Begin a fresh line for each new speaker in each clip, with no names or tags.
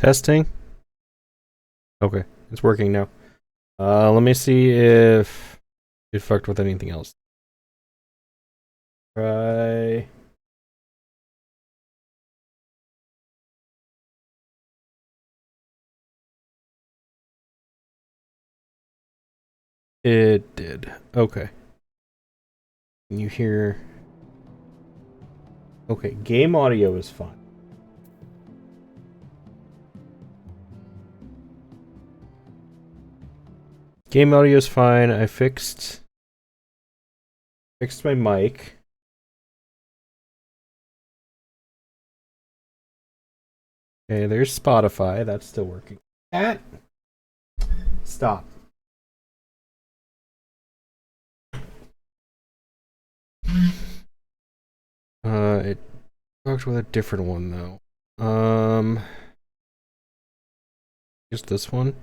Testing? Okay, it's working now. Let me see if it fucked with anything else. Try. It did. Okay. Can you hear? Okay, game audio is fine. Game audio is fine. I fixed my mic. Okay, there's Spotify. That's still working. Stop. It talked with a different one though. Just this one.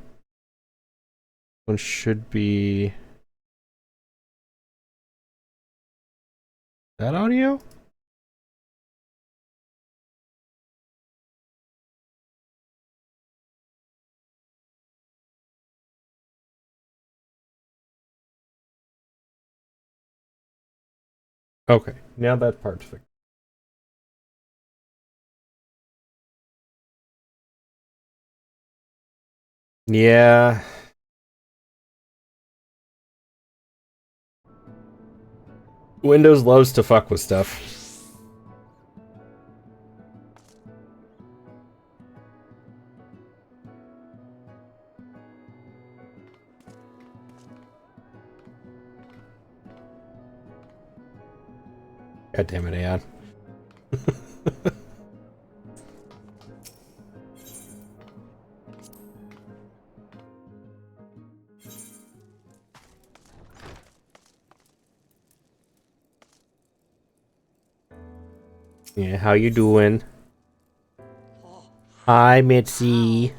One should be that audio. Okay, now that part's fixed. Yeah. Windows loves to fuck with stuff. God damn it, Aeon. Yeah, how you doing? Hi, Mitzi.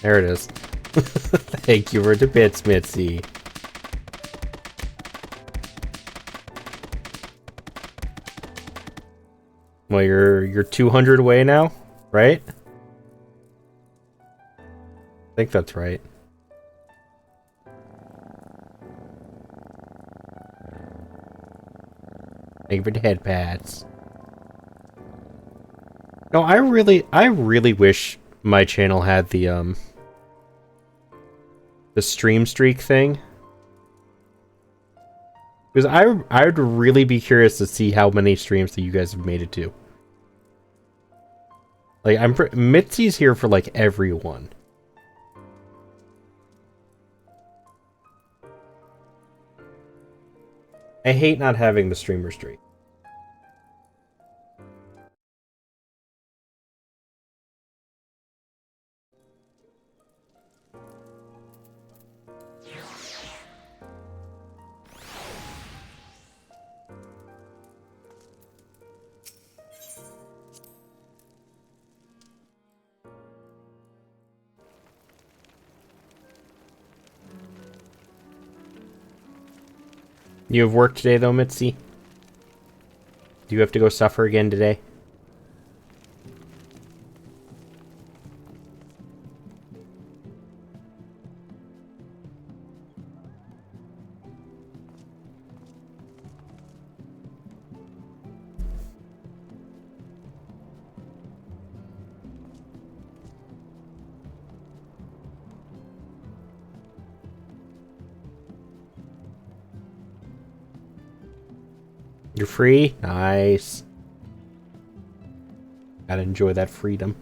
There it is. Thank you for the bits, Mitzi. Well, you're 200 away now, right? I think that's right. Thank you for the head pats. No, I really wish my channel had the stream streak thing. Because I would really be curious to see how many streams that you guys have made it to. Like, Mitzi's here for, like, everyone. I hate not having the streamer streak. You have work today, though, Mitzi? Do you have to go suffer again today? You're free? Nice. Gotta enjoy that freedom.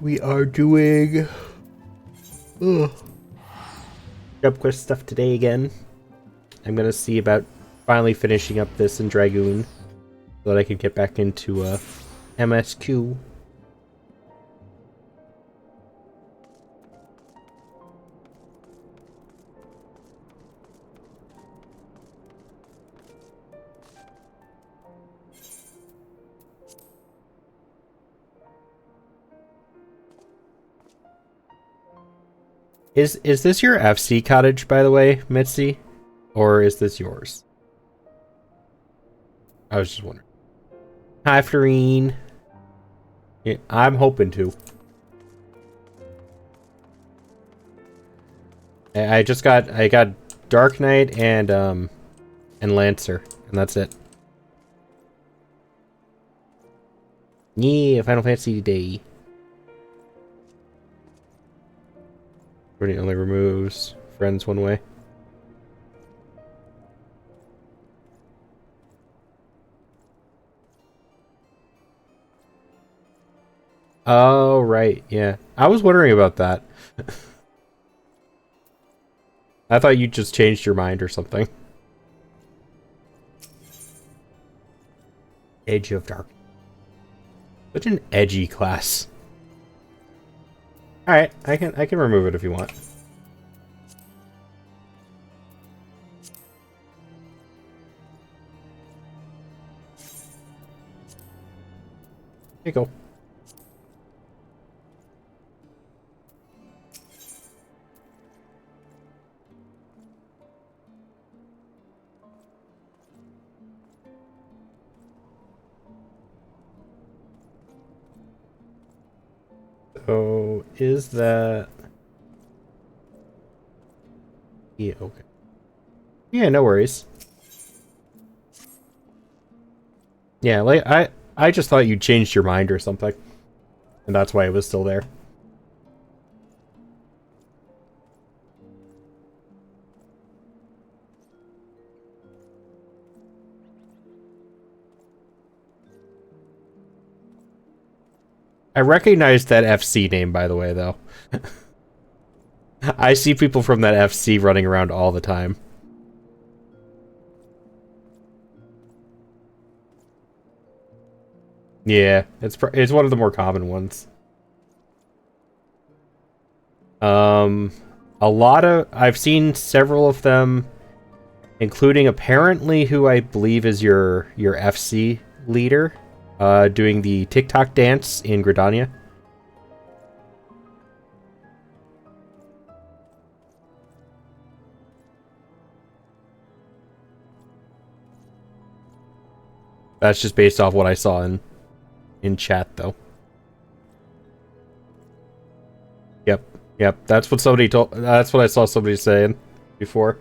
We are doing job quest stuff today again. I'm gonna see about finally finishing up this in Dragoon so that I can get back into MSQ. Is this your FC cottage, by the way, Mitzi? Or is this yours? I was just wondering. Hi, Florine. Yeah, I'm hoping to. I got Dark Knight and Lancer, and that's it. Yeah, Final Fantasy Day. Running only removes friends one way. Oh, right, yeah. I was wondering about that. I thought you just changed your mind or something. Edge of Dark. Such an edgy class. Alright, I can remove it if you want. Here you go. So, is that... Yeah, okay. Yeah, no worries. Yeah, like, I just thought you changed your mind or something. And that's why it was still there. I recognize that FC name, by the way, though. I see people from that FC running around all the time. Yeah, it's one of the more common ones. Um, a lot of I've seen several of them, including apparently who I believe is your FC leader, doing the TikTok dance in Gridania. That's just based off what I saw in chat, though. Yep, yep. That's what somebody told. That's what I saw somebody saying before.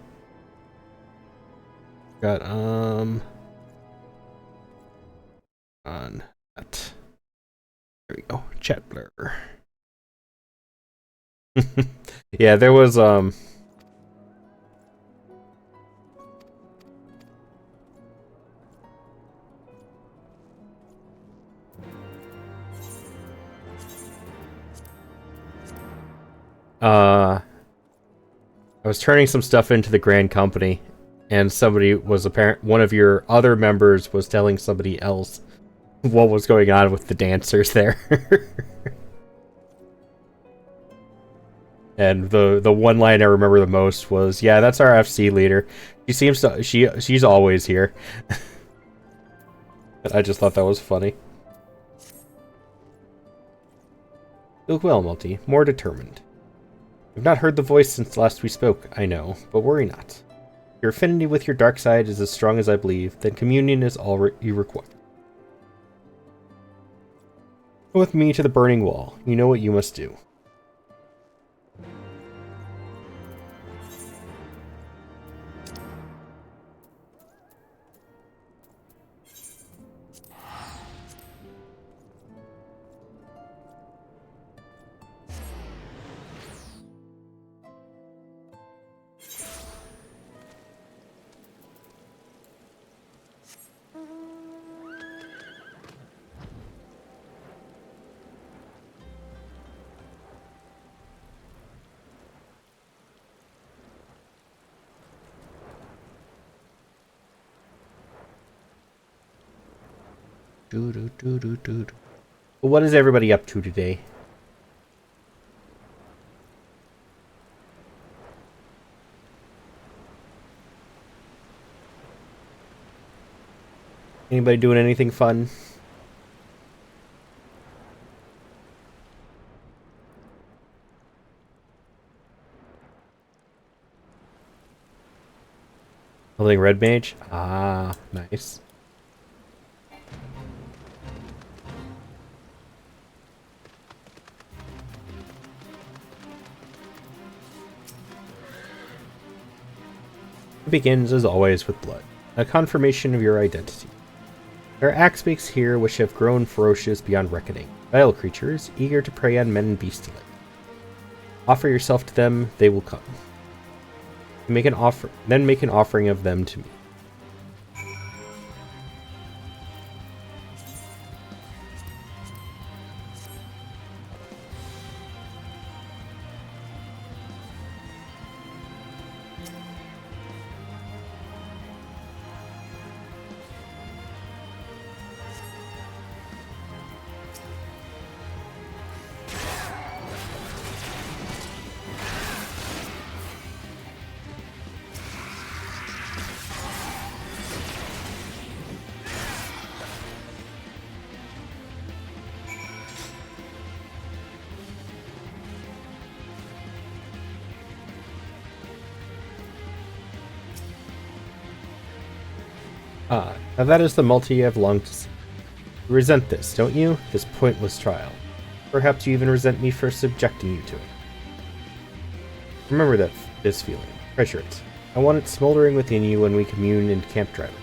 Got on that. There we go. Chat blur. Yeah, there was I was turning some stuff into the Grand Company, and somebody was one of your other members was telling somebody else what was going on with the dancers there. And the one line I remember the most was, "Yeah, that's our FC leader. She seems to she's always here." I just thought that was funny. You look well, Multi. More determined. I've not heard the voice since last we spoke, I know, but worry not. Your affinity with your dark side is as strong as I believe, then communion is all you require. Go with me to the burning wall. You know what you must do. Well, what is everybody up to today? Anybody doing anything fun? Holding red mage? Ah, nice. It begins, as always, with blood. A confirmation of your identity. There are axbeaks here which have grown ferocious beyond reckoning. Vile creatures, eager to prey on men and beasts alike. Offer yourself to them, they will come. Make an offer, then make an offering of them to me. Ah, now that is the multi I've longed to see. You resent this, don't you? This pointless trial. Perhaps you even resent me for subjecting you to it. Remember this feeling. Treasure it. I want it smoldering within you when we commune in Camp Driver.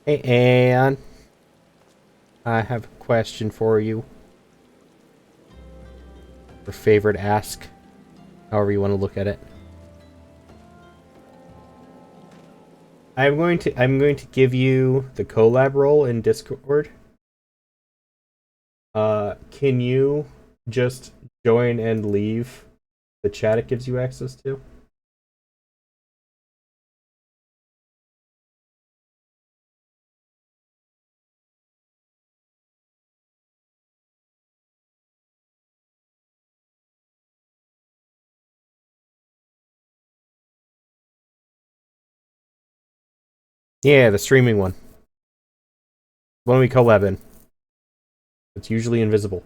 Hey, Anne. I have a question for you. Your favorite ask. However you want to look at it. I'm going to give you the collab role in Discord. Can you just join and leave the chat it gives you access to? Yeah, the streaming one. One we collab in. It's usually invisible.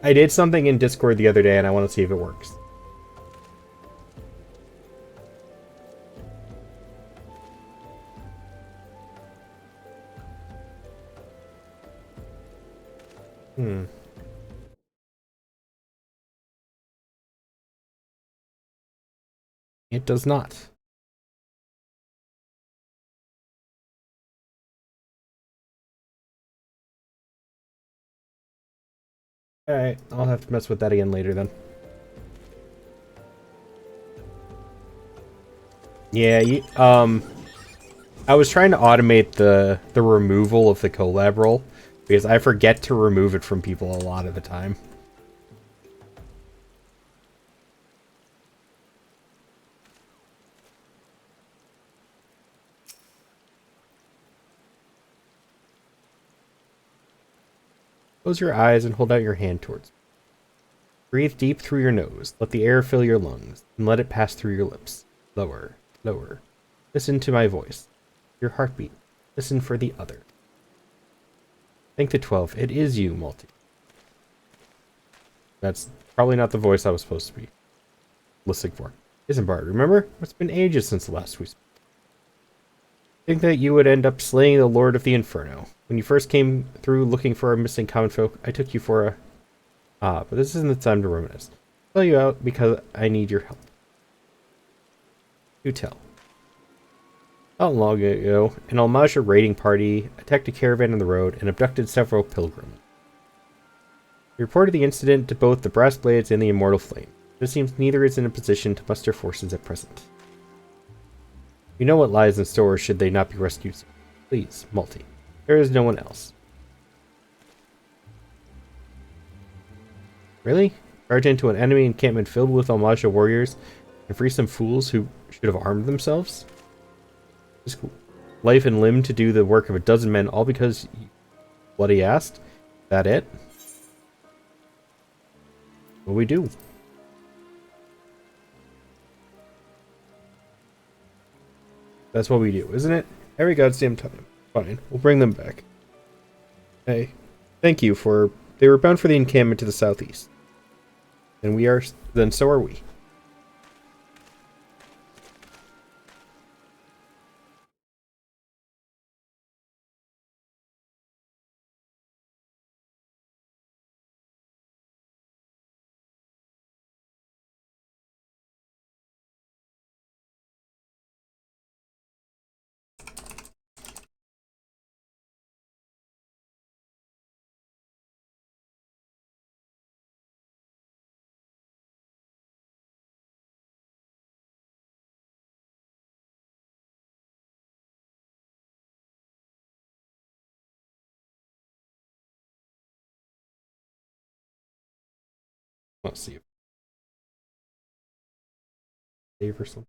I did something in Discord the other day and I want to see if it works. It does not. Alright, I'll have to mess with that again later then. Yeah, I was trying to automate the removal of the collab role because I forget to remove it from people a lot of the time. Close your eyes and hold out your hand towards me. Breathe deep through your nose. Let the air fill your lungs, and let it pass through your lips. Lower, lower. Listen to my voice. Your heartbeat. Listen for the other. Thank the 12. It is you, Multi. That's probably not the voice I was supposed to be listening for. Isambard, remember? It's been ages since the last we spoke. Think that you would end up slaying the Lord of the Inferno. When you first came through looking for our missing common folk, I took you for a... but this isn't the time to reminisce. I'll tell you out because I need your help. You tell. Not long ago, an Almaja raiding party attacked a caravan on the road and abducted several pilgrims. We reported the incident to both the Brass Blades and the Immortal Flame. It seems neither is in a position to muster forces at present. You know what lies in store should they not be rescued soon. Please, Multi. There is no one else. Really? Charge into an enemy encampment filled with Almaja warriors and free some fools who should have armed themselves? Risk life and limb to do the work of a dozen men, all because what he asked? That it? What we do? That's what we do, isn't it? Every goddamn time. Fine, we'll bring them back. Hey, thank you for... They were bound for the encampment to the southeast. And we are... Then so are we. Let's see. Save or something.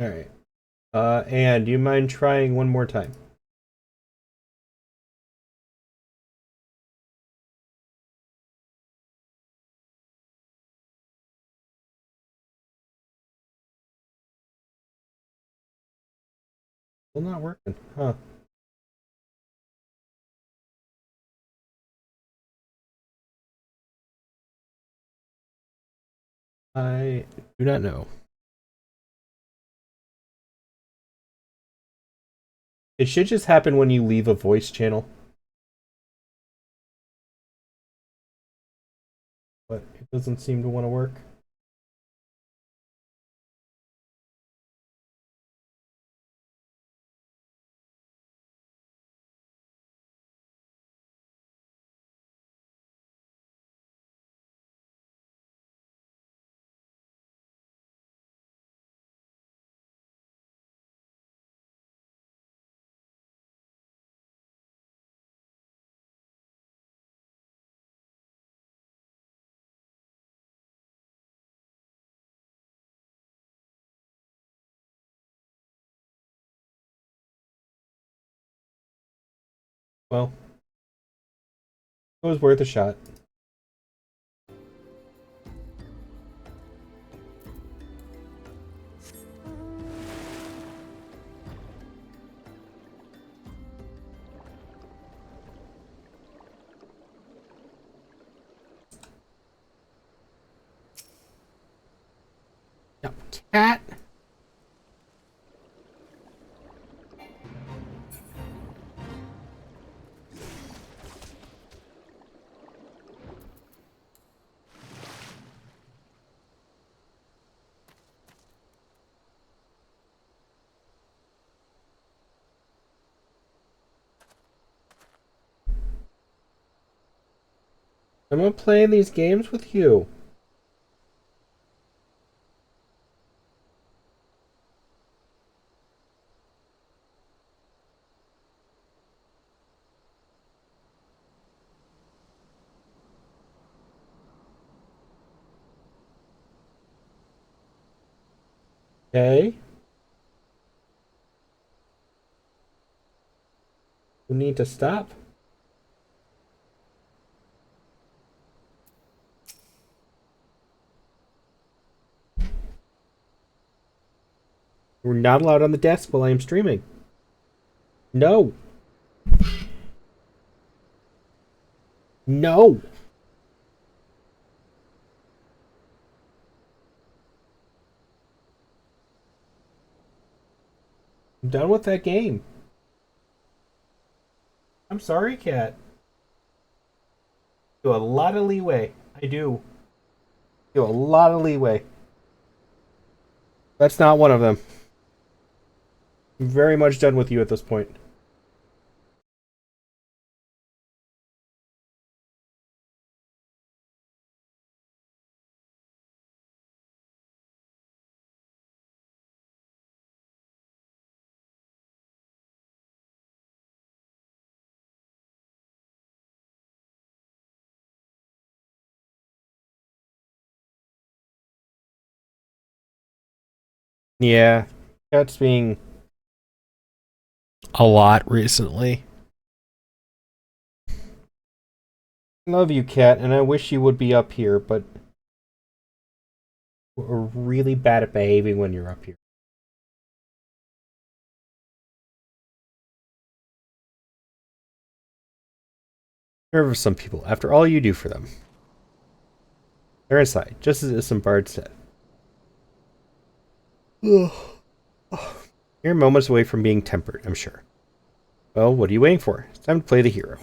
Alright. And do you mind trying one more time? Still not working, huh? I do not know. It should just happen when you leave a voice channel. But it doesn't seem to want to work. Well, it was worth a shot. No, cat. I'm not playing these games with you. Okay? You need to stop. We're not allowed on the desk while I am streaming. No. No. I'm done with that game. I'm sorry, cat. Do a lot of leeway. I do. Do a lot of leeway. That's not one of them. I'm very much done with you at this point. Yeah, that's being a lot recently. I love you, Cat, and I wish you would be up here, but we're really bad at behaving when you're up here. Nervous some people, after all you do for them. They're inside, just as Isambard said. You're moments away from being tempered, I'm sure. Well, what are you waiting for? It's time to play the hero.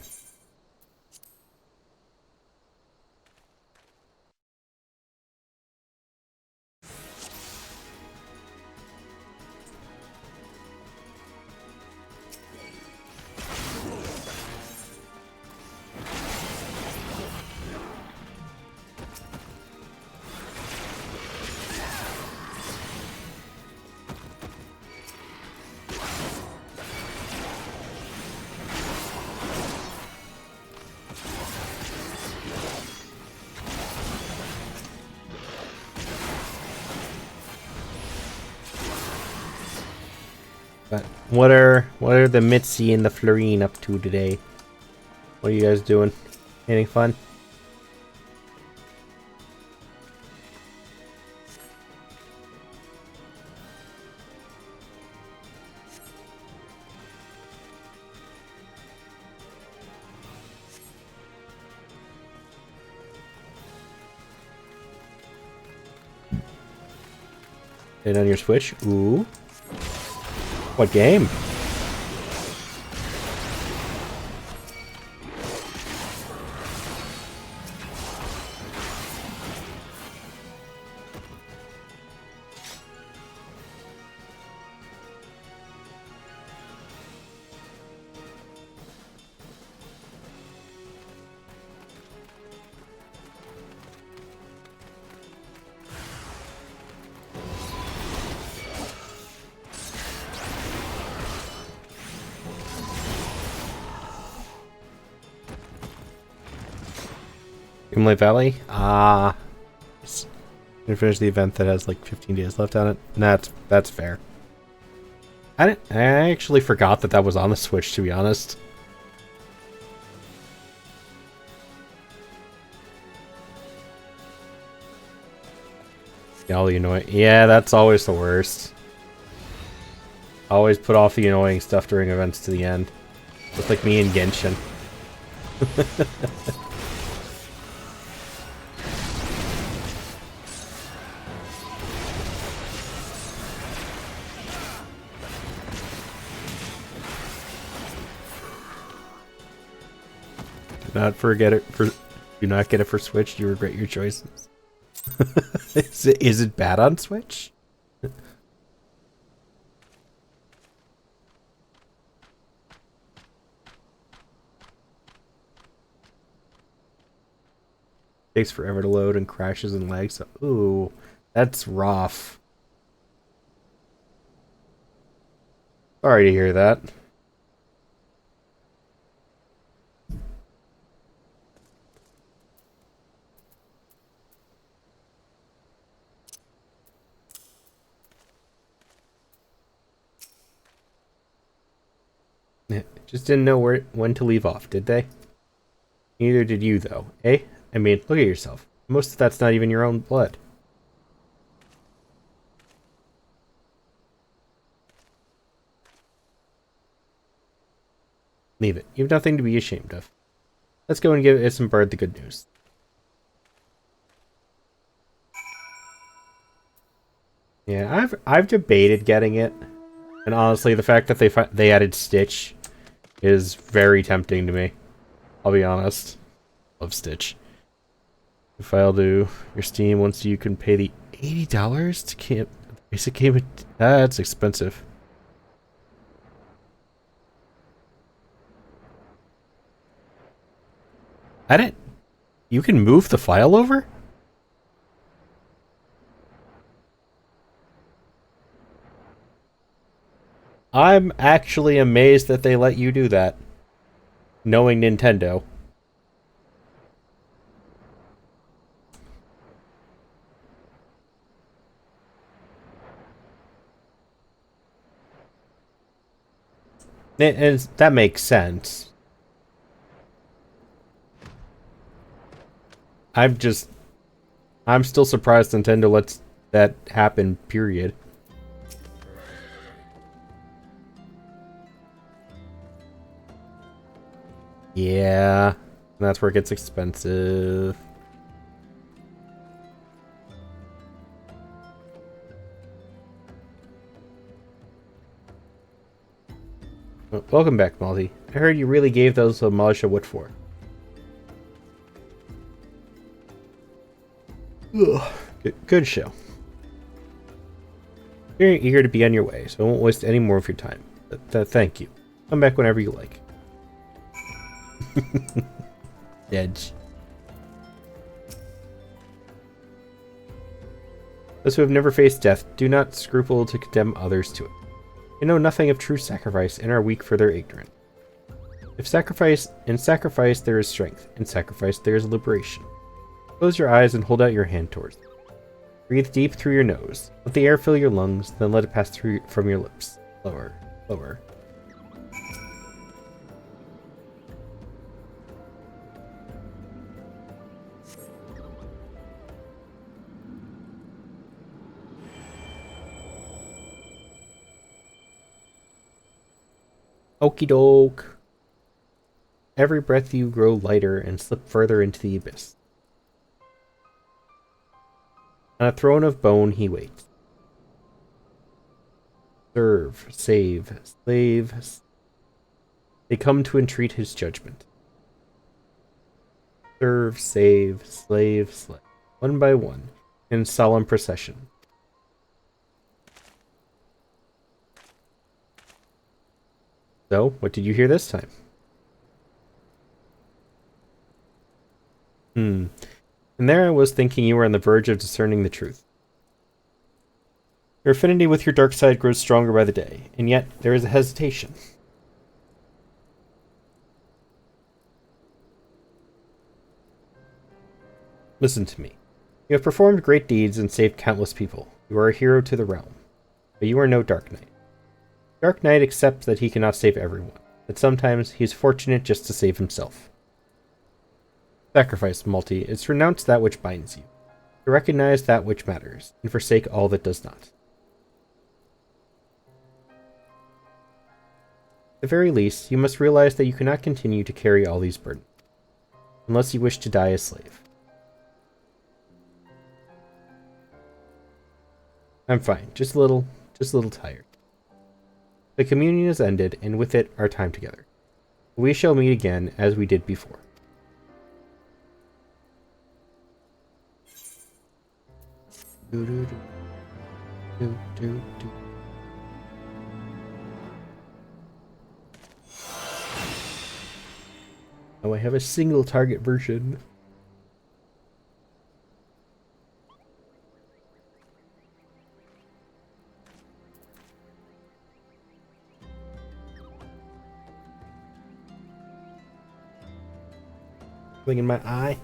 But what are the Mitzi and the Florine up to today? What are you guys doing? Anything fun? And on your Switch? Ooh. What game? Gimli Valley? Ah. Gonna finish the event that has like 15 days left on it. That's fair. I actually forgot that was on the Switch, to be honest. All the annoying. Yeah, that's always the worst. Always put off the annoying stuff during events to the end. Just like me and Genshin. Do not get it for Switch. You regret your choices. Is it bad on Switch? Takes forever to load and crashes and lags. Ooh, that's rough. Sorry to hear that. Just didn't know when to leave off, did they? Neither did you, though, eh? I mean, look at yourself. Most of that's not even your own blood. Leave it. You have nothing to be ashamed of. Let's go and give Isambard the good news. Yeah, I've debated getting it, and honestly, the fact that they added Stitch is very tempting to me. I'll be honest. Love Stitch. File to your Steam once you can pay the $80 to Basic game. That's expensive. I didn't. You can move the file over? I'm actually amazed that they let you do that. Knowing Nintendo. And that makes sense. I'm still surprised Nintendo lets that happen, period. Yeah, that's where it gets expensive. Well, welcome back, Malty. I heard you really gave those Malaysia what for. Ugh. Good show. You're eager to be on your way, so I won't waste any more of your time. Thank you. Come back whenever you like. Edge. Those who have never faced death do not scruple to condemn others to it. They know nothing of true sacrifice and are weak for their ignorance. In sacrifice there is strength. In sacrifice there is liberation. Close your eyes and hold out your hand towards them. Breathe deep through your nose. Let the air fill your lungs, then let it pass through from your lips. Lower, lower. Okie doke. Every breath you grow lighter and slip further into the abyss. On a throne of bone he waits. Serve, save, slave. They come to entreat his judgment. Serve, save, slave, slave. One by one, in solemn procession. So, what did you hear this time? And there I was thinking you were on the verge of discerning the truth. Your affinity with your dark side grows stronger by the day, and yet there is a hesitation. Listen to me. You have performed great deeds and saved countless people. You are a hero to the realm. But you are no Dark Knight. Dark Knight accepts that he cannot save everyone, that sometimes he is fortunate just to save himself. Sacrifice, Malty, is to renounce that which binds you, to recognize that which matters, and forsake all that does not. At the very least, you must realize that you cannot continue to carry all these burdens, unless you wish to die a slave. I'm fine, just a little tired. The communion is ended, and with it, our time together. We shall meet again, as we did before. Oh, I have a single target version. Thing in my eye.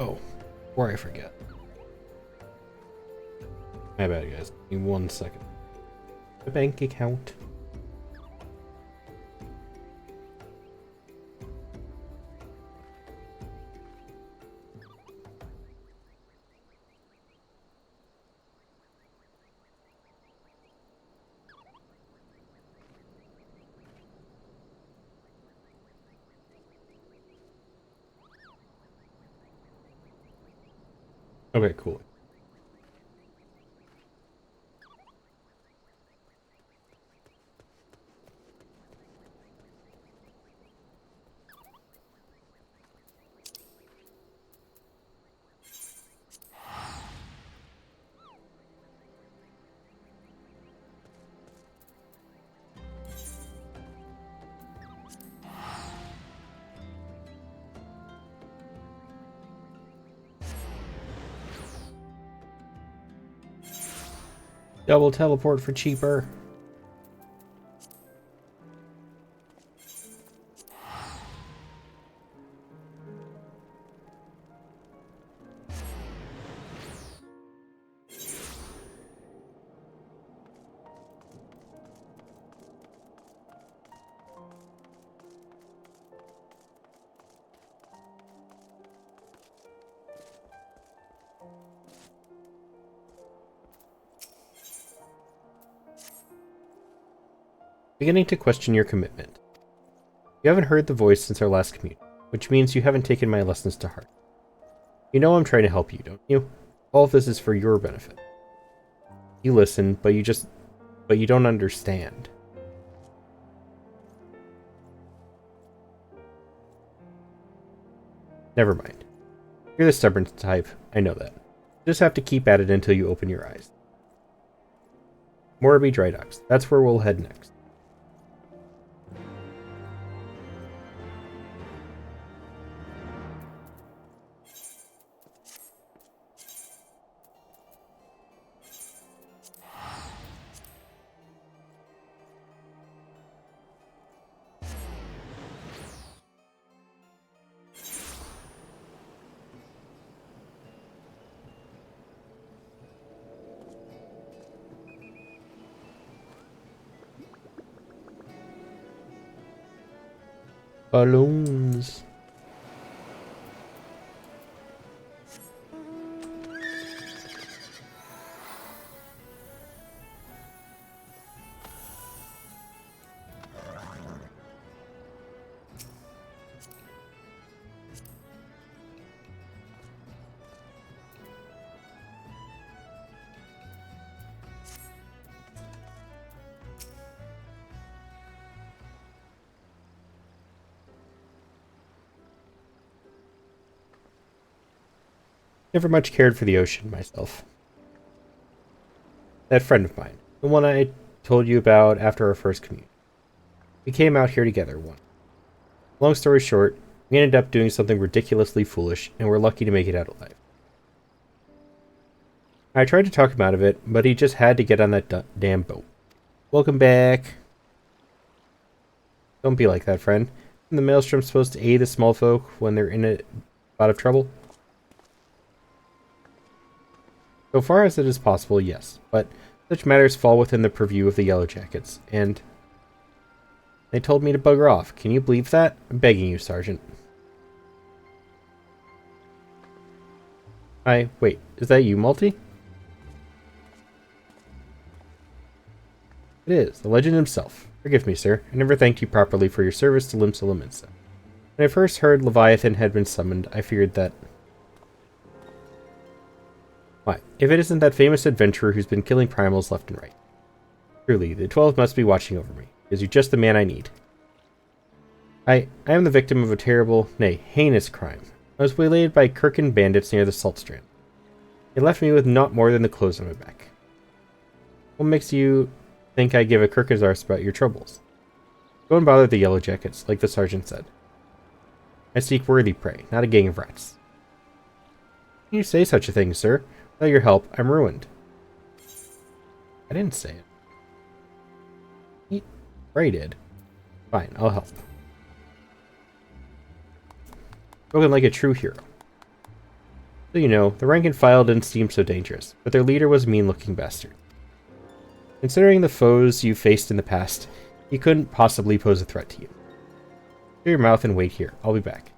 Oh, before I forget. My bad, guys. Give me 1 second. The bank account. Okay, cool. Double teleport for cheaper. Beginning to question your commitment. You haven't heard the voice since our last communion, which means you haven't taken my lessons to heart. You know I'm trying to help you, don't you? All of this is for your benefit. You listen, but you don't understand. Never mind. You're the stubborn type, I know that. You just have to keep at it until you open your eyes. Moraby Dry Docks. That's where we'll head next. Balloons. Never much cared for the ocean myself. That friend of mine, the one I told you about after our first commute. We came out here together once. Long story short, we ended up doing something ridiculously foolish, and we're lucky to make it out alive. I tried to talk him out of it, but he just had to get on that damn boat. Welcome back. Don't be like that, friend. Isn't the Maelstrom supposed to aid the small folk when they're in a lot of trouble? So far as it is possible, yes, but such matters fall within the purview of the Yellow Jackets, and they told me to bugger off. Can you believe that? I'm begging you, Sergeant. Wait, is that you, Multi? It is, the legend himself. Forgive me, sir. I never thanked you properly for your service to Limsa Lominsa. When I first heard Leviathan had been summoned, I feared that... Why, if it isn't that famous adventurer who's been killing primals left and right. Truly, the 12 must be watching over me, because you're just the man I need. I am the victim of a terrible, nay, heinous crime. I was waylaid by Kirkin bandits near the Salt Strand. They left me with not more than the clothes on my back. What makes you think I give a Kirkin's arse about your troubles? Go and bother the Yellow Jackets, like the sergeant said. I seek worthy prey, not a gang of rats. Can you say such a thing, sir? Without your help, I'm ruined. I didn't say it. Ray did. Fine, I'll help. Spoken like a true hero. So you know, the rank and file didn't seem so dangerous, but their leader was a mean-looking bastard. Considering the foes you faced in the past, he couldn't possibly pose a threat to you. Shut your mouth and wait here. I'll be back.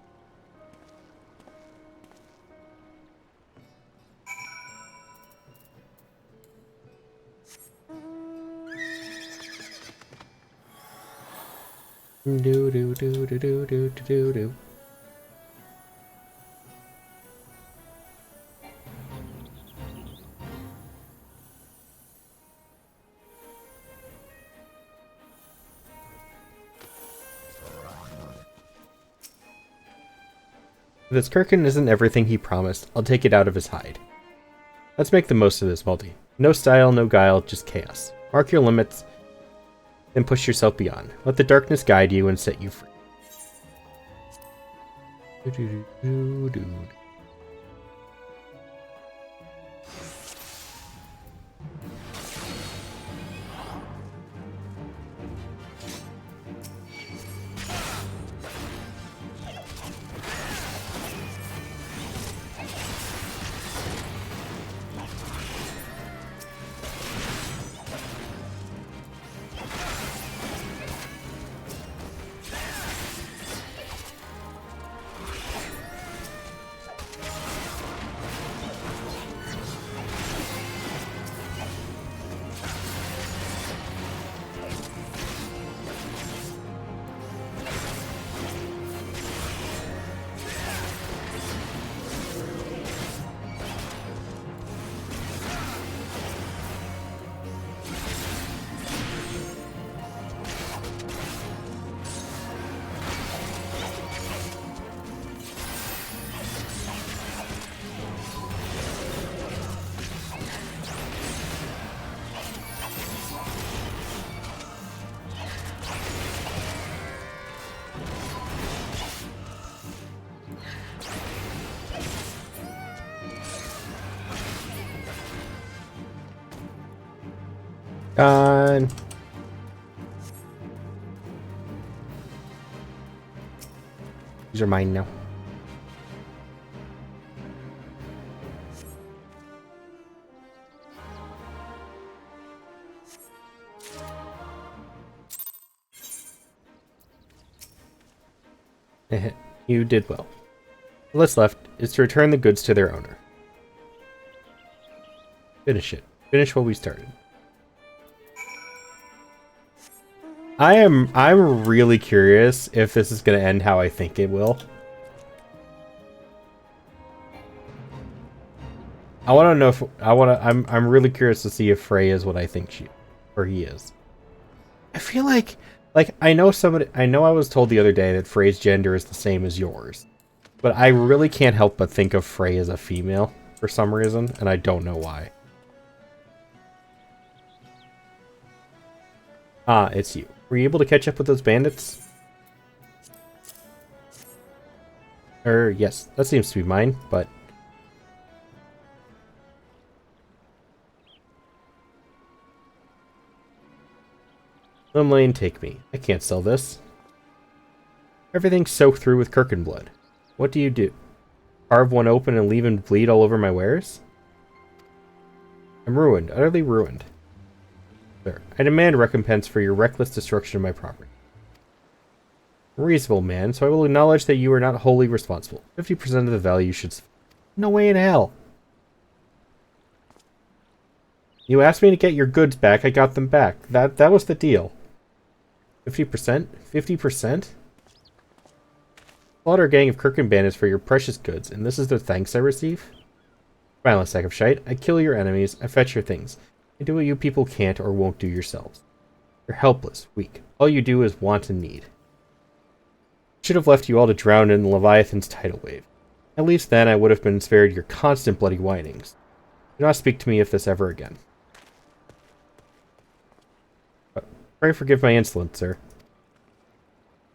Do do do do do do do do. If this Kirkin isn't everything he promised, I'll take it out of his hide. Let's make the most of this, Multi. No style, no guile, just chaos. Mark your limits, then push yourself beyond. Let the darkness guide you and set you free. Gone. These are mine now. You did well. What's left is to return the goods to their owner. Finish it. Finish what we started. I'm really curious if this is going to end how I think it will. I want to know if I'm really curious to see if Frey is what I think he is. I feel like I know I was told the other day that Frey's gender is the same as yours. But I really can't help but think of Frey as a female for some reason, and I don't know why. Ah, it's you. Were you able to catch up with those bandits? Yes, that seems to be mine, but... Swim lane, take me. I can't sell this. Everything's soaked through with Kirkin blood. What do you do? Carve one open and leave him bleed all over my wares? I'm ruined, utterly ruined. Sir, I demand recompense for your reckless destruction of my property. I'm a reasonable man, so I will acknowledge that you are not wholly responsible. 50% of the value should... No way in hell! You asked me to get your goods back, I got them back. That was the deal. 50%? 50%? Slaughter a gang of Kirkin bandits for your precious goods, and this is the thanks I receive? Violent sack of shite. I kill your enemies, I fetch your things. I do what you people can't or won't do yourselves. You're helpless, weak. All you do is want and need. I should have left you all to drown in Leviathan's tidal wave. At least then I would have been spared your constant bloody whinings. Do not speak to me of this ever again. Pray forgive my insolence, sir.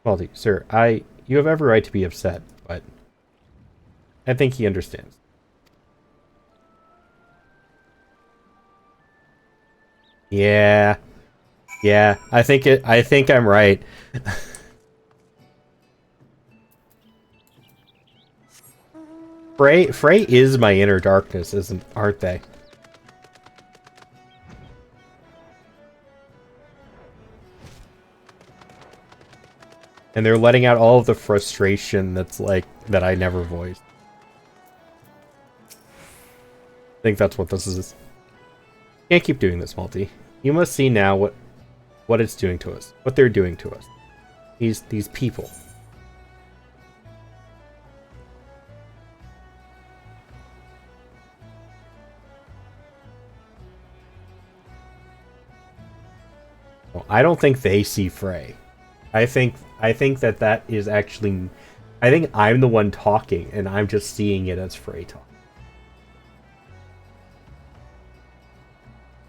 Baldy, sir, you have every right to be upset, but I think he understands. Yeah. Yeah, I think I'm right. Frey is my inner darkness, aren't they? And they're letting out all of the frustration that's like that I never voiced. I think that's what this is. Can't keep doing this, Malty. You must see now what it's doing to us. What they're doing to us. These people. Well, I don't think they see Frey. I think that is actually... I think I'm the one talking, and I'm just seeing it as Frey talking.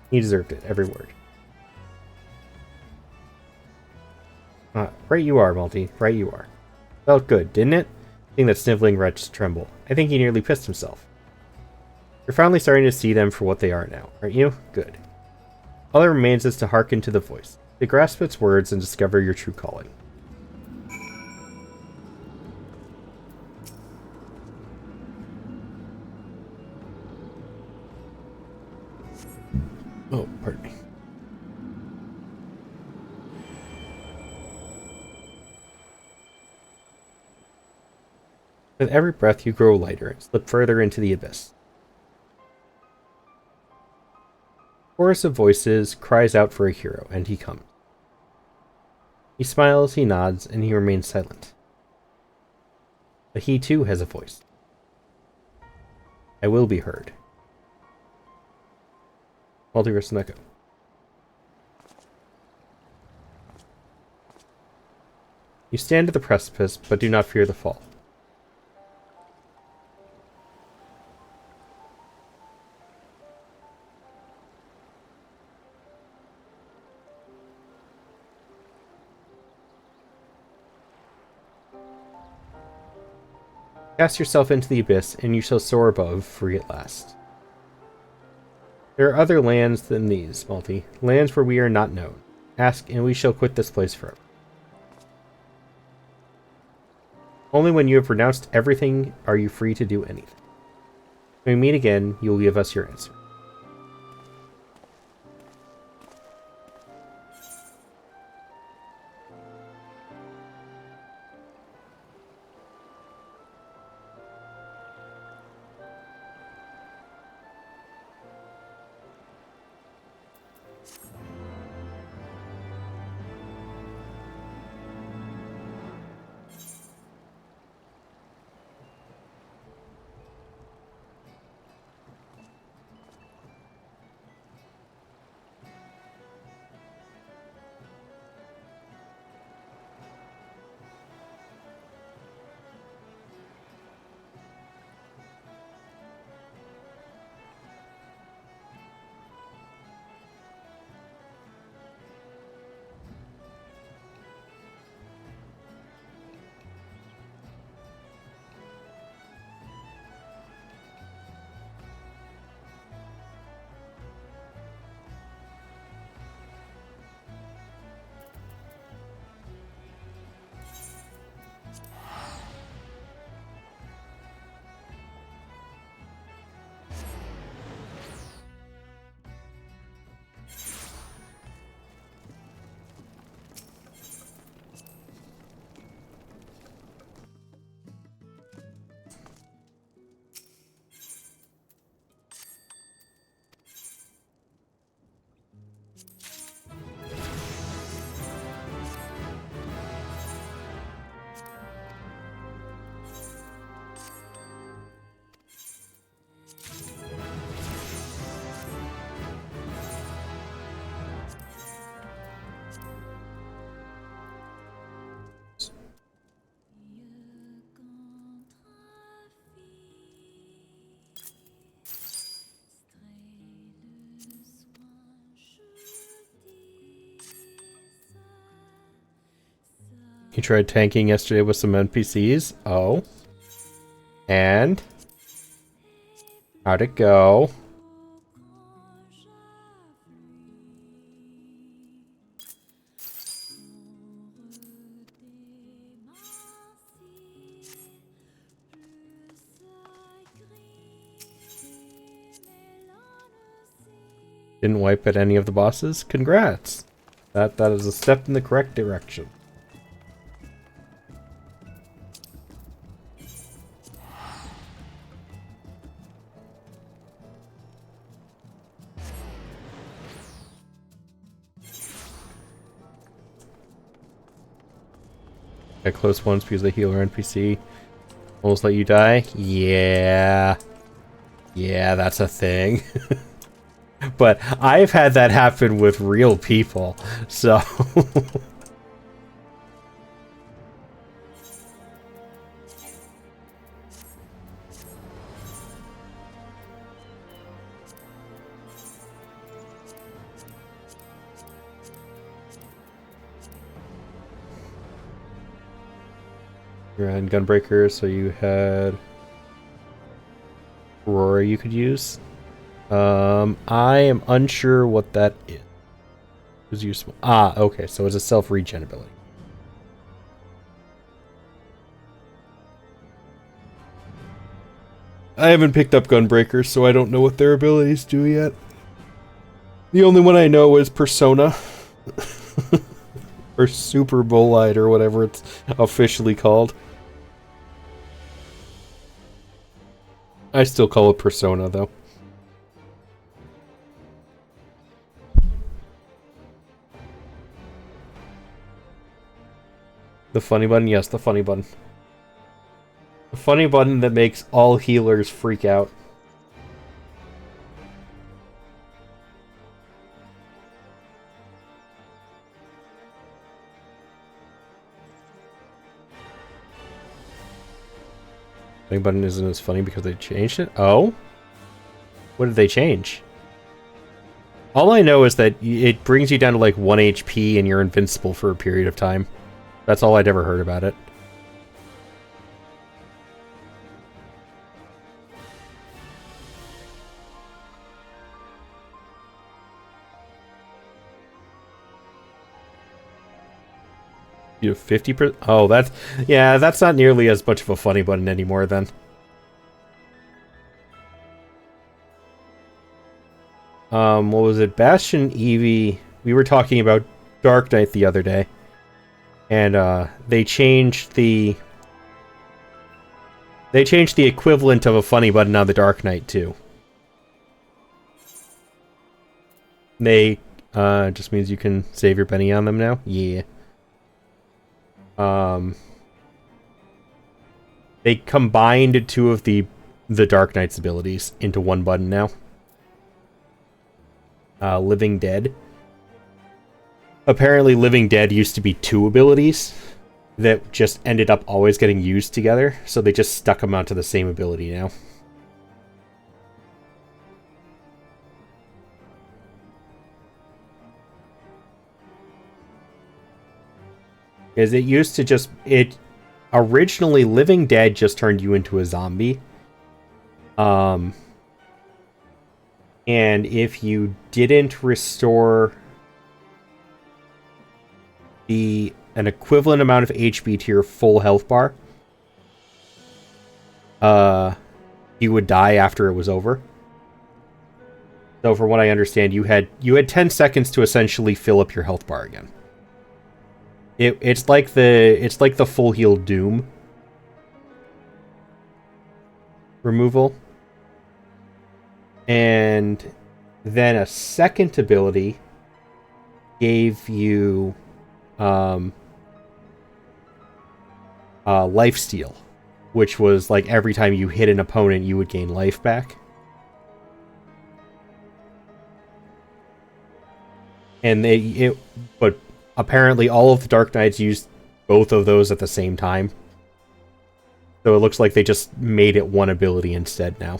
He deserved it, every word. Right you are, Malty. Right you are. Felt good, didn't it? Seeing that sniveling wretch tremble. I think he nearly pissed himself. You're finally starting to see them for what they are now, aren't you? Good. All that remains is to hearken to the voice, to grasp its words and discover your true calling. Oh, pardon me. With every breath you grow lighter and slip further into the abyss. Chorus of voices cries out for a hero, and he comes. He smiles, he nods, and he remains silent. But he too has a voice. I will be heard. Multiverse Echo. You stand at the precipice, but do not fear the fall. Cast yourself into the abyss, and you shall soar above, free at last. There are other lands than these, Malty. Lands where we are not known. Ask, and we shall quit this place forever. Only when you have renounced everything are you free to do anything. When we meet again, you will give us your answer. You tried tanking yesterday with some NPCs? Oh. And? How'd it go? Didn't wipe at any of the bosses? Congrats! That is a step in the correct direction. Get close once because the healer NPC almost let you die? Yeah. Yeah, that's a thing. But I've had that happen with real people, so... You had Gunbreaker, so you had Aurora you could use. I am unsure what that is. It was useful. Ah, okay, so it's a self-regen ability. I haven't picked up Gunbreaker, so I don't know what their abilities do yet. The only one I know is Persona. Or Super Bolide, or whatever it's officially called. I still call it Persona, though. The funny button? Yes, the funny button. The funny button that makes all healers freak out. Funny button isn't as funny because they changed it? Oh? What did they change? All I know is that it brings you down to like 1 HP and you're invincible for a period of time. That's all I'd ever heard about it. You have 50%? Oh, that's... Yeah, that's not nearly as much of a funny button anymore, then. What was it? Bastion Eevee... We were talking about Dark Knight the other day. And, they changed the... They changed the equivalent of a funny button on the Dark Knight, too. They, just means you can save your penny on them now? Yeah. They combined two of the Dark Knight's abilities into one button now. Living Dead. Apparently Living Dead used to be two abilities that just ended up always getting used together, so they just stuck them onto the same ability now. Because it used to just... Originally, Living Dead just turned you into a zombie. And if you didn't restore an equivalent amount of HP to your full health bar, you would die after it was over. So from what I understand, you had 10 seconds to essentially fill up your health bar again. It's like the full heal Doom removal. And then a second ability gave you lifesteal, which was like every time you hit an opponent you would gain life back. And but apparently all of the Dark Knights used both of those at the same time. So it looks like they just made it one ability instead now.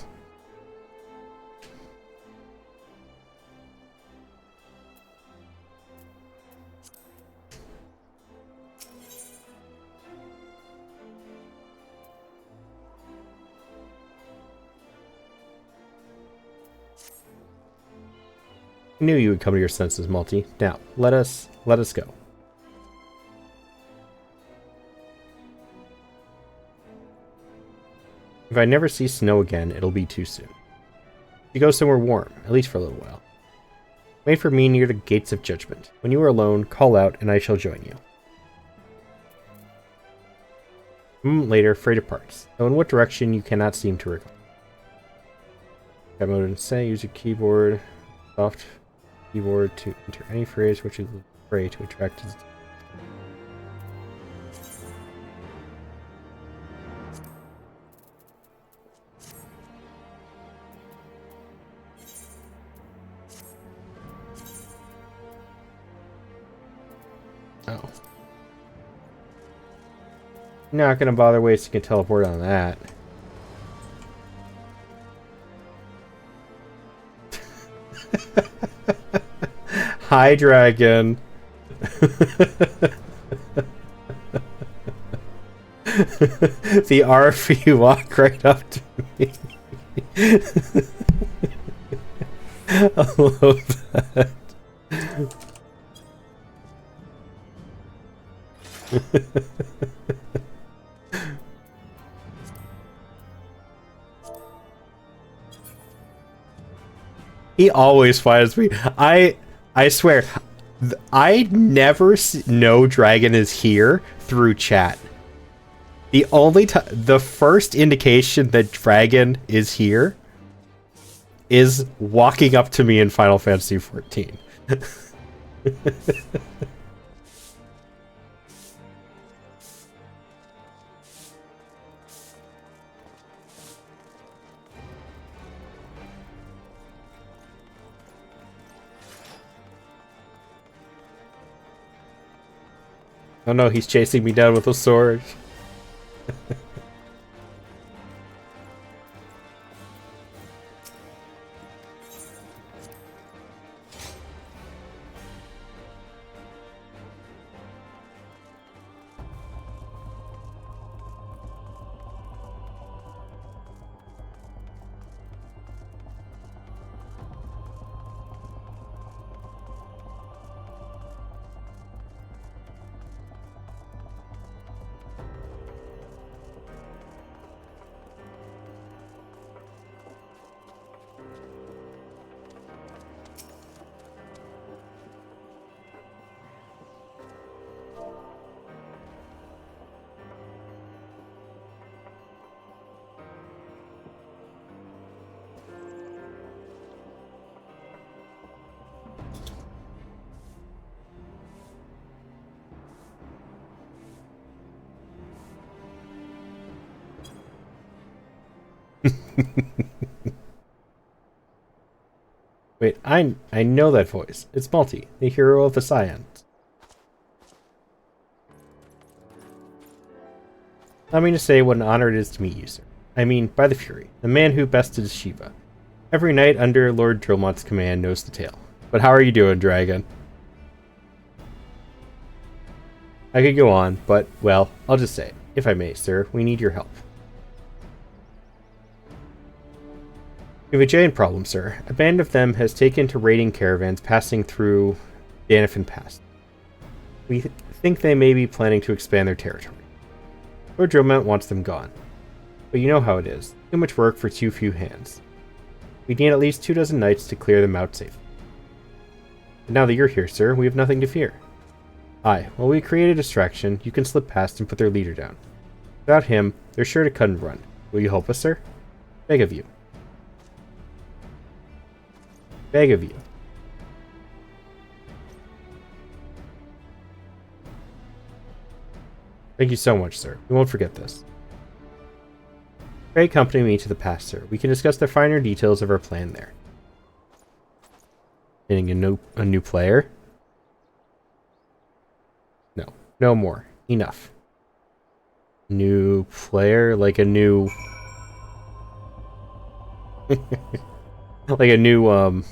I knew you would come to your senses, Multi. Now, let us go. If I never see snow again, it'll be too soon. You go somewhere warm, at least for a little while. Wait for me near the gates of judgment. When you are alone, call out, and I shall join you. A moment later, Frey departs, though in what direction you cannot seem to recall. Tab mode and say, use your keyboard, soft keyboard to enter any phrase which is Frey to attract his. Oh. Not gonna bother wasting a teleport on that. Hi, dragon. The RF walk right up to me. I love that. He always finds me. I swear, I never know Dragon is here through chat. The only time, the first indication that Dragon is here is walking up to me in Final Fantasy XIV. Oh no, he's chasing me down with a sword. Wait, I know that voice. It's Multi, the hero of the Scions. Allow me to say what an honor it is to meet you, sir. I mean, by the Fury, the man who bested Shiva. Every knight under Lord Drillmont's command knows the tale. But how are you doing, Dragon? I could go on, but, well, I'll just say, if I may, sir, we need your help. We have a giant problem, sir. A band of them has taken to raiding caravans passing through Danifin Pass. We think they may be planning to expand their territory. Lord Drillmont wants them gone. But you know how it is. Too much work for too few hands. We need at least 24 knights to clear them out safely. But now that you're here, sir, we have nothing to fear. Aye, while we create a distraction, you can slip past and put their leader down. Without him, they're sure to cut and run. Will you help us, sir? Beg of you. Beg of you. Thank you so much, sir. We won't forget this. Pray accompany me to the pass, sir. We can discuss the finer details of our plan there. Getting a new player? No. No more. Enough. New player? Like a new... like a new,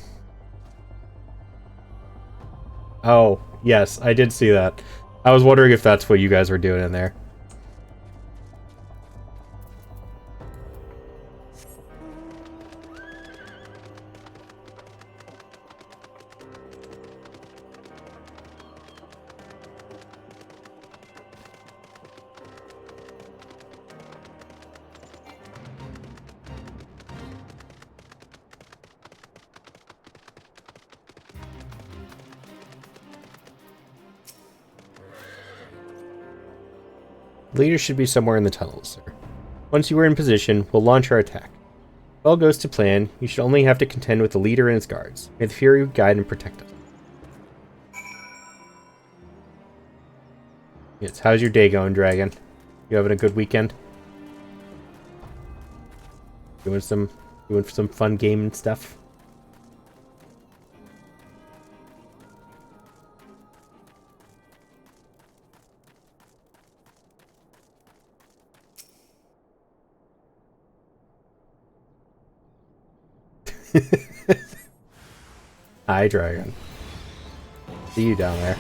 Oh, yes, I did see that. I was wondering if that's what you guys were doing in there. The leader should be somewhere in the tunnels, sir. Once you are in position, we'll launch our attack. If all goes to plan, you should only have to contend with the leader and his guards. May the Fury guide and protect us. Yes, how's your day going, Dragon? You having a good weekend? Doing some fun gaming stuff? Hi, Dragon. See you down there.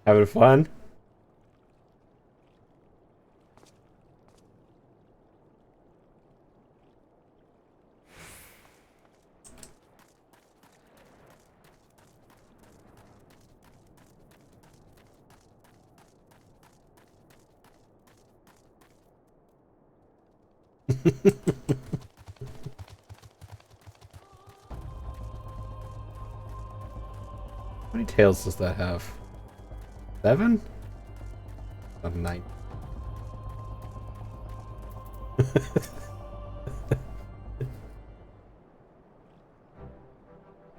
Having fun? How many tails does that have? 7? Oh, 9.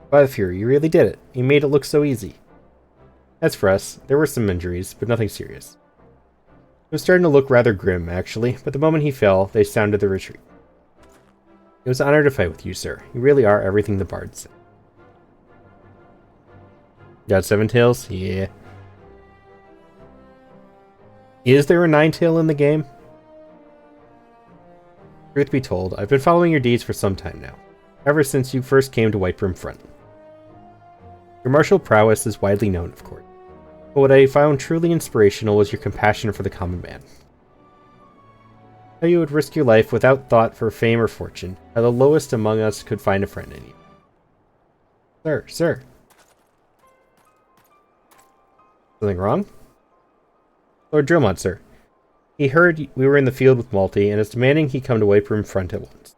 By the Fury, you really did it. You made it look so easy. As for us, there were some injuries, but nothing serious. It was starting to look rather grim, actually, but the moment he fell, they sounded the retreat. It was an honor to fight with you, sir. You really are everything the bard said. Got 7 tails? Yeah. Is there a 9-tail in the game? Truth be told, I've been following your deeds for some time now. Ever since you first came to Whitebrim Front. Your martial prowess is widely known, of course. But what I found truly inspirational was your compassion for the common man. How you would risk your life without thought for fame or fortune. How the lowest among us could find a friend in you. Sir. Something wrong? Lord Drillmont, sir. He heard we were in the field with Malty and is demanding he come to Whitebrim Front at once.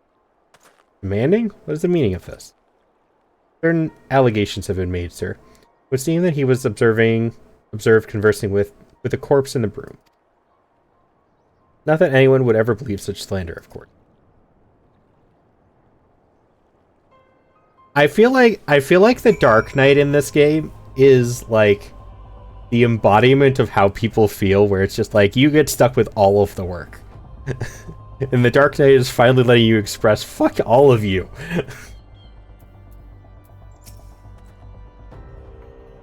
Demanding? What is the meaning of this? Certain allegations have been made, sir. It would seem that he was observed conversing with a corpse in the broom. Not that anyone would ever believe such slander, of course. I feel like the Dark Knight in this game is like the embodiment of how people feel, where it's just like you get stuck with all of the work. And the Dark Knight is finally letting you express, fuck all of you.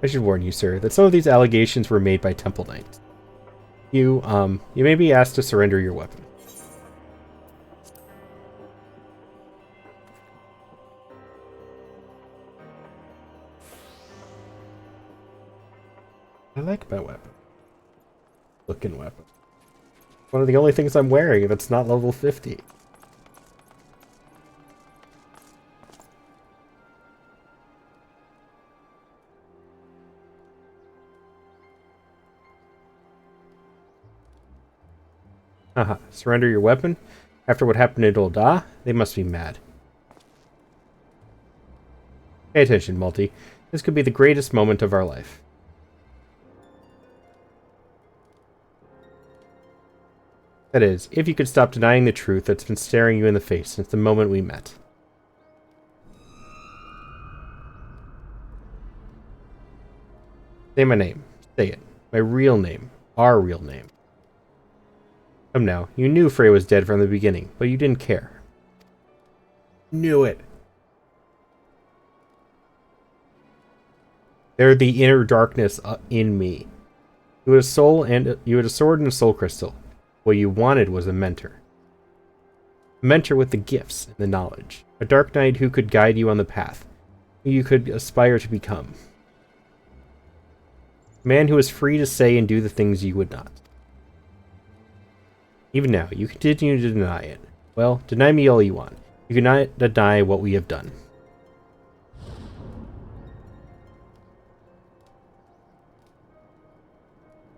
I should warn you, sir, that some of these allegations were made by Temple Knights. You may be asked to surrender your weapon. I like my weapon. Looking weapon. One of the only things I'm wearing that's not level 50. Haha, surrender your weapon? After what happened in Dolda? They must be mad. Pay attention, Malty. This could be the greatest moment of our life. That is, if you could stop denying the truth that's been staring you in the face since the moment we met. Say my name. Say it. My real name. Our real name. Come now, you knew Frey was dead from the beginning, but you didn't care. Knew it. They're the inner darkness in me. You had a soul and you had a sword and a soul crystal. What you wanted was a mentor. A mentor with the gifts and the knowledge. A dark knight who could guide you on the path. Who you could aspire to become. A man who was free to say and do the things you would not. Even now, you continue to deny it. Well, deny me all you want. You cannot deny what we have done.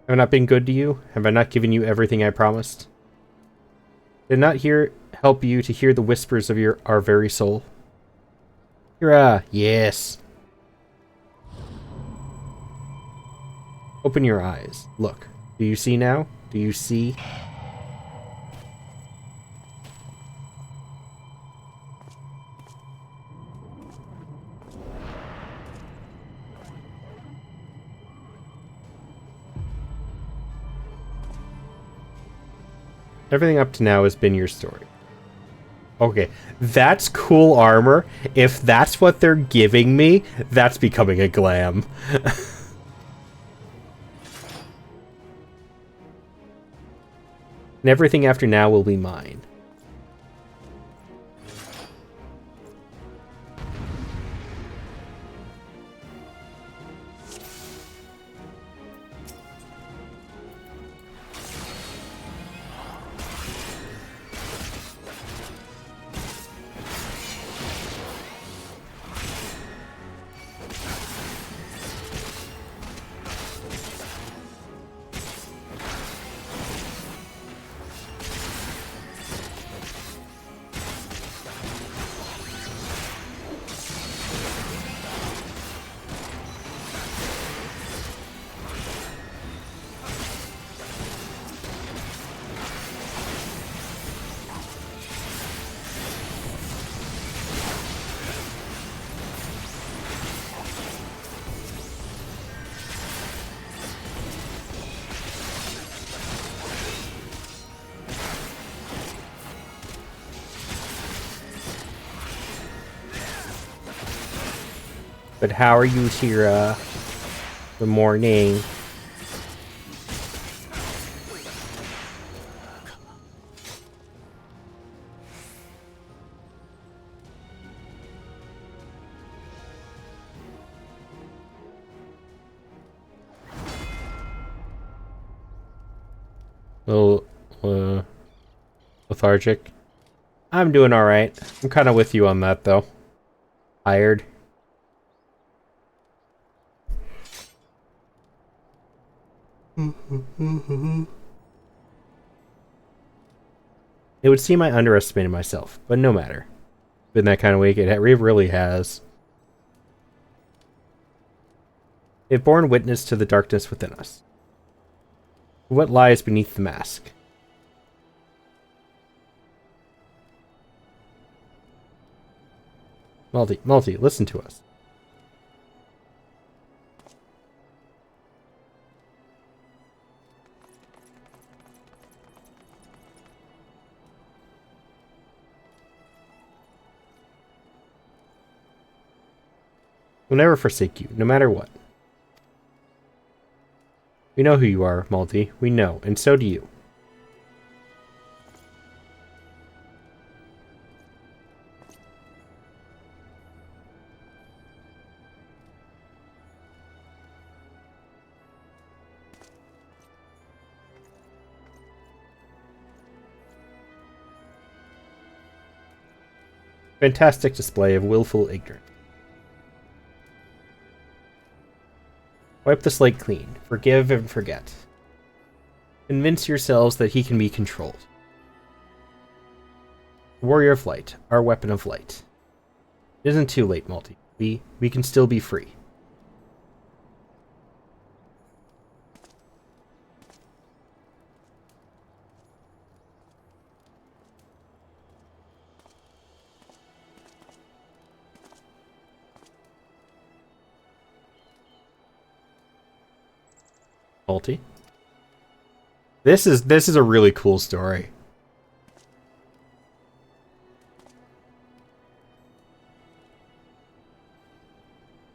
Have I not been good to you? Have I not given you everything I promised? Did I not help you to hear the whispers of our very soul? Hurrah! Yes! Open your eyes. Look. Do you see now? Do you see? Everything up to now has been your story. Okay, that's cool armor. If that's what they're giving me, that's becoming a glam. And everything after now will be mine. But how are you, Tira? Good morning. Little, lethargic. I'm doing alright. I'm kind of with you on that, though. Tired. It would seem I underestimated myself, but no matter. Been that kind of week, it really has. They've borne witness to the darkness within us. What lies beneath the mask? Multi, listen to us. We'll never forsake you, no matter what. We know who you are, Multi. We know, and so do you. Fantastic display of willful ignorance. Wipe the slate clean. Forgive and forget. Convince yourselves that he can be controlled. Warrior of Light, our weapon of light. It isn't too late, Multi. We can still be free. Multi. This is a really cool story.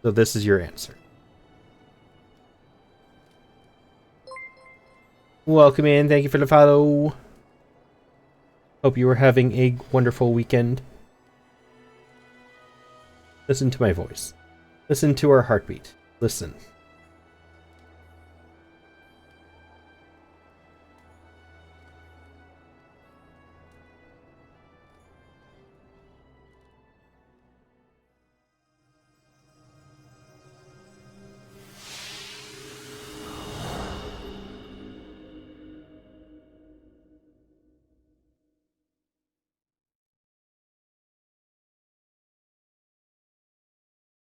So this is your answer. Welcome in. Thank you for the follow. Hope you are having a wonderful weekend. Listen to my voice. Listen to our heartbeat. Listen.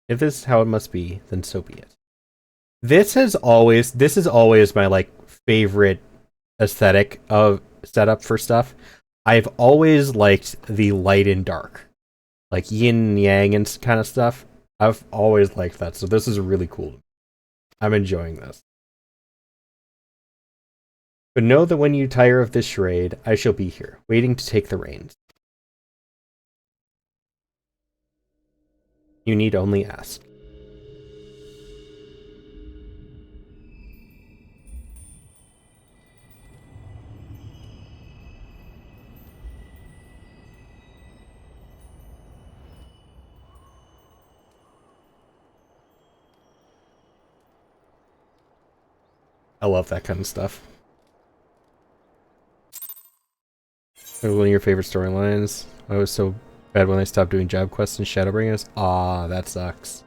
If this is how it must be, then so be it. This is always my like favorite aesthetic of setup for stuff. I've always liked the light and dark, like yin and yang and kind of stuff. I've always liked that, so this is really cool. I'm enjoying this. But know that when you tire of this charade, I shall be here, waiting to take the reins. You need only ask. I love that kind of stuff. One of your favorite storylines. I was so bad when I stopped doing job quests and Shadowbringers. Ah, that sucks.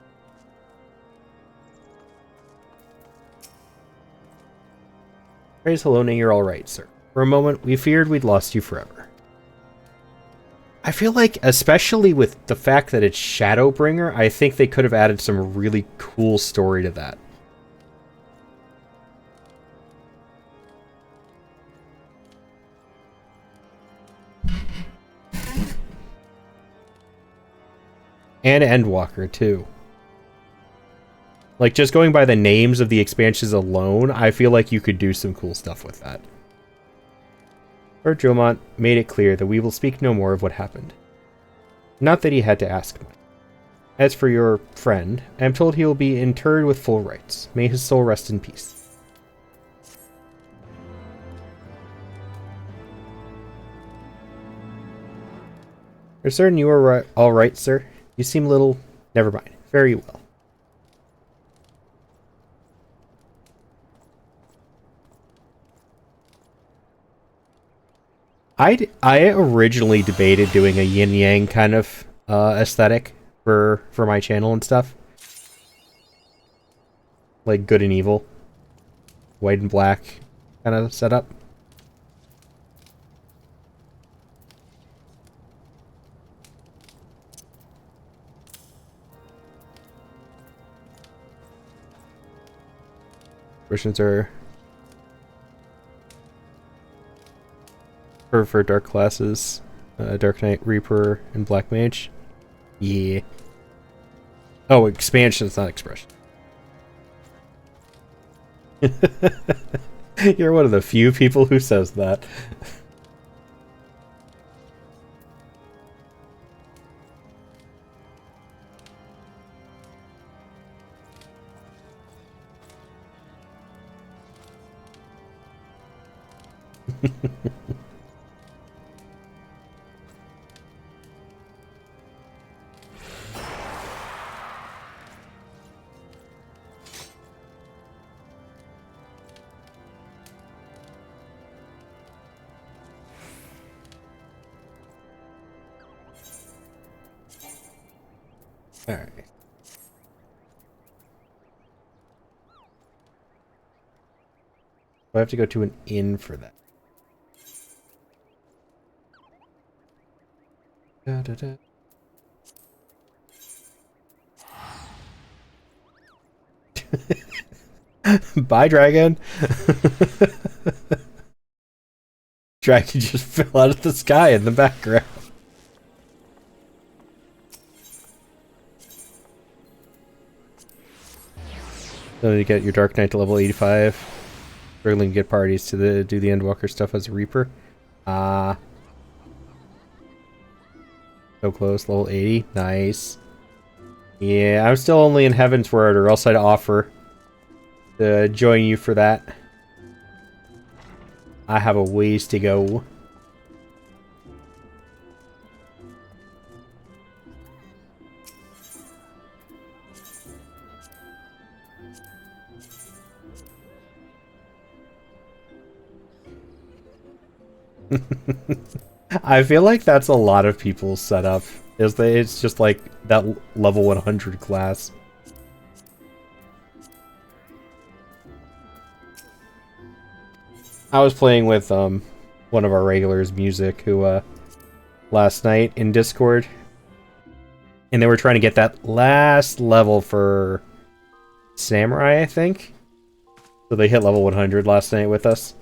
Praise Helone, you're alright, sir. For a moment, we feared we'd lost you forever. I feel like, especially with the fact that it's Shadowbringer, I think they could have added some really cool story to that. And Endwalker, too. Like, just going by the names of the expansions alone, I feel like you could do some cool stuff with that. Lord Jomont made it clear that we will speak no more of what happened. Not that he had to ask much. As for your friend, I am told he will be interred with full rites. May his soul rest in peace. Are certain you are all right, sir? You seem a little... Never mind. Very well. I originally debated doing a yin-yang kind of aesthetic for my channel and stuff. Like good and evil. White and black kind of setup. Versions are for dark classes, Dark Knight, Reaper, and Black Mage. Yeah. Oh, expansion, it's not expression. You're one of the few people who says that. Alright. I have to go to an inn for that. Da, da, da. Bye, dragon. Dragon just fell out of the sky in the background. So you get your Dark Knight to level 85. Struggling to get parties to do the Endwalker stuff as a Reaper. So close, level 80. Nice. Yeah, I'm still only in Heaven's Word, or else I'd offer to join you for that. I have a ways to go. I feel like that's a lot of people's setup. It's just like that level 100 class. I was playing with one of our regulars, Music, who last night in Discord, And they were trying to get that last level for Samurai, I think. So they hit level 100 last night with us.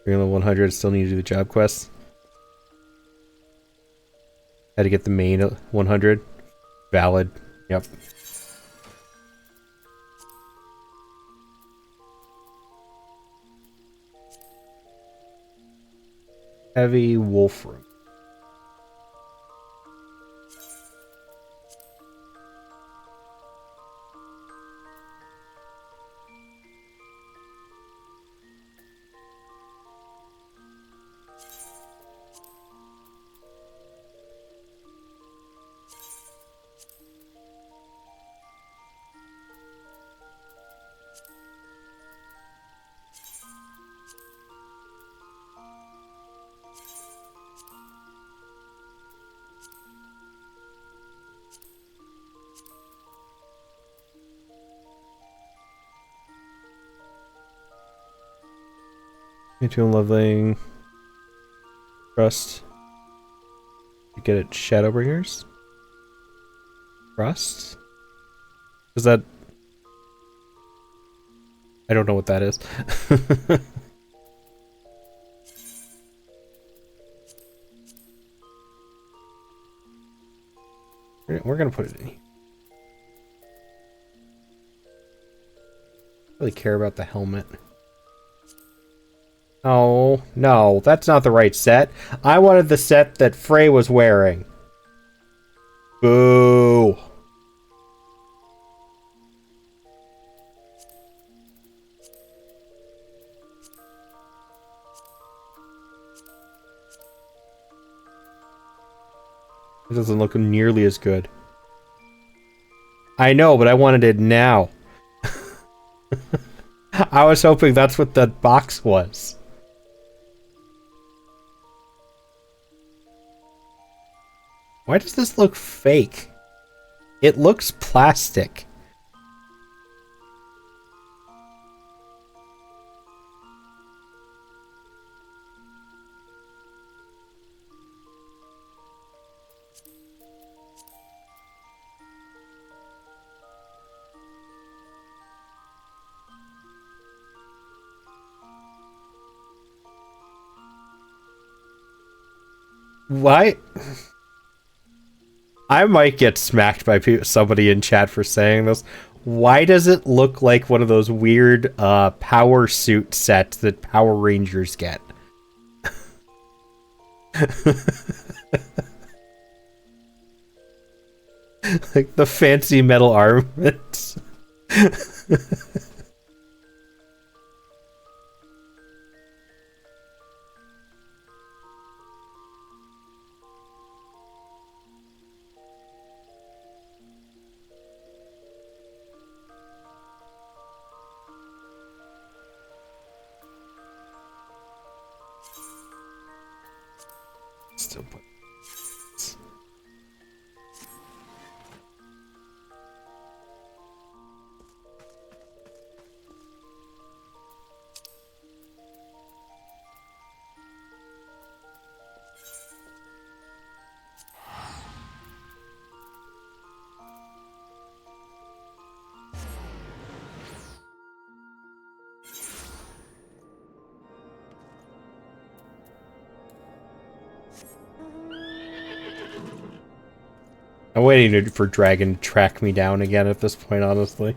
You're level 100, still need to do the job quests. Had to get the main 100. Valid. Yep. Heavy Wolfram. Into leveling. Trust. You get it Shadowbringers? Trust? Is that... I don't know what that is. We're gonna put it in here. Really care about the helmet. Oh, no, that's not the right set. I wanted the set that Frey was wearing. Boo. It doesn't look nearly as good. I know, but I wanted it now. I was hoping that's what that box was. Why does this look fake? It looks plastic. Why? I might get smacked by somebody in chat for saying this. Why does it look like one of those weird power suit sets that Power Rangers get? Like the fancy metal armaments. Still put. I'm waiting for Dragon to track me down again at this point, honestly.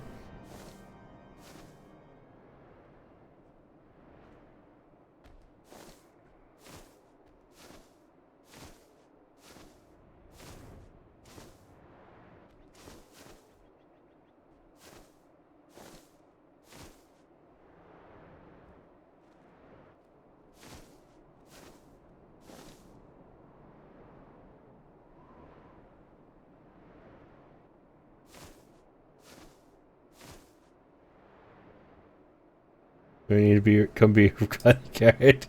We need to come be guard.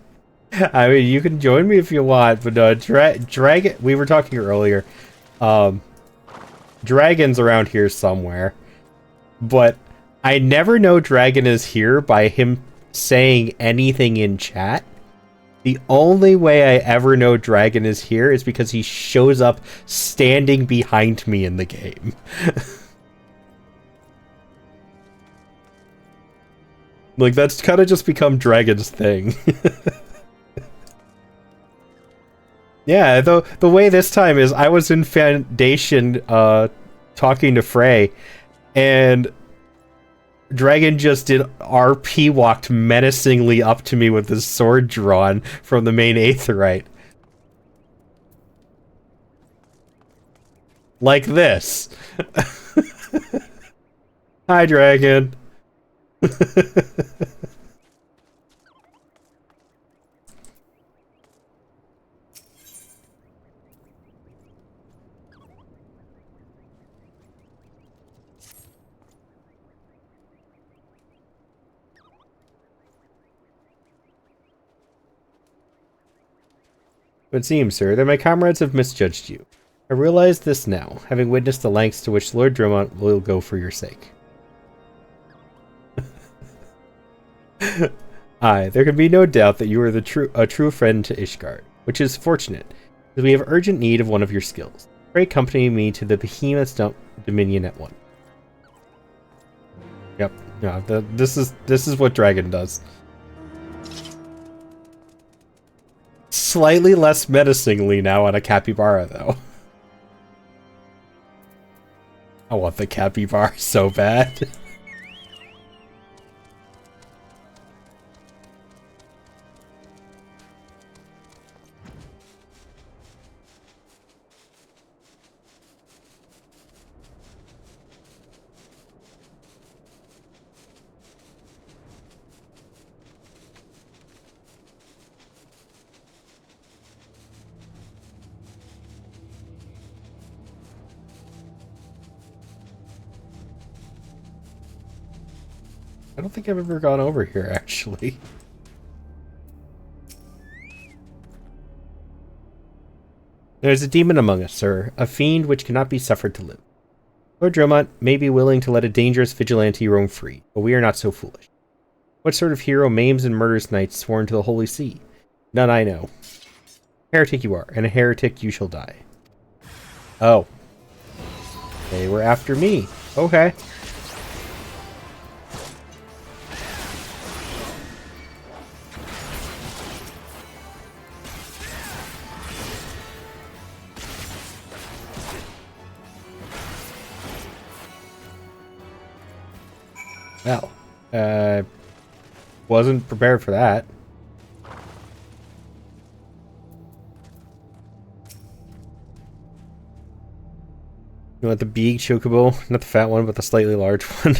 I mean, you can join me if you want, but Dragon. We were talking earlier. Dragon's around here somewhere, but I never know Dragon is here by him saying anything in chat. The only way I ever know Dragon is here is because he shows up standing behind me in the game. Like, that's kind of just become Dragon's thing. Yeah, the way this time is I was in Foundation talking to Frey, and Dragon just did RP walked menacingly up to me with his sword drawn from the main Aetheryte. Like this. Hi, Dragon. It seems, sir, that my comrades have misjudged you. I realize this now, having witnessed the lengths to which Lord Drummond will go for your sake. Aye, there can be no doubt that you are a true friend to Ishgard, which is fortunate, because we have urgent need of one of your skills. Pray accompany me to the Behemoth's Dominion at once. Yep, no, this is what Dragon does. Slightly less menacingly now on a capybara, though. I want the capybara so bad. I don't think I've ever gone over here, actually. There's a demon among us, sir, a fiend which cannot be suffered to live. Lord Drummond may be willing to let a dangerous vigilante roam free, but we are not so foolish. What sort of hero maims and murders knights sworn to the Holy See? None I know. Heretic you are, and a heretic you shall die. Oh. They were after me. Okay. Well, wasn't prepared for that. You want the big chocobo? Not the fat one, but the slightly large one.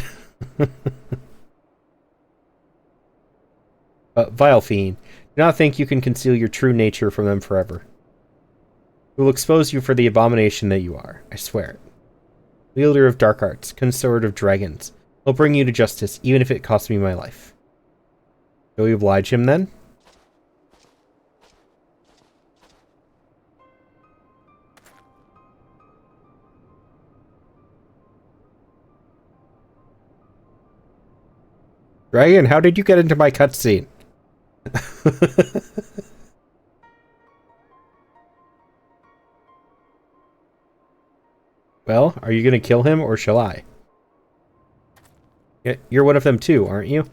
Vile fiend, do not think you can conceal your true nature from them forever. We will expose you for the abomination that you are, I swear it. Wielder of dark arts, consort of dragons. I'll bring you to justice, even if it costs me my life. Shall we oblige him, then? Dragon, how did you get into my cutscene? Well, are you going to kill him, or shall I? You're one of them too, aren't you?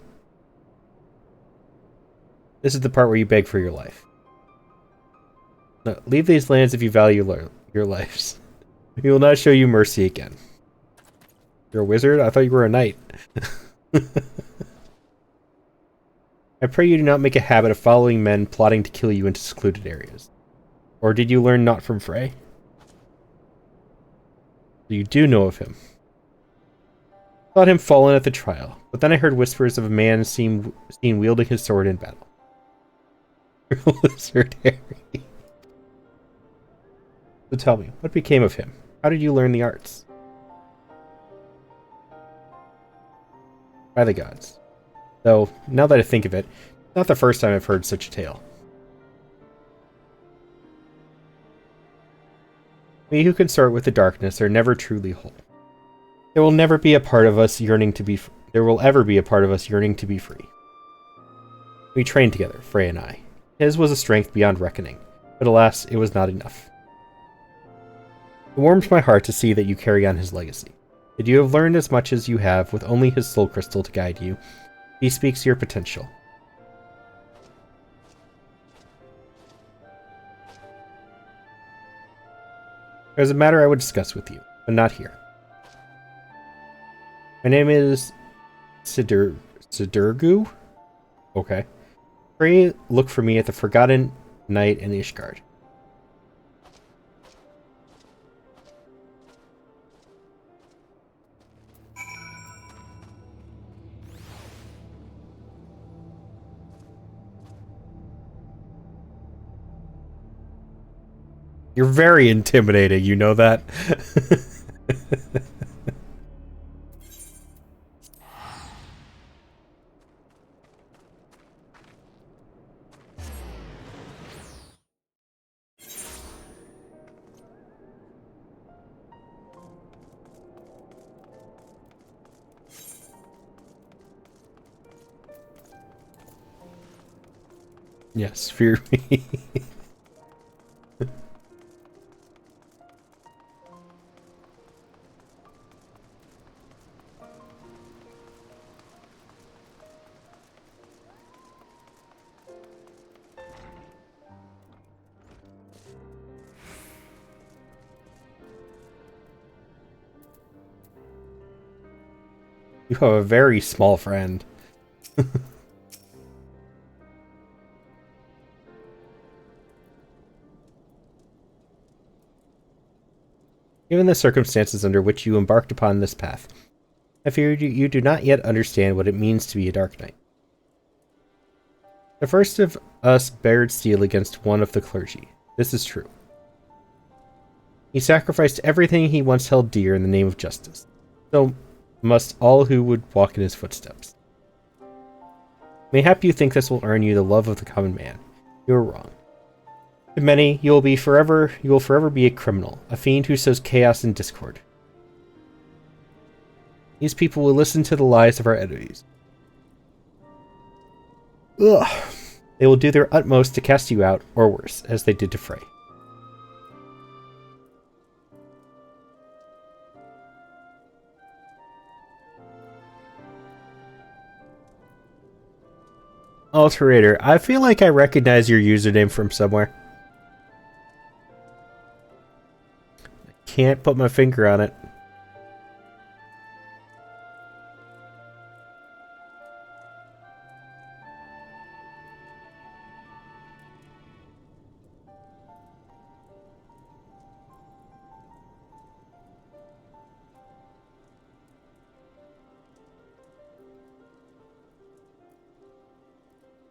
This is the part where you beg for your life. No, leave these lands if you value your lives. We will not show you mercy again. You're a wizard? I thought you were a knight. I pray you do not make a habit of following men plotting to kill you into secluded areas. Or did you learn not from Frey? You do know of him. Thought him fallen at the trial, but then I heard whispers of a man seen wielding his sword in battle. Lizard Harry. So tell me, what became of him? How did you learn the arts? By the gods. Though, now that I think of it, it's not the first time I've heard such a tale. We who consort with the darkness are never truly whole. There will never be a part of us yearning to be there will ever be a part of us yearning to be free. We trained together, Frey and I. His was a strength beyond reckoning, but alas, it was not enough. It warms my heart to see that you carry on his legacy. That you have learned as much as you have with only his soul crystal to guide you. He speaks your potential. There's a matter I would discuss with you, but not here. My name is Sidurgu? Okay. Pray look for me at the Forgotten Night in Ishgard. You're very intimidating, you know that? Yes, fear me. You have a very small friend. Given the circumstances under which you embarked upon this path, I fear you do not yet understand what it means to be a Dark Knight. The first of us bared steel against one of the clergy. This is true. He sacrificed everything he once held dear in the name of justice. So must all who would walk in his footsteps. Mayhap you think this will earn you the love of the common man. You are wrong. To many, you will forever be a criminal, a fiend who sows chaos and discord. These people will listen to the lies of our enemies. Ugh. They will do their utmost to cast you out, or worse, as they did to Frey. Alterator, I feel like I recognize your username from somewhere. I can't put my finger on it.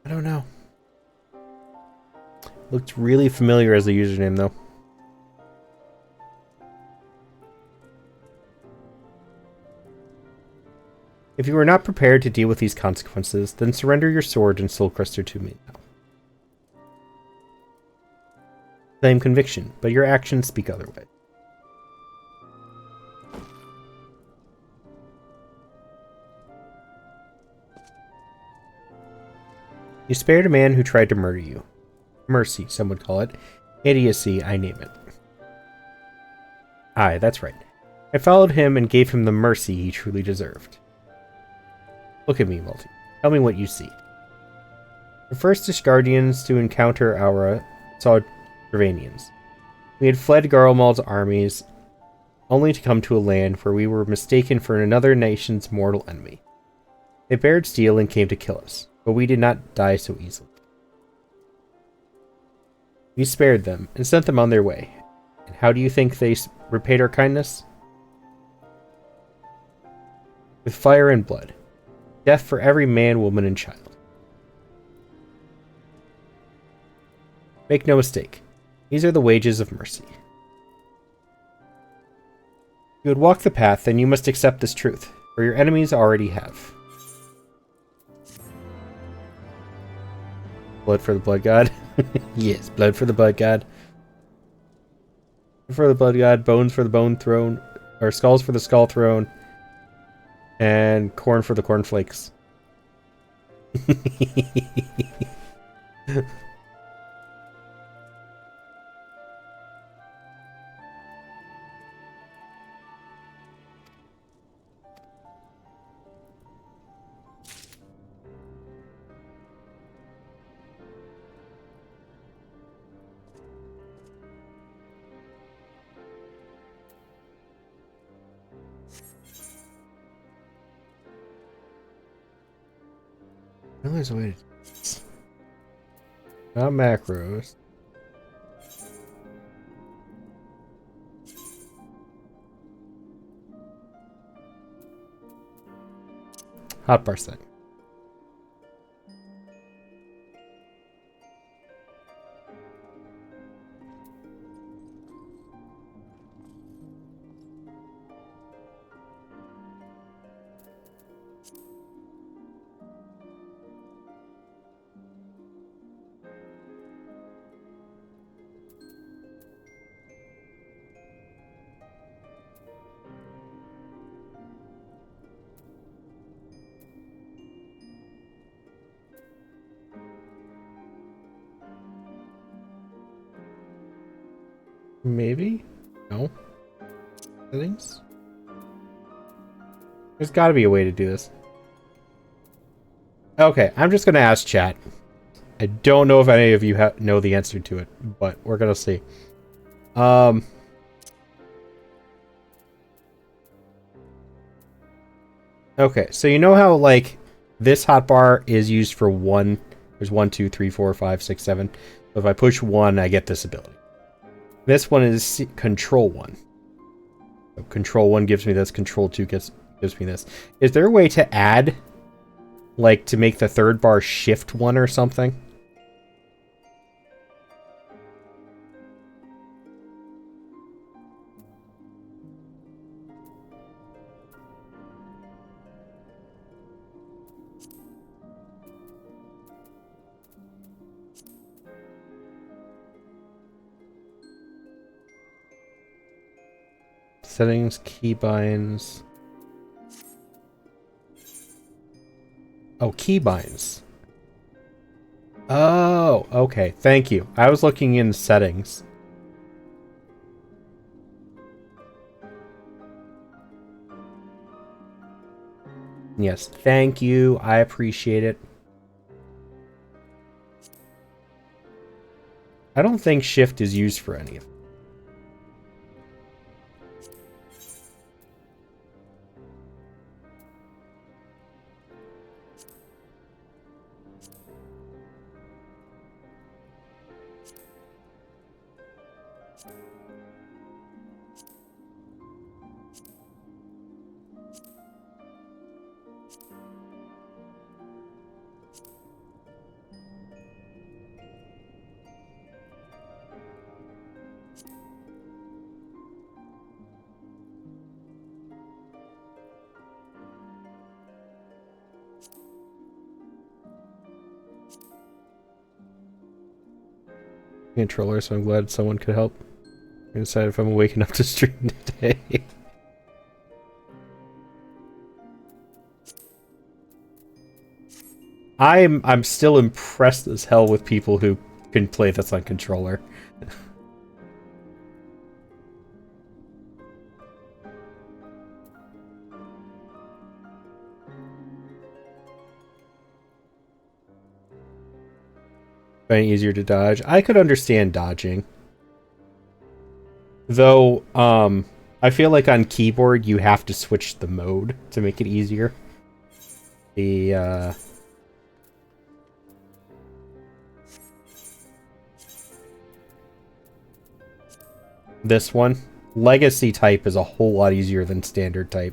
I don't know. Looked really familiar as a username, though. If you are not prepared to deal with these consequences, then surrender your sword and soul crystal to me now. Claim conviction, but your actions speak otherwise. You spared a man who tried to murder you. Mercy, some would call it. Idiocy, I name it. Aye, that's right. I followed him and gave him the mercy he truly deserved. Look at me, Multi. Tell me what you see. The first Ishgardians to encounter Aura saw Dravanians. We had fled Garlemald's armies, only to come to a land where we were mistaken for another nation's mortal enemy. They bared steel and came to kill us, but we did not die so easily. We spared them and sent them on their way. And how do you think they repaid our kindness? With fire and blood. Death for every man, woman, and child. Make no mistake. These are the wages of mercy. If you would walk the path, then you must accept this truth, for your enemies already have. Blood for the blood god. Yes, blood for the blood god. For the blood god, bones for the bone throne, or skulls for the skull throne, And corn for the cornflakes. Well, there's a way to do this. Not macros. Hotbar set. Maybe? No? Settings? There's gotta be a way to do this. Okay, I'm just gonna ask chat. I don't know if any of you know the answer to it, but we're gonna see. Okay, so you know how, like, this hotbar is used for one... There's 1, 2, 3, 4, 5, 6, 7. So if I push 1, I get this ability. This one is control 1. So control 1 gives me this, control 2 gives me this. Is there a way to add, like, to make the third bar shift 1 or something? Settings, keybinds. Oh, keybinds. Oh, okay. Thank you. I was looking in settings. Yes, thank you. I appreciate it. I don't think shift is used for any of it. Controller, so I'm glad someone could help. I decide if I'm waking up to stream today. I'm still impressed as hell with people who can play this on controller. Finding easier to dodge. I could understand dodging. Though, I feel like on keyboard you have to switch the mode to make it easier. This one. Legacy type is a whole lot easier than standard type.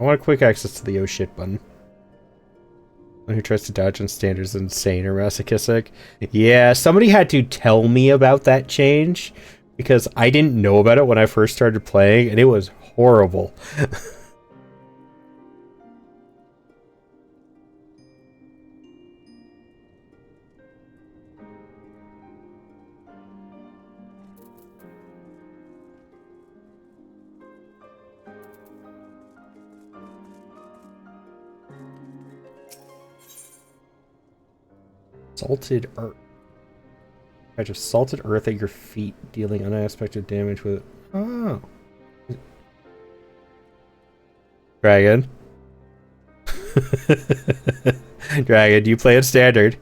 I want quick access to the oh shit button. One who tries to dodge on standard is insane or masochistic. Yeah, somebody had to tell me about that change, because I didn't know about it when I first started playing, and it was horrible. Salted earth. Patch of salted earth at your feet, dealing unexpected damage with... Oh. Dragon. Dragon, you play it standard.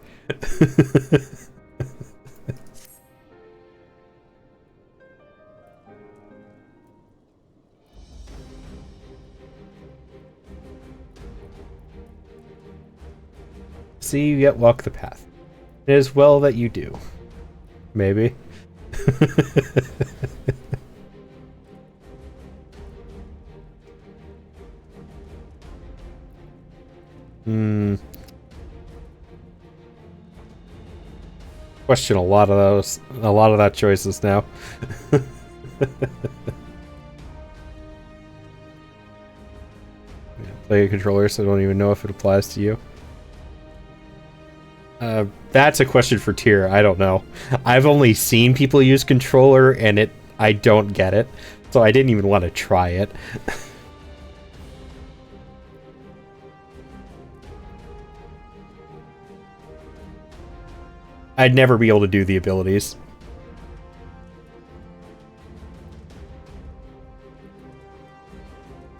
See you yet walk the path. It is well that you do. Maybe. Question a lot of that choices now. Play a controller, so I don't even know if it applies to you. That's a question for Tyr. I don't know. I've only seen people use controller, and I don't get it, so I didn't even want to try it. I'd never be able to do the abilities.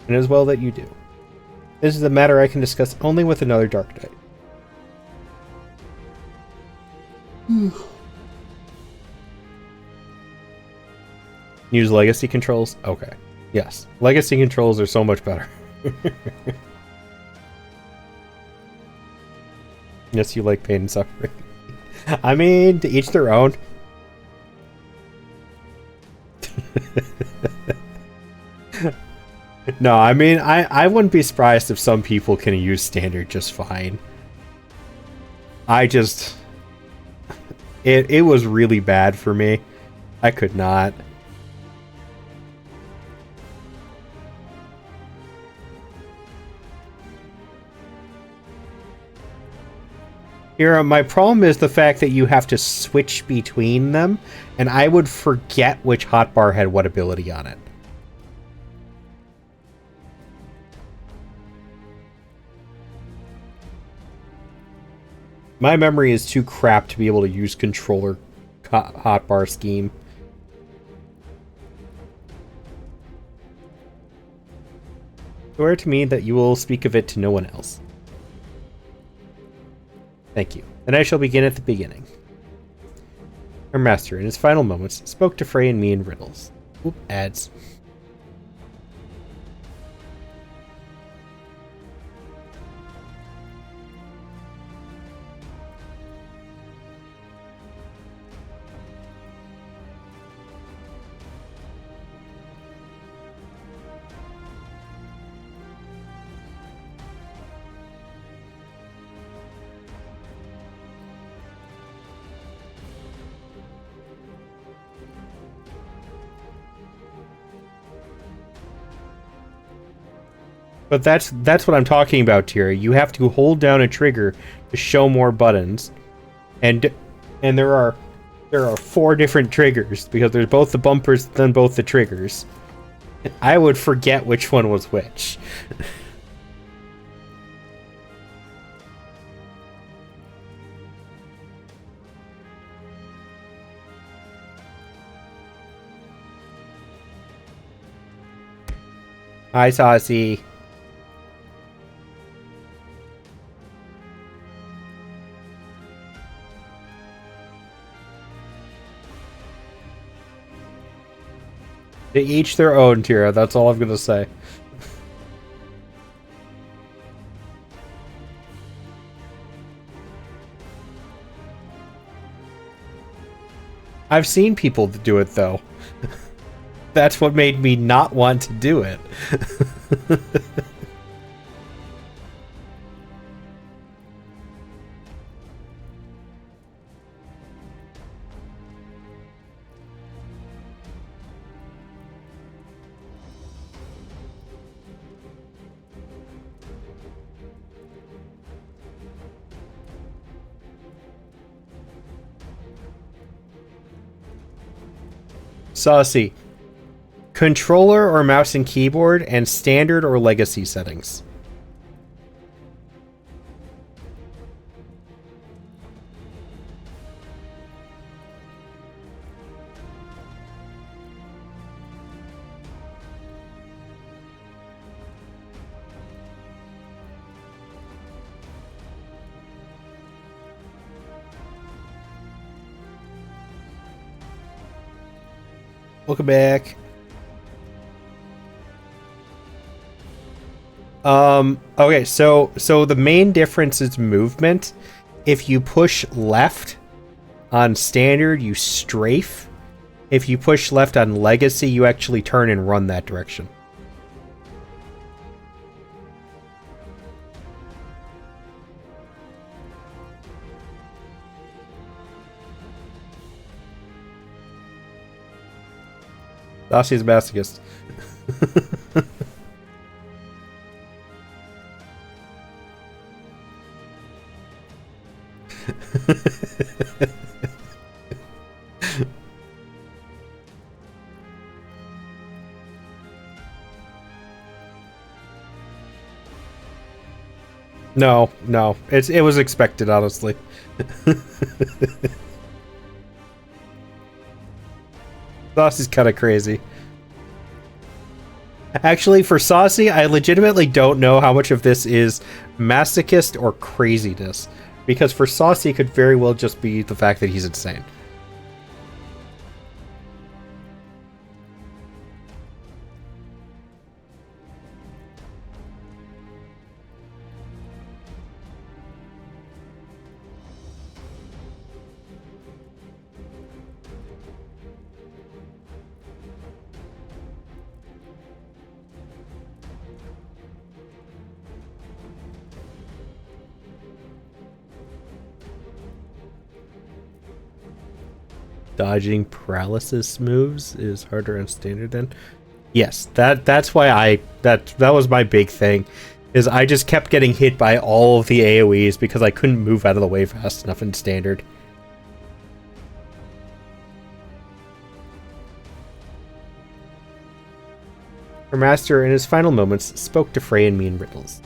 And as well that you do. This is a matter I can discuss only with another Dark Knight. Use legacy controls? Okay. Yes. Legacy controls are so much better. Yes, you like pain and suffering. I mean, to each their own. No, I mean, I wouldn't be surprised if some people can use standard just fine. I just... It was really bad for me. I could not. Here, my problem is the fact that you have to switch between them, and I would forget which hotbar had what ability on it. My memory is too crap to be able to use controller hotbar scheme. Swear to me that you will speak of it to no one else. Thank you. Then I shall begin at the beginning. Our master, in his final moments, spoke to Frey and me in riddles. Oop, ads. But that's what I'm talking about, Tyr. You have to hold down a trigger to show more buttons, and there are 4 different triggers because there's both the bumpers then both the triggers. I would forget which one was which. Hi, Saucy. To each their own, Tyra. That's all I'm gonna say. I've seen people do it, though. That's what made me not want to do it. Saucy. Controller or mouse and keyboard, and standard or legacy settings. Welcome back. Okay, so the main difference is movement. If you push left on standard, you strafe. If you push left on legacy, you actually turn and run that direction. Dacia's a masochist. No. It was expected, honestly. Saucy's kind of crazy. Actually, for Saucy, I legitimately don't know how much of this is masochist or craziness. Because for Saucy, it could very well just be the fact that he's insane. Dodging paralysis moves is harder on standard then. Yes, that's why that was my big thing, is I just kept getting hit by all of the AoEs because I couldn't move out of the way fast enough in standard. Her master, in his final moments, spoke to Frey and me in riddles.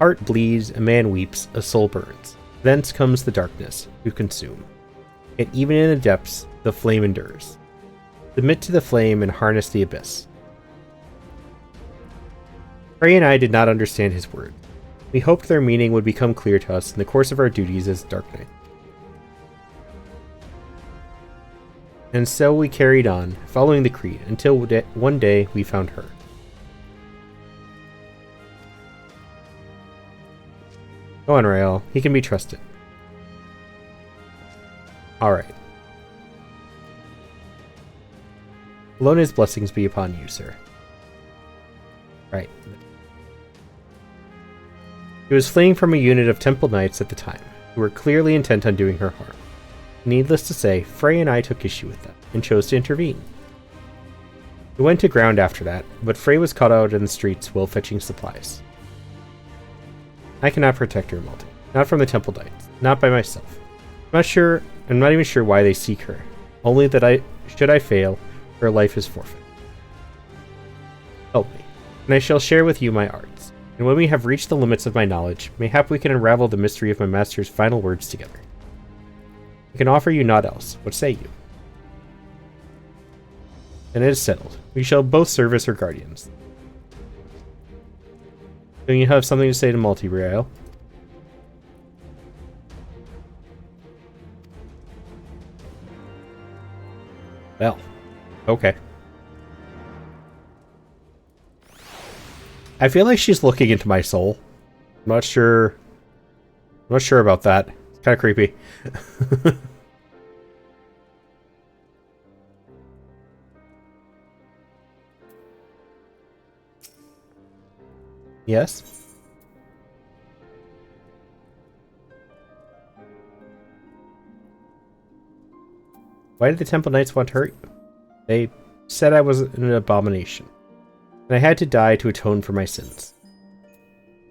Heart bleeds, a man weeps, a soul burns. Thence comes the darkness, to consume. Yet even in the depths, the flame endures. Submit to the flame and harness the abyss. Frey and I did not understand his words. We hoped their meaning would become clear to us in the course of our duties as Dark Knight. And so we carried on, following the creed, until one day we found her. Go on, Rael. He can be trusted. Alright. Lona's blessings be upon you, sir. Right. He was fleeing from a unit of Temple Knights at the time, who were clearly intent on doing her harm. Needless to say, Frey and I took issue with that, and chose to intervene. We went to ground after that, but Frey was caught out in the streets while fetching supplies. I cannot protect her, Malty. Not from the Temple Knights. Not by myself. I'm not even sure why they seek her. Only that should I fail, her life is forfeit. Help me, and I shall share with you my arts. And when we have reached the limits of my knowledge, mayhap we can unravel the mystery of my master's final words together. I can offer you naught else. What say you? Then it is settled. We shall both serve as her guardians. Don't you have something to say to Malty, Rael? Well, okay. I feel like she's looking into my soul. I'm not sure about that. It's kind of creepy. Yes? Why did the Temple Knights want to hurt you? They said I was an abomination, and I had to die to atone for my sins.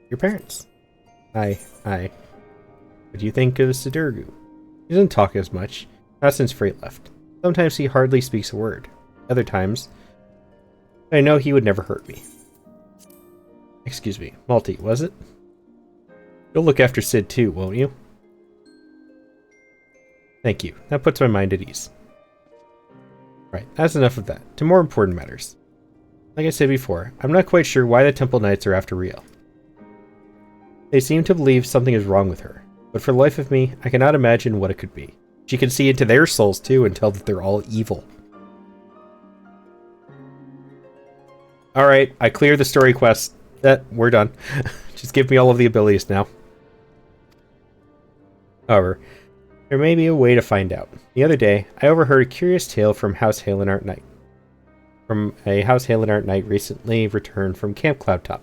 Your parents. What do you think of Sidurgu? He doesn't talk as much, not since Frey left. Sometimes he hardly speaks a word. Other times, I know he would never hurt me. Excuse me, Malty, was it? You'll look after Sid too, won't you? Thank you. That puts my mind at ease. Right, that's enough of that. To more important matters. Like I said before, I'm not quite sure why the Temple Knights are after Riel. They seem to believe something is wrong with her, but for the life of me, I cannot imagine what it could be. She can see into their souls too and tell that they're all evil. Alright, I cleared the story quest. We're done. Just give me all of the abilities now. However, there may be a way to find out. The other day, I overheard a curious tale from House Halenart Knight. From a House Halenart Knight recently returned from Camp Cloudtop.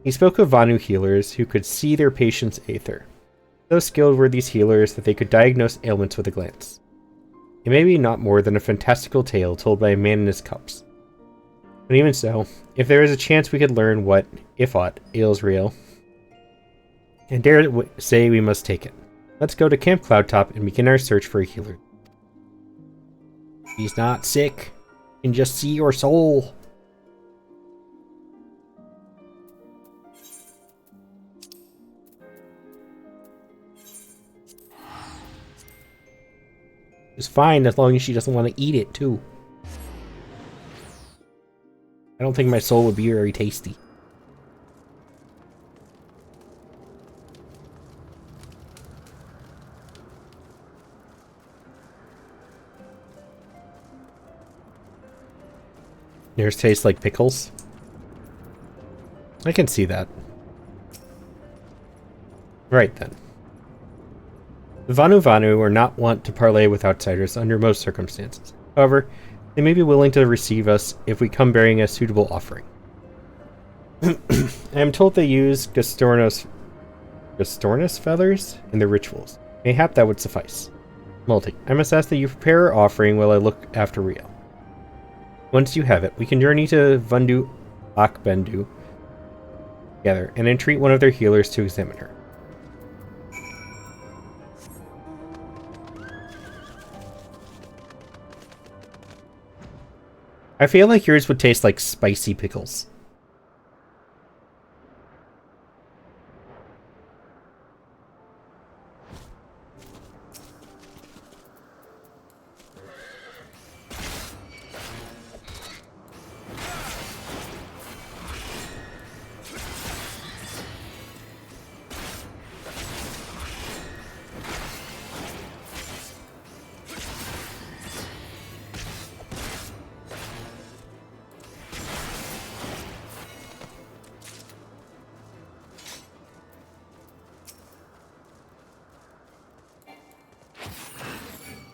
He spoke of Vanu healers who could see their patients' aether. So skilled were these healers that they could diagnose ailments with a glance. It may be not more than a fantastical tale told by a man in his cups. But even so, if there is a chance we could learn what, if aught, ails Riel, and dare say we must take it. Let's go to Camp Cloudtop and begin our search for a healer. He's not sick. He can just see your soul. It's fine as long as she doesn't want to eat it, too. I don't think my soul would be very tasty. Yours tastes like pickles? I can see that. Right then. The Vanu are not wont to parley with outsiders under most circumstances. However, they may be willing to receive us if we come bearing a suitable offering. I am told they use Gastornis feathers in their rituals. Mayhap that would suffice. Multi, I must ask that you prepare our offering while I look after Riel. Once you have it, we can journey to Vundu Akbendu together and entreat one of their healers to examine her. I feel like yours would taste like spicy pickles.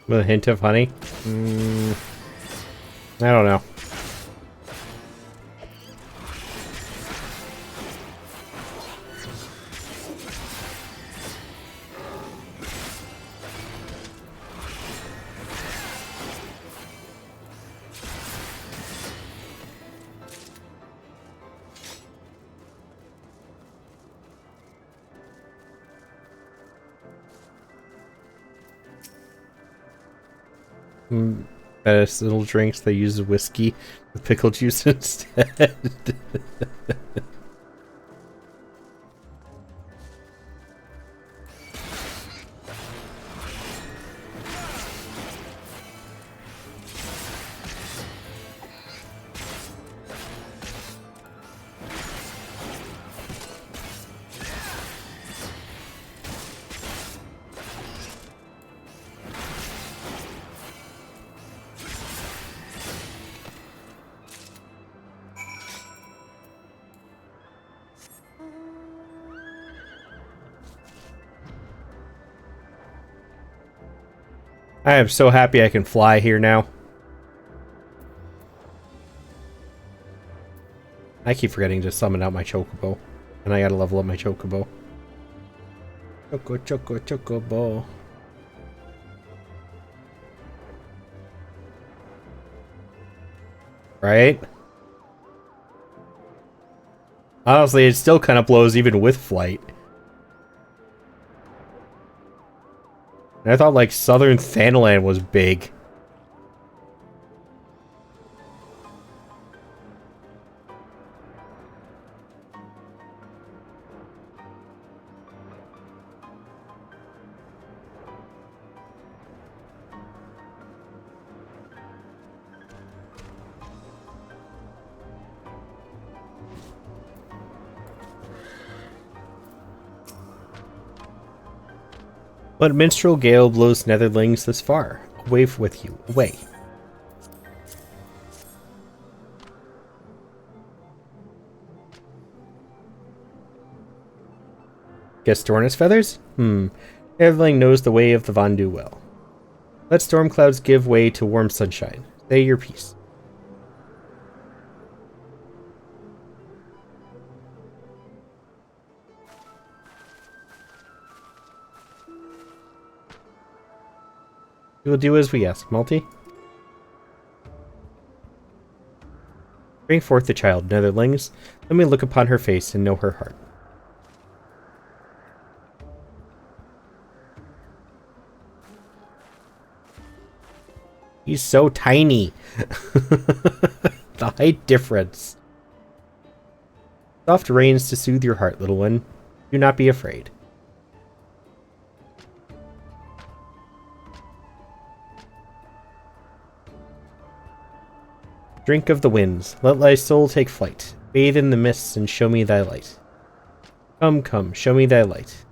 With a hint of honey? I don't know. Medicinal drinks, they use whiskey with pickle juice instead. I am so happy I can fly here now. I keep forgetting to summon out my chocobo. And I gotta level up my chocobo. Chocobo. Right? Honestly, it still kind of blows even with flight. And I thought, like, Southern Thanalan was big. What minstrel gale blows netherlings this far? Away with you, away. Guess Dornus feathers? Netherling knows the way of the Vandu well. Let storm clouds give way to warm sunshine. Say your piece. We will do as we ask, Malty. Bring forth the child, netherlings. Let me look upon her face and know her heart. He's so tiny. The height difference. Soft rains to soothe your heart, little one. Do not be afraid. Drink of the winds. Let thy soul take flight. Bathe in the mists and show me thy light. Come, come, show me thy light.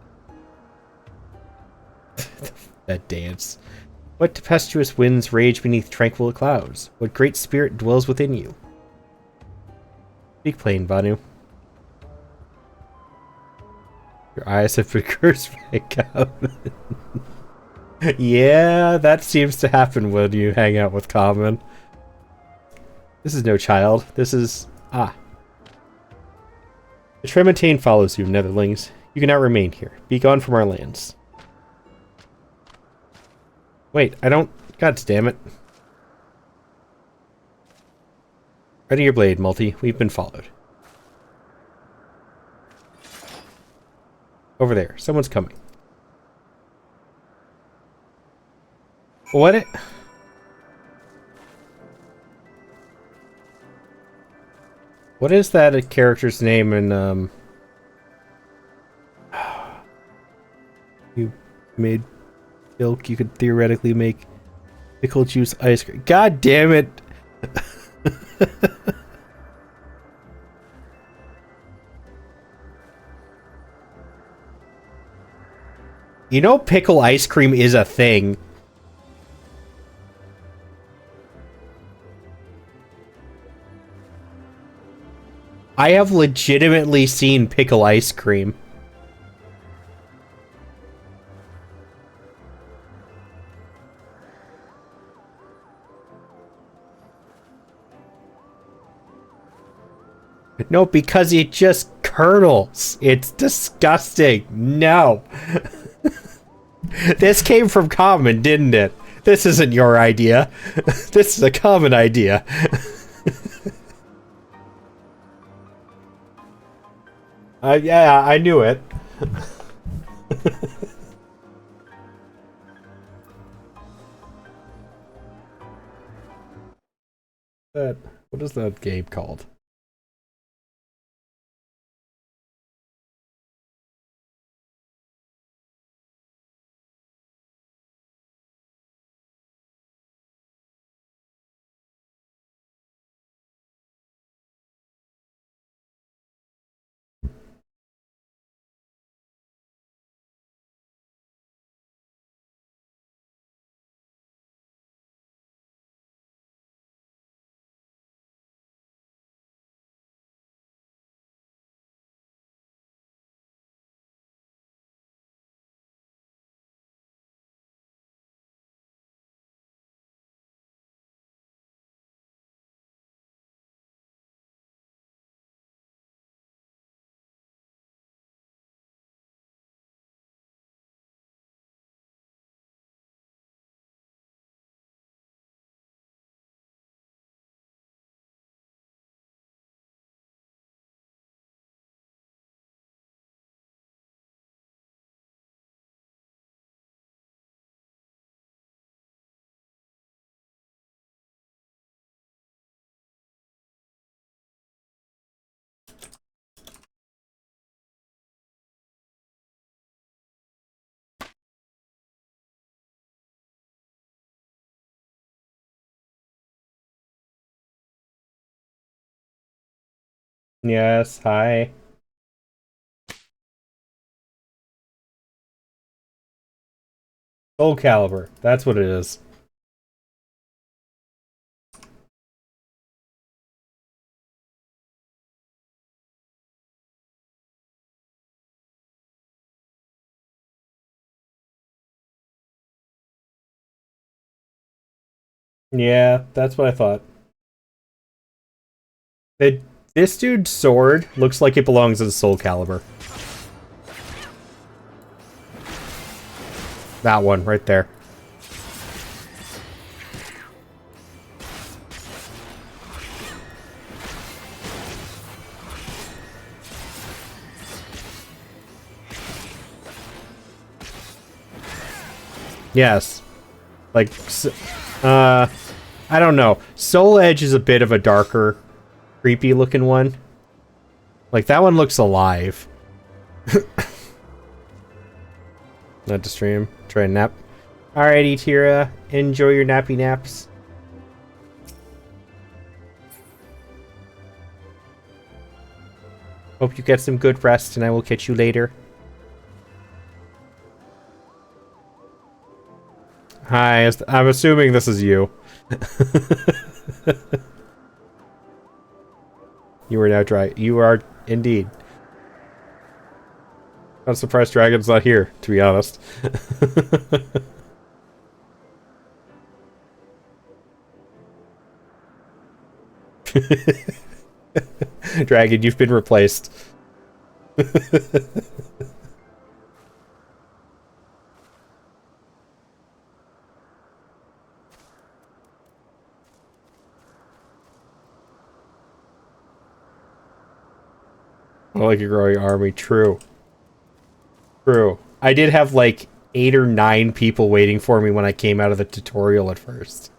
That dance. What tempestuous winds rage beneath tranquil clouds? What great spirit dwells within you? Speak plain, Vanu. Your eyes have been cursed by God. Yeah, that seems to happen when you hang out with Common. This is no child. This is... Ah. The Tremontaine follows you, Netherlings. You cannot remain here. Be gone from our lands. Wait, I don't... God damn it. Ready your blade, Multi. We've been followed. Over there. Someone's coming. What? What is that character's name in, You made milk, you could theoretically make pickle juice ice cream. God damn it! You know pickle ice cream is a thing. I have legitimately seen pickle ice cream. No, because it just curdles. It's disgusting. No. This came from Common, didn't it? This isn't your idea. This is a Common idea. Yeah, I knew it. What is that game called? Yes, hi. Soul Calibur. That's what it is. Yeah, that's what I thought. This dude's sword looks like it belongs in Soul Calibur. That one right there. Yes. Like, I don't know. Soul Edge is a bit of a darker, creepy looking one. Like, that one looks alive. Not to stream. Try and nap. Alrighty, Tira. Enjoy your nappy naps. Hope you get some good rest, and I will catch you later. Hi, I'm assuming this is you. You are now dry. You are indeed. I'm surprised Dragon's not here, to be honest. Dragon, you've been replaced. I like a growing army. True. True. I did have like 8 or 9 people waiting for me when I came out of the tutorial at first.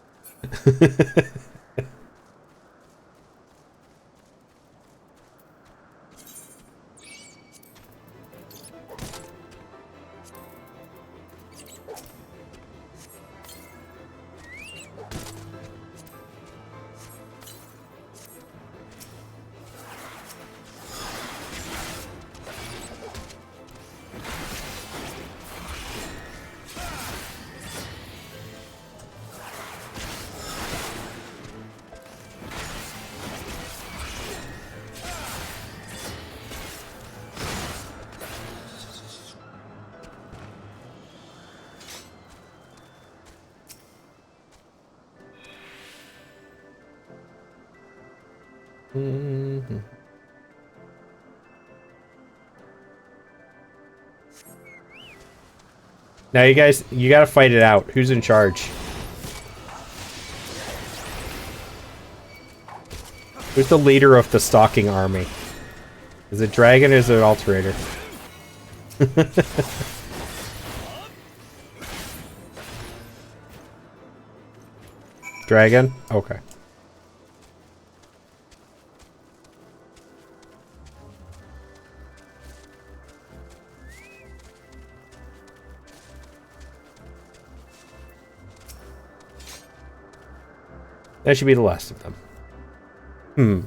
Mm-hmm. Now you guys, you gotta fight it out. Who's in charge? Who's the leader of the stalking army? Is it Dragon or is it Alterator? Dragon? Okay. That should be the last of them.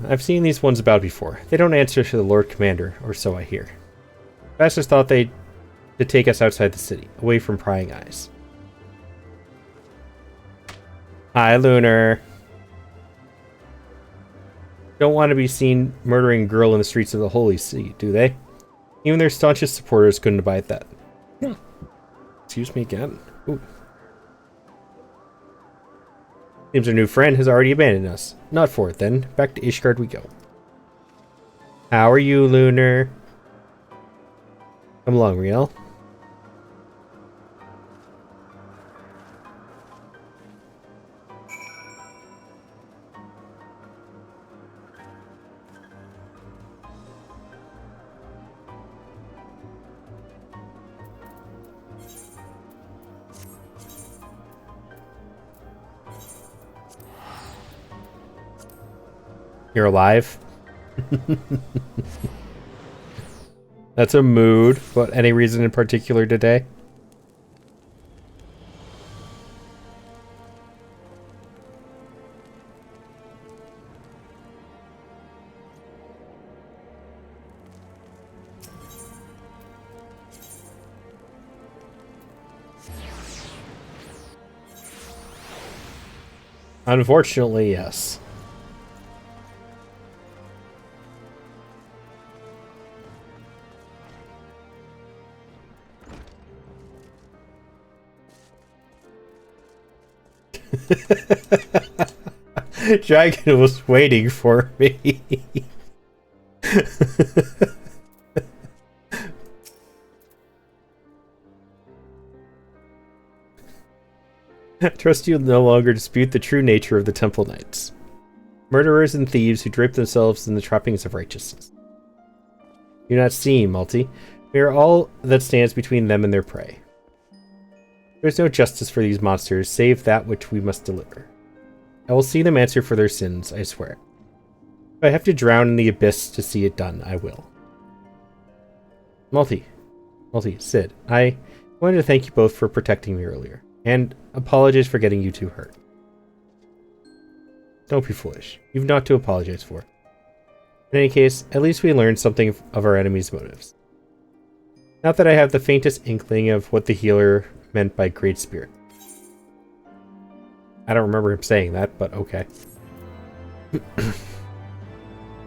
I've seen these ones about before. They don't answer to the Lord Commander, or so I hear. Masters thought they'd to take us outside the city, away from prying eyes. Hi, Lunar. Don't want to be seen murdering a girl in the streets of the Holy See, do they? Even their staunchest supporters couldn't abide that. Excuse me again. Ooh. Seems our new friend has already abandoned us. Not for it, then. Back to Ishgard we go. How are you, Lunar? Come along, Riel. You're alive? That's a mood, but any reason in particular today? Unfortunately, yes. Dragon was waiting for me. Trust you'll no longer dispute the true nature of the Temple Knights. Murderers and thieves who drape themselves in the trappings of righteousness. Do not see, Malty. We are all that stands between them and their prey. There is no justice for these monsters, save that which we must deliver. I will see them answer for their sins, I swear. If I have to drown in the abyss to see it done, I will. Malty, Sid, I wanted to thank you both for protecting me earlier, and apologize for getting you two hurt. Don't be foolish. You've naught to apologize for. In any case, at least we learned something of our enemy's motives. Not that I have the faintest inkling of what the healer meant by Great Spirit. I don't remember him saying that, but okay.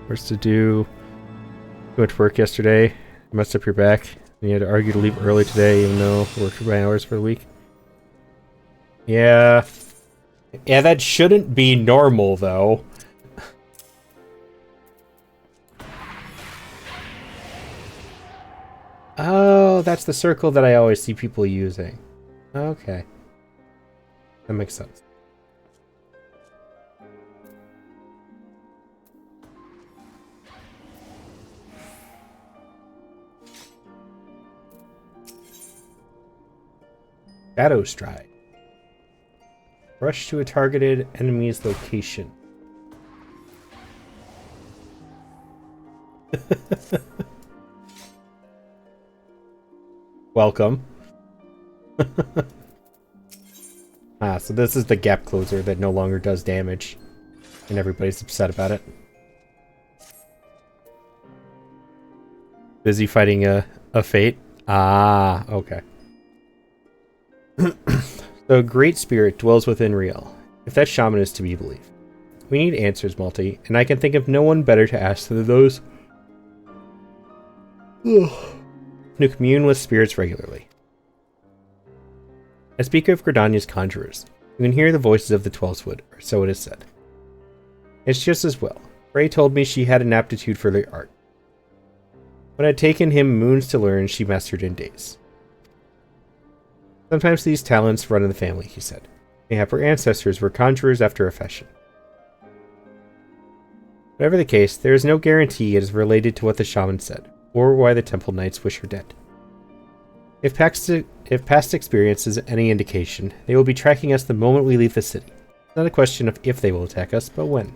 What's to do? You went to work yesterday, messed up your back, and you had to argue to leave early today even though you worked 9 hours for the week. Yeah. Yeah, that shouldn't be normal, though. Oh, that's the circle that I always see people using. Okay. That makes sense. Shadow Stride. Rush to a targeted enemy's location. Welcome. So this is the gap closer that no longer does damage. And everybody's upset about it. Busy fighting a fate? Ah, okay. The Great Spirit dwells within Riel, if that shaman is to be believed. We need answers, Malty, and I can think of no one better to ask than those who commune with spirits regularly. I speak of Gridania's conjurers. You can hear the voices of the Twelvewood, or so it is said. It's just as well. Frey told me she had an aptitude for the art. What had taken him moons to learn, she mastered in days. Sometimes these talents run in the family, he said. Mayhap her ancestors were conjurers after a fashion. Whatever the case, there is no guarantee it is related to what the shaman said, or why the Temple Knights wish her dead. If past experience is any indication, they will be tracking us the moment we leave the city. It's not a question of if they will attack us, but when.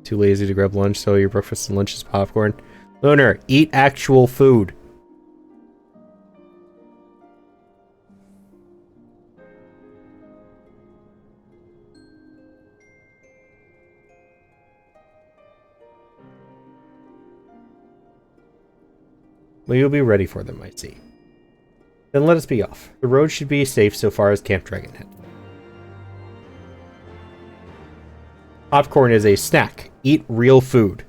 Too lazy to grab lunch, so your breakfast and lunch is popcorn. Lunar, eat actual food. Well, you'll be ready for them, I see. Then let us be off. The road should be safe so far as Camp Dragonhead. Popcorn is a snack. Eat real food.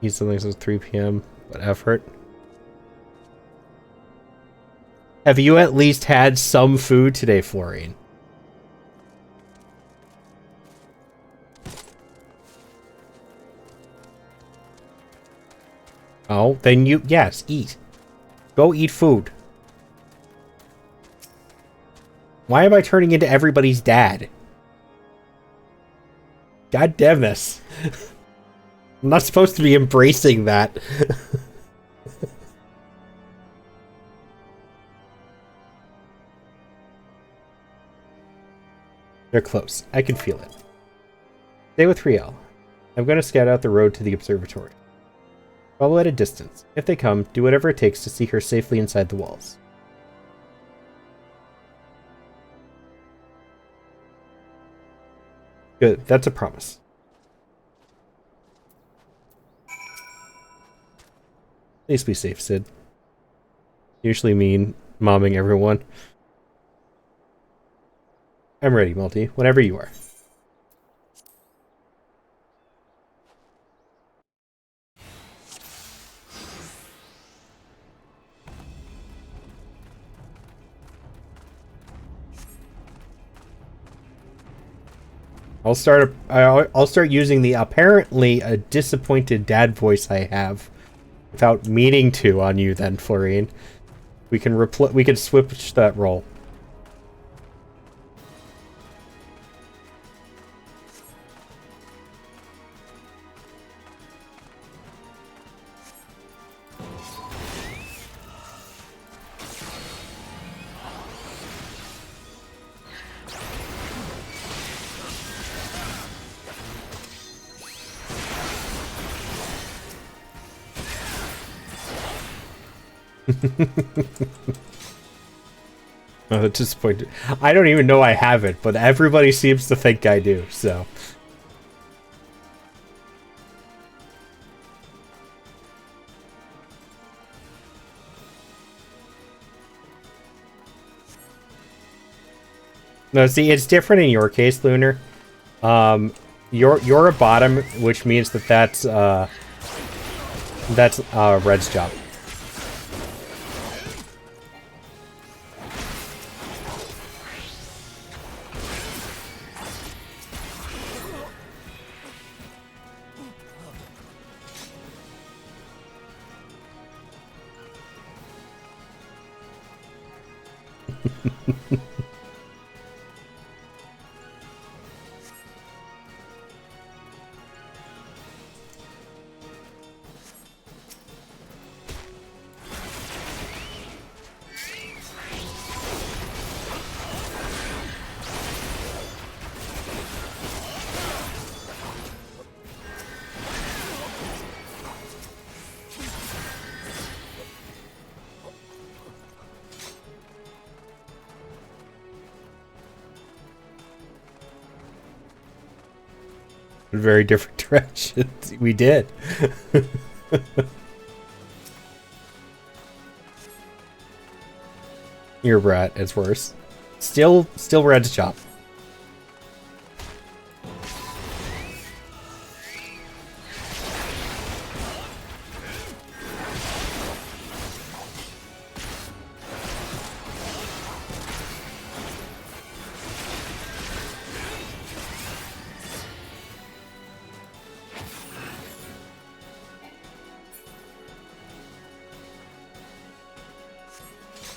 Eat something since 3 p.m. What effort? Have you at least had some food today, Florine? Oh, then yes, eat. Go eat food. Why am I turning into everybody's dad? God damn this. I'm not supposed to be embracing that. They're close. I can feel it. Stay with Riel. I'm going to scout out the road to the observatory. Follow at a distance. If they come, do whatever it takes to see her safely inside the walls. Good. That's a promise. Please be safe, Sid. Usually mean momming everyone. I'm ready, Multi. Whenever you are. I'll start using the apparently a disappointed dad voice I have without meaning to on you then, Florine. We can switch that role. Oh, disappointed. I don't even know I have it, but everybody seems to think I do, so. No, see, it's different in your case, Lunar. You're a bottom, which means that's Red's job. Very different directions. We did. Your brat, it's worse. Still Red's job.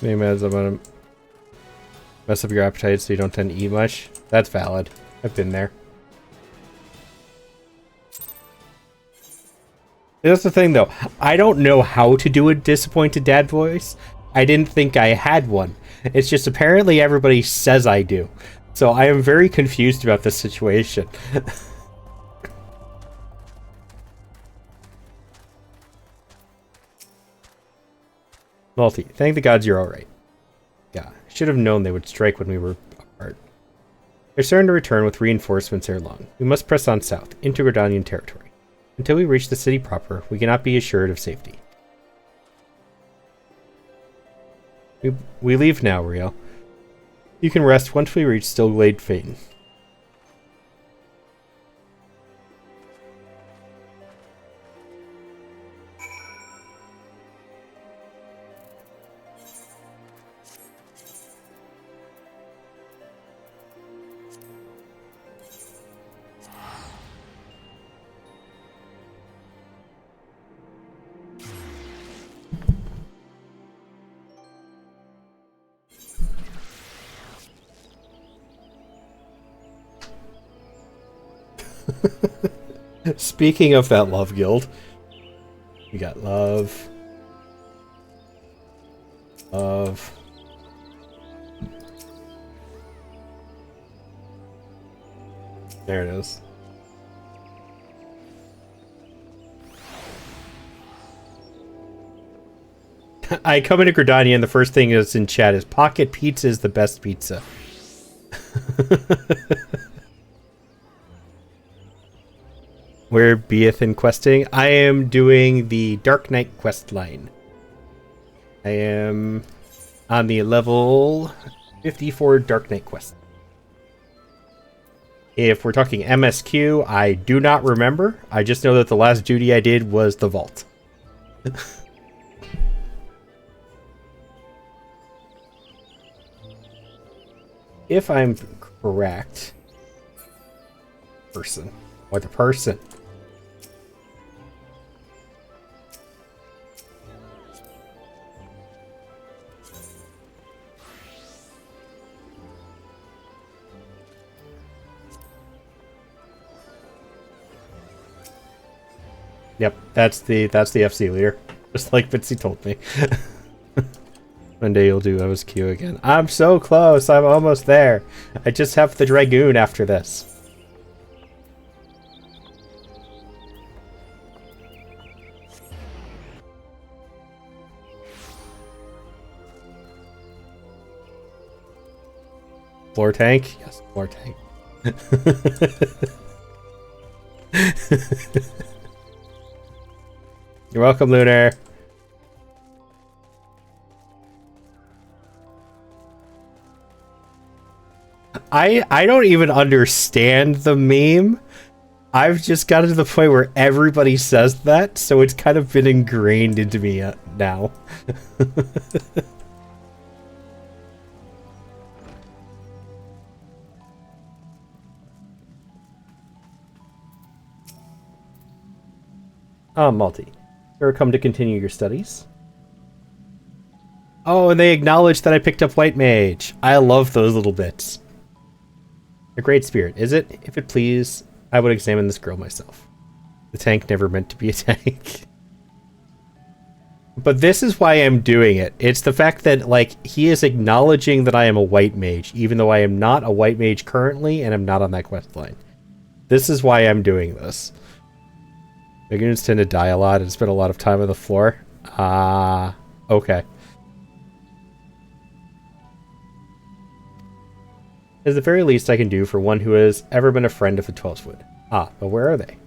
Maybe I'm gonna mess up your appetite so you don't tend to eat much. That's valid. I've been there. That's the thing, though. I don't know how to do a disappointed dad voice. I didn't think I had one. It's just apparently everybody says I do. So I am very confused about this situation. Multi, thank the gods you're alright. Yeah, I should have known they would strike when we were apart. They're certain to return with reinforcements ere long. We must press on south, into Gridanian territory. Until we reach the city proper, we cannot be assured of safety. We leave now, Rio. You can rest once we reach Stillglade Fane. Speaking of that love guild, we got love. There it is. I come into Gridania and the first thing that's in chat is pocket pizza is the best pizza. Where beeth in questing? I am doing the Dark Knight quest line. I am on the level 54 Dark Knight quest. If we're talking MSQ, I do not remember. I just know that the last duty I did was the vault. If I'm correct... Person. What the person? Yep, that's the FC leader. Just like Bitsy told me. One day you'll do OSQ again. I'm so close. I'm almost there. I just have the Dragoon after this. Floor tank? Yes, floor tank. You're welcome, Lunar. I don't even understand the meme. I've just gotten to the point where everybody says that, so it's kind of been ingrained into me now. Ah, Malty. You're come to continue your studies. Oh, and they acknowledge that I picked up White Mage. I love those little bits. A great spirit, is it? If it please, I would examine this girl myself. The tank never meant to be a tank. But this is why I'm doing it. It's the fact that, like, he is acknowledging that I am a White Mage, even though I am not a White Mage currently, and I'm not on that quest line. This is why I'm doing this. Dragoons tend to die a lot and spend a lot of time on the floor. Okay. Is the very least I can do for one who has ever been a friend of the 12-foot. Ah, but where are they?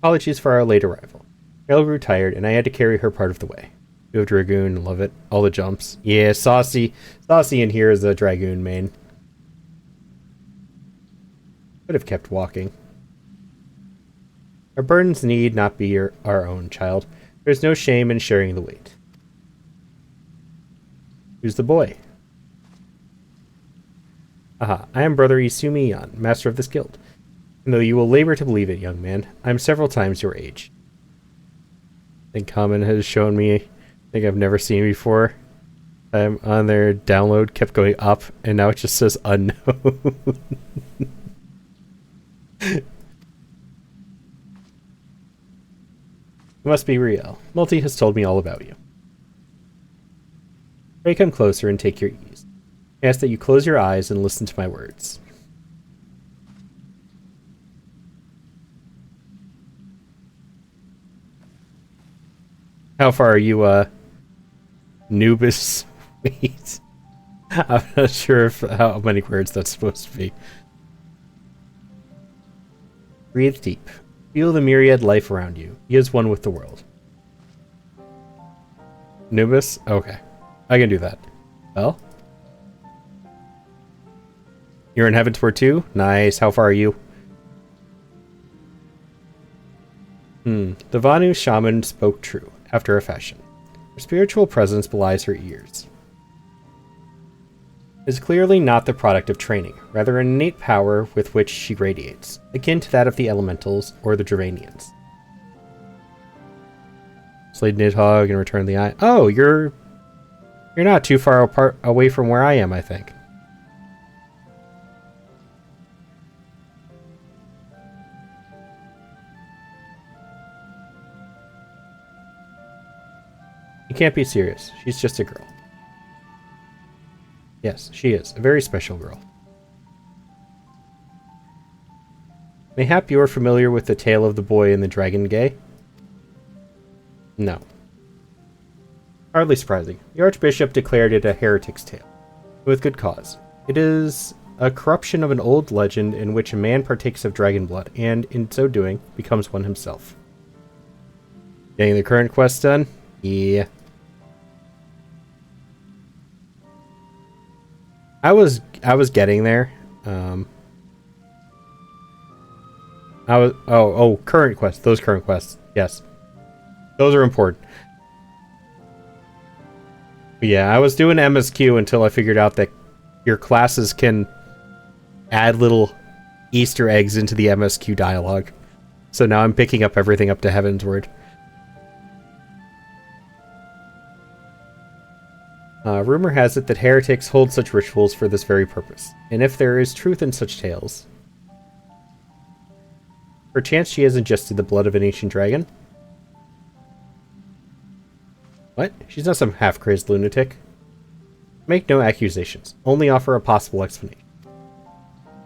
Apologies for our late arrival. Carol grew tired, and I had to carry her part of the way. You have Dragoon, love it. All the jumps. Yeah, Saucy. Saucy in here is a Dragoon main. Could have kept walking. Our burdens need not be our own, child. There's no shame in sharing the weight. Who's the boy? Aha, I am Brother Isumi Yan, master of this guild. And though you will labor to believe it, young man, I am several times your age. I think Common has shown me a thing I've never seen before. I'm on their download, kept going up, and now it just says unknown. You must be real. Multi has told me all about you. Pray come closer and take your ease. I ask that you close your eyes and listen to my words. How far are you, Noobus? Wait. I'm not sure how many words that's supposed to be. Breathe deep. Feel the myriad life around you. He is one with the world. Nubis? Okay. I can do that. Well? You're in Heavensward too? Nice. How far are you? The Vanu shaman spoke true, after a fashion. Her spiritual presence belies her ears. It is clearly not the product of training, rather an innate power with which she radiates, akin to that of the elementals or the Dravanians. Slade Nidhogg and return the eye. Oh, you're not too far away from where I am, I think. You can't be serious. She's just a girl. Yes, she is. A very special girl. Mayhap you are familiar with the tale of the boy and the dragon gay? No. Hardly surprising. The Archbishop declared it a heretic's tale. With good cause. It is a corruption of an old legend in which a man partakes of dragon blood, and, in so doing, becomes one himself. Getting the current quest done? Yeah. I was getting there. Current quests. Those current quests. Yes. Those are important. But yeah, I was doing MSQ until I figured out that your classes can add little Easter eggs into the MSQ dialogue. So now I'm picking up everything up to Heavensward. Rumor has it that heretics hold such rituals for this very purpose, and if there is truth in such tales, perchance she has ingested the blood of an ancient dragon? What? She's not some half-crazed lunatic. Make no accusations, only offer a possible explanation.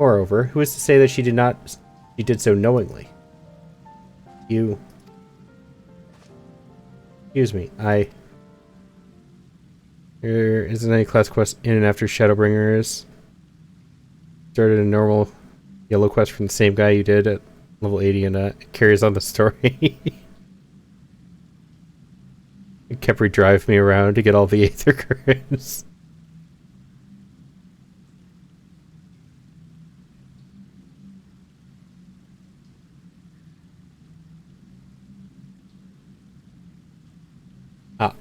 Moreover, who is to say that she did so knowingly? Excuse me, There isn't any class quest in and after Shadowbringers. Started a normal yellow quest from the same guy you did at level 80 and carries on the story. Kepri drive me around to get all the Aether Currents.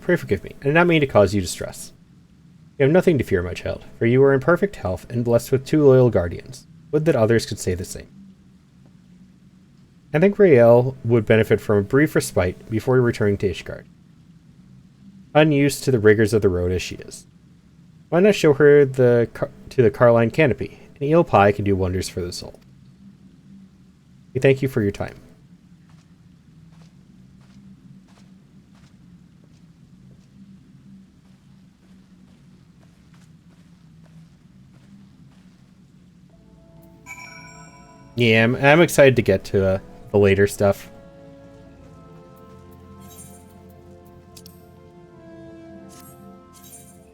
Pray forgive me. I did not mean to cause you distress. You have nothing to fear, my child, for you are in perfect health and blessed with 2 loyal guardians. Would that others could say the same. I think Raelle would benefit from a brief respite before returning to Ishgard. Unused to the rigors of the road as she is. Why not show her to the Carline Canopy? An eel pie can do wonders for the soul. We thank you for your time. Yeah, I'm excited to get to the later stuff.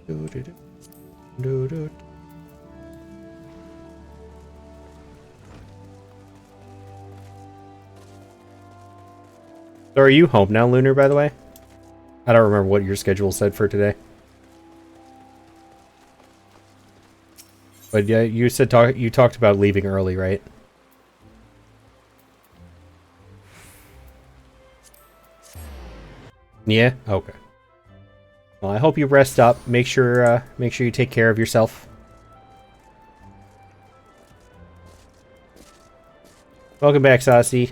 So are you home now, Lunar, by the way? I don't remember what your schedule said for today. But yeah, you said you talked about leaving early, right? Yeah? Okay. Well, I hope you rest up. Make sure you take care of yourself. Welcome back, Saucy.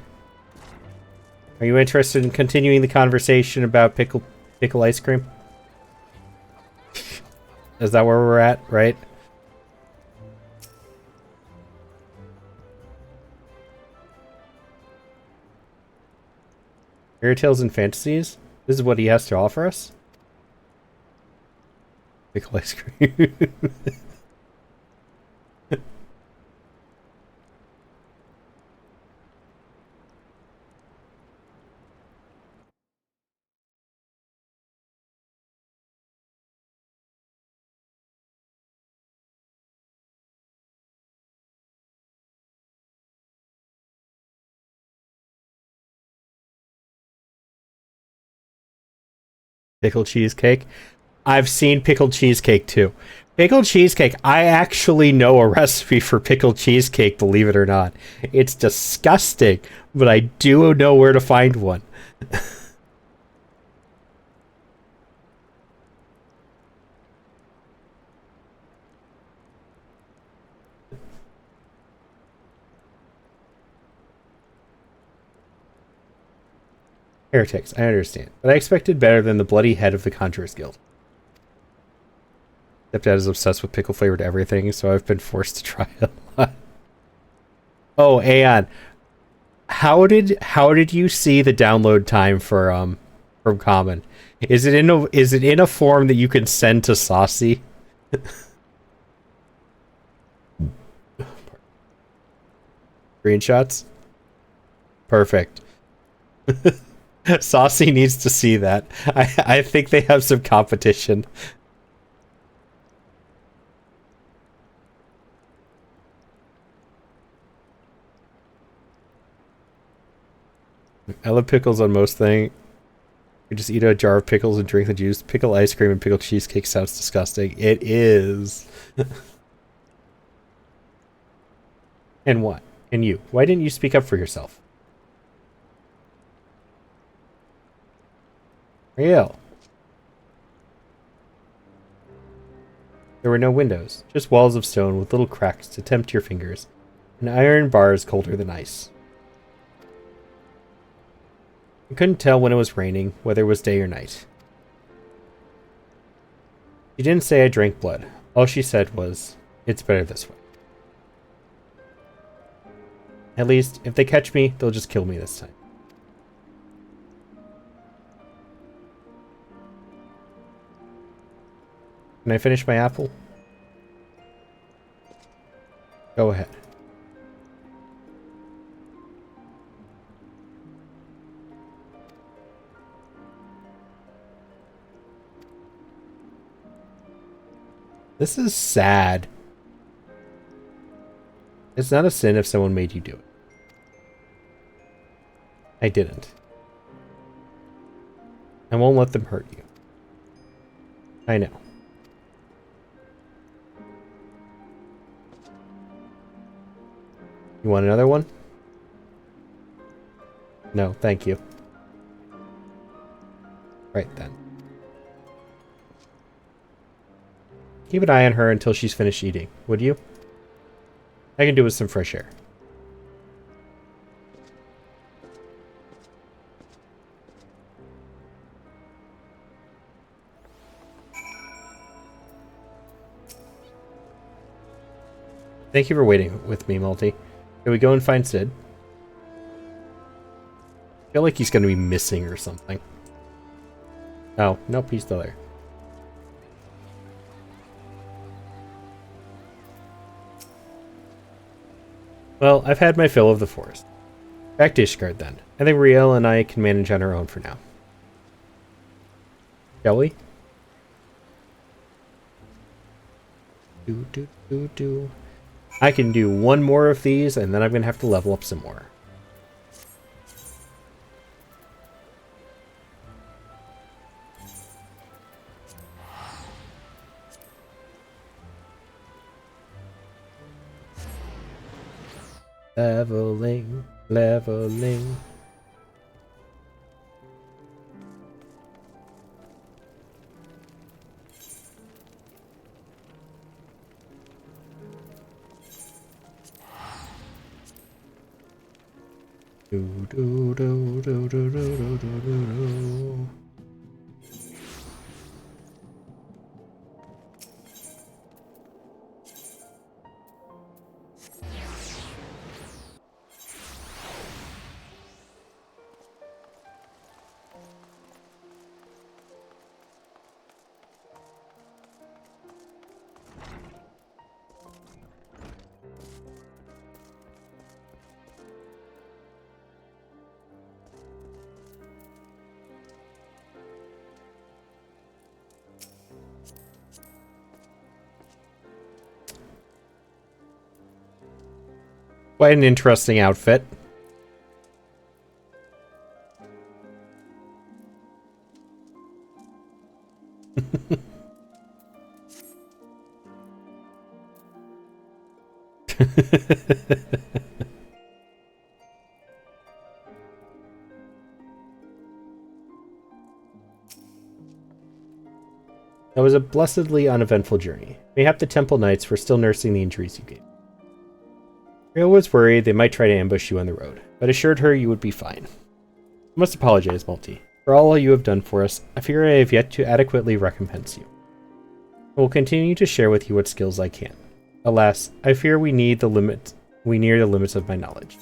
Are you interested in continuing the conversation about pickle ice cream? Is that where we're at, right? Fairy tales and fantasies? This is what he has to offer us? Pickle ice cream. Pickled cheesecake? I've seen pickled cheesecake too. Pickled cheesecake, I actually know a recipe for pickled cheesecake, believe it or not. It's disgusting, but I do know where to find one. Heretics, I understand, but I expected better than the bloody head of the Conjurers Guild. Stepdad is obsessed with pickle flavored everything, so I've been forced to try a lot. Oh, Aeon, how did you see the download time for from Common? Is it in a form that you can send to Saucy? Screenshots? Perfect. Saucy needs to see that. I think they have some competition. I love pickles on most things. You just eat a jar of pickles and drink the juice. Pickle ice cream and pickle cheesecake sounds disgusting. It is. And what? And you? Why didn't you speak up for yourself? Ariel. There were no windows, just walls of stone with little cracks to tempt your fingers, and iron bars colder than ice. I couldn't tell when it was raining, whether it was day or night. She didn't say I drank blood. All she said was, "It's better this way." At least, if they catch me, they'll just kill me this time. Can I finish my apple? Go ahead. This is sad. It's not a sin if someone made you do it. I didn't. I won't let them hurt you. I know. You want another one? No, thank you. Right then. Keep an eye on her until she's finished eating, would you? I can do with some fresh air. Thank you for waiting with me, Multi. Can we go and find Sid? I feel like he's going to be missing or something. Oh, nope, he's still there. Well, I've had my fill of the forest. Back to Ishgard then. I think Riel and I can manage on our own for now. Shall we? I can do one more of these, and then I'm going to have to level up some more. Leveling, leveling. Do do do do do do do do do. Quite an interesting outfit. That was a blessedly uneventful journey. Mayhap the Temple Knights were still nursing the injuries you gave. Riel was worried they might try to ambush you on the road, but assured her you would be fine. I must apologize, Multi. For all you have done for us, I fear I have yet to adequately recompense you. I will continue to share with you what skills I can. Alas, I fear we near the limits of my knowledge.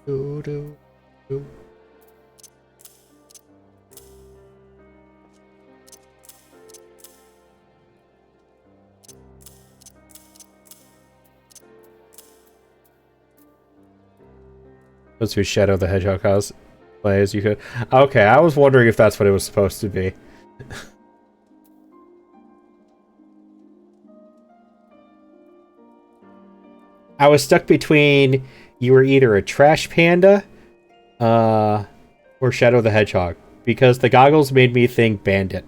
Do, do, do. Those who Shadow the Hedgehog cosplay as you could. Okay, I was wondering if that's what it was supposed to be. I was stuck between you were either a trash panda, or Shadow the Hedgehog, because the goggles made me think bandit.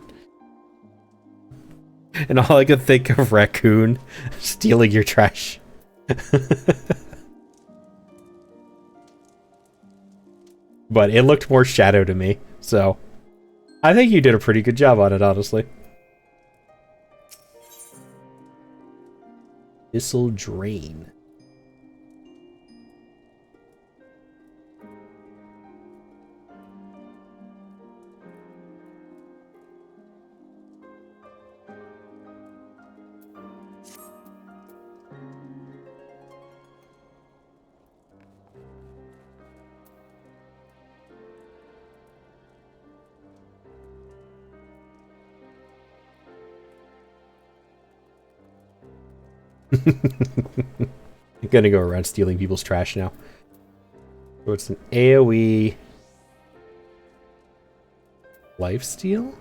And all I could think of raccoon stealing your trash. But it looked more shadow to me, so I think you did a pretty good job on it, honestly. This'll drain. I'm gonna go around stealing people's trash now. So it's an AoE lifesteal?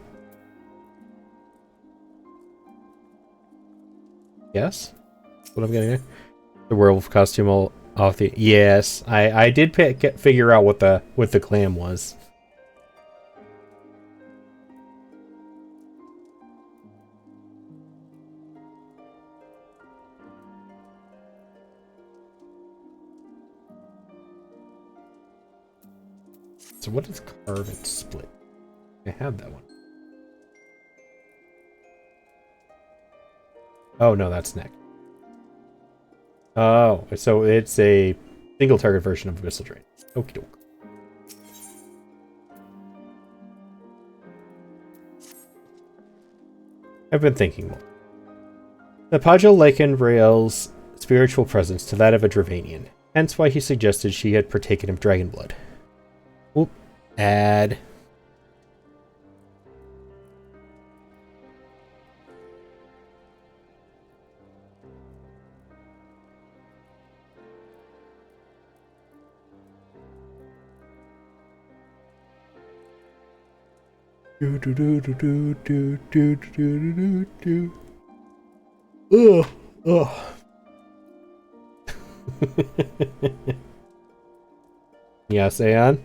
Yes? That's what I'm getting at. The werewolf costume all off the... Yes, I did figure out what the clam was. So what is carve and split? I had that one. Oh no, that's neck. Oh, so it's a single target version of Missile Drain. Okie doke. I've been thinking more. The Pajal likened Rael's spiritual presence to that of a Dravanian, hence why he suggested she had partaken of dragon blood. Oop. Add. Do do do do do do do do do do. Ugh. Ugh. Yes, Aeon?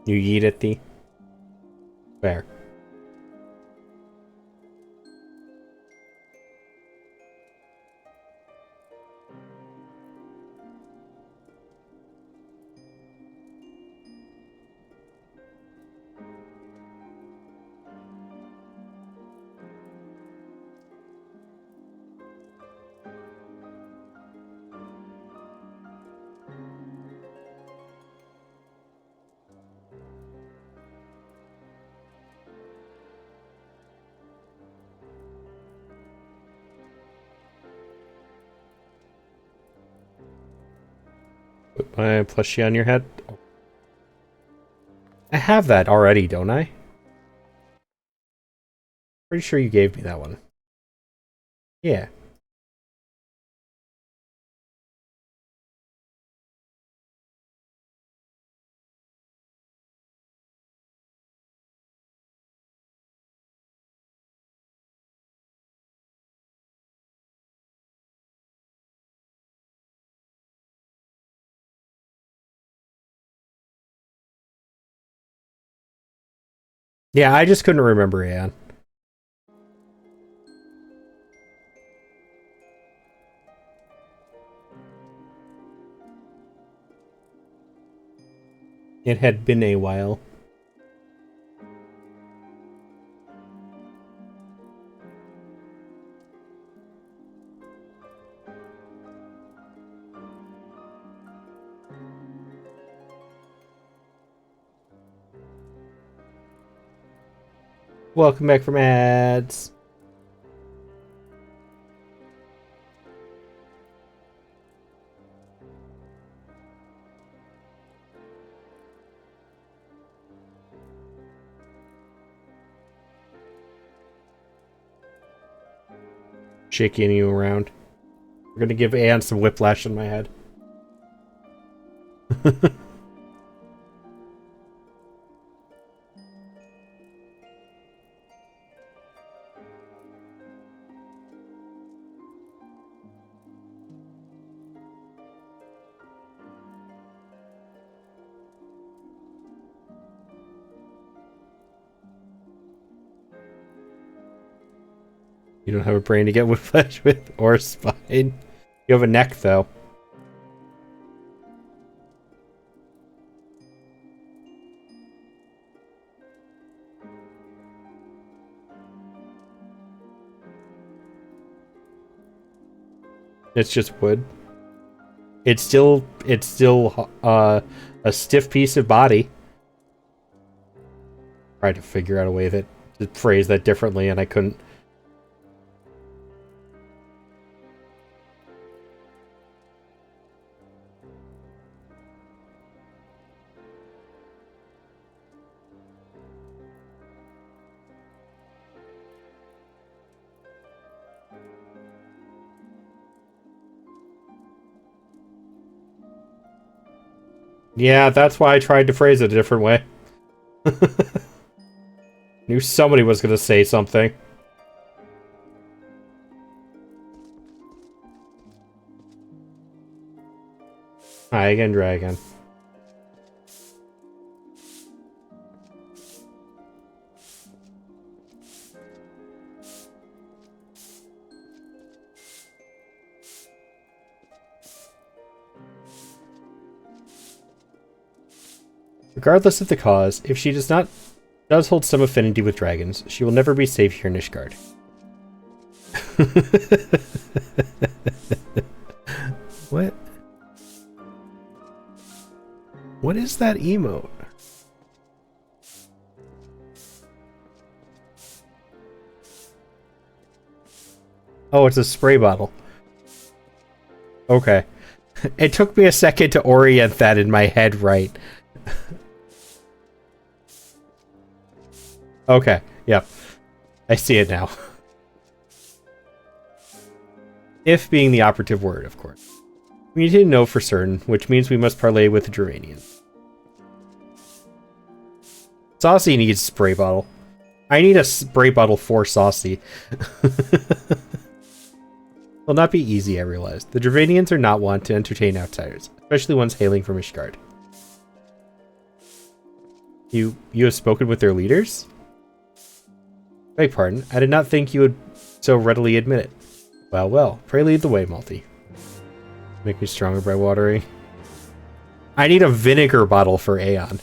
You yeet at the... Fair. Put my plushie on your head. I have that already, don't I? Pretty sure you gave me that one. Yeah. Yeah, I just couldn't remember, Aeon. It had been a while. Welcome back from ads. shaking you around. We're gonna give Aeon some whiplash in my head. You don't have a brain to get whiplash with, or a spine. You have a neck, though. It's just wood. It's still a stiff piece of body. Tried to figure out a way to phrase that differently, and I couldn't. Yeah, that's why I tried to phrase it a different way. Knew somebody was gonna say something. Hi again, dragon. Regardless of the cause, if she does hold some affinity with dragons, she will never be safe here in Ishgard. What? What is that emote? Oh, it's a spray bottle. Okay. It took me a second to orient that in my head right. Okay, yep. I see it now. If being the operative word, of course. We need to know for certain, which means we must parley with the Germanians. Saucy needs a spray bottle. I need a spray bottle for Saucy. Will not be easy, I realize. The Germanians are not wont to entertain outsiders, especially ones hailing from Ishgard. You have spoken with their leaders? Beg pardon, I did not think you would so readily admit it. Well, well, pray lead the way, Malty. Make me stronger by watering. I need a vinegar bottle for Aeon.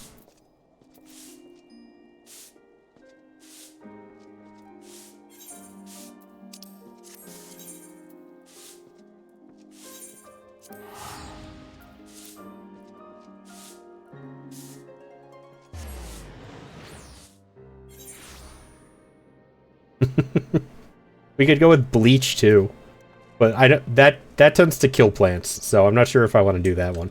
We could go with bleach too, but I don't, that tends to kill plants, so I'm not sure if I want to do that one.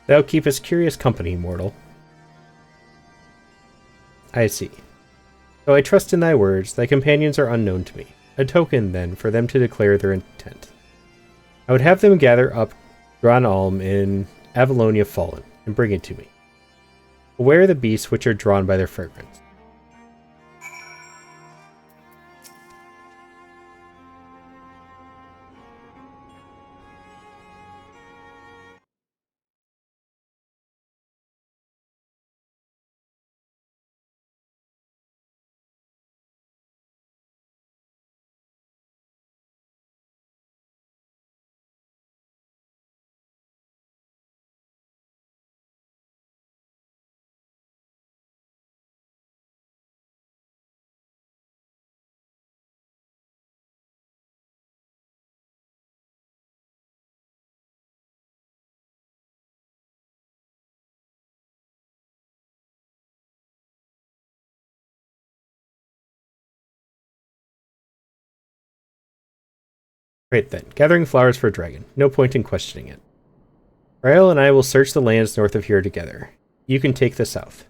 Thou keepest curious company, mortal. I see. Though I trust in thy words, thy companions are unknown to me. A token, then, for them to declare their intent. I would have them gather up Gran Alm in Avalonia Fallen, and bring it to me. Beware the beasts which are drawn by their fragrance. Great then. Gathering flowers for a dragon. No point in questioning it. Rael and I will search the lands north of here together. You can take the south.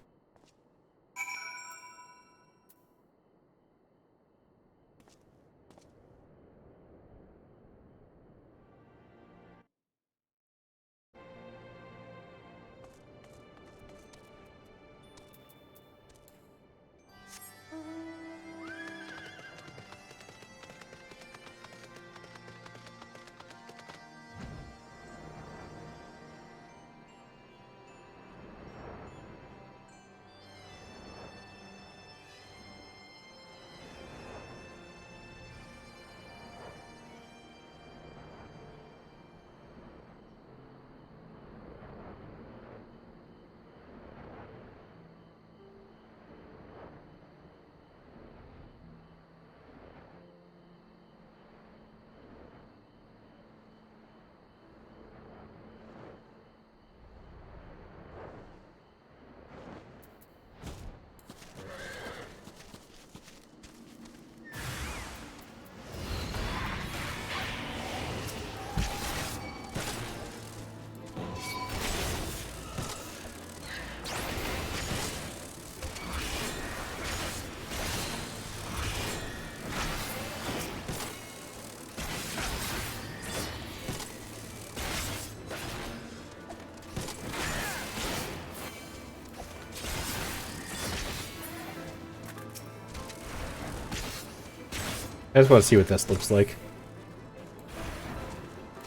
I just want to see what this looks like.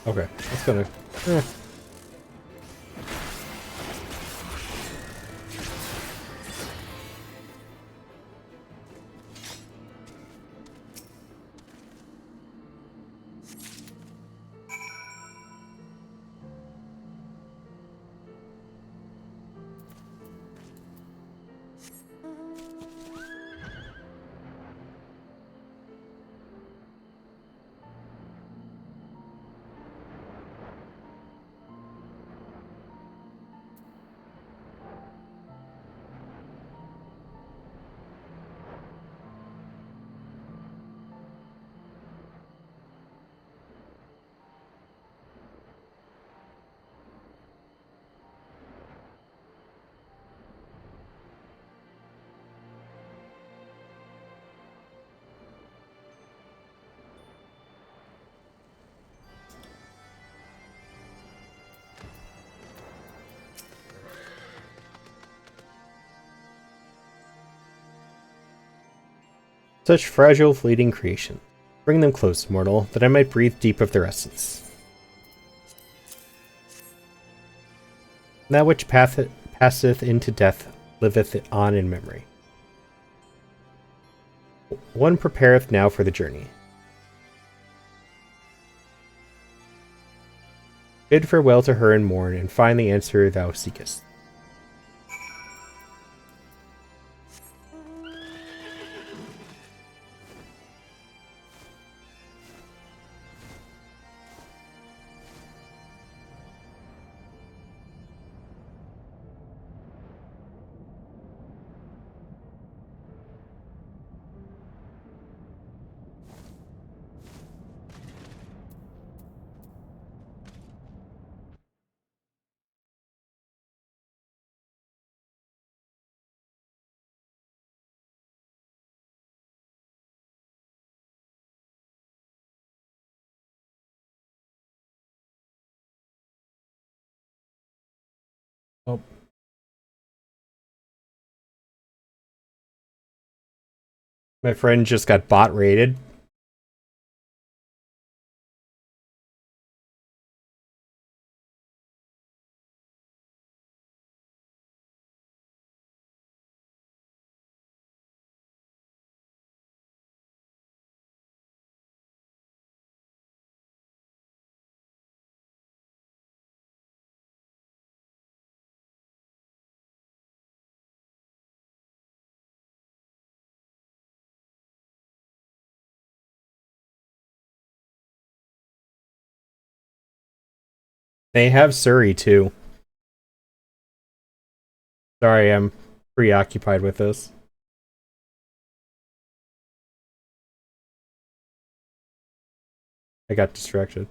Okay, that's gonna... Such fragile, fleeting creation. Bring them close, mortal, that I might breathe deep of their essence. That which passeth into death liveth on in memory. One prepareth now for the journey. Bid farewell to her and mourn, and find the answer thou seekest. Oh. My friend just got bot raided. They have Surrey too. Sorry, I'm preoccupied with this. I got distracted.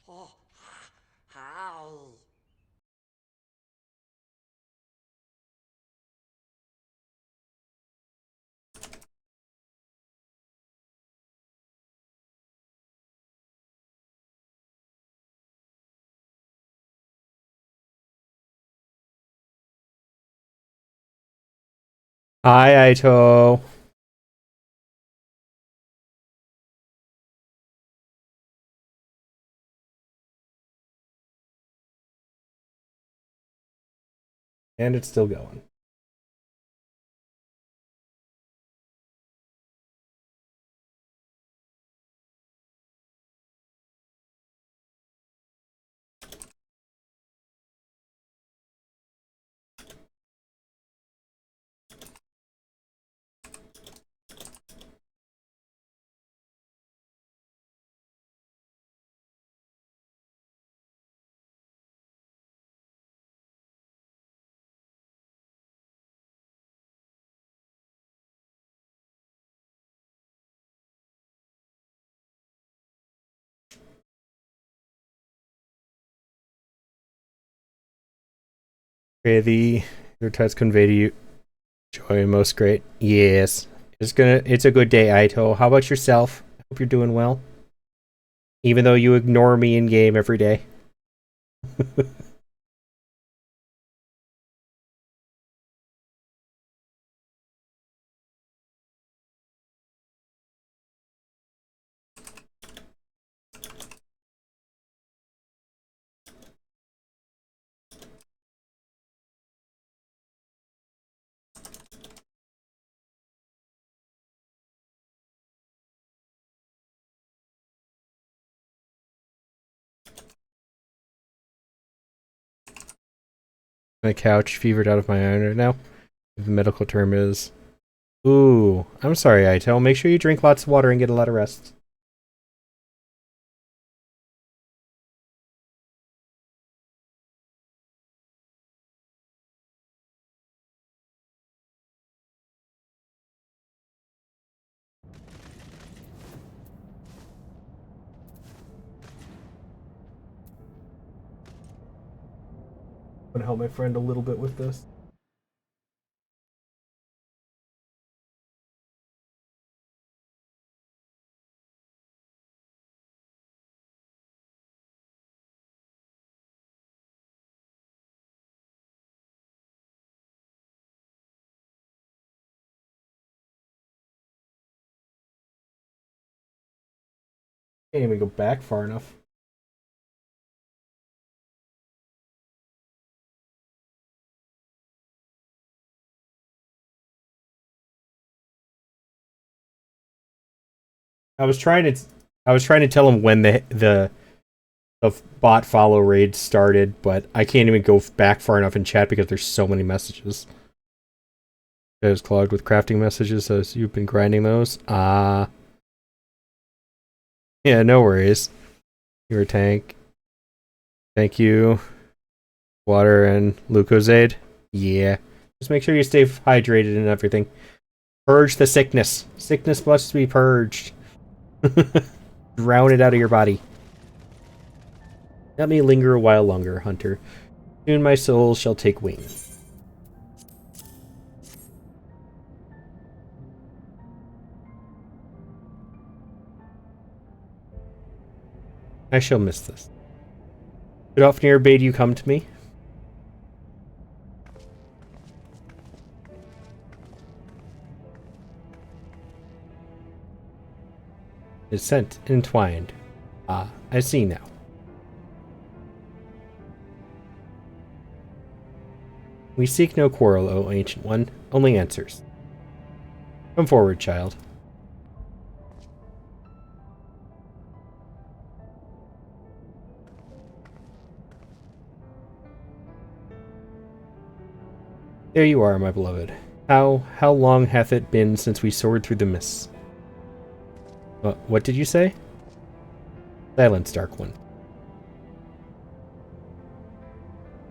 Oh, how?
Hi, Aito. And it's still going. Okay, your text convey to you joy most great. Yes. It's a good day, Aito. How about yourself? I hope you're doing well. Even though you ignore me in game every day. My couch fevered out of my iron right now. The medical term is. Ooh, I'm sorry, Aito. Make sure you drink lots of water and get a lot of rest. I'm gonna help my friend a little bit with this. Can't even go back far enough. I was trying to tell him when the bot follow raid started, but I can't even go back far enough in chat because there's so many messages. It was clogged with crafting messages as you've been grinding those. Yeah, no worries. You're a tank. Thank you. Water and Lucozade. Yeah. Just make sure you stay hydrated and everything. Purge the sickness. Sickness must be purged. Drown it out of your body. Let me linger a while longer, Hunter. Soon my soul shall take wing. I shall miss this. Could Ofnir bade you come to me? Is sent, entwined. Ah, I see now. We seek no quarrel, O Ancient One, only answers. Come forward, child. There you are, my beloved. How long hath it been since we soared through the mists? What did you say? Silence, Dark One.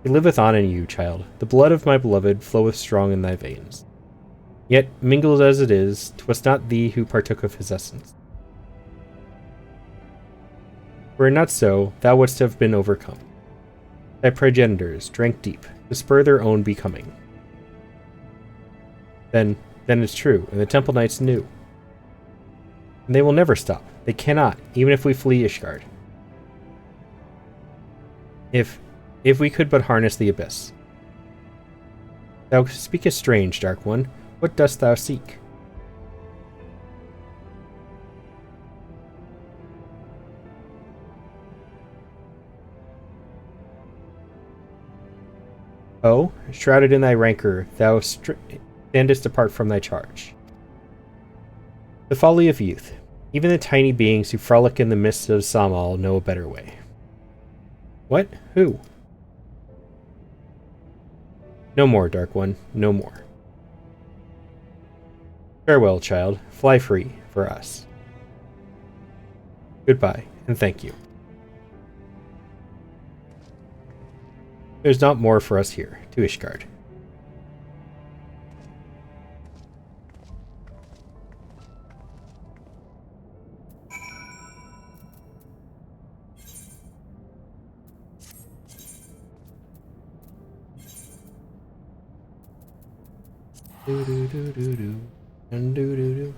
He liveth on in you, child. The blood of my beloved floweth strong in thy veins. Yet, mingled as it is, 'twas not thee who partook of his essence. Were it not so, thou wouldst have been overcome. Thy progenitors drank deep, to spur their own becoming. Then it's true, and the Temple Knights knew. And they will never stop. They cannot, even if we flee Ishgard. If we could but harness the Abyss. Thou speakest strange, Dark One. What dost thou seek? Oh, shrouded in thy rancor, thou standest apart from thy charge. The folly of youth. Even the tiny beings who frolic in the mists of Samal know a better way. What? Who? No more, Dark One. No more. Farewell, child. Fly free, for us. Goodbye, and thank you. There's not more for us here, to Ishgard. Do do do do do, and do do do.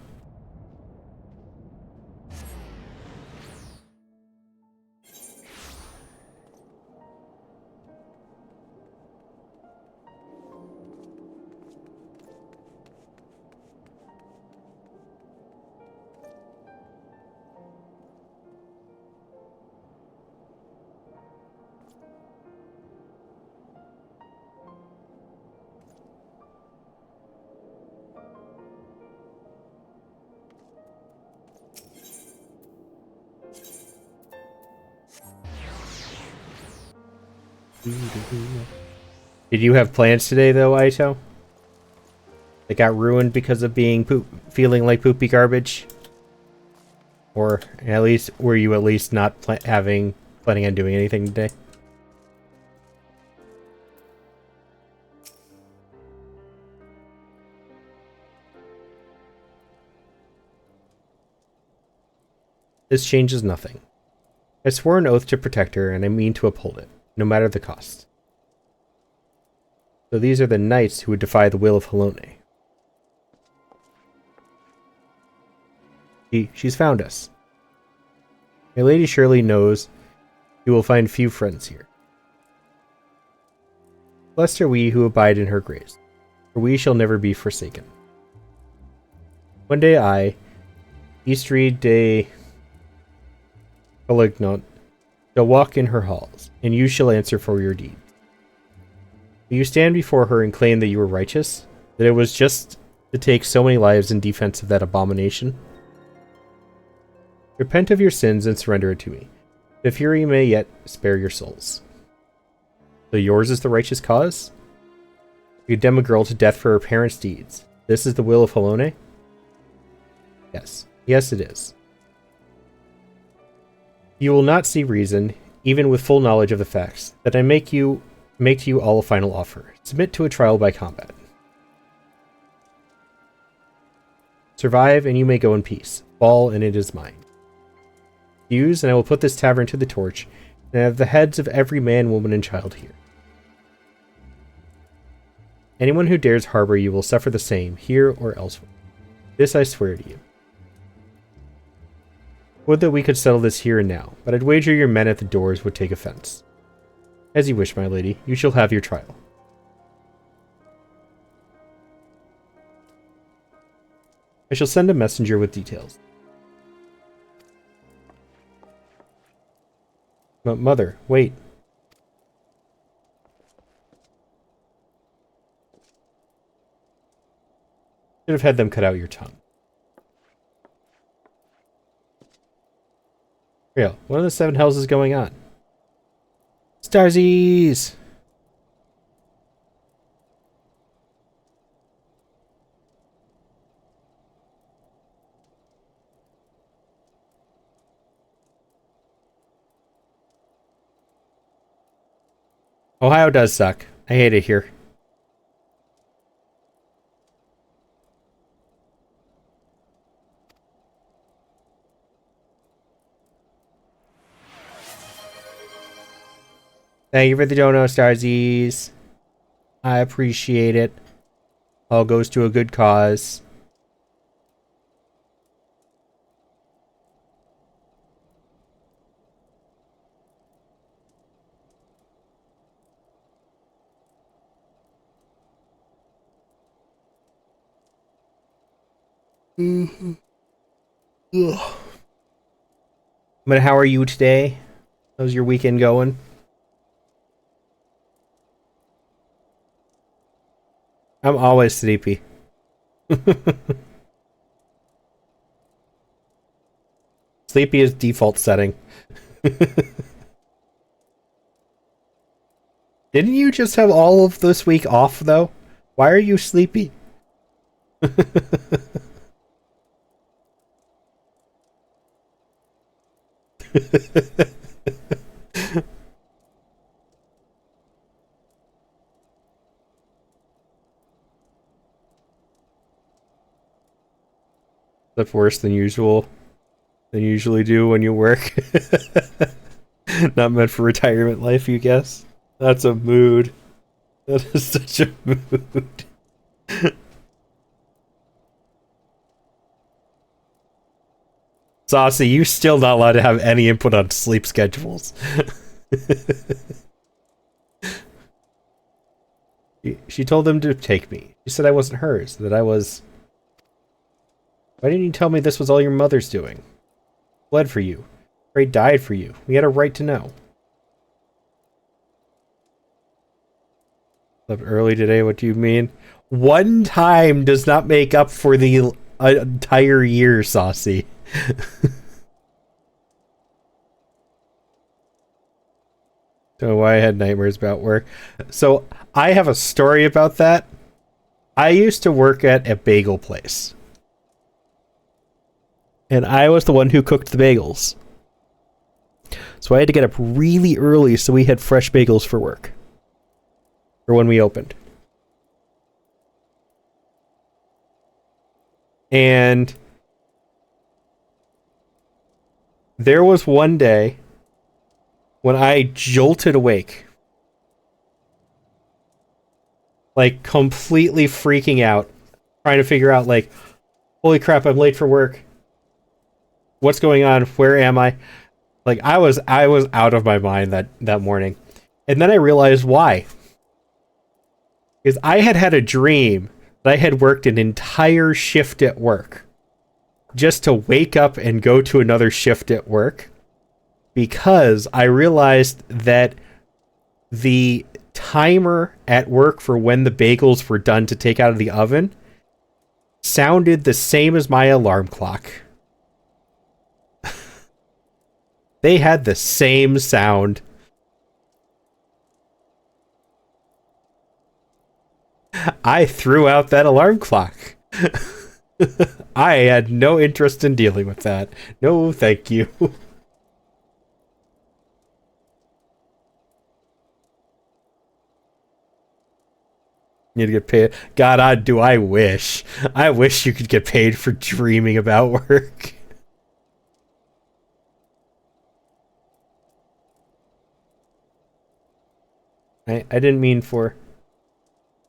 Did you have plans today, though, Aito? That got ruined because of feeling like poopy garbage? Or at least, were you at least not planning on doing anything today? This changes nothing. I swore an oath to protect her, and I mean to uphold it, no matter the cost. So these are the knights who would defy the will of Halone. She's found us. My lady surely knows you will find few friends here. Blessed are we who abide in her grace, for we shall never be forsaken. One day I, Istri de Calignant, shall walk in her halls, and you shall answer for your deeds. Will you stand before her and claim that you were righteous? That it was just to take so many lives in defense of that abomination? Repent of your sins and surrender it to me. The Fury may yet spare your souls. So yours is the righteous cause? You condemn a girl to death for her parents' deeds. This is the will of Halone? Yes. Yes, it is. You will not see reason, even with full knowledge of the facts, that I make to you all a final offer. Submit to a trial by combat. Survive, and you may go in peace. Fall, and it is mine. Use, and I will put this tavern to the torch, and have the heads of every man, woman, and child here. Anyone who dares harbor you will suffer the same, here or elsewhere. This I swear to you. Would that we could settle this here and now, but I'd wager your men at the doors would take offense. As you wish, my lady. You shall have your trial. I shall send a messenger with details. Mother, wait. Should have had them cut out your tongue. Real, what in the seven hells is going on? Starsies! Ohio does suck. I hate it here. Thank you for the dono, Starsies. I appreciate it. All goes to a good cause. Mm-hmm. But how are you today? How's your weekend going? I'm always sleepy. Sleepy is default setting. Didn't you just have all of this week off, though? Why are you sleepy? That's worse than usual. Than you usually do when you work. Not meant for retirement life, you guess? That's a mood. That is such a mood. Saucy, you still not allowed to have any input on sleep schedules. She told them to take me. She said I wasn't hers, that I was... Why didn't you tell me this was all your mother's doing? Bled for you. Ray died for you. We had a right to know. Slept early today, what do you mean? One time does not make up for the entire year, Saucy. Don't know why I had nightmares about work. So, I have a story about that. I used to work at a bagel place. And I was the one who cooked the bagels. So I had to get up really early so we had fresh bagels for work. For when we opened. And there was one day when I jolted awake. Like, completely freaking out. Trying to figure out, like, holy crap, I'm late for work. What's going on? Where am I? Like, I was out of my mind that morning. And then I realized why. Because I had a dream that I had worked an entire shift at work. Just to wake up and go to another shift at work. Because I realized that the timer at work for when the bagels were done to take out of the oven sounded the same as my alarm clock. They had the same sound. I threw out that alarm clock. I had no interest in dealing with that. No, thank you. Need to get paid. God, do I wish. I wish you could get paid for dreaming about work. I didn't mean for...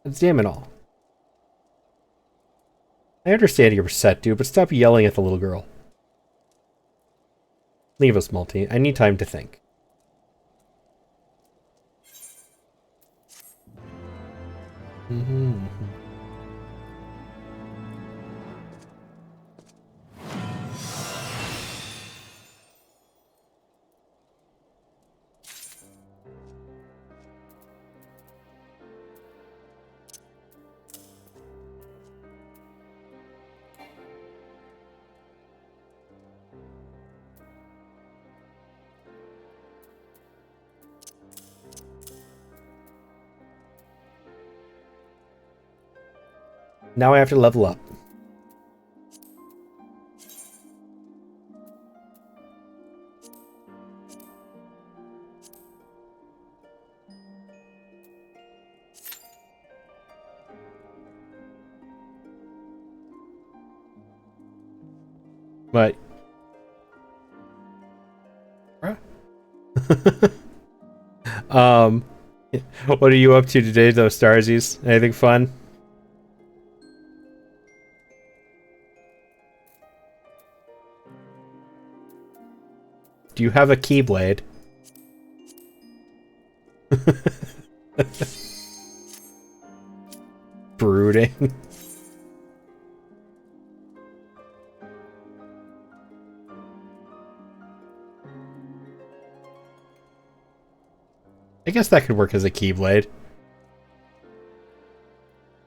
That's damn it all. I understand you're upset, dude, but stop yelling at the little girl. Leave us, Malty. I need time to think. Mm-hmm. Now I have to level up. But um, what are you up to today, though, Starsies? Anything fun? Do you have a keyblade? Brooding. I guess that could work as a keyblade.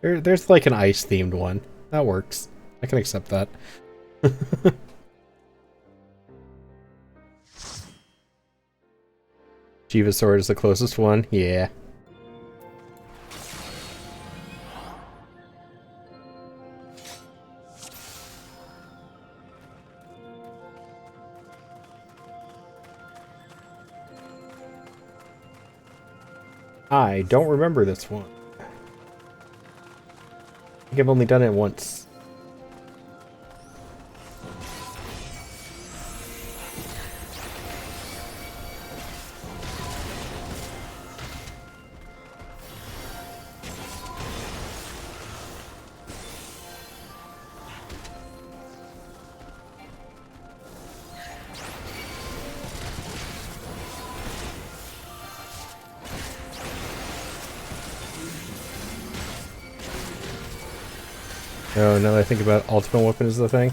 There's like an ice-themed one. That works. I can accept that. Jiva Sword is the closest one? Yeah. I don't remember this one. I think I've only done it once. Oh, now that I think about it, Ultimate Weapon is the thing.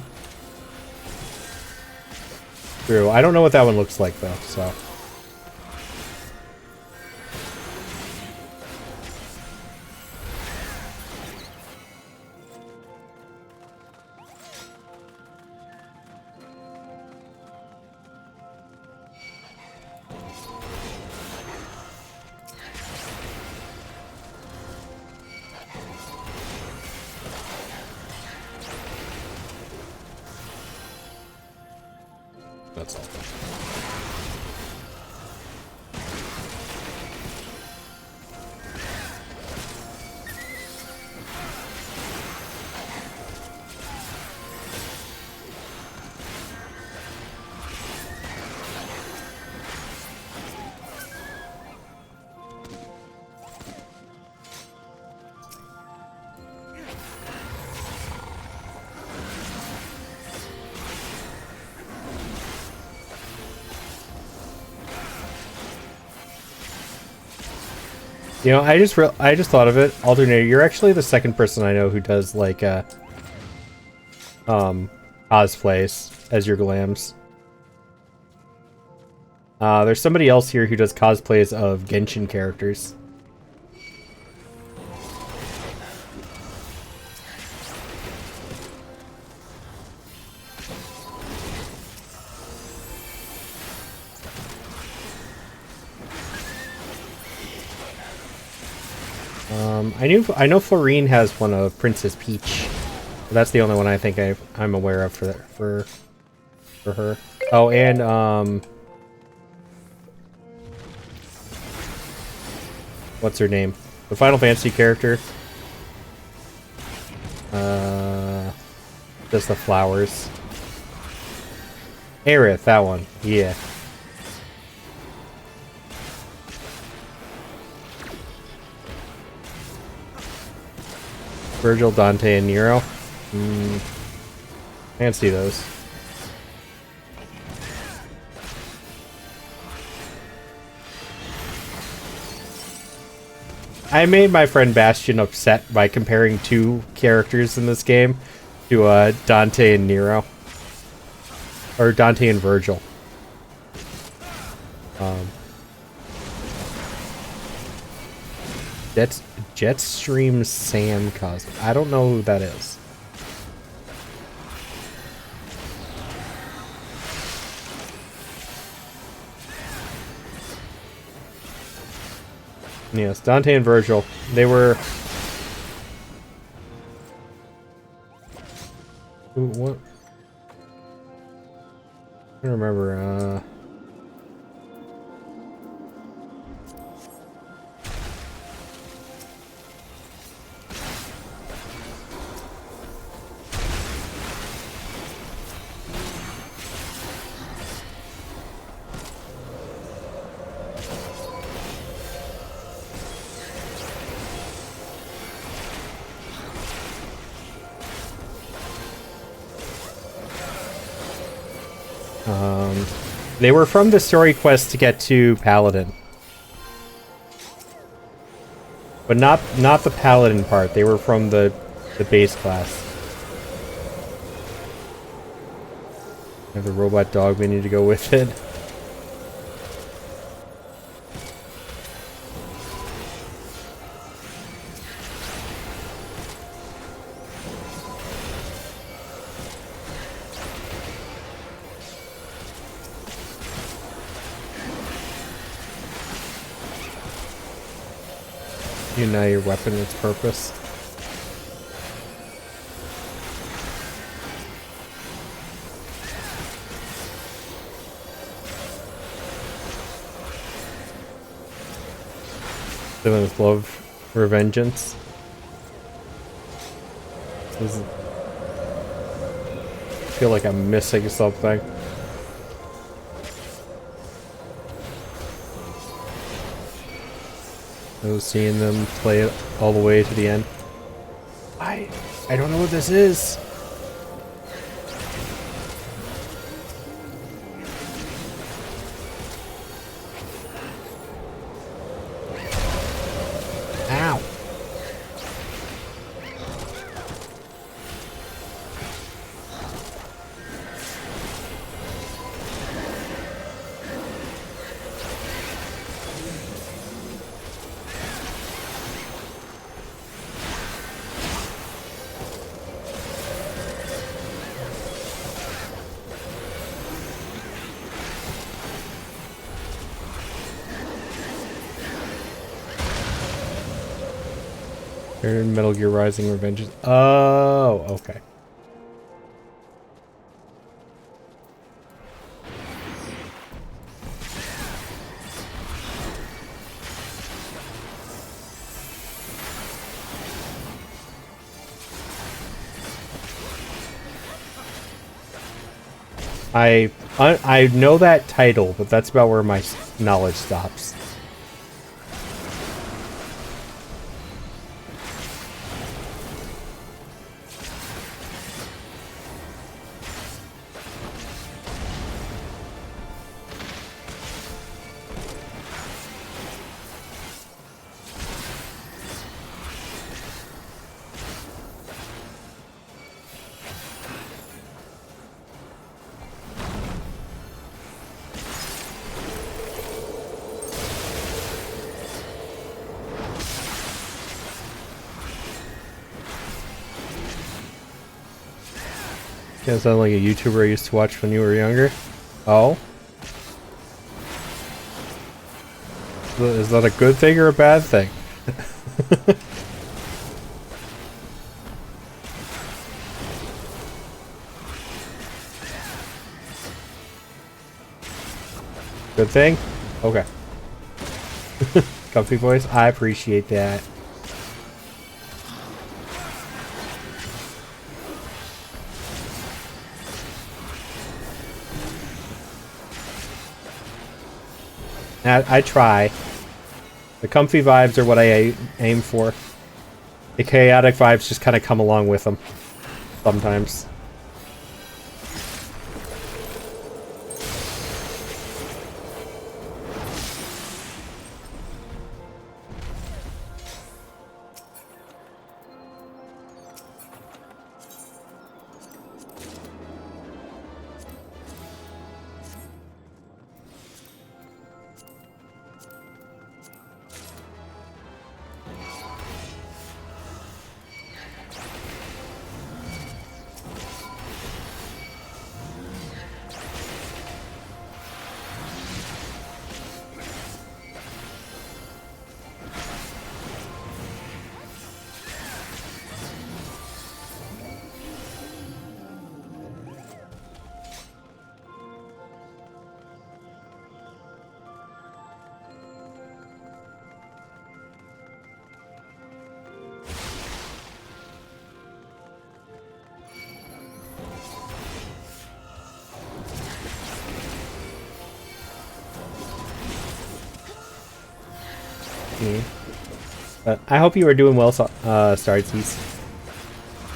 True. I don't know what that one looks like, though, so... That's all. You know, I just thought of it. Alternator, you're actually the second person I know who does like cosplays as your glams. There's somebody else here who does cosplays of Genshin characters. I know Florine has one of Princess Peach. That's the only one I think I'm aware of for her. Oh, and what's her name? The Final Fantasy character. Just the flowers. Aerith, that one. Yeah. Virgil, Dante, and Nero. I can't see those. I made my friend Bastion upset by comparing two characters in this game to Dante and Nero. Or Dante and Virgil. Jetstream Sam Cosmo. I don't know who that is. Yes, Dante and Virgil. They were... Ooh, what? I don't remember, They were from the story quest to get to Paladin. But not the Paladin part. They were from the base class. Have the robot dog we need to go with it. You know your weapon, its purpose. Villains love revengeance. I feel like I'm missing something. I was seeing them play it all the way to the end. I don't know what this is. Ow. Metal Gear Rising Revengeance. Oh, okay. I know that title, but that's about where my knowledge stops. You sound like a YouTuber I used to watch when you were younger. Oh? Is that a good thing or a bad thing? Good thing? Okay. Comfy voice? I appreciate that. I try. The comfy vibes are what I aim for. The chaotic vibes just kind of come along with them. Sometimes. But I hope you are doing well, Starseas.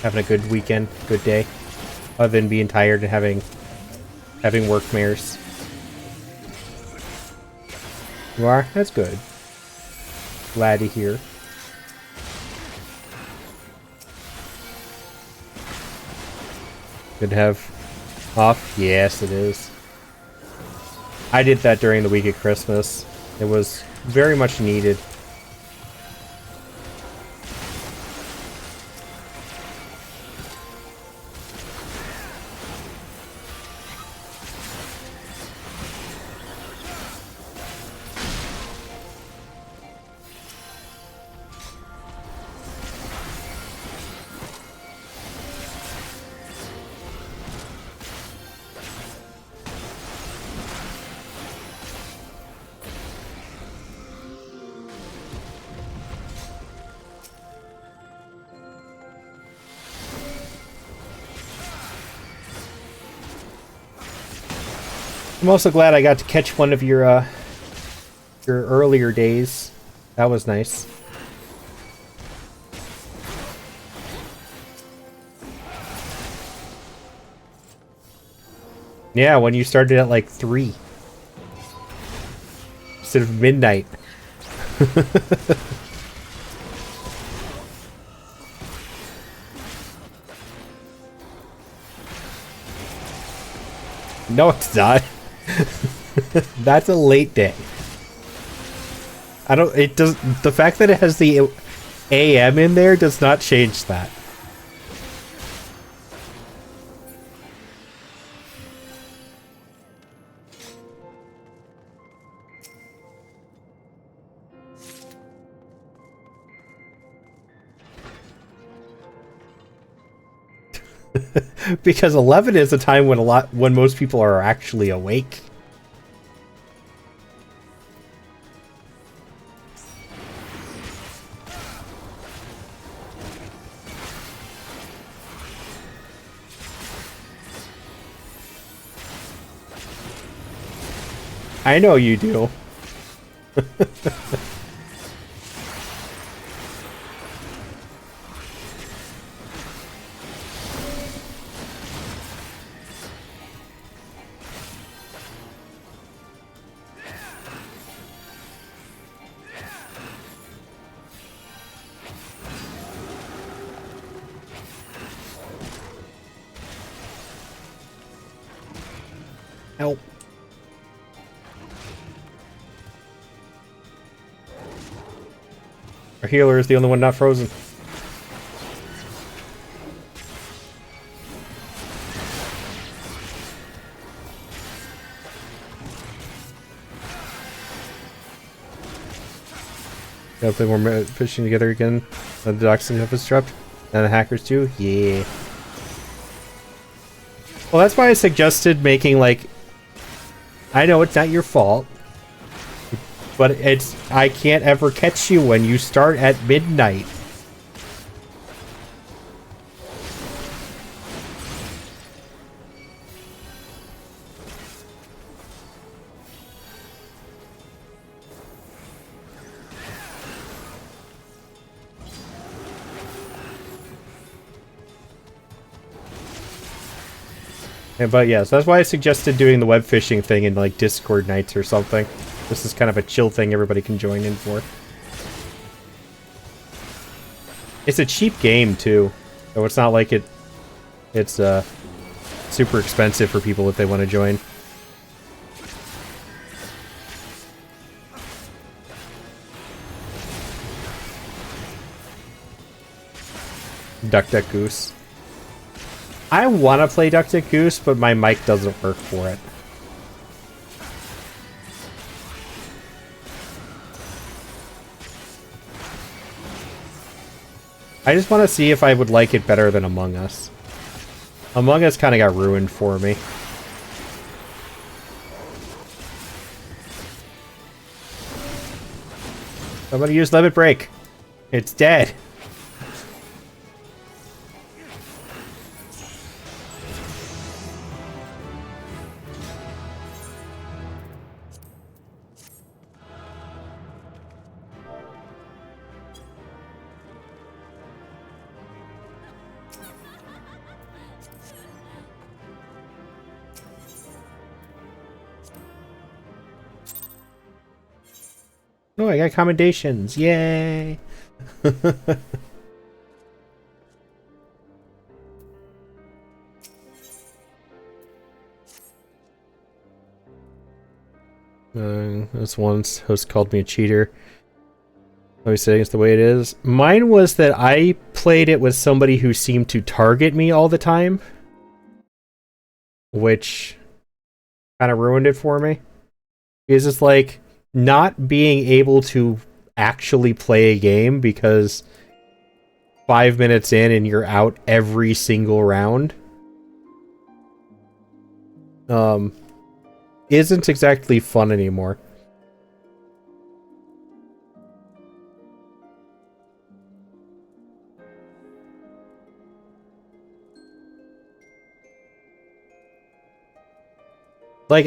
Having a good weekend, good day. Other than being tired and having having work mares. You are? That's good. Glad to hear. Good to have off? Yes, it is. I did that during the week of Christmas. It was very much needed. I'm also glad I got to catch one of your earlier days. That was nice. Yeah, when you started at like 3 instead of midnight. No, it's not. That's a late day. I don't. It does. The fact that it has the AM in there does not change that. Because 11 is a time when most people are actually awake. I know you do. Help. Our healer is the only one not frozen. Gotta play more fishing together again. The docs have us dropped. And the hackers too? Yeah. Well, that's why I suggested making, like... I know it's not your fault. But it's... I can't ever catch you when you start at midnight. But yeah, so that's why I suggested doing the web fishing thing in like Discord nights or something. This is kind of a chill thing everybody can join in for. It's a cheap game too, so it's not like it's super expensive for people if they want to join. Duck Duck Goose. I want to play Duck Duck Goose, but my mic doesn't work for it. I just want to see if I would like it better than Among Us. Among Us kind of got ruined for me. Somebody use Limit Break. It's dead. Oh, I got commendations. Yay! This once host called me a cheater. Always saying it's the way it is. Mine was that I played it with somebody who seemed to target me all the time, which kind of ruined it for me. It's just like not being able to actually play a game because 5 minutes in and you're out every single round. Isn't exactly fun anymore. Like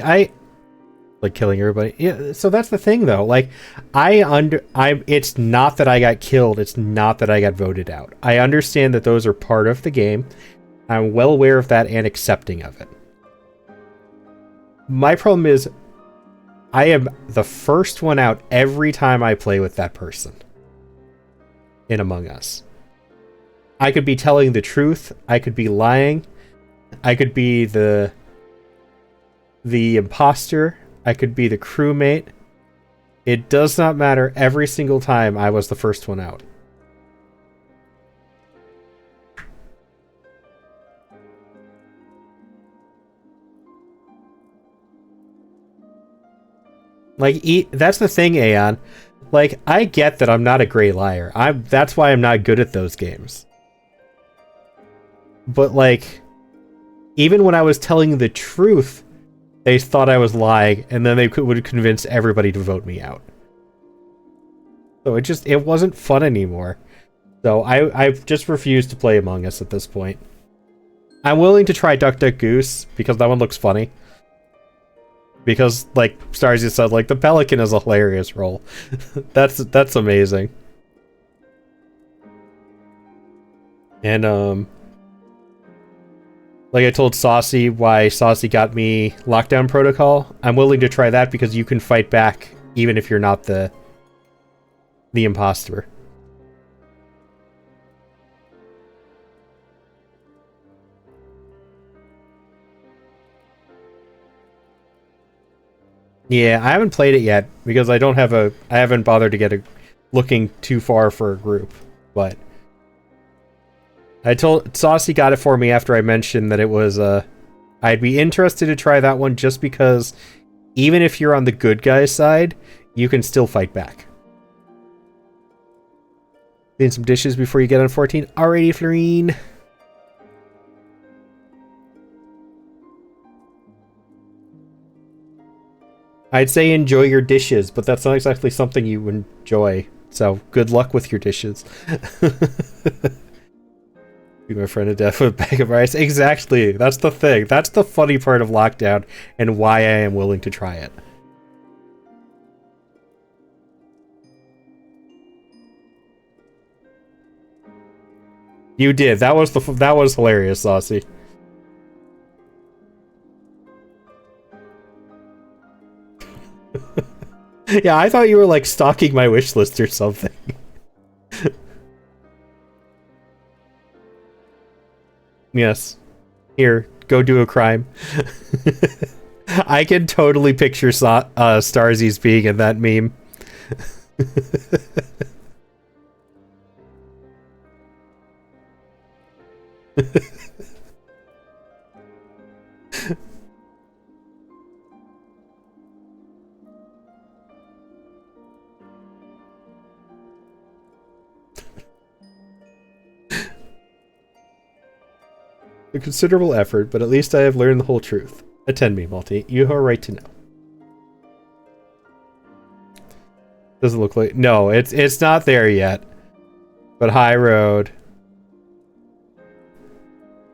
killing everybody. Yeah, so that's the thing though. Like it's not that I got killed, it's not that I got voted out. I understand that those are part of the game. I'm well aware of that and accepting of it. My problem is I am the first one out every time I play with that person in Among Us. I could be telling the truth, I could be lying, I could be the imposter, I could be the crewmate. It does not matter. Every single time I was the first one out. Like, that's the thing, Aeon. Like, I get that I'm not a great liar. That's why I'm not good at those games. But, like, even when I was telling the truth, they thought I was lying, and then they would convince everybody to vote me out. So it wasn't fun anymore. So I've just refused to play Among Us at this point. I'm willing to try Duck Duck Goose, because that one looks funny. Because, like Starzy said, like, the Pelican is a hilarious role. That's amazing. And, like I told Saucy why Saucy got me Lockdown Protocol, I'm willing to try that because you can fight back even if you're not the imposter. Yeah, I haven't played it yet because I haven't bothered to get looking too far for a group, but I told Saucy got it for me after I mentioned that it was I'd be interested to try that one just because even if you're on the good guy's side, you can still fight back. Clean some dishes before you get on 14. Alrighty, Florine. I'd say enjoy your dishes, but that's not exactly something you enjoy. So good luck with your dishes. Be my friend to death with a bag of rice. Exactly. That's the thing. That's the funny part of lockdown and why I am willing to try it. You did. That was hilarious, Saucy. Yeah, I thought you were like stalking my wish list or something. Yes. Here, go do a crime. I can totally picture Starzy's being in that meme. A considerable effort, but at least I have learned the whole truth. Attend me, Malty. You have a right to know. Doesn't look like... No, it's not there yet. But High Road.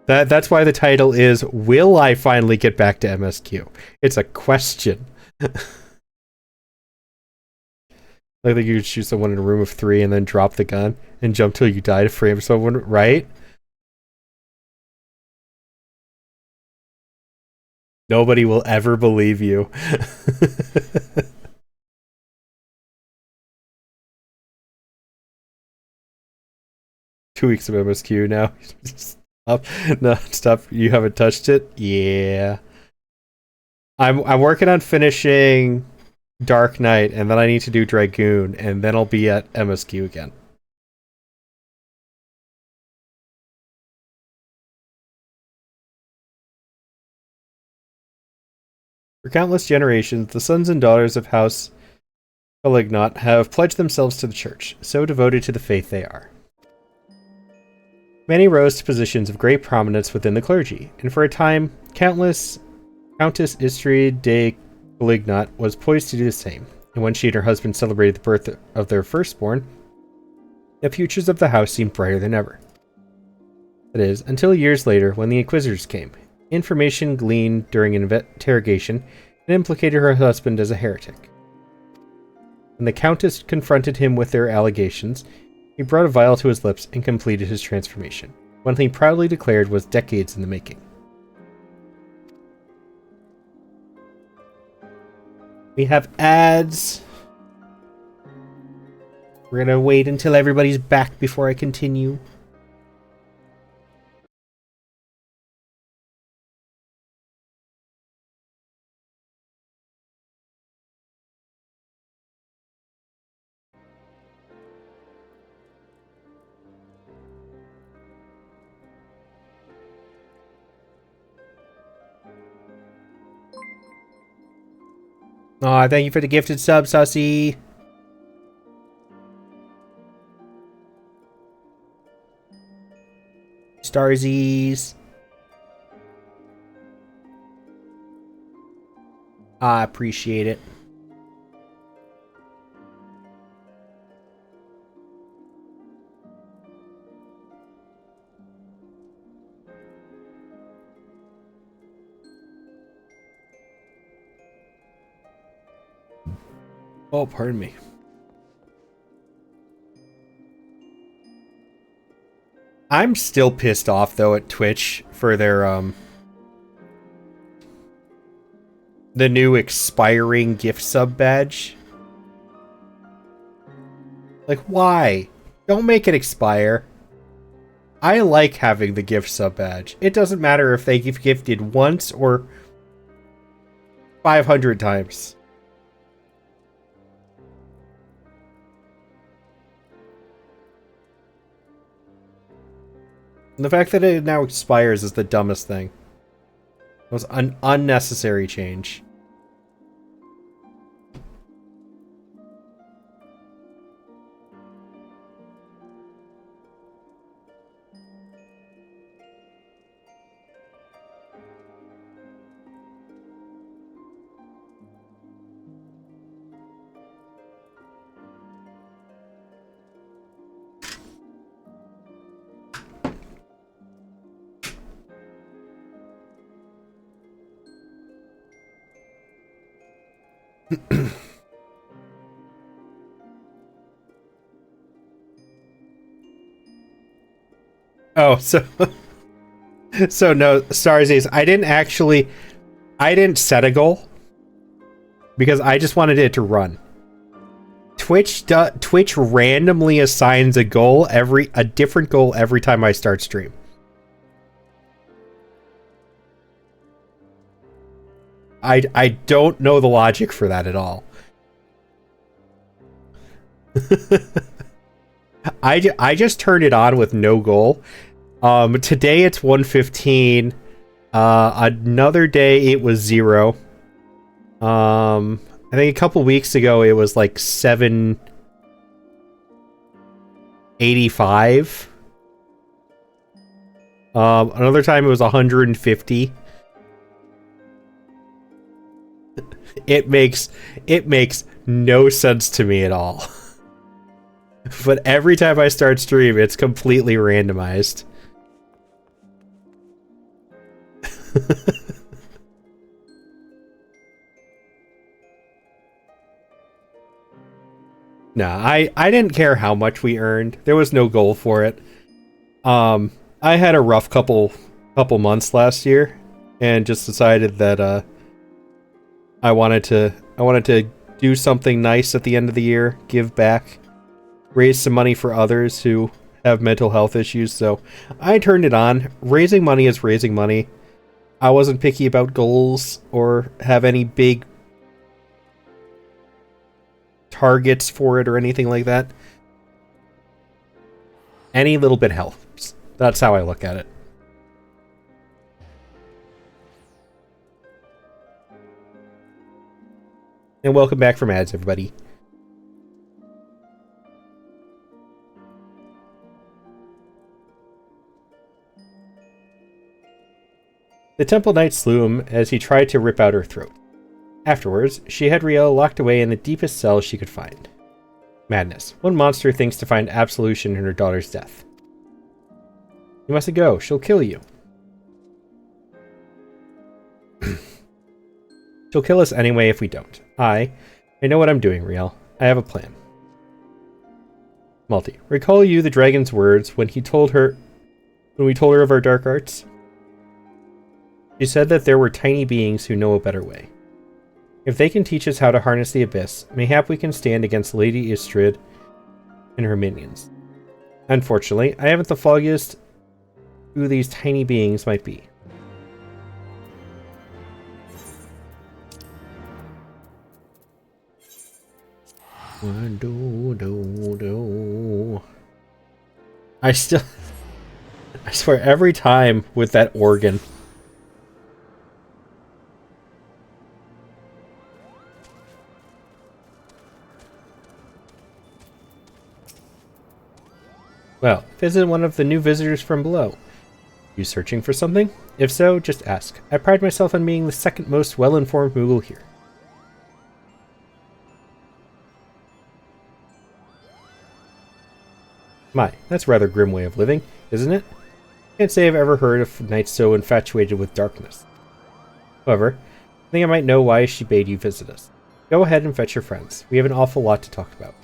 That's why the title is, Will I finally get back to MSQ? It's a question. I think you could shoot someone in a room of 3 and then drop the gun and jump till you die to frame someone, right? Nobody will ever believe you. 2 weeks of MSQ now. Stop. No, stop. You haven't touched it? Yeah. I'm working on finishing Dark Knight, and then I need to do Dragoon, and then I'll be at MSQ again. For countless generations, the sons and daughters of House Pelignot have pledged themselves to the church, so devoted to the faith they are. Many rose to positions of great prominence within the clergy, and for a time, Countess Istrid de Pelignot was poised to do the same, and when she and her husband celebrated the birth of their firstborn, the futures of the house seemed brighter than ever. That is, until years later, when the Inquisitors came. Information gleaned during an interrogation and implicated her husband as a heretic. When the Countess confronted him with their allegations, he brought a vial to his lips and completed his transformation, one he proudly declared was decades in the making. We have ads. We're gonna wait until everybody's back before I continue. Aw, thank you for the gifted sub, Sussy. Starsies. I appreciate it. Oh, pardon me. I'm still pissed off, though, at Twitch for their, the new expiring gift sub badge. Like, why? Don't make it expire. I like having the gift sub badge. It doesn't matter if they give gifted once or 500 times. And the fact that it now expires is the dumbest thing. It was an unnecessary change. Oh, so no, Starsies, I didn't set a goal because I just wanted it to run. Twitch randomly assigns a different goal every time I start stream. I don't know the logic for that at all. I just turned it on with no goal. Today it's 1:15. Another day it was 0. I think a couple weeks ago it was like 785. Another time it was 150. It makes no sense to me at all. But every time I start stream, it's completely randomized. No, I didn't care how much we earned. There was no goal for it. I had a rough couple months last year, and just decided that I wanted to do something nice at the end of the year, give back, raise some money for others who have mental health issues, so I turned it on. Raising money is raising money. I wasn't picky about goals or have any big targets for it or anything like that. Any little bit helps. That's how I look at it. And welcome back from ads, everybody. The Temple Knight slew him as he tried to rip out her throat. Afterwards, she had Riel locked away in the deepest cell she could find. Madness. One monster thinks to find absolution in her daughter's death. You mustn't go. She'll kill you. She'll kill us anyway if we don't. I know what I'm doing, Riel. I have a plan. Malty, recall you the dragon's words when we told her of our dark arts? She said that there were tiny beings who know a better way. If they can teach us how to harness the abyss, mayhap we can stand against Lady Istrid and her minions. Unfortunately, I haven't the foggiest who these tiny beings might be. I swear, every time with that organ. Well, visit one of the new visitors from below. You searching for something? If so, just ask. I pride myself on being the second most well-informed Moogle here. My, that's a rather grim way of living, isn't it? Can't say I've ever heard of knights so infatuated with darkness. However, I think I might know why she bade you visit us. Go ahead and fetch your friends. We have an awful lot to talk about.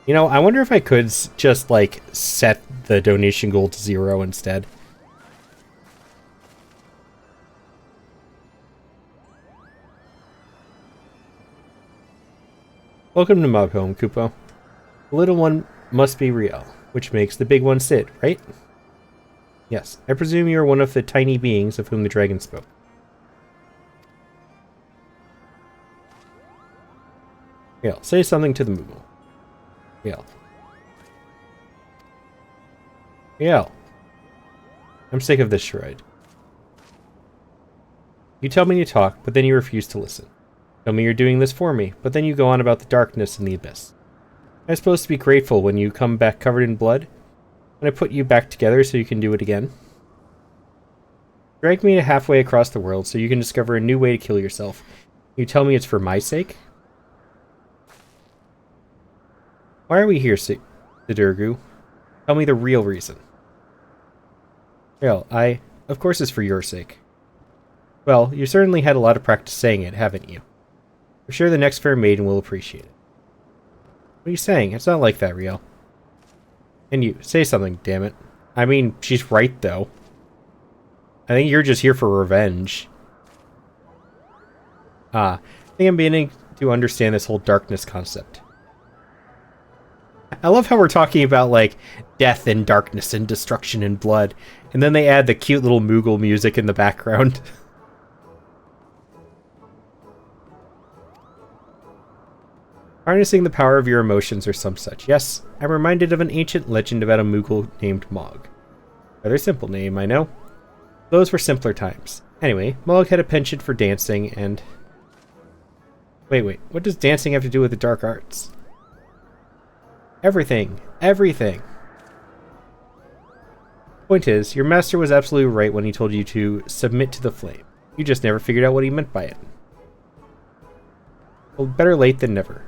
You know, I wonder if I could just, like, set the donation goal to 0 instead. Welcome to Mogholm, Kupo. The little one must be Riel, which makes the big one Sid, right? Yes, I presume you are one of the tiny beings of whom the dragon spoke. Riel, say something to the Moogle. Riel. Riel. I'm sick of this charade. You tell me you talk, but then you refuse to listen. Tell me you're doing this for me, but then you go on about the darkness and the abyss. I'm supposed to be grateful when you come back covered in blood? When I put you back together so you can do it again? Drag me halfway across the world so you can discover a new way to kill yourself. You tell me it's for my sake? Why are we here, Sidurgu? Tell me the real reason. Well, of course it's for your sake. Well, you certainly had a lot of practice saying it, haven't you? I'm sure the next fair maiden will appreciate it. What are you saying? It's not like that, Riel. And you, say something, damn it. I mean, she's right, though. I think you're just here for revenge. I think I'm beginning to understand this whole darkness concept. I love how we're talking about, like, death and darkness and destruction and blood, and then they add the cute little Moogle music in the background. Harnessing the power of your emotions or some such. Yes, I'm reminded of an ancient legend about a Moogle named Mog. Rather simple name, I know. Those were simpler times. Anyway, Mog had a penchant for dancing and... Wait, what does dancing have to do with the dark arts? Everything. Point is, your master was absolutely right when he told you to submit to the flame. You just never figured out what he meant by it. Well, better late than never.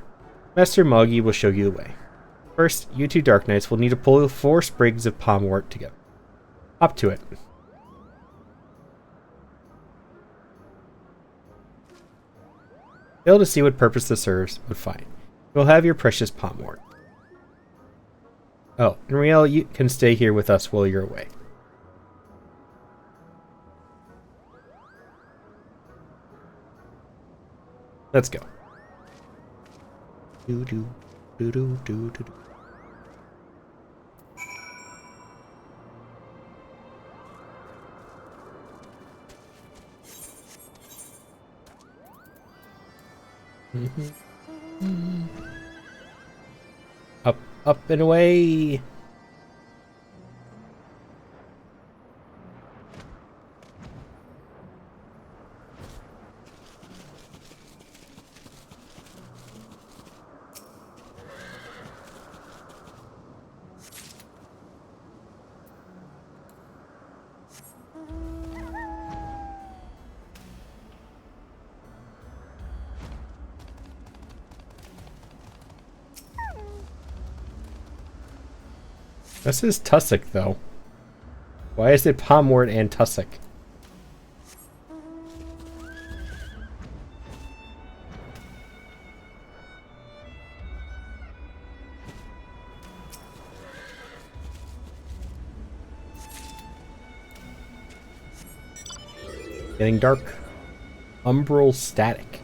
Master Moggy will show you the way. First, you two Dark Knights will need to pull 4 sprigs of palmwort together. Hop to it. Fail to see what purpose this serves, but fine. You'll have your precious palmwort. Oh, and Riel, you can stay here with us while you're away. Let's go. Up, up and away. This is tussock, though. Why is it Pomwort and tussock? Getting dark. Umbral static.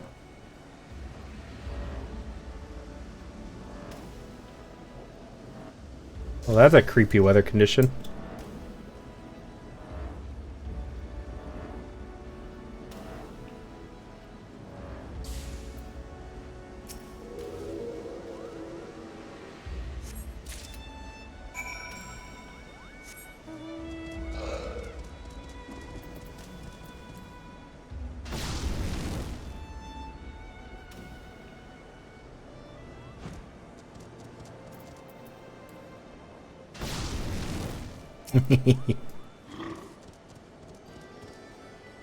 Well, that's a creepy weather condition.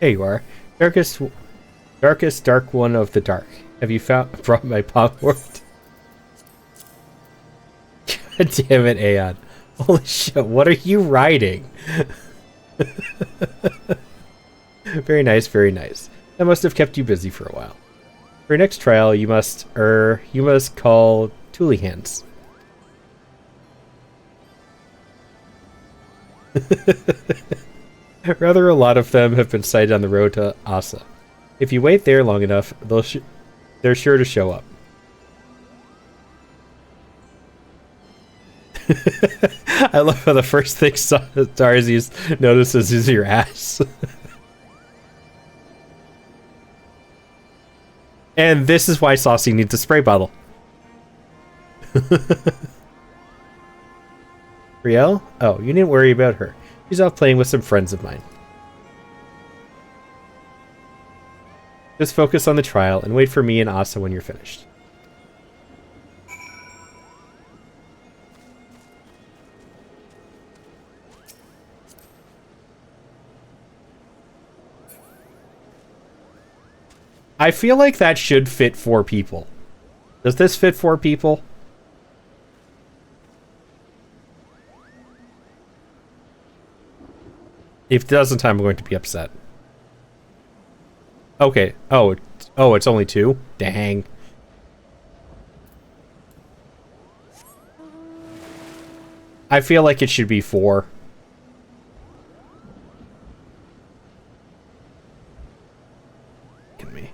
There you are. Darkest dark one of the dark. Have you brought my Pomwort? God damn it, Aeon. Holy shit, what are you riding? Very nice, very nice. That must have kept you busy for a while. For your next trial, you must call Tulihans. Rather, a lot of them have been sighted on the road to Asa. If you wait there long enough, they're sure to show up. I love how the first thing Darzy's notices is your ass. And this is why Saucy needs a spray bottle. Riel? Oh, you didn't worry about her. She's off playing with some friends of mine. Just focus on the trial and wait for me and Asa when you're finished. I feel like that should fit 4 people. Does this fit 4 people? If it doesn't, I'm going to be upset. Okay. Oh, it's only 2? Dang. I feel like it should be 4. Look at me.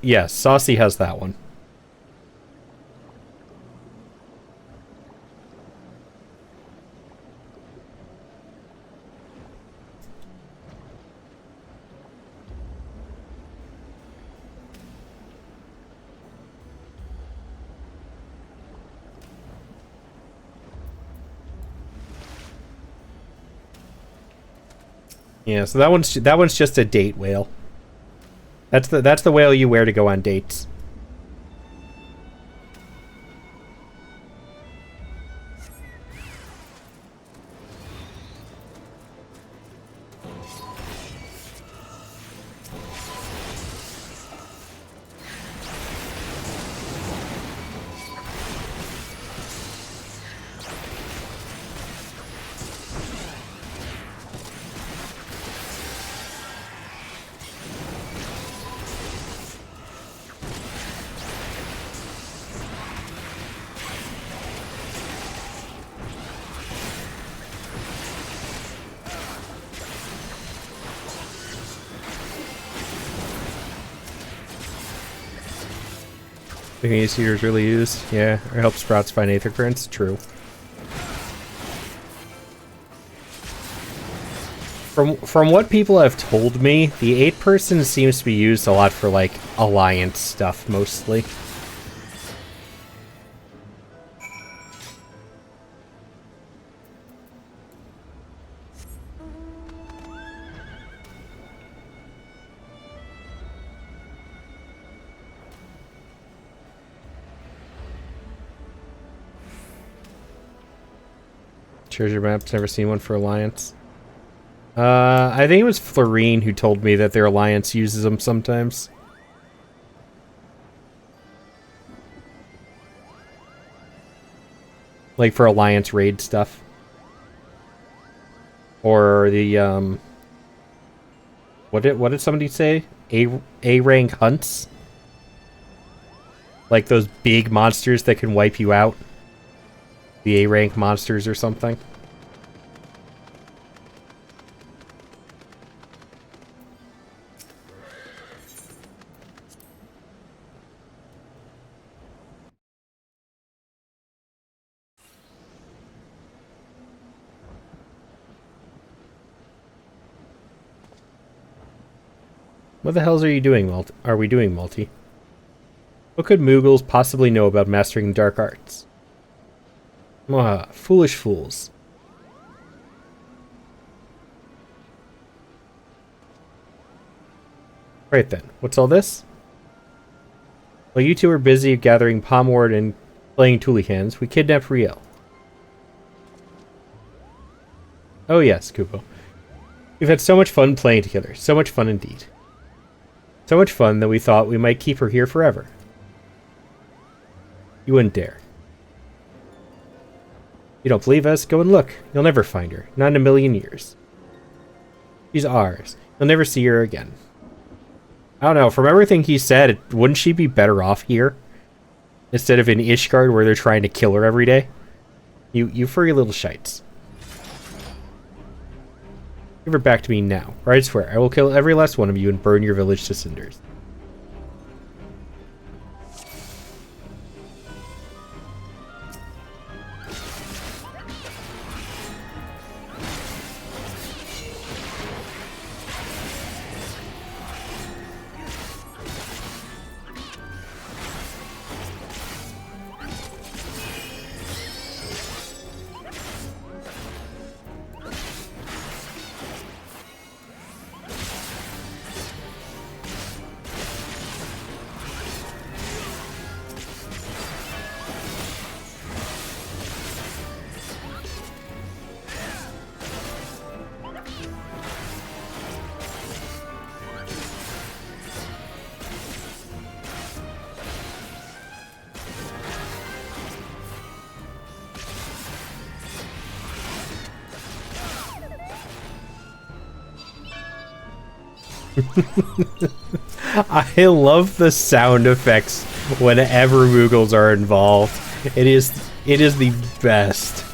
Yes, Saucy has that one. Yeah, so that one's just a date whale. That's the whale you wear to go on dates. Making seeders really used. Yeah, it helps sprouts find aether currents. True. From what people have told me, the 8-person seems to be used a lot for, like, alliance stuff, mostly. Treasure maps, never seen one for alliance. I think it was Florine who told me that their alliance uses them sometimes. Like for alliance raid stuff. Or the, what did somebody say? A rank hunts? Like those big monsters that can wipe you out? The A rank monsters or something? What the hells are you doing, Multi? What could Moogles possibly know about mastering dark arts? Ah, foolish fools. Right then, what's all this? While you two were busy gathering Pomward and playing Tulicans, we kidnapped Riel. Oh yes, Kupo. We've had so much fun playing together. So much fun indeed. So much fun that we thought we might keep her here forever. You wouldn't dare. You don't believe us? Go and look. You'll never find her. Not in a million years. She's ours. You'll never see her again. I don't know. From everything he said, wouldn't she be better off here? Instead of in Ishgard where they're trying to kill her every day? You furry little shites. Give her back to me now, or I swear, I will kill every last one of you and burn your village to cinders. I love the sound effects whenever Moogles are involved. It is the best.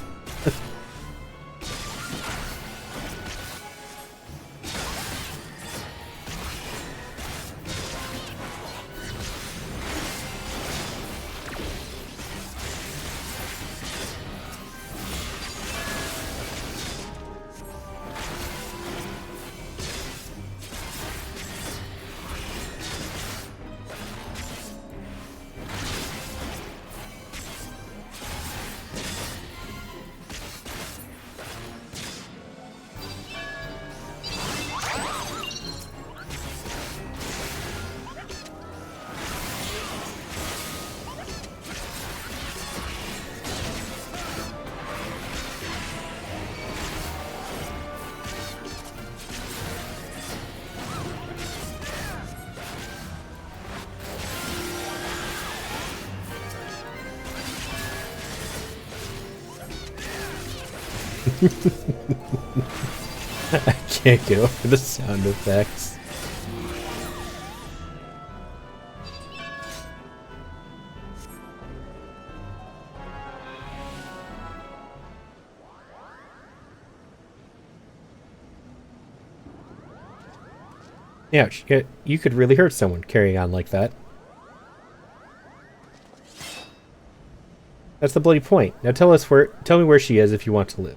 I can't get over the sound effects. Yeah, you could really hurt someone carrying on like that. That's the bloody point. Now tell me where she is if you want to live.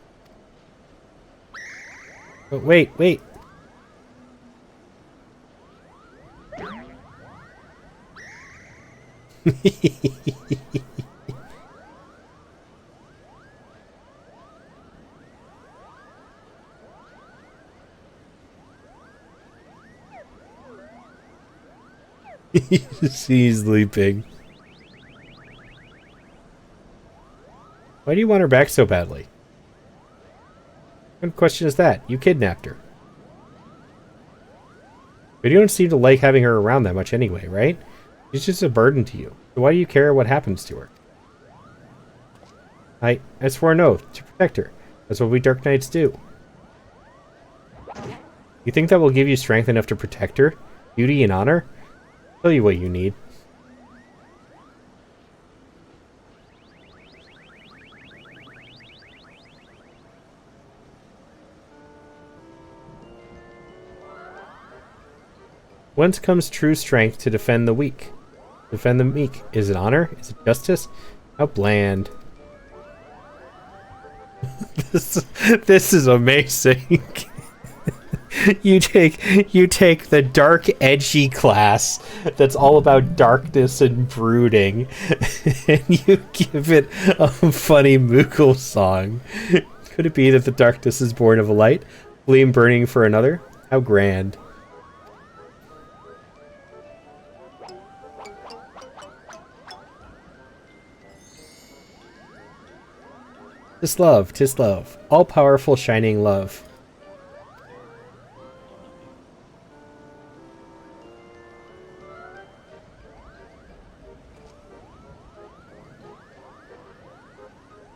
Oh, wait. She's leaping. Why do you want her back so badly? What kind of question is that? You kidnapped her. But you don't seem to like having her around that much anyway, right? She's just a burden to you. So why do you care what happens to her? I swore an oath to protect her. That's what we Dark Knights do. You think that will give you strength enough to protect her? Duty and honor? I'll tell you what you need. Whence comes true strength to defend the weak? Defend the meek. Is it honor? Is it justice? How bland. This is amazing. You take the dark, edgy class that's all about darkness and brooding, and you give it a funny Moogle song. Could it be that the darkness is born of a light, flame burning for another? How grand. Tis love, all-powerful shining love.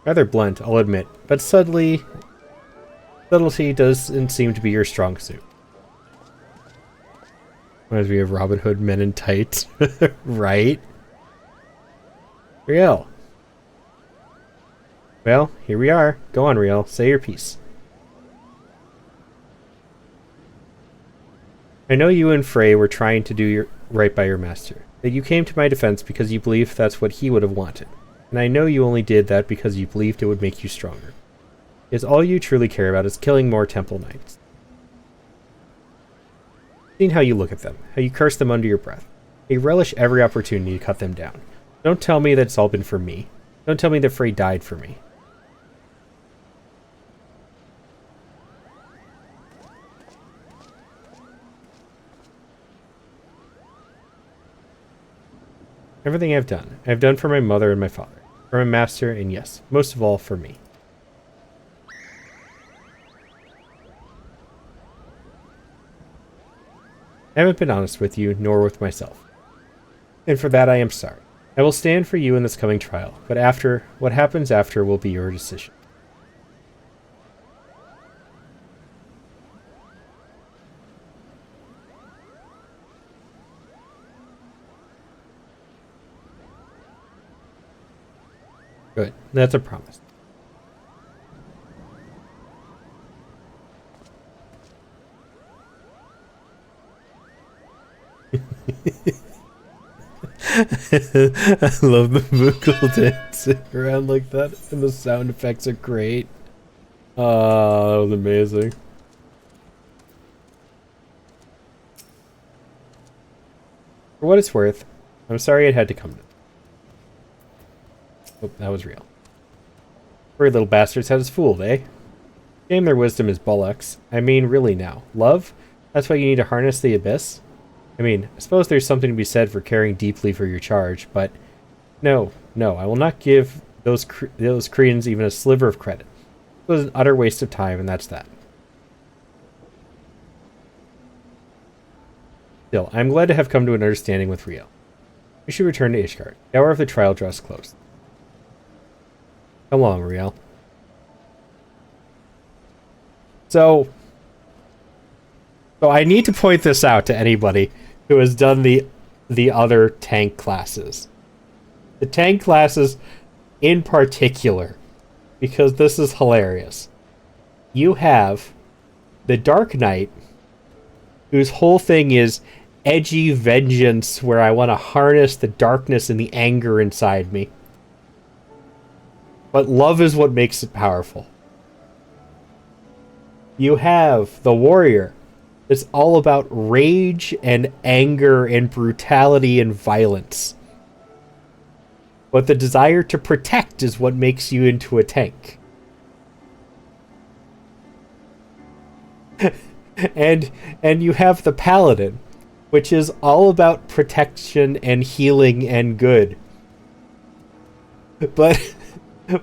Rather blunt, I'll admit, but subtlety doesn't seem to be your strong suit. Reminds me of Robin Hood Men in Tights, right? Riel. Well, here we are. Go on, Riel. Say your piece. I know you and Frey were trying to do right by your master. That you came to my defense because you believed that's what he would have wanted. And I know you only did that because you believed it would make you stronger. Because all you truly care about is killing more Temple Knights. Seeing how you look at them, how you curse them under your breath. You relish every opportunity to cut them down. Don't tell me that it's all been for me. Don't tell me that Frey died for me. Everything I've done for my mother and my father, for my master, and yes, most of all, for me. I haven't been honest with you, nor with myself. And for that I am sorry. I will stand for you in this coming trial, but what happens after will be your decision. Good. That's a promise. I love the Moogle dancing around like that, and the sound effects are great. Oh, that was amazing. For what it's worth, I'm sorry it had to come to. Oh, that was real. Worried little bastards had us fooled, eh? Shame their wisdom is bullocks. I mean, really now. Love? That's why you need to harness the abyss? I mean, I suppose there's something to be said for caring deeply for your charge, but no, I will not give those Cretans even a sliver of credit. It was an utter waste of time, and that's that. Still, I am glad to have come to an understanding with Riel. We should return to Ishgard. The hour of the trial draws close. Come along, Riel. So I need to point this out to anybody who has done the other tank classes. The tank classes in particular, because this is hilarious. You have the Dark Knight, whose whole thing is edgy vengeance, where I want to harness the darkness and the anger inside me. But love is what makes it powerful. You have the warrior. It's all about rage and anger and brutality and violence. But the desire to protect is what makes you into a tank. and you have the paladin, which is all about protection and healing and good.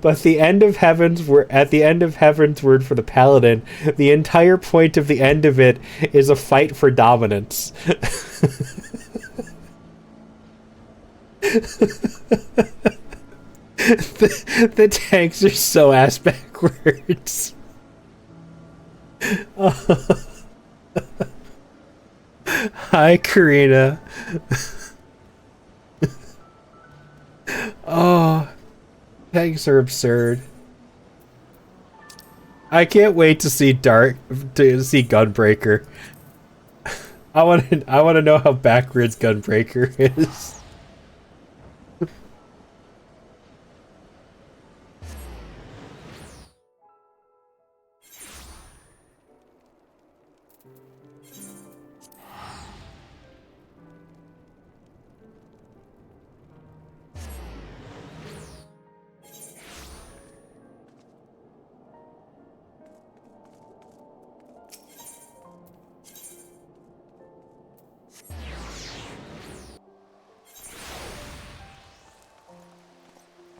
But the end of Heaven's Word, at the end of Heaven's Word for the paladin, the entire point of the end of it is a fight for dominance. the tanks are so ass backwards. Hi, Karina. Oh, tanks are absurd. I can't wait to see Gunbreaker. I want to know how backwards Gunbreaker is.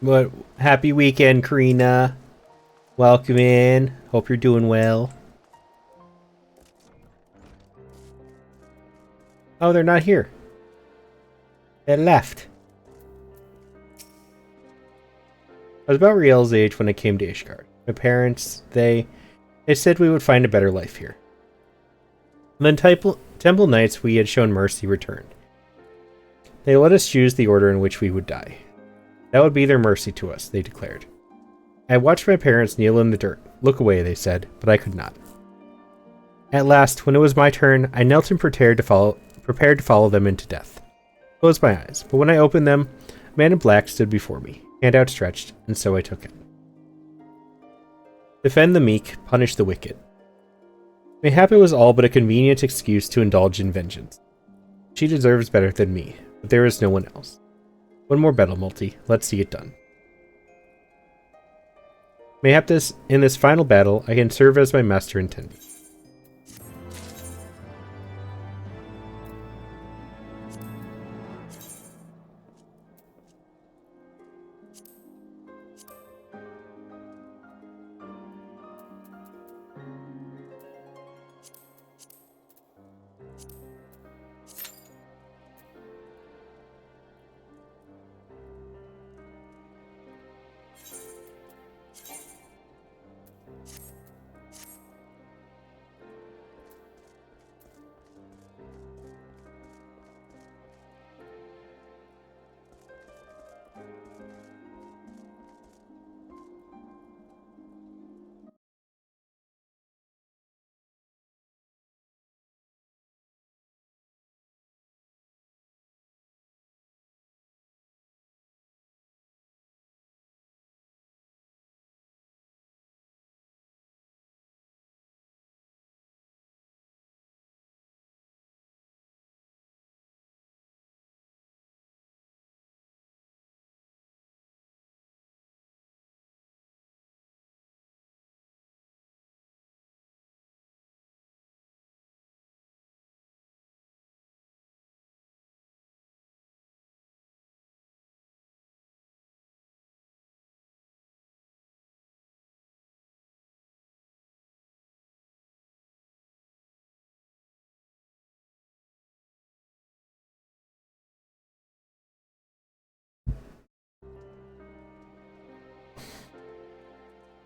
But happy weekend, Karina. Welcome in. Hope you're doing well. Oh, they're not here. They left. I was about Riel's age when I came to Ishgard. My parents, they said we would find a better life here. And then Temple Knights we had shown mercy returned. They let us choose the order in which we would die. That would be their mercy to us, they declared. I watched my parents kneel in the dirt. Look away, they said, but I could not. At last, when it was my turn, I knelt and prepared to follow them into death. I closed my eyes, but when I opened them, a man in black stood before me, hand outstretched, and so I took it. Defend the meek, punish the wicked. Mayhap it was all but a convenient excuse to indulge in vengeance. She deserves better than me, but there is no one else. One more battle, Multi. Let's see it done. Mayhap in this final battle, I can serve as my master intended.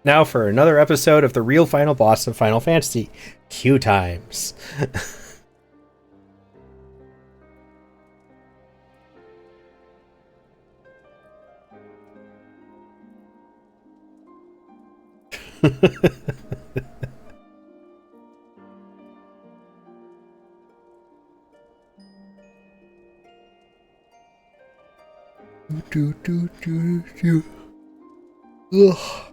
Now for another episode of the real final boss of Final Fantasy, Q times. Ugh.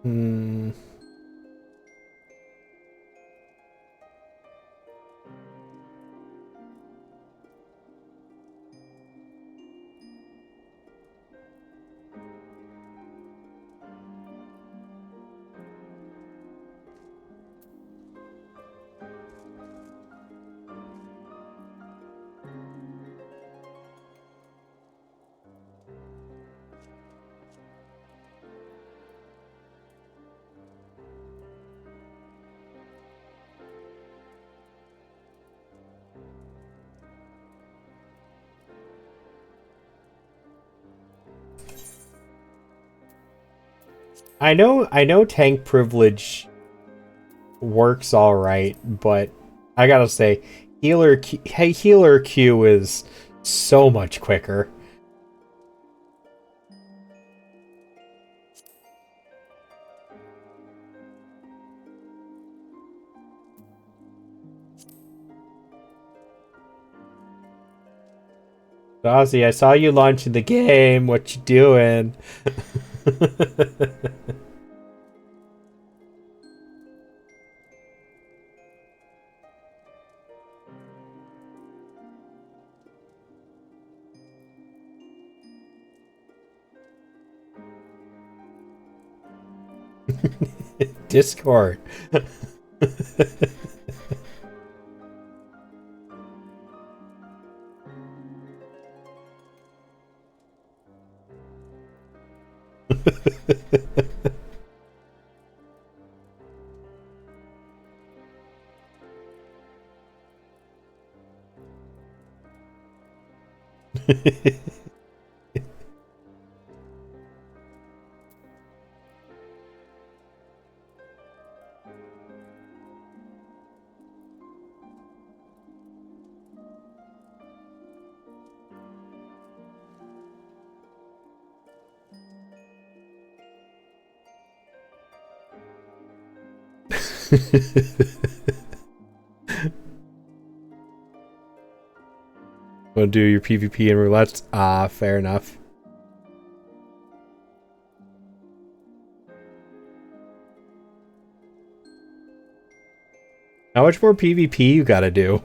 Hmm. I know tank privilege works all right, but I gotta say, healer Q is so much quicker. Ozzy, I saw you launching the game. What you doing? Discord. Want to do your PvP and roulettes? Ah, fair enough. How much more PvP you gotta do?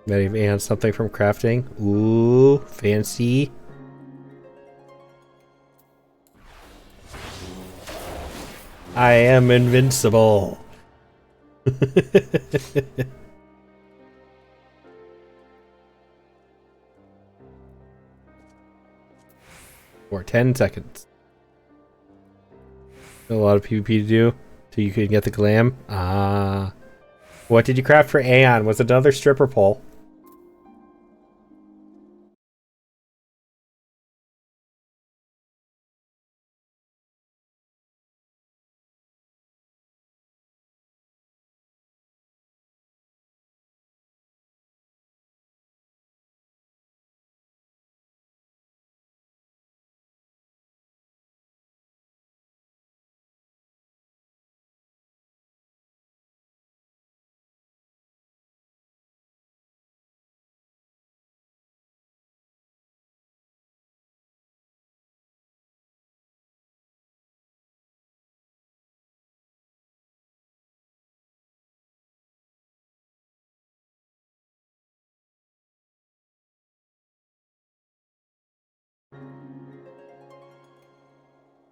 Maybe and something from crafting. Ooh, fancy. I am invincible. For 10 seconds. A lot of PvP to do till you can get the glam. Ah. What did you craft for Aeon? Was it another stripper pole?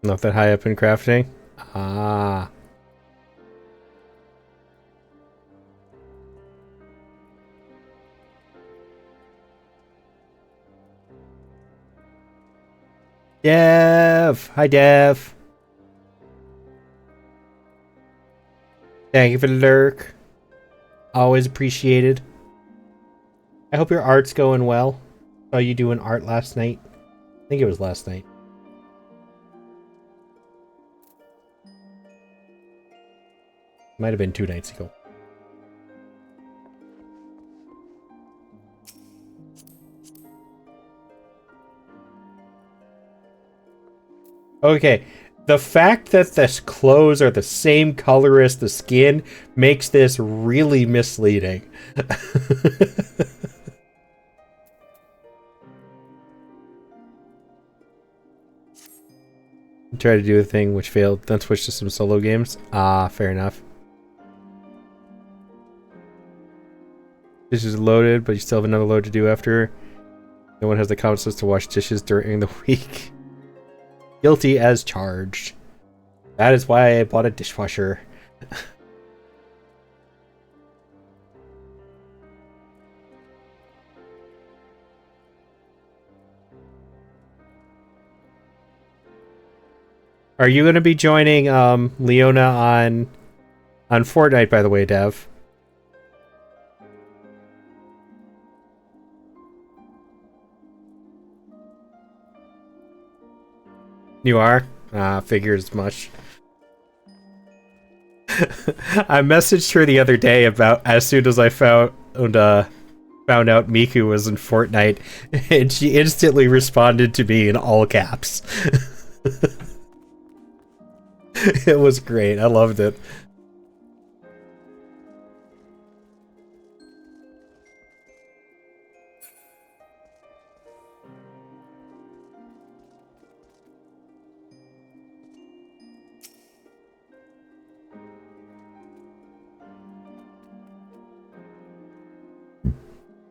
Not that high up in crafting. Ah. Dev! Hi, Dev. Thank you for the lurk. Always appreciated. I hope your art's going well. Saw you doing art last night. I think it was last night. Might have been 2 nights ago. Okay, the fact that the clothes are the same color as the skin makes this really misleading. Try to do a thing which failed, then switch to some solo games. Ah, fair enough. Dishes loaded, but you still have another load to do after. No one has the common sense to wash dishes during the week. Guilty as charged. That is why I bought a dishwasher. Are you going to be joining Leona on Fortnite, by the way, Dev? You are? Figures as much. I messaged her the other day about as soon as I found out Miku was in Fortnite, and she instantly responded to me in all caps. It was great. I loved it.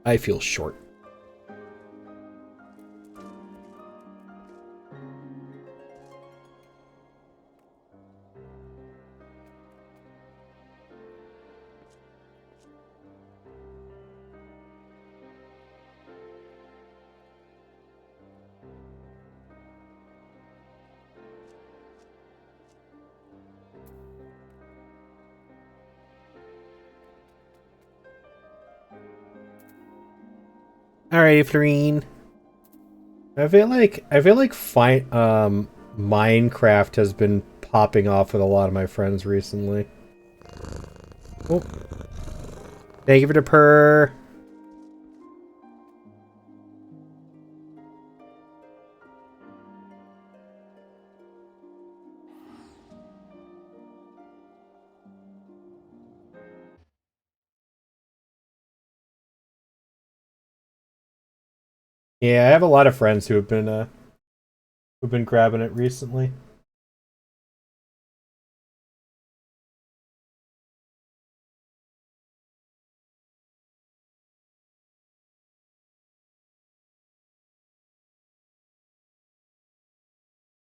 I feel short. Alright, Florine. I feel like Minecraft has been popping off with a lot of my friends recently. Oh. Thank you for the purr. Yeah, I have a lot of friends who've been grabbing it recently.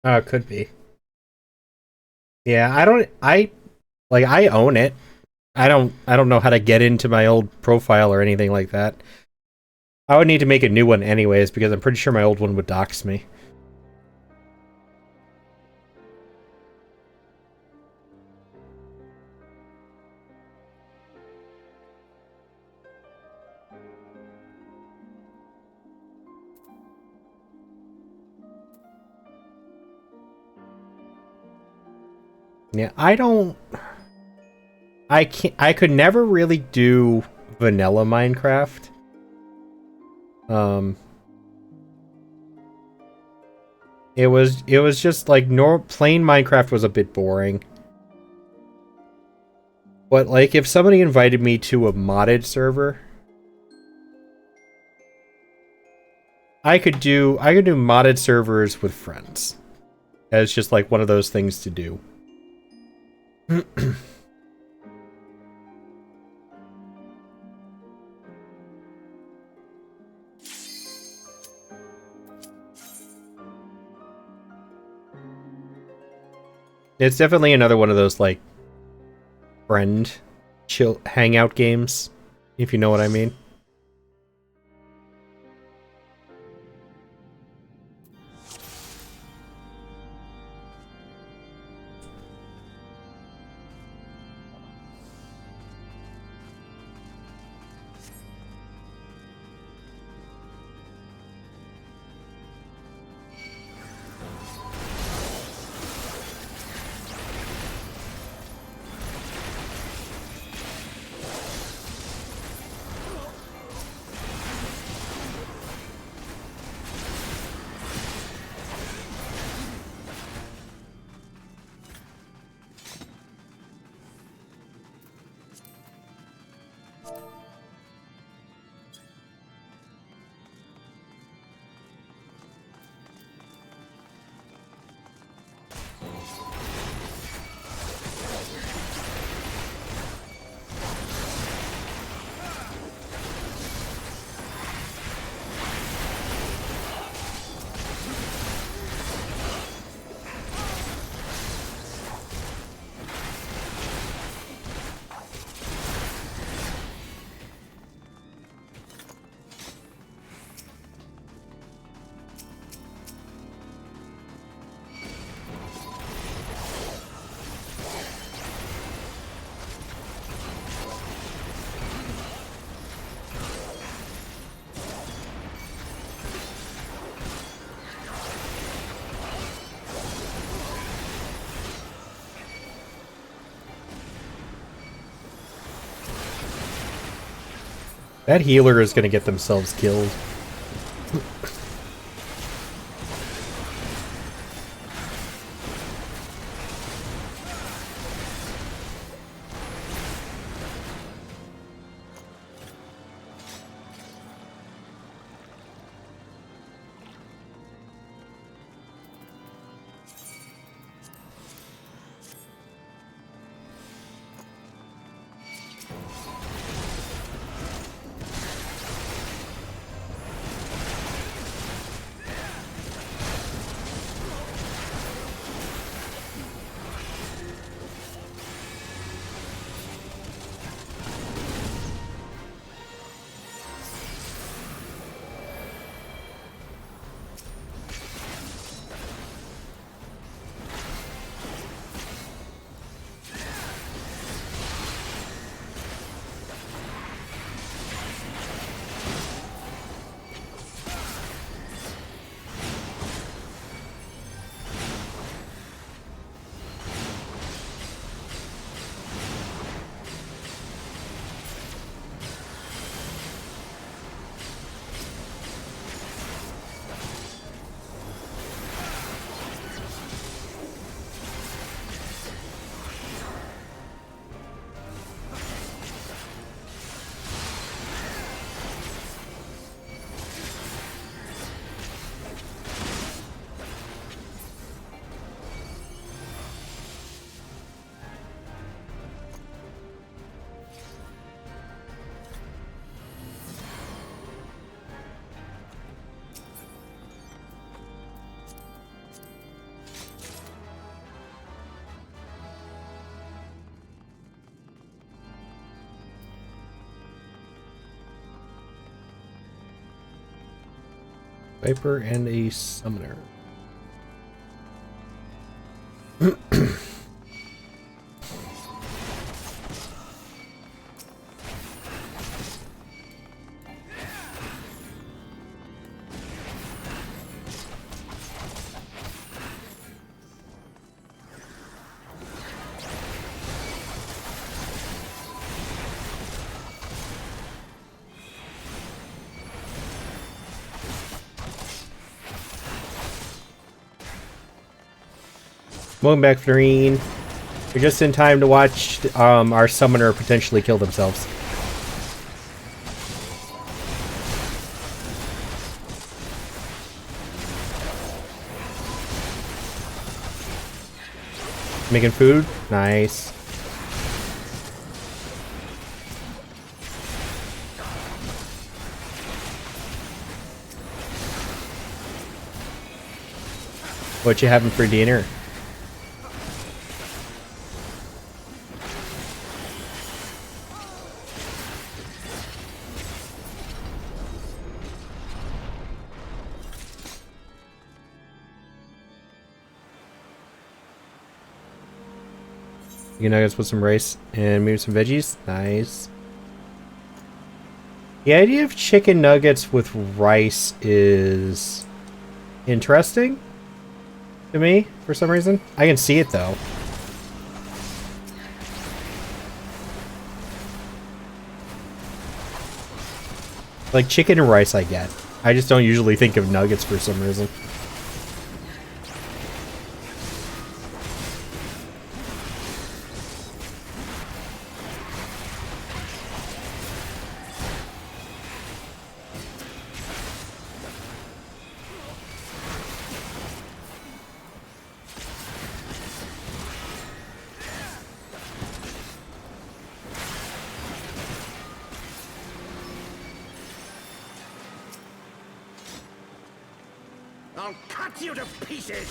Could be. Yeah, I own it. I don't know how to get into my old profile or anything like that. I would need to make a new one anyways because I'm pretty sure my old one would dox me. Yeah, I could never really do vanilla Minecraft. It was just like plain Minecraft was a bit boring. But like if somebody invited me to a modded server, I could do modded servers with friends. As just like one of those things to do. It's definitely another one of those like friend chill hangout games, if you know what I mean. That healer is going to get themselves killed. Viper and a summoner. Welcome back, Florine. You're just in time to watch our summoner potentially kill themselves. Making food? Nice. What you having for dinner? Chicken nuggets with some rice and maybe some veggies. Nice. The idea of chicken nuggets with rice is interesting to me for some reason. I can see it though. Like chicken and rice I get. I just don't usually think of nuggets for some reason.
I'll cut you to pieces!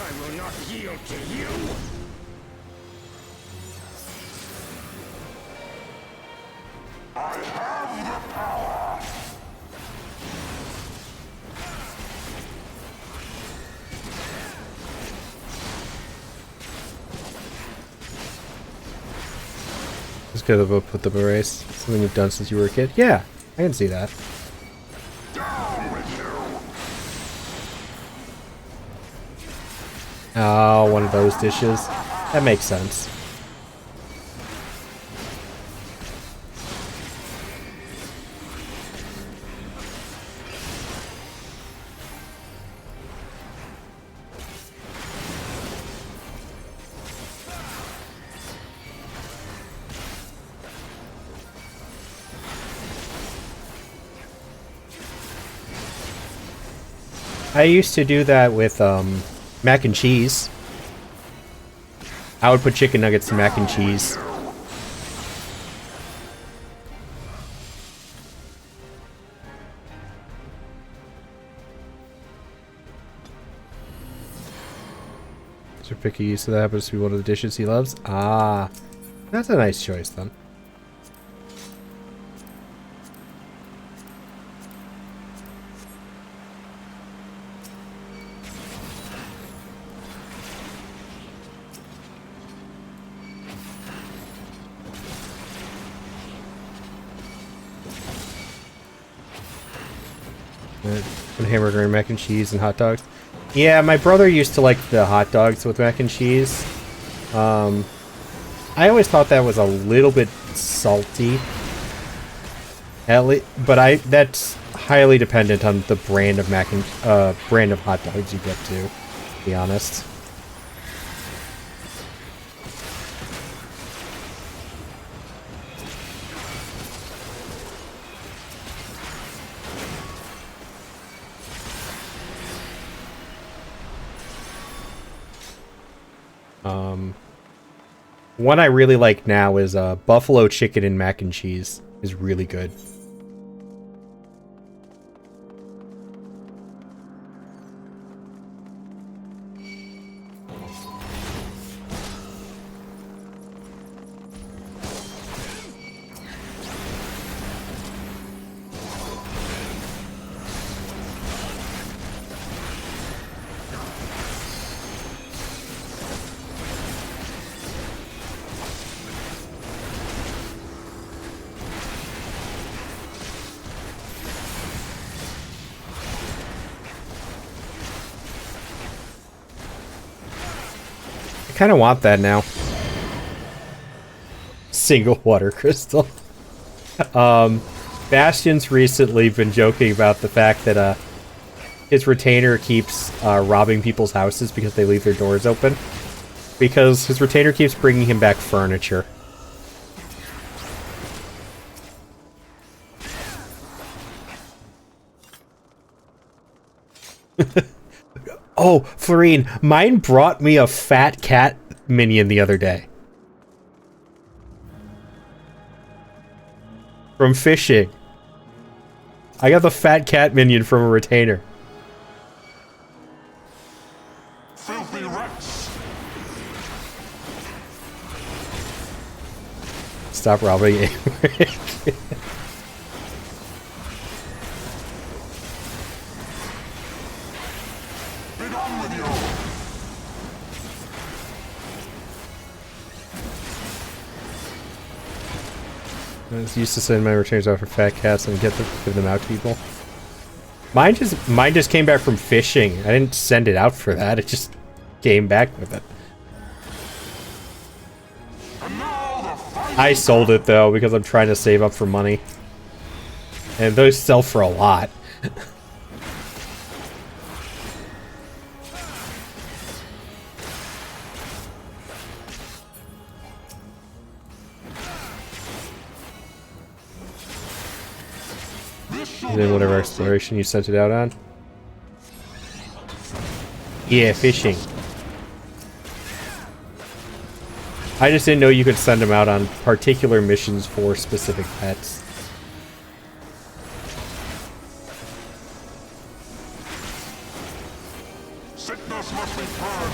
I will not yield to you! I have the power!
Just because of put the race. Something you've done since you were a kid. Yeah, I can see that.
Down with you!
Oh, one of those dishes. That makes sense. I used to do that with mac and cheese. I would put chicken nuggets to mac and cheese. Mr. Picky, so that happens to be one of the dishes he loves. Ah, that's a nice choice then. And hamburger and mac and cheese and hot dogs. Yeah, my brother used to like the hot dogs with mac and cheese. I always thought that was a little bit salty. At least, but that's highly dependent on the brand of brand of hot dogs you get to be honest. One I really like now is buffalo chicken and mac and cheese is really good. I kind of want that now. Single water crystal. Bastion's recently been joking about the fact that his retainer keeps robbing people's houses because they leave their doors open. Because his retainer keeps bringing him back furniture. Oh, Florine, mine brought me a fat cat minion the other day. From fishing. I got the fat cat minion from a retainer.
Filthy rats.
Stop robbing it. I was used to send my returns out for fat cats and give them out to people. Mine just came back from fishing. I didn't send it out for that. It just came back with it. I sold it though because I'm trying to save up for money. And those sell for a lot. And then whatever exploration you sent it out on. Yeah, fishing. I just didn't know you could send them out on particular missions for specific pets.
Sickness must be purged.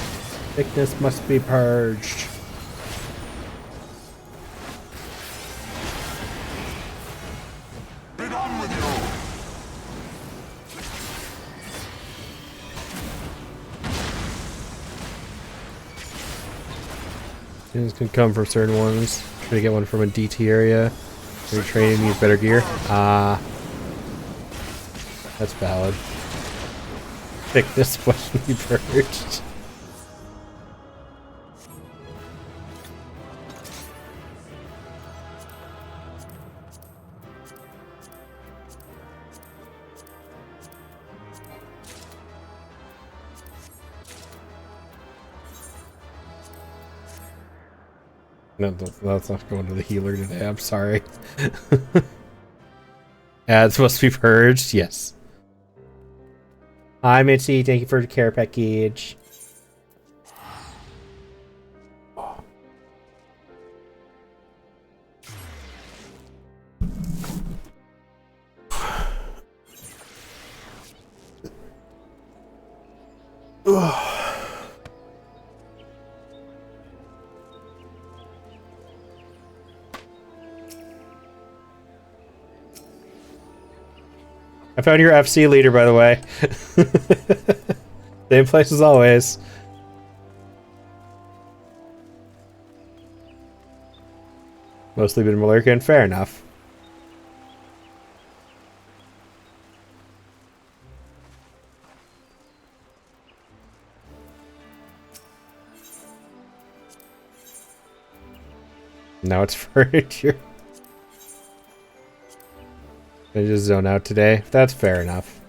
Sickness must be purged. Things can come from certain ones. Try to get one from a DT area. Your training needs better gear. Ah. That's valid. Thickness must be purged. No, that's not going to the healer today. I'm sorry. It's supposed to be purged. Yes. Hi, Mitzi. Thank you for the care package. I found your FC leader, by the way. Same place as always. Mostly been Malerkin. Fair enough. Now it's furniture. I just zone out today. That's fair enough.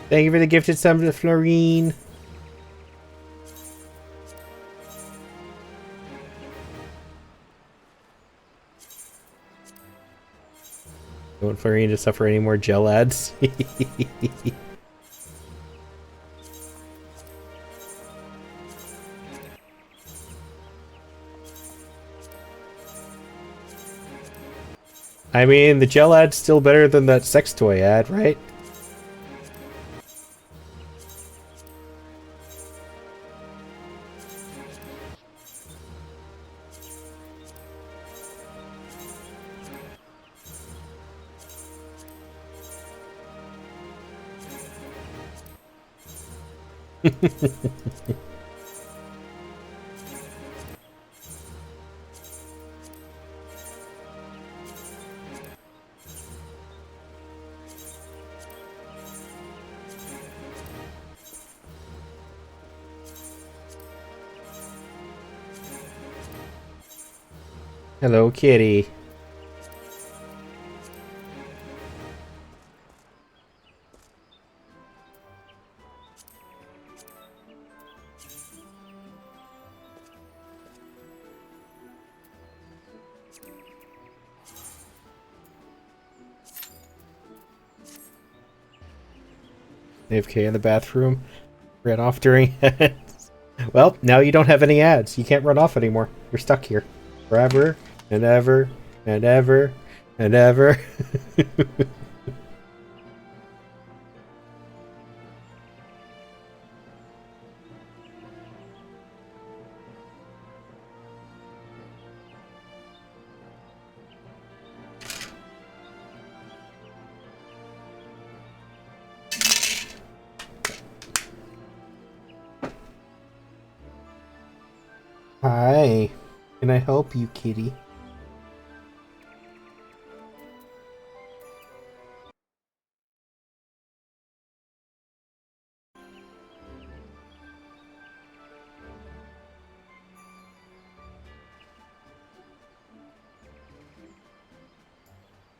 Thank you for the gifted sub to Florine. Don't want Florine to suffer any more gel ads. I mean, the gel ad's still better than that sex toy ad, right? Hello, kitty. AFK in the bathroom. Ran off during ads. Well, now you don't have any ads. You can't run off anymore. You're stuck here. Forever and ever and ever and ever. Hi. Can I help you, kitty?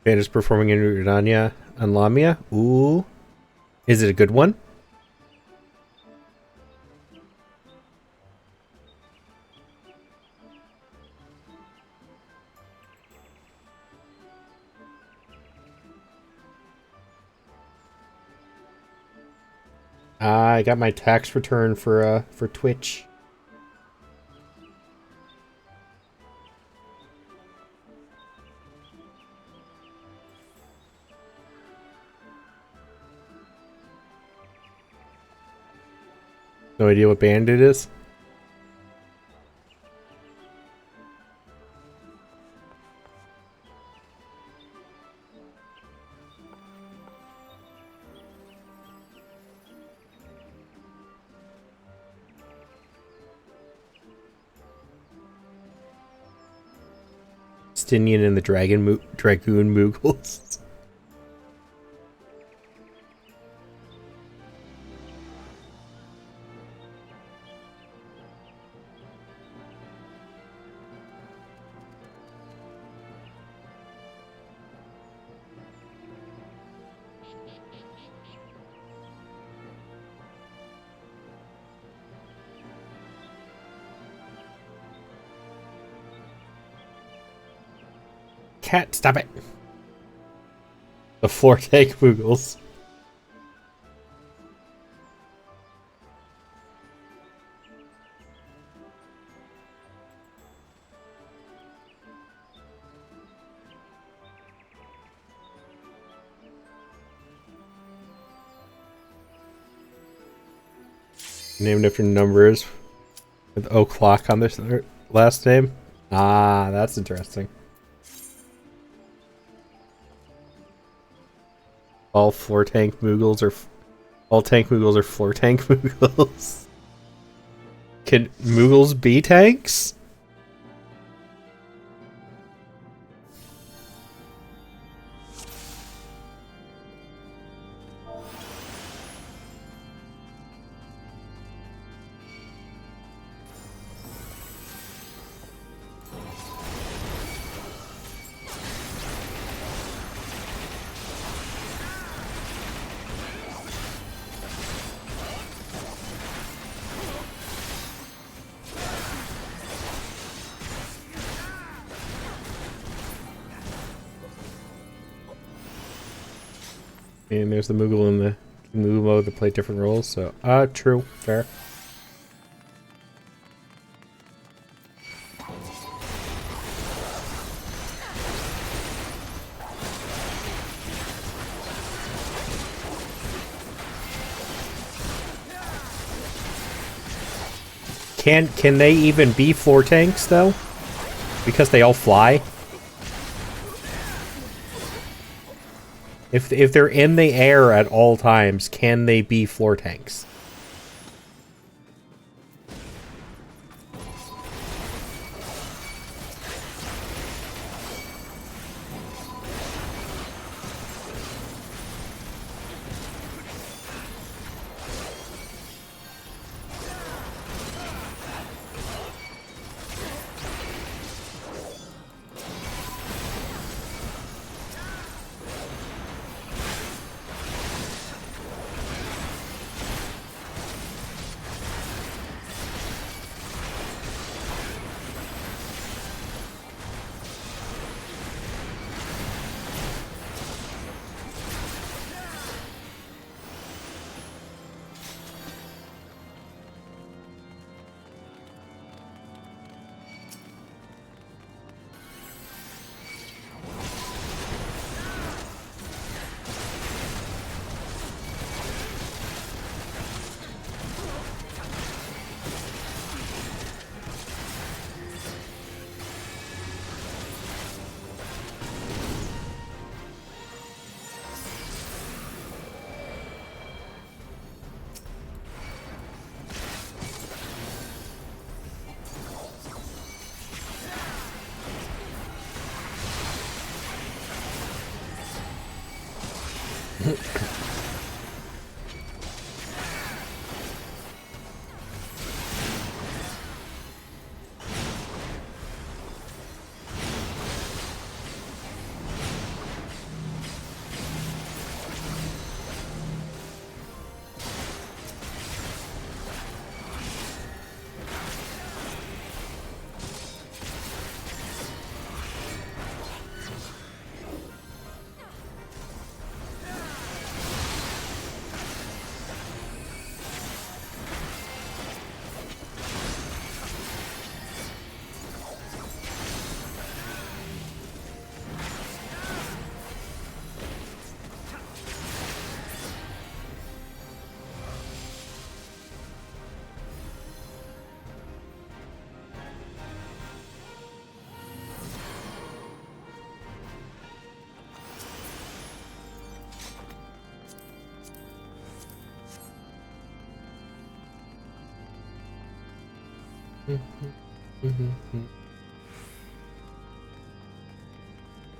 Band is performing in Udania and Lamia. Ooh. Is it a good one? I got my tax return for Twitch. No idea what band it is. Justinian and the Dragoon Moogles. Cat, stop it. The floor tank Moogles. Named after numbers with o'clock on their last name. Ah, that's interesting. All floor tank Moogles are all tank Moogles are floor tank Moogles. Can Moogles be tanks? And there's the Moogle and the Moogle mode that play different roles, so true, fair. Can they even be floor tanks though? Because they all fly? If they're in the air at all times, can they be floor tanks?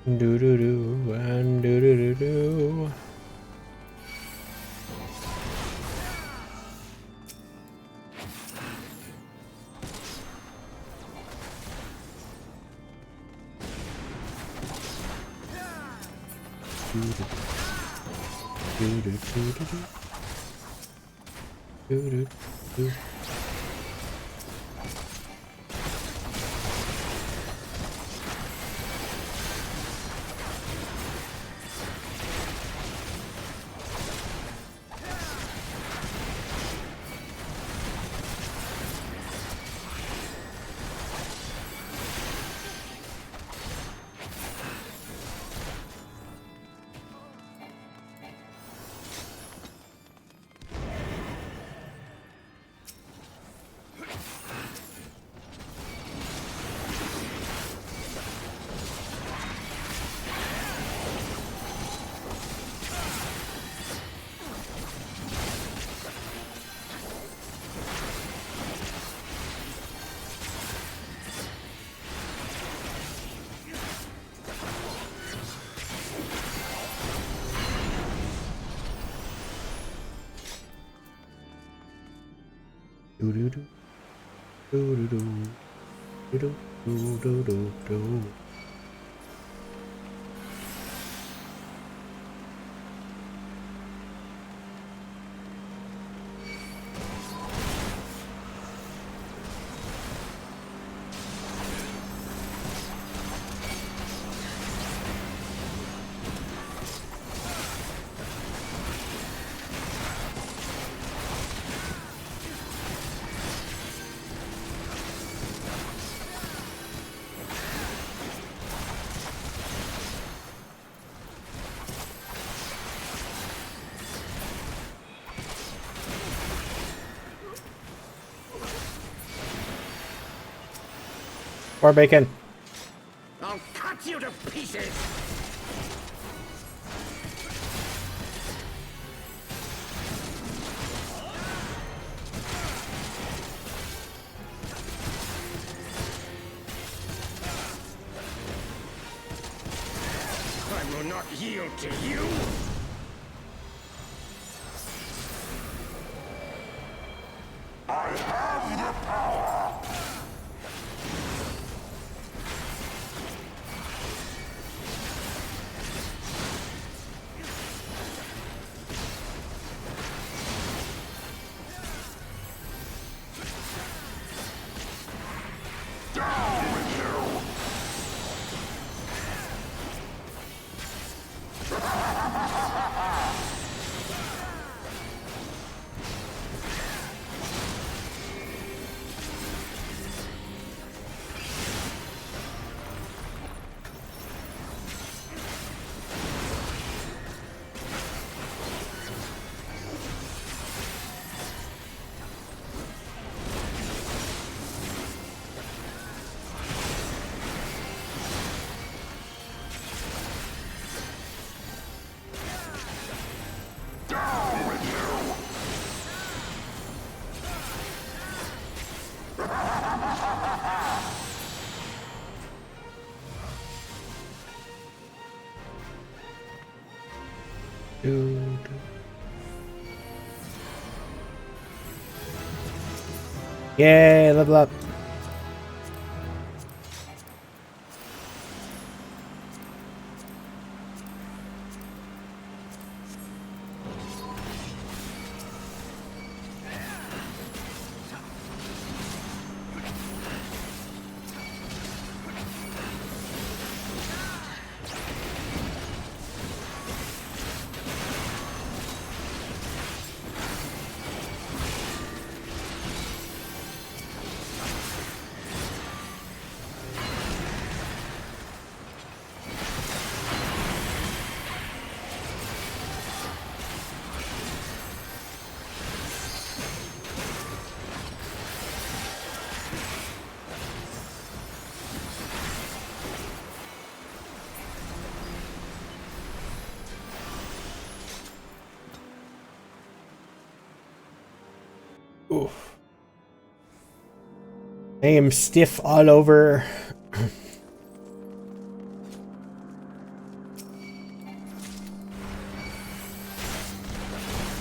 Do do do and do do do do. Do do do do do do do. Do do do do do do do do do do do. Or bacon.
I'll cut you to pieces! I will not yield to you!
I have the power! Down with you! Down with you!
Do do. Yay, level up. Oof. I am stiff all over.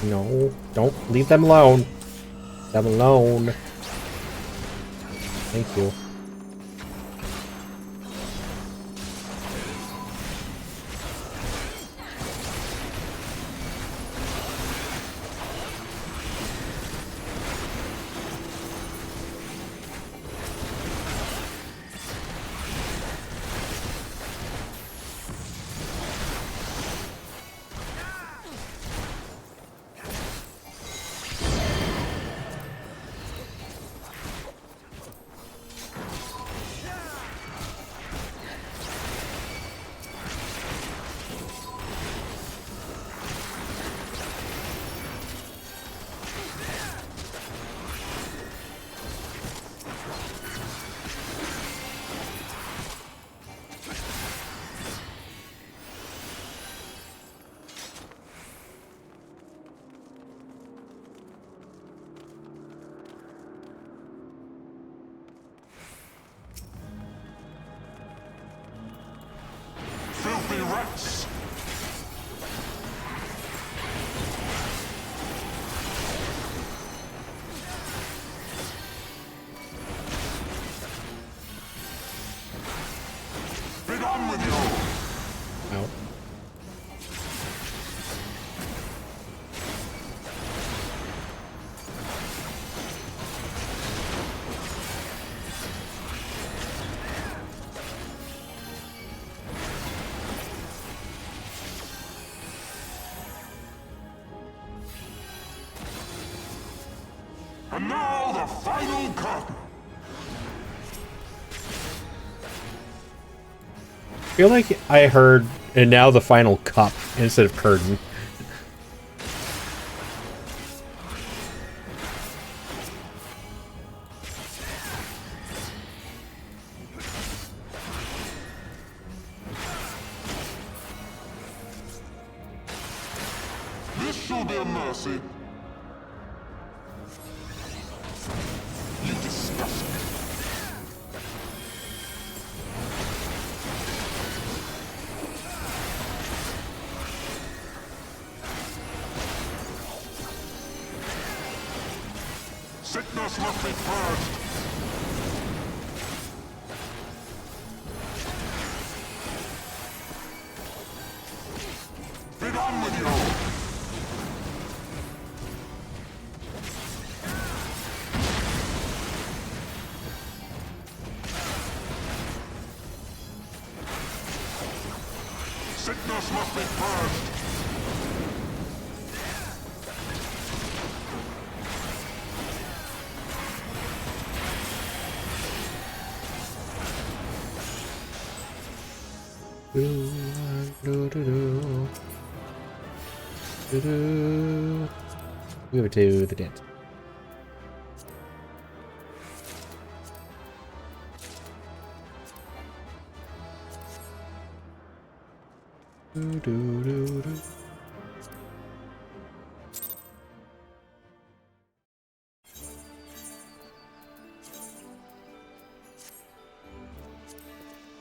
No, don't leave them alone. Them alone. Thank you.
Filthy rats! Be gone with you!
Out.
And now the final curtain!
I feel like I heard, and now the final cup instead of curtain.
This shall be a mercy. You disgust me. Sickness must be purged. Be gone with you! Sickness must be purged.
Move it to the dance.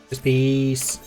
Just peace.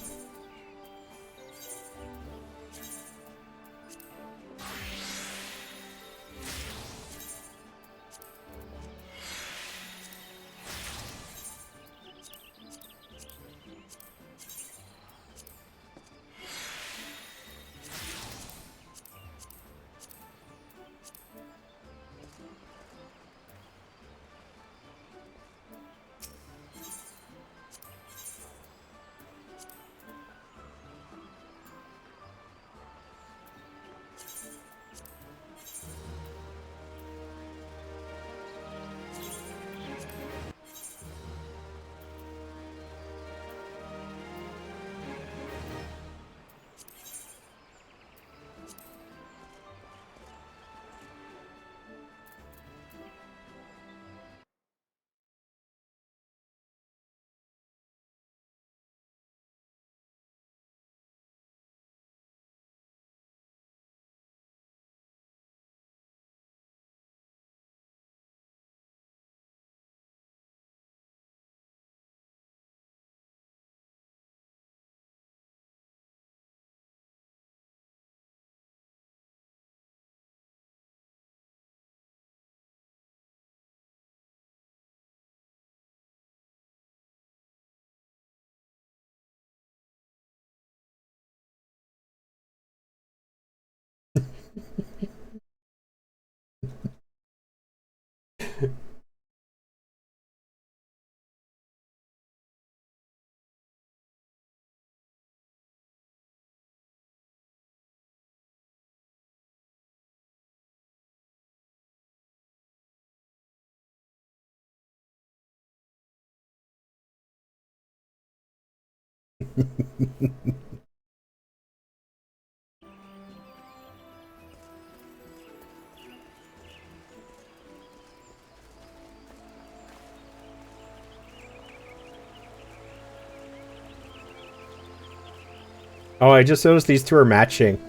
Oh, I just noticed these two are matching.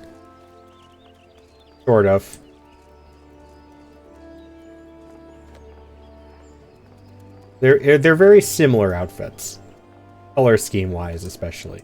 Sort of. They're very similar outfits. Color scheme wise, especially.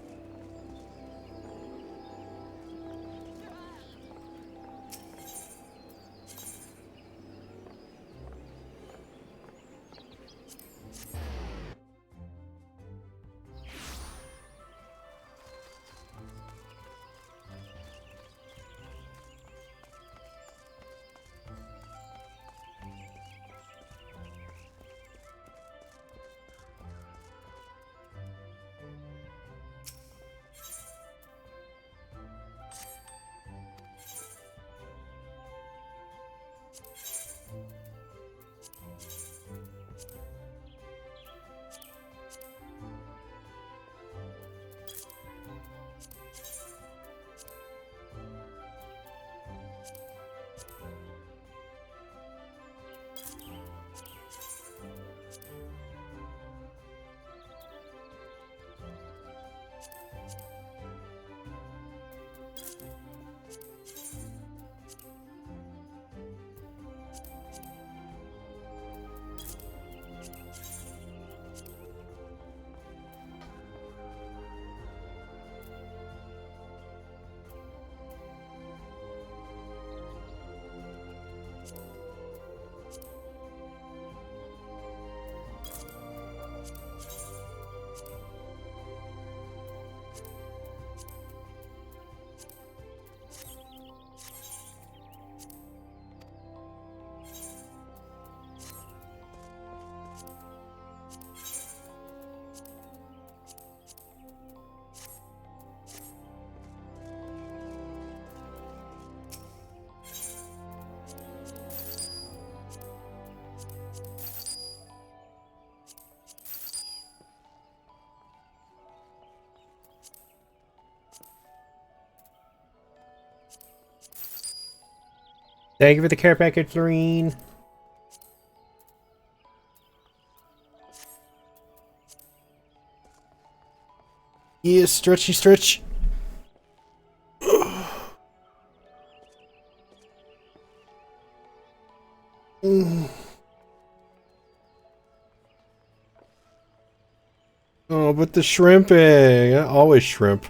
Thank you for the care package, Lorene. Yeah, stretchy stretch. Oh, but the shrimping. I always shrimp.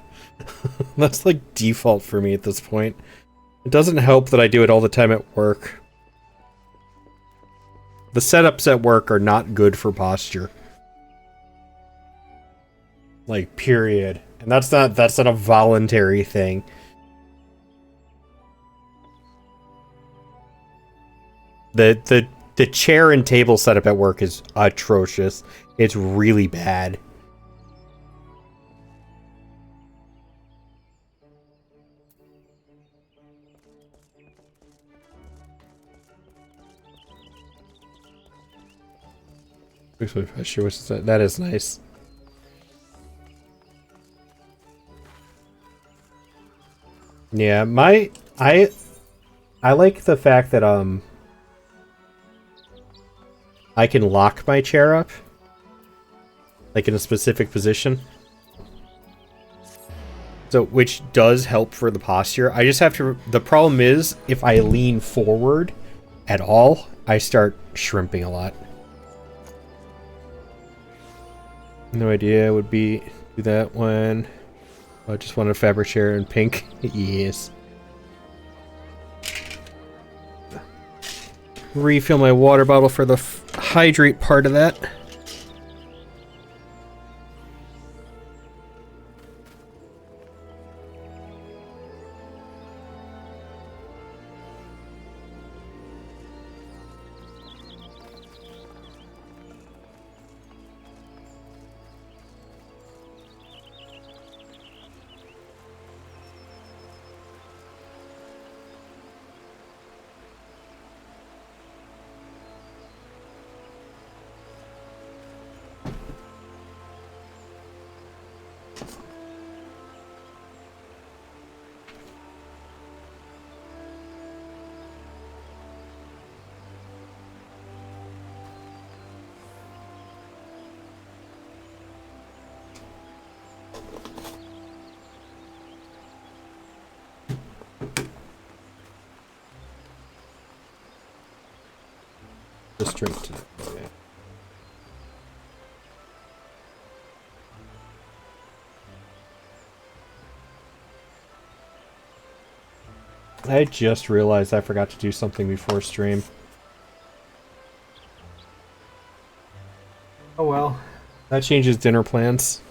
That's like default for me at this point. It doesn't help that I do it all the time at work. The setups at work are not good for posture. Like, period. And that's not a voluntary thing. The chair and table setup at work is atrocious. It's really bad. That is nice. Yeah, I like the fact that I can lock my chair up like in a specific position. So which does help for the posture. I just have to the problem is if I lean forward at all, I start shrimping a lot. No idea would be do that one. I just want a fabric chair in pink. Yes. Refill my water bottle for the hydrate part of that. this drink today. I just realized I forgot to do something before stream. Oh well. That changes dinner plans.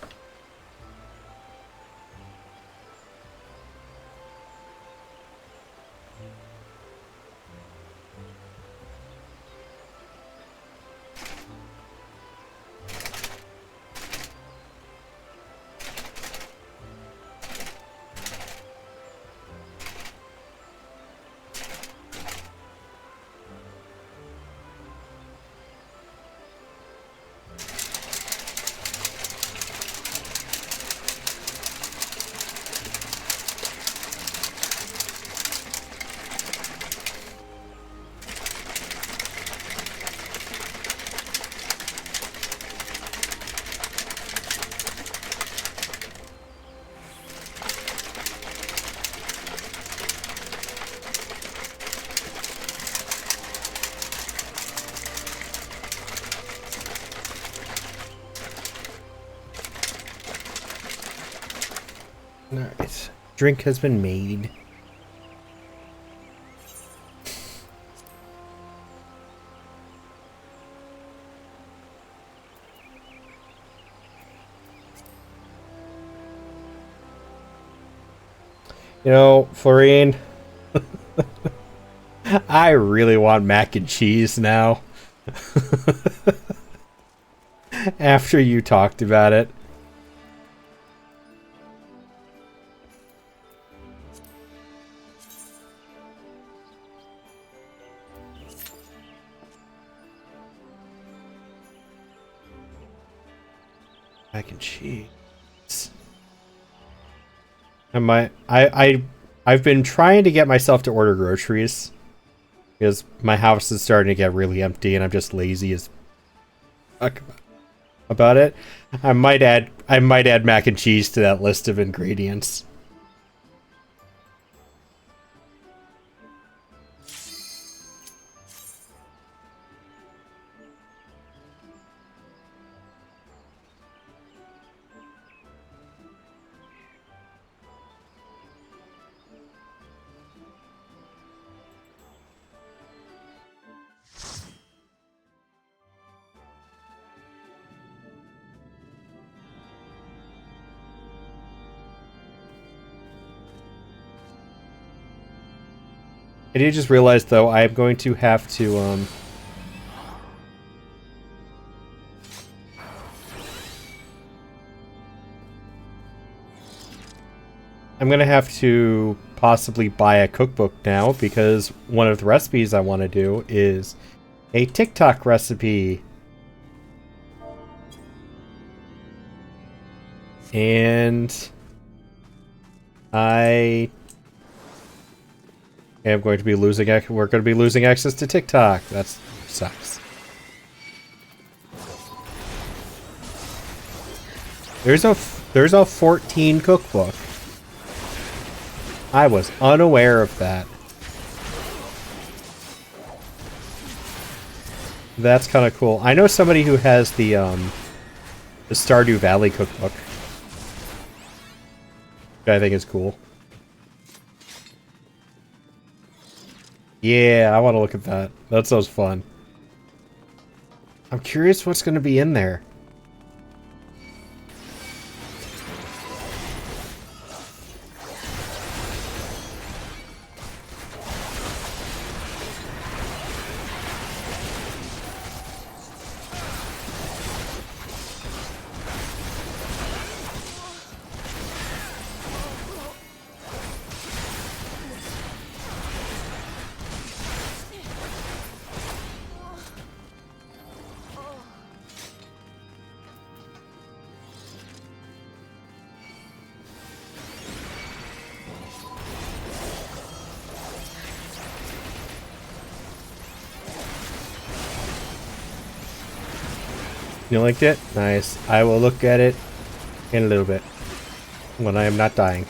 Alright. Drink has been made. You know, Florine, I really want mac and cheese now. After you talked about it. Mac and cheese. I've been trying to get myself to order groceries because my house is starting to get really empty and I'm just lazy as fuck about it. I might add mac and cheese to that list of ingredients. I did just realize, though, I'm going to have to, I'm going to have to possibly buy a cookbook now, because one of the recipes I want to do is a TikTok recipe. And I am going to be losing. We're going to be losing access to TikTok. That sucks. There's a 14 cookbook. I was unaware of that. That's kind of cool. I know somebody who has the Stardew Valley cookbook, which I think is cool. Yeah, I want to look at that. That sounds fun. I'm curious what's going to be in there. You liked it? Nice. I will look at it in a little bit when I am not dying.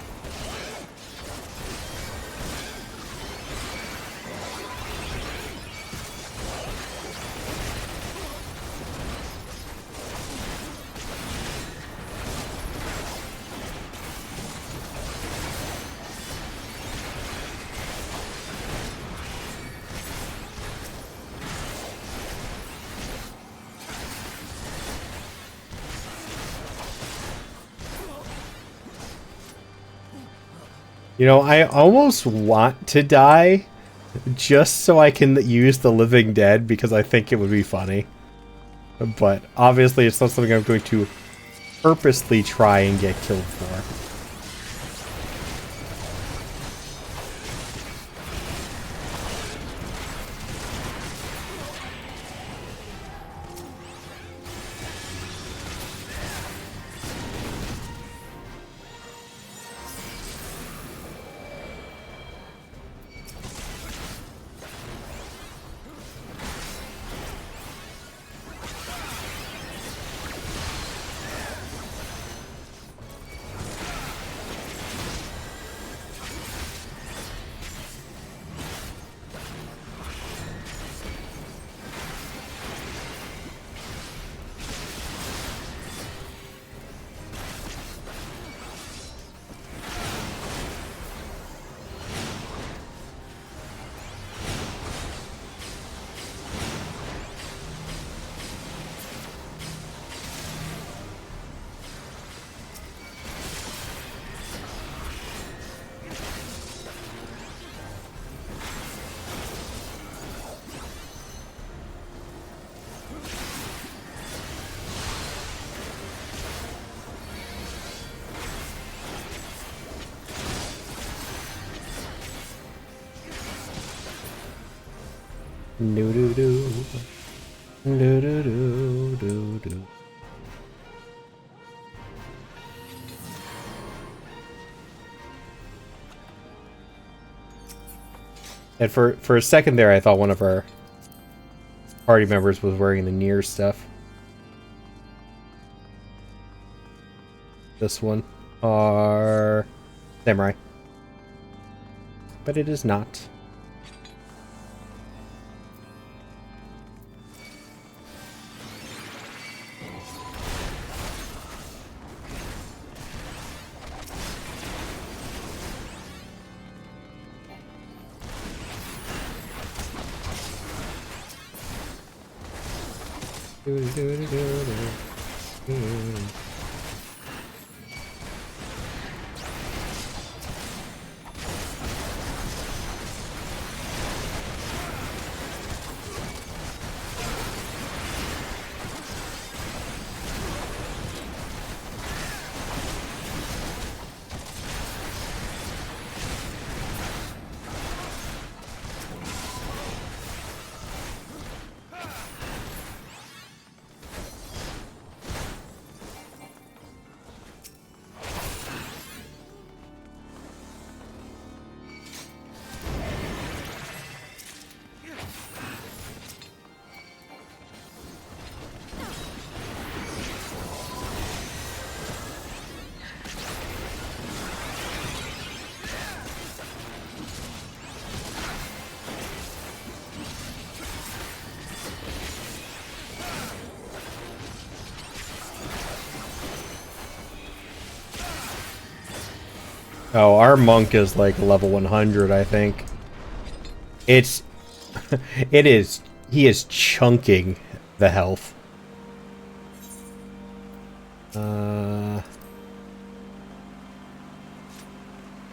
You know, I almost want to die just so I can use the living dead because I think it would be funny. But obviously it's not something I'm going to purposely try and get killed for. Do do do do do do do do. And for a second there, I thought one of our party members was wearing the Nier stuff. This one are samurai, but it is not. Oh, our monk is like level 100, I think. It's... it is... He is chunking the health. No,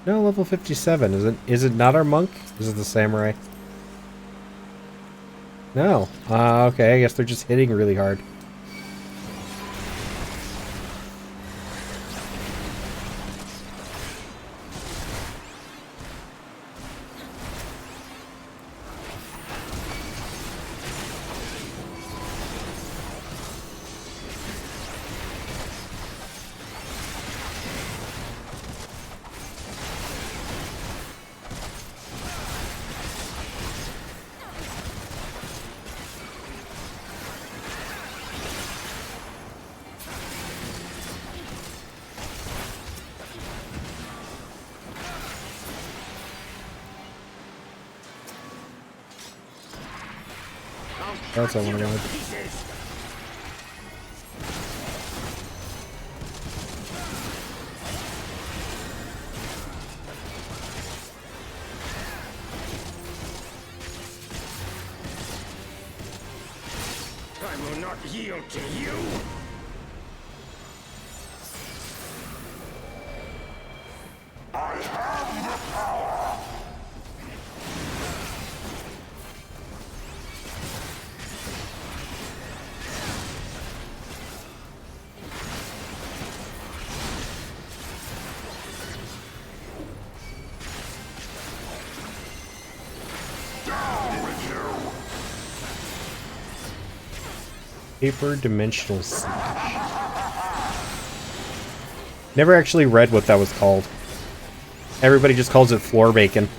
level 57. Is it not our monk? Is it the samurai? No. Okay, I guess they're just hitting really hard. That's all I wanted.
I will not yield to you.
I have the
Paper Dimensional Slash. Never actually read what that was called. Everybody just calls it floor bacon.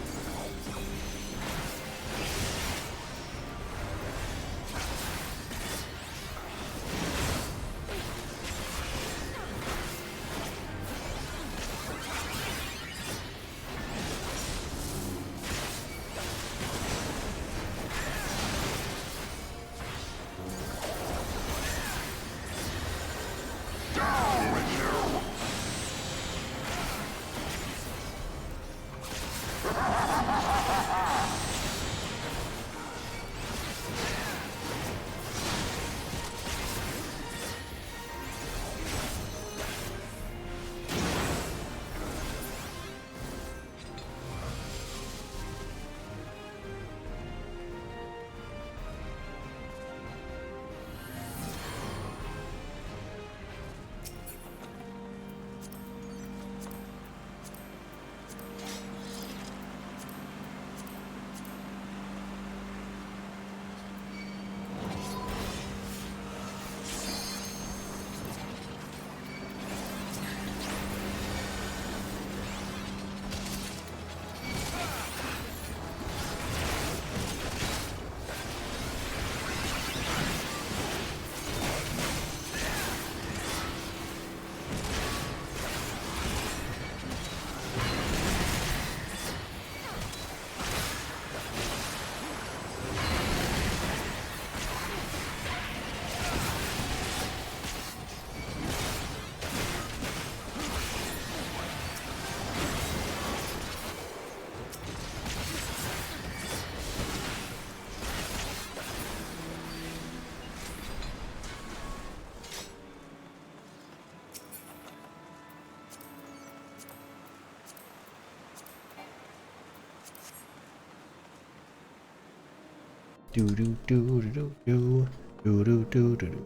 Do do do do do do do do do do.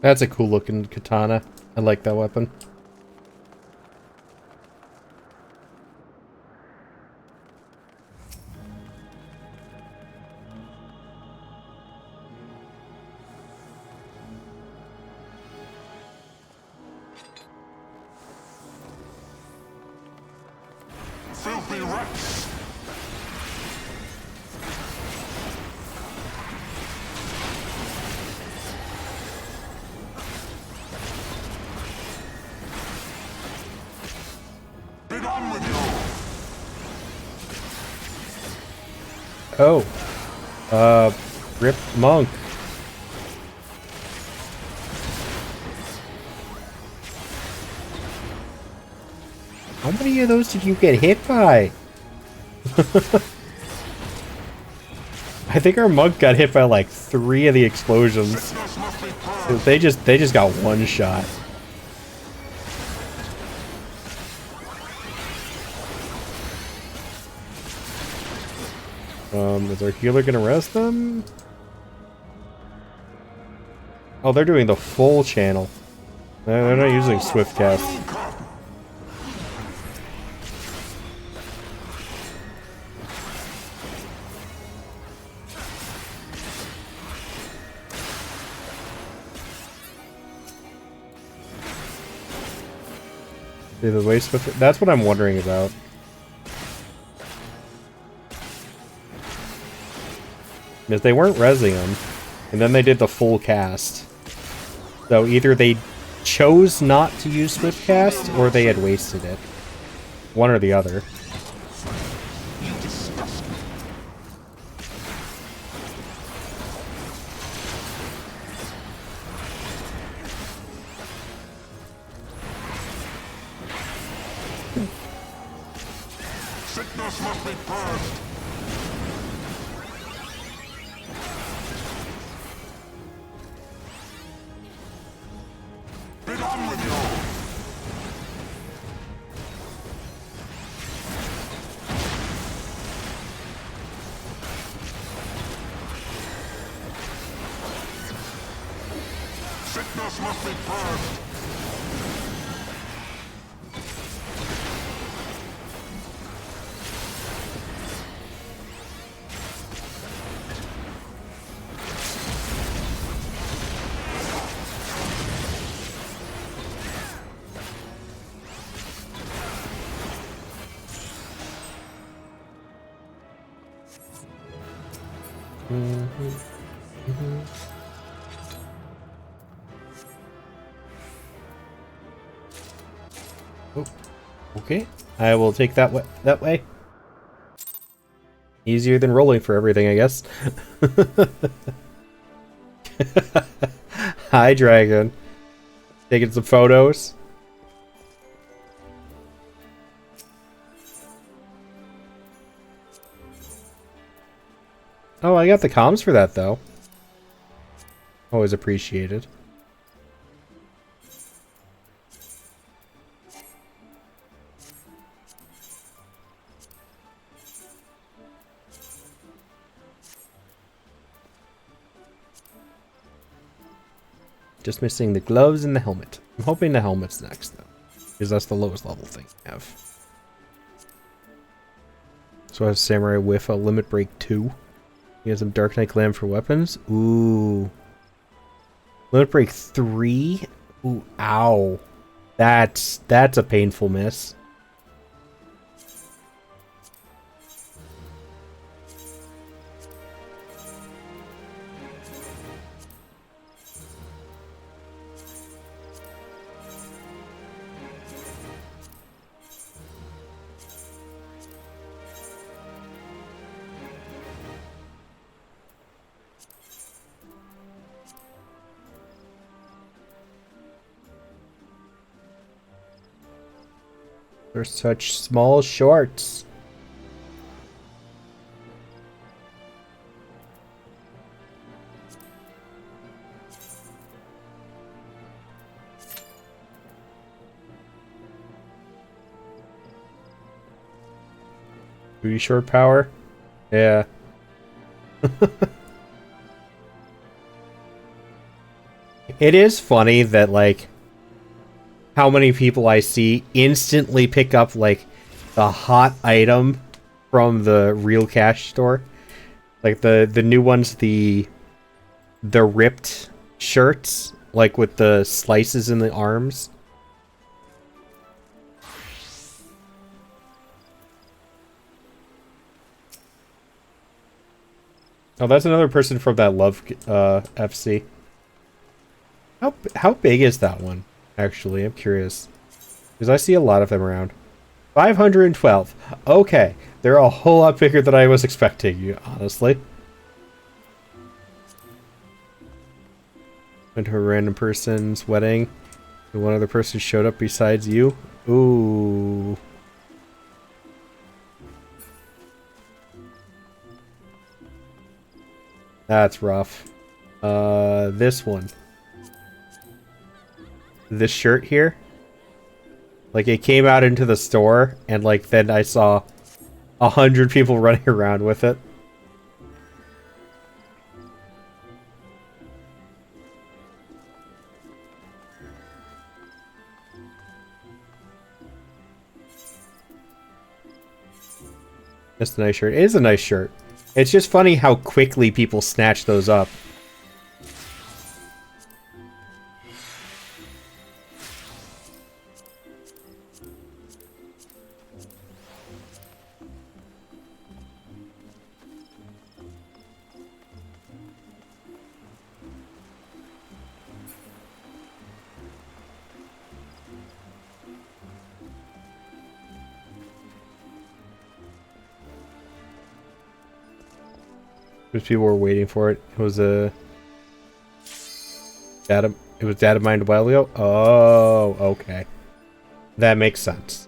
That's a cool looking katana. I like that weapon.
Filthy rats! Be gone with you!
Oh. Rip Monk. How many of those did you get hit by? I think our monk got hit by like 3 of the explosions.
Sickness must be purged!
They just got 1 shot. Is our healer gonna rest them? Oh, they're doing the full channel. They're not using Swift Cast. The waste with that's what I'm wondering about. Because they weren't rezzing them, and then they did the full cast. So either they chose not to use Swift Cast, or they had wasted it. One or the other.
Sickness must be purged. Be done with you. Sickness must be purged.
Oh, okay. I will take that way. Easier than rolling for everything, I guess. Hi, Dragon. Taking some photos. Oh, I got the comms for that, though. Always appreciated. Just missing the gloves and the helmet. I'm hoping the helmet's next, though. Because that's the lowest level thing I have. So I have Samurai with a Limit Break 2. You have some Dark Knight Glam for weapons. Ooh. Limit Break 3? Ooh, ow. That's a painful miss. They're such small shorts. Booty short power? Yeah. It is funny that, like, how many people I see instantly pick up, like, the hot item from the real cash store. Like, the new ones, the ripped shirts, like, with the slices in the arms. Oh, that's another person from that Love FC. How big is that one? Actually, I'm curious. Because I see a lot of them around. 512. Okay. They're a whole lot bigger than I was expecting, honestly. Went to a random person's wedding. And one other person showed up besides you. Ooh. That's rough. This one. This shirt here. Like, it came out into the store, and, like, then I saw 100 people running around with it. Just a nice shirt. It is a nice shirt. It's just funny how quickly people snatch those up. Because people were waiting for it. It was a data. It was data mined a while ago. Oh, okay. That makes sense.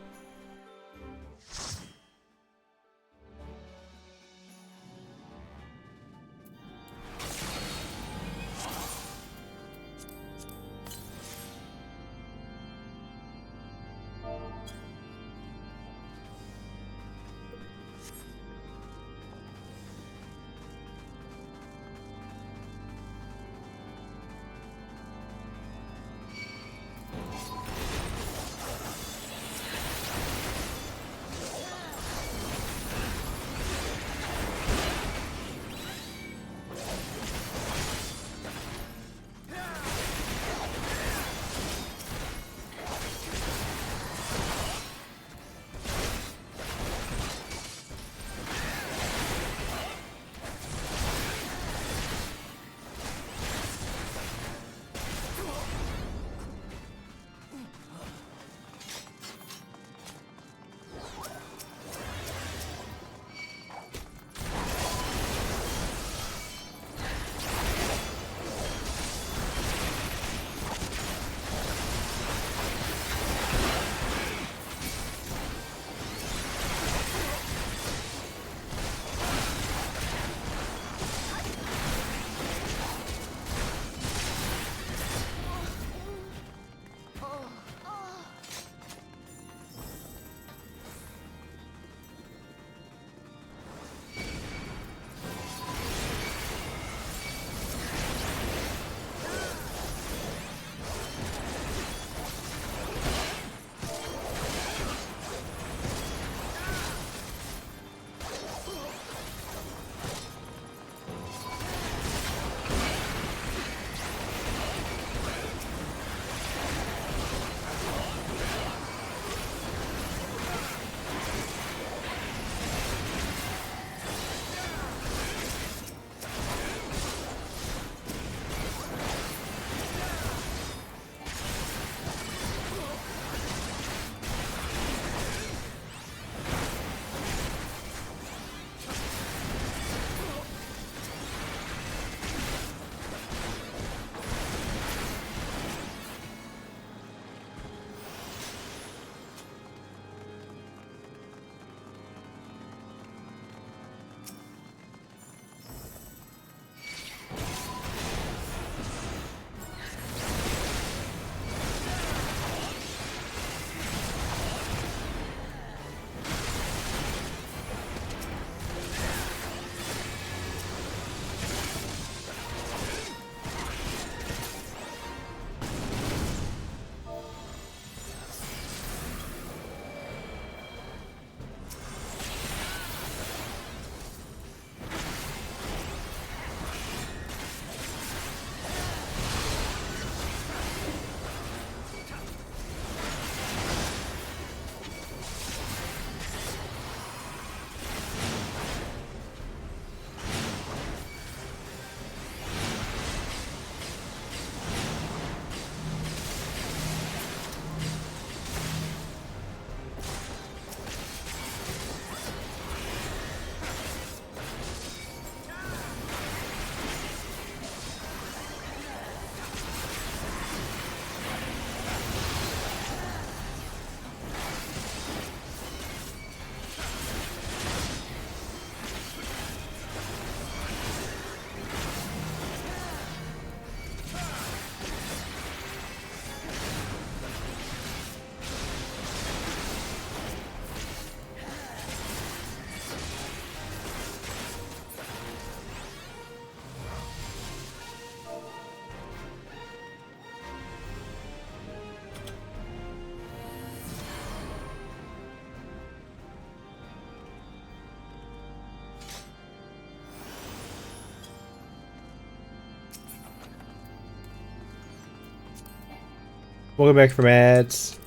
Welcome back from ads.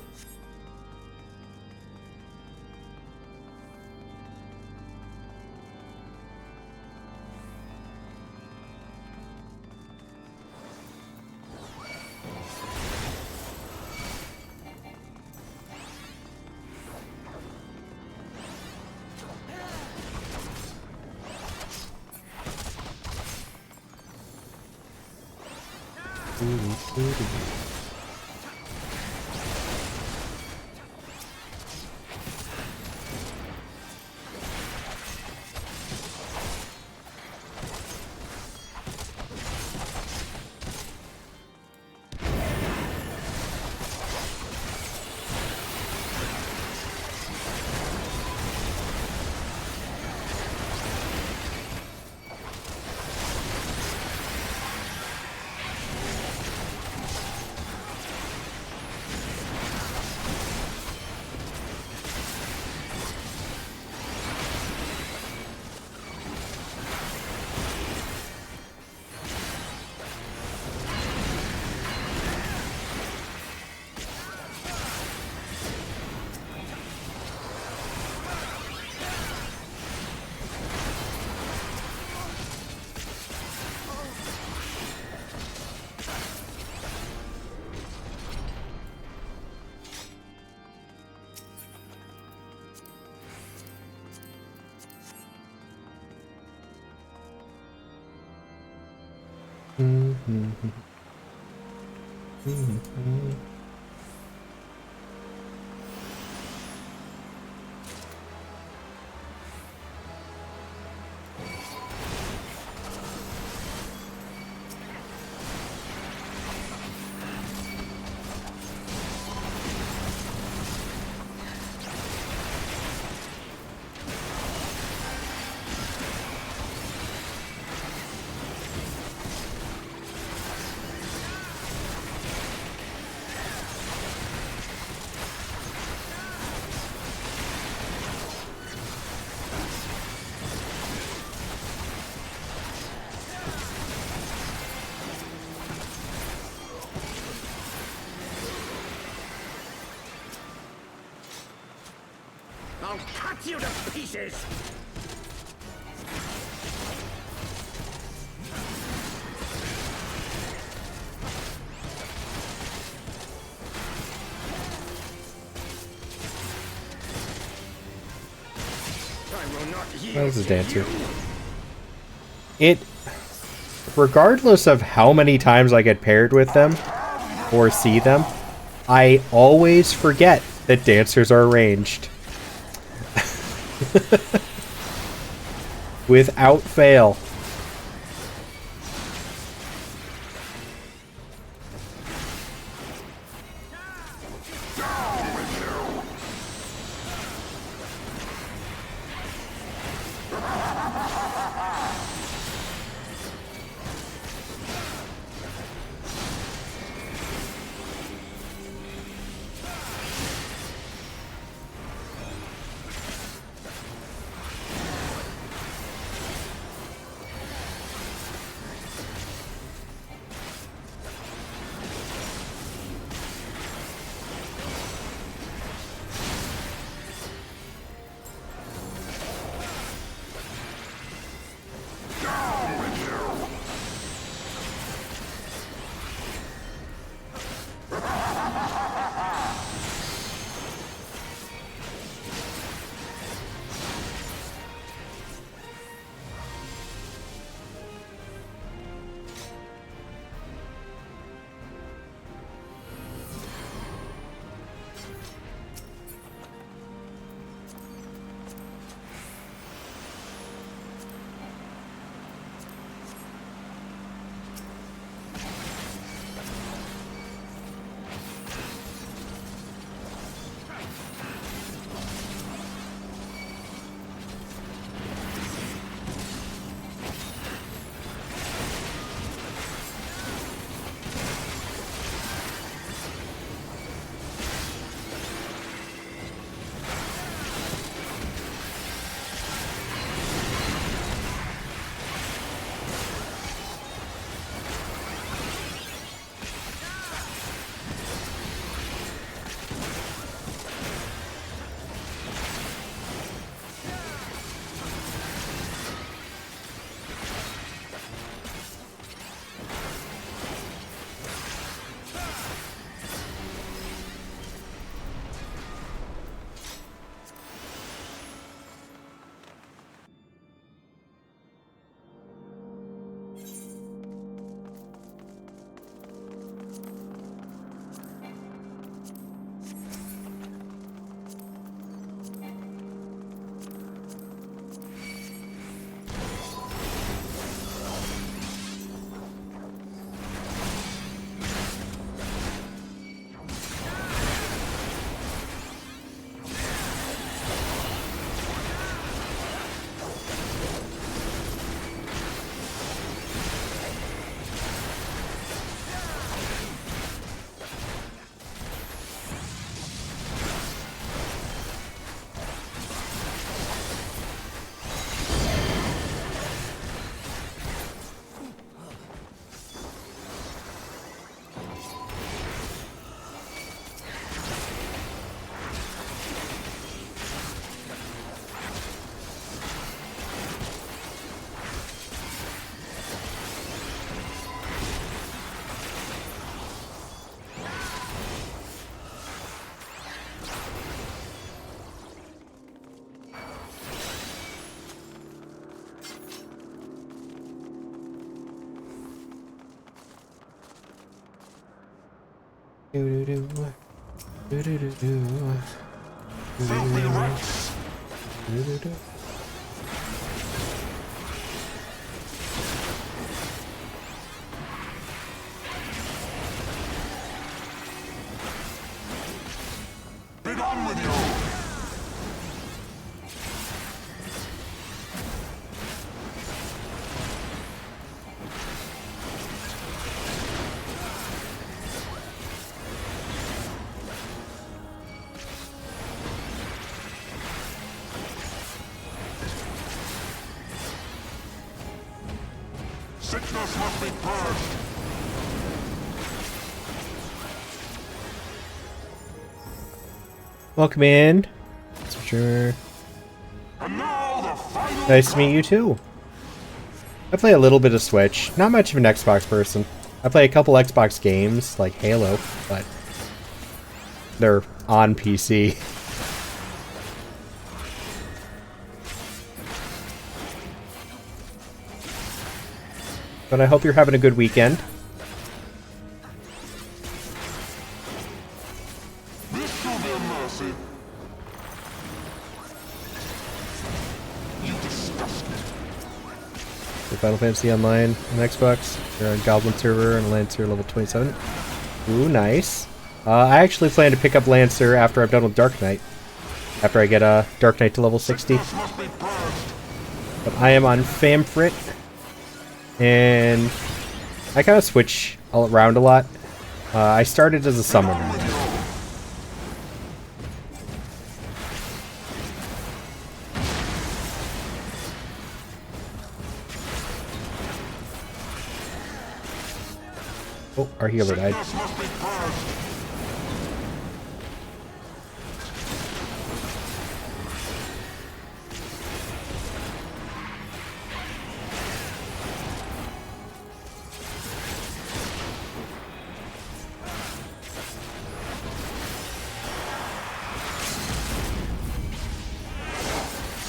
I'll cut you to pieces! I will not yield
That was a
to
dancer.
you.
It, regardless of how many times I get paired with them or see them, I always forget that dancers are ranged. Without fail.
Filthy wretches. Be done with you. Sickness must be purged.
Welcome in. Sure.
And now the final
Nice to meet you too. I play a little bit of Switch. Not much of an Xbox person. I play a couple Xbox games, like Halo, but they're on PC. But I hope you're having a good weekend.
This will be a mercy. You disgust me.
For Final Fantasy Online on Xbox. They're on Goblin server and Lancer level 27. Ooh, nice. I actually plan to pick up Lancer after I'm done with Dark Knight. After I get Dark Knight to level 60.
Sickness must be purged.
But I am on Famfrit. And I kind of switch all around a lot. I started as a summoner. Oh, our healer died.
Sickness must be purged.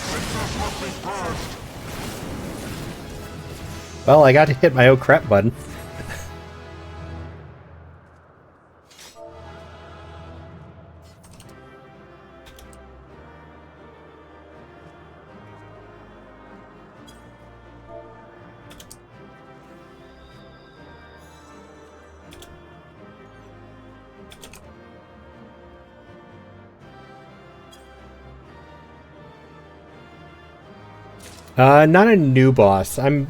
Sickness must be purged.
Well, I got to hit my oh crap button. Not a new boss. I'm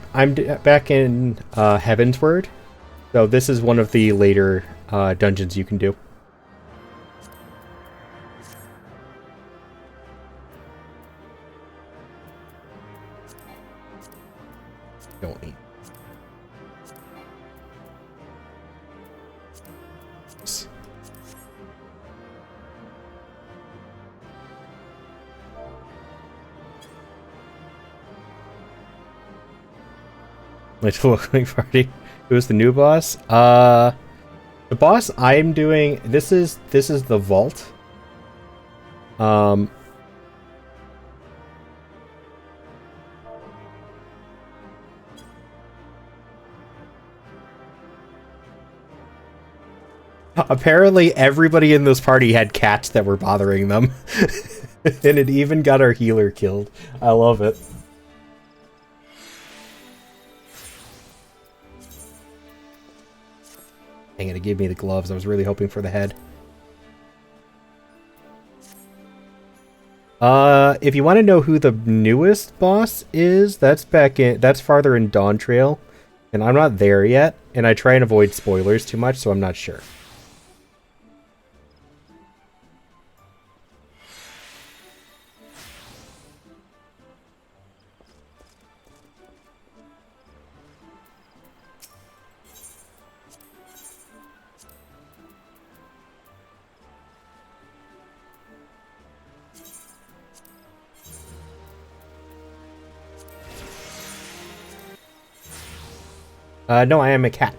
back in Heaven's Word, so this is one of the later dungeons you can do. Don't need. My welcoming party. Who was the new boss? The boss I'm doing. This is the vault. Apparently everybody in this party had cats that were bothering them. And it even got our healer killed. I love it. Dang it, it gave me the gloves. I was really hoping for the head. If you want to know who the newest boss is, that's farther in Dawn Trail. And I'm not there yet, and I try and avoid spoilers too much, so I'm not sure. No, I am a cat.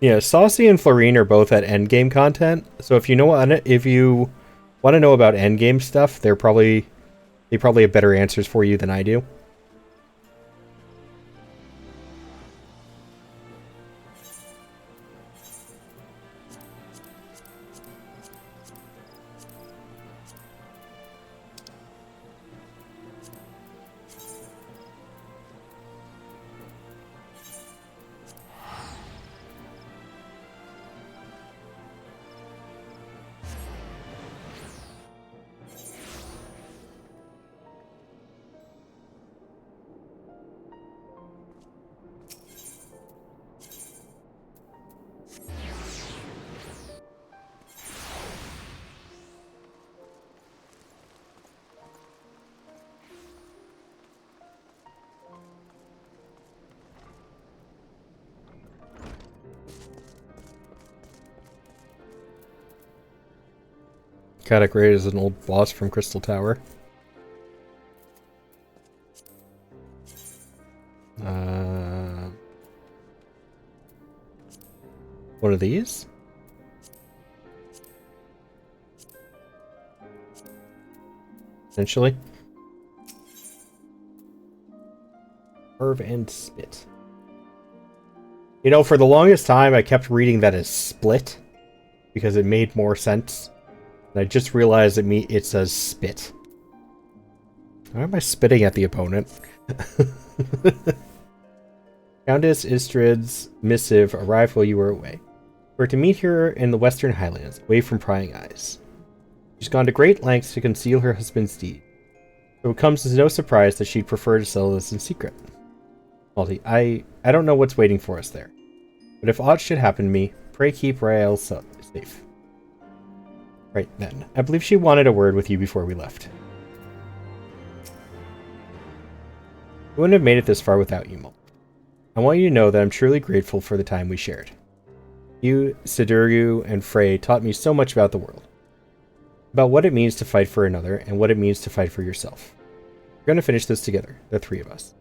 Yeah, Saucy and Florine are both at endgame content. So if you want to know about endgame stuff, they probably have better answers for you than I do. Catacraid is an old boss from Crystal Tower. One of these? Essentially. Curve and spit. You know, for the longest time, I kept reading that as split because it made more sense. And I just realized it says spit. Why am I spitting at the opponent? Countess Istrid's missive arrived while you were away. We're to meet her in the Western Highlands, away from prying eyes. She's gone to great lengths to conceal her husband's deed. So it comes as no surprise that she'd prefer to sell this in secret. Malty, I don't know what's waiting for us there. But if aught should happen to me, pray keep Rael safe. Right then. I believe she wanted a word with you before we left. I wouldn't have made it this far without you, Malty. I want you to know that I'm truly grateful for the time we shared. You, Sidurgu, and Frey taught me so much about the world. About what it means to fight for another, and what it means to fight for yourself. We're going to finish this together, the three of us.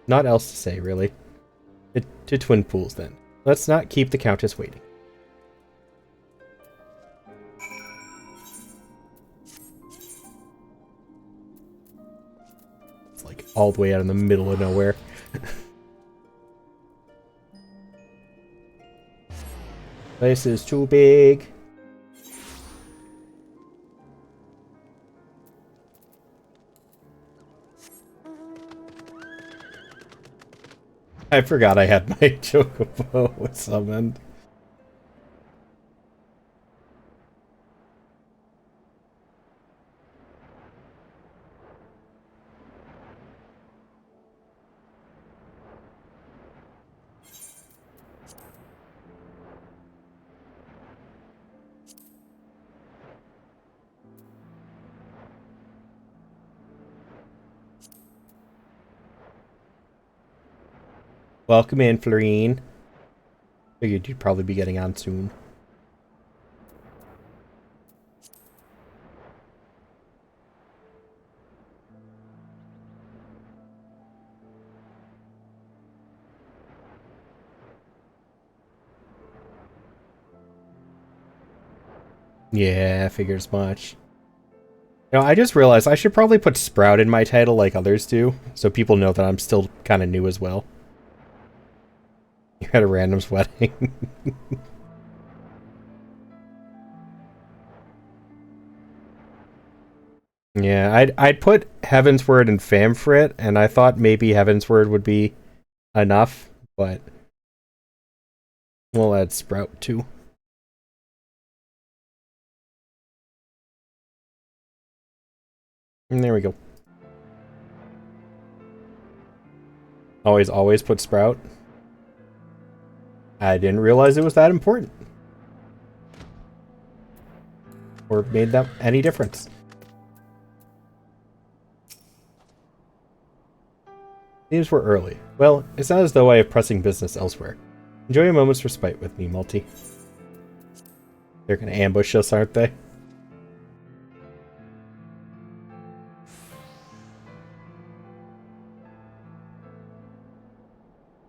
Not else to say, really. To Twin Pools, then. Let's not keep the Countess waiting. It's like all the way out in the middle of nowhere. Place is too big. I forgot I had my Chocobo summoned. Welcome in, Florine. Figured you'd probably be getting on soon. Yeah, I figured as much. You know, I just realized I should probably put Sprout in my title like others do, so people know that I'm still kind of new as well. You're at a random's wedding. Yeah, I'd put Heaven's Word and Famfrit, and I thought maybe Heaven's Word would be enough, but we'll add Sprout too. And there we go. Always put Sprout. I didn't realize it was that important. Or made that any difference. Seems we're early. Well, it's not as though I have pressing business elsewhere. Enjoy a moment's respite with me, Multi. They're gonna ambush us, aren't they?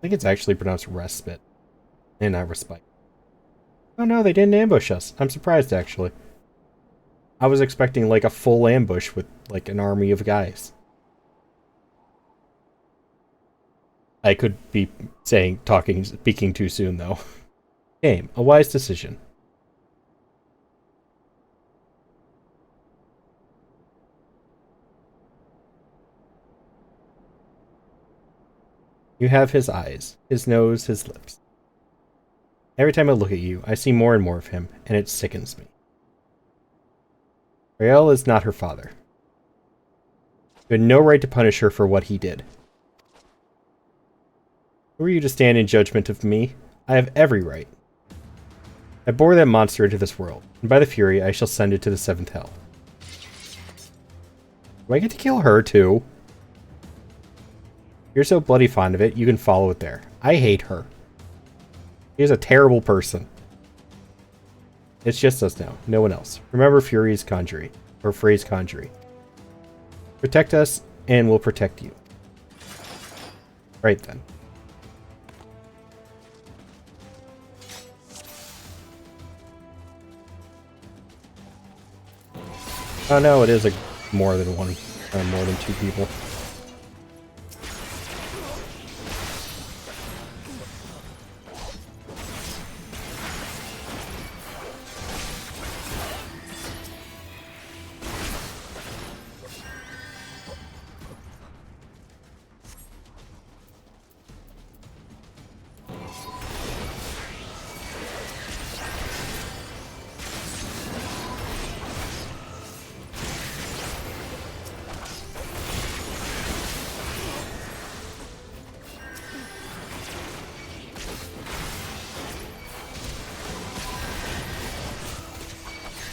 I think it's actually pronounced respite and not respite. Oh no, they didn't ambush us. I'm surprised, actually. I was expecting, like, a full ambush with, like, an army of guys. I could be speaking too soon, though. Game, a wise decision. You have his eyes, his nose, his lips. Every time I look at you, I see more and more of him, and it sickens me. Rael is not her father. You had no right to punish her for what he did. Who are you to stand in judgment of me? I have every right. I bore that monster into this world, and by the Fury, I shall send it to the 7th Hell. Do I get to kill her, too? You're so bloody fond of it, you can follow it there. I hate her. She's a terrible person. It's just us now, no one else. Remember Fury's conjuring, or Frey's conjuring. Protect us, and we'll protect you. Right then. Oh no, it is more than one, more than two people.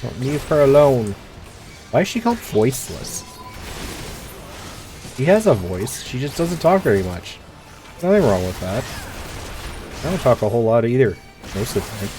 Don't leave her alone. Why is she called voiceless? She has a voice, she just doesn't talk very much. Nothing wrong with that. I don't talk a whole lot either, most of the time.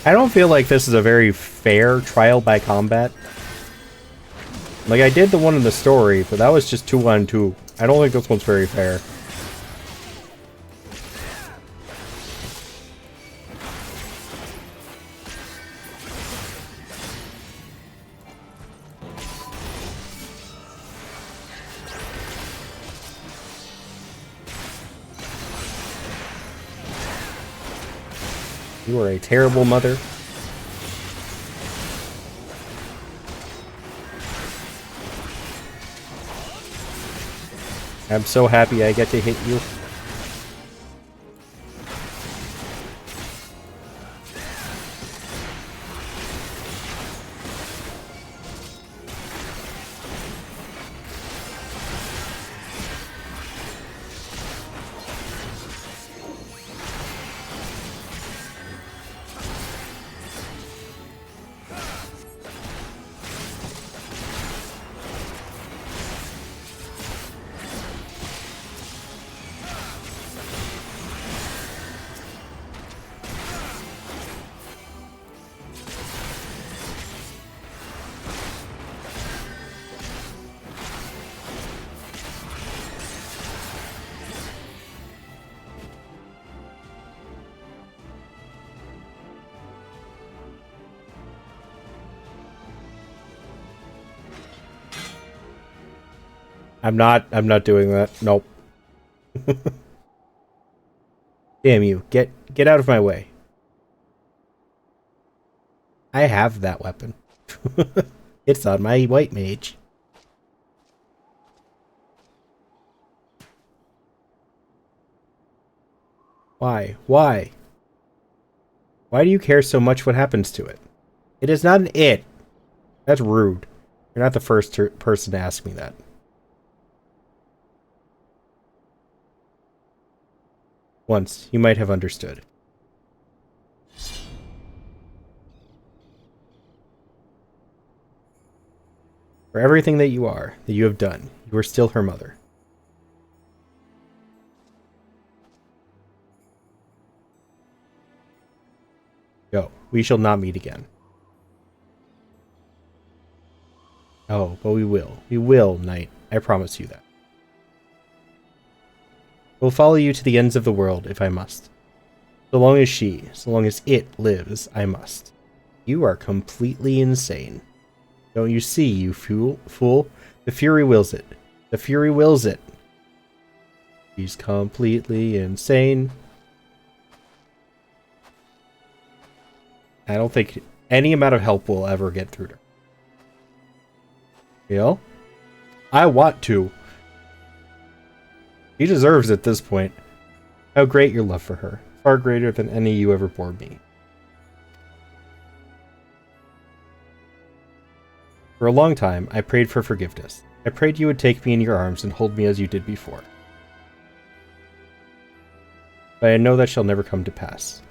I don't feel like this is a very fair trial by combat. Like, I did the one in the story, but that was just 2-on-2. I don't think this one's very fair. You are a terrible mother. I'm so happy I get to hit you. I'm not doing that. Nope. Damn you. Get out of my way. I have that weapon. It's on my white mage. Why? Why? Why do you care so much what happens to it? It is not an it. That's rude. You're not the first person to ask me that. Once, you might have understood. For everything that you are, that you have done, you are still her mother. Go. We shall not meet again. Oh, but we will. We will, knight. I promise you that. I will follow you to the ends of the world if I must. So long as it lives, I must. You are completely insane. Don't you see, you fool? The Fury wills it. The Fury wills it. He's completely insane. I don't think any amount of help will ever get through to her. You know? I want to. He deserves it at this point. How great your love for her. Far greater than any you ever bore me. For a long time, I prayed for forgiveness. I prayed you would take me in your arms and hold me as you did before. But I know that shall never come to pass.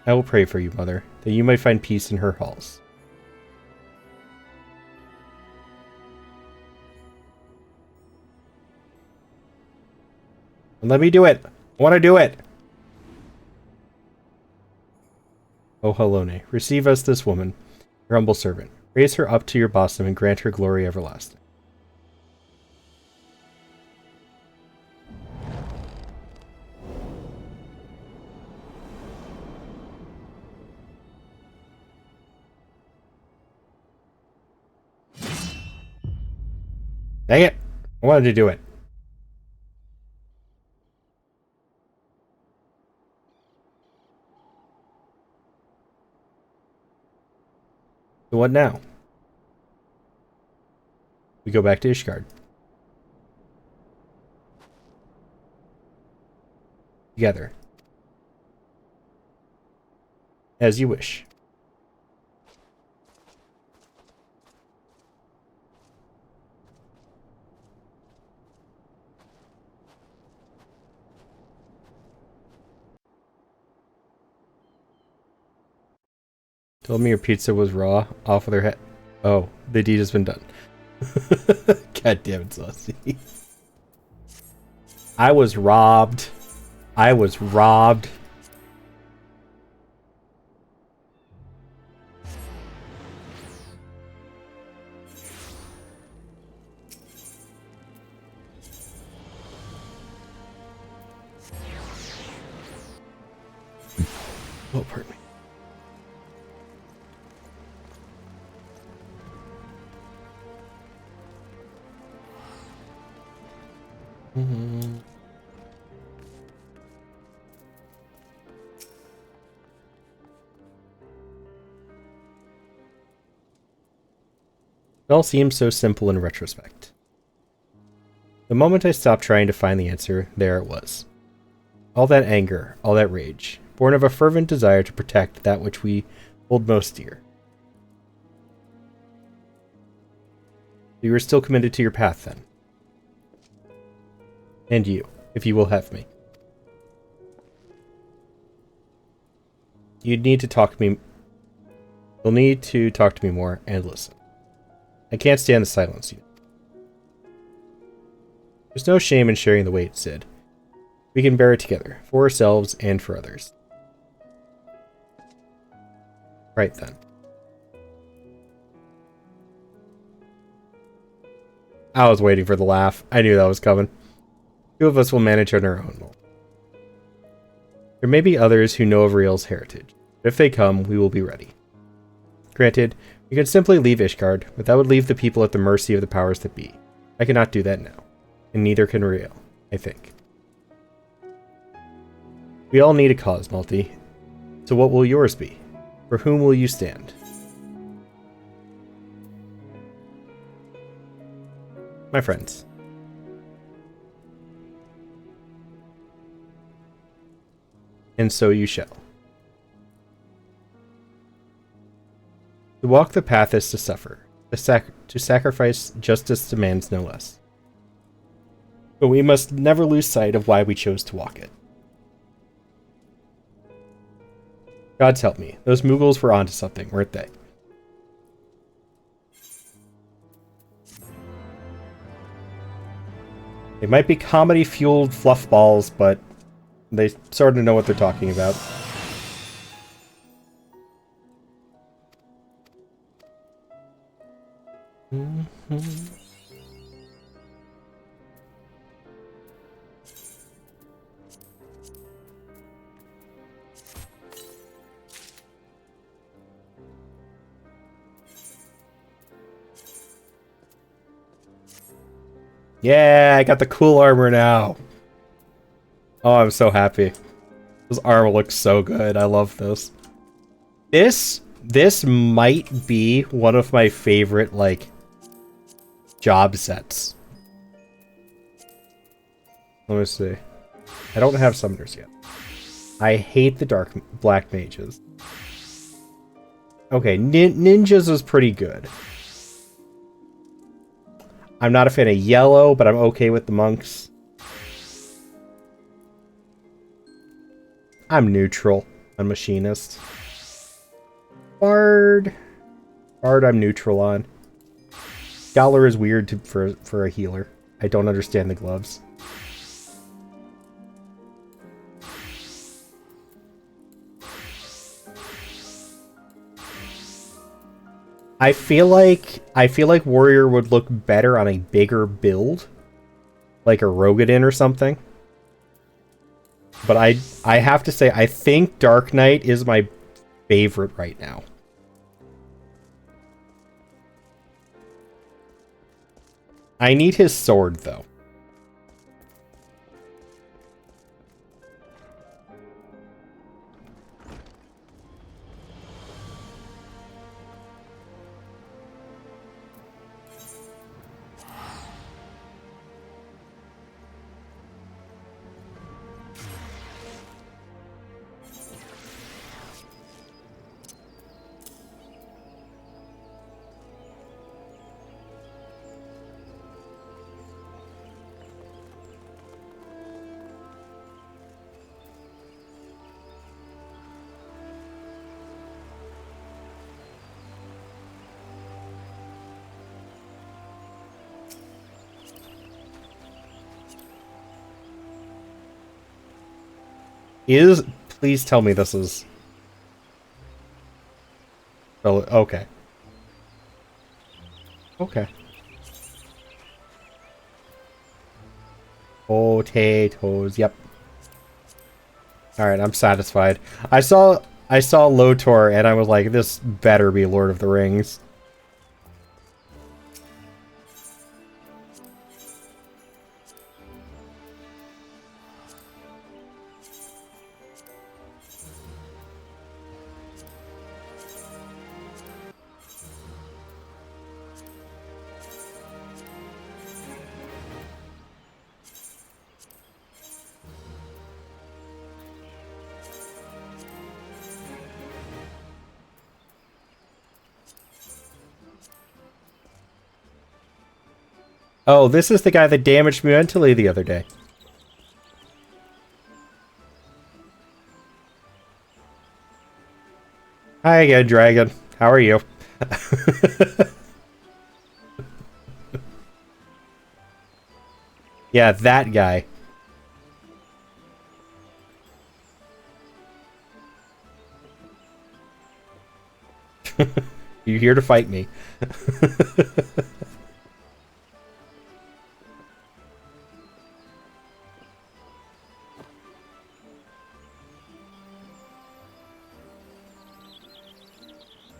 I will pray for you, Mother, that you might find peace in her halls. And let me do it! I want to do it! O Halone, receive us this woman, your humble servant. Raise her up to your bosom and grant her glory everlasting. Dang it! I wanted to do it. So what now? We go back to Ishgard. Together. As you wish. Told me your pizza was raw, off with her head. Oh, the deed has been done. God damn it, Celestia. I was robbed. I was robbed. Oh, pardon me. It all seems so simple in retrospect. The moment I stopped trying to find the answer, there it was. All that anger, all that rage, born of a fervent desire to protect that which we hold most dear. You are still committed to your path, then. And you, if you will have me. You'll need to talk to me more and listen. I can't stand the silence. There's no shame in sharing the weight, Sid. We can bear it together, for ourselves and for others. Right then. I was waiting for the laugh. I knew that was coming. Two of us will manage on our own. There may be others who know of Riel's heritage, but if they come, we will be ready. Granted, we You could simply leave Ishgard, but that would leave the people at the mercy of the powers that be. I cannot do that now, and neither can Riel, I think. We all need a cause, Malty. So what will yours be? For whom will you stand? My friends. And so you shall. To walk the path is to suffer. To sacrifice justice demands no less. But we must never lose sight of why we chose to walk it. Gods help me. Those Mughals were onto something, weren't they? They might be comedy-fueled fluff balls, but they sort of know what they're talking about. Yeah, I got the cool armor now. Oh, I'm so happy. This armor looks so good. I love this. This might be one of my favorite, like, job sets. Let me see. I don't have summoners yet. I hate the black mages. Okay, ninjas is pretty good. I'm not a fan of yellow, but I'm okay with the monks. I'm neutral on machinist. Bard I'm neutral on. Scholar is weird for a healer. I don't understand the gloves. I feel like warrior would look better on a bigger build, like a Rogadin or something. But I have to say, I think Dark Knight is my favorite right now. I need his sword, though. Please tell me this is... Oh, okay. Okay. Potatoes, yep. Alright, I'm satisfied. I saw Lotor and I was like, this better be Lord of the Rings. Oh, this is the guy that damaged me mentally the other day. Hi again, Dragon. How are you? Yeah, that guy. You here to fight me?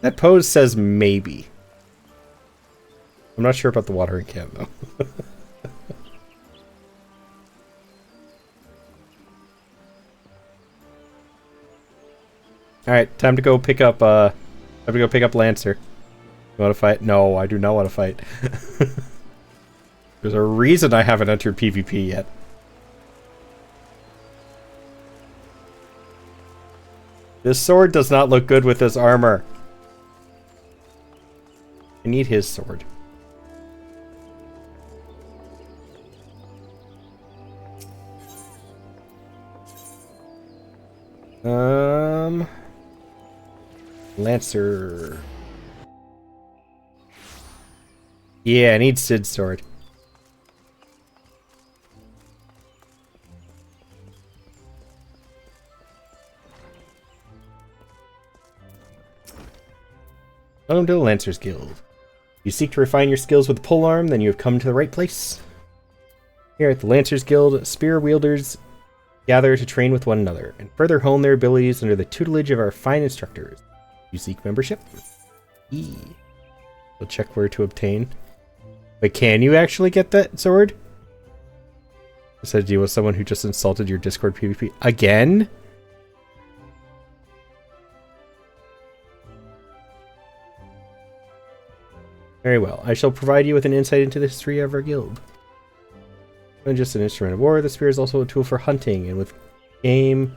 That pose says maybe. I'm not sure about the watering can, though. Alright, time to go pick up, Lancer. You want to fight? No, I do not want to fight. There's a reason I haven't entered PvP yet. This sword does not look good with this armor. I need his sword. Lancer. Yeah, I need Sid's sword. Welcome to the Lancers Guild. You seek to refine your skills with the polearm, then you have come to the right place. Here at the Lancers Guild, spear wielders gather to train with one another, and further hone their abilities under the tutelage of our fine instructors. You seek membership? We'll check where to obtain. Wait, can you actually get that sword? I said you was someone who just insulted your Discord PvP. Again? Very well. I shall provide you with an insight into the history of our guild. Not just an instrument of war, the spear is also a tool for hunting, and with game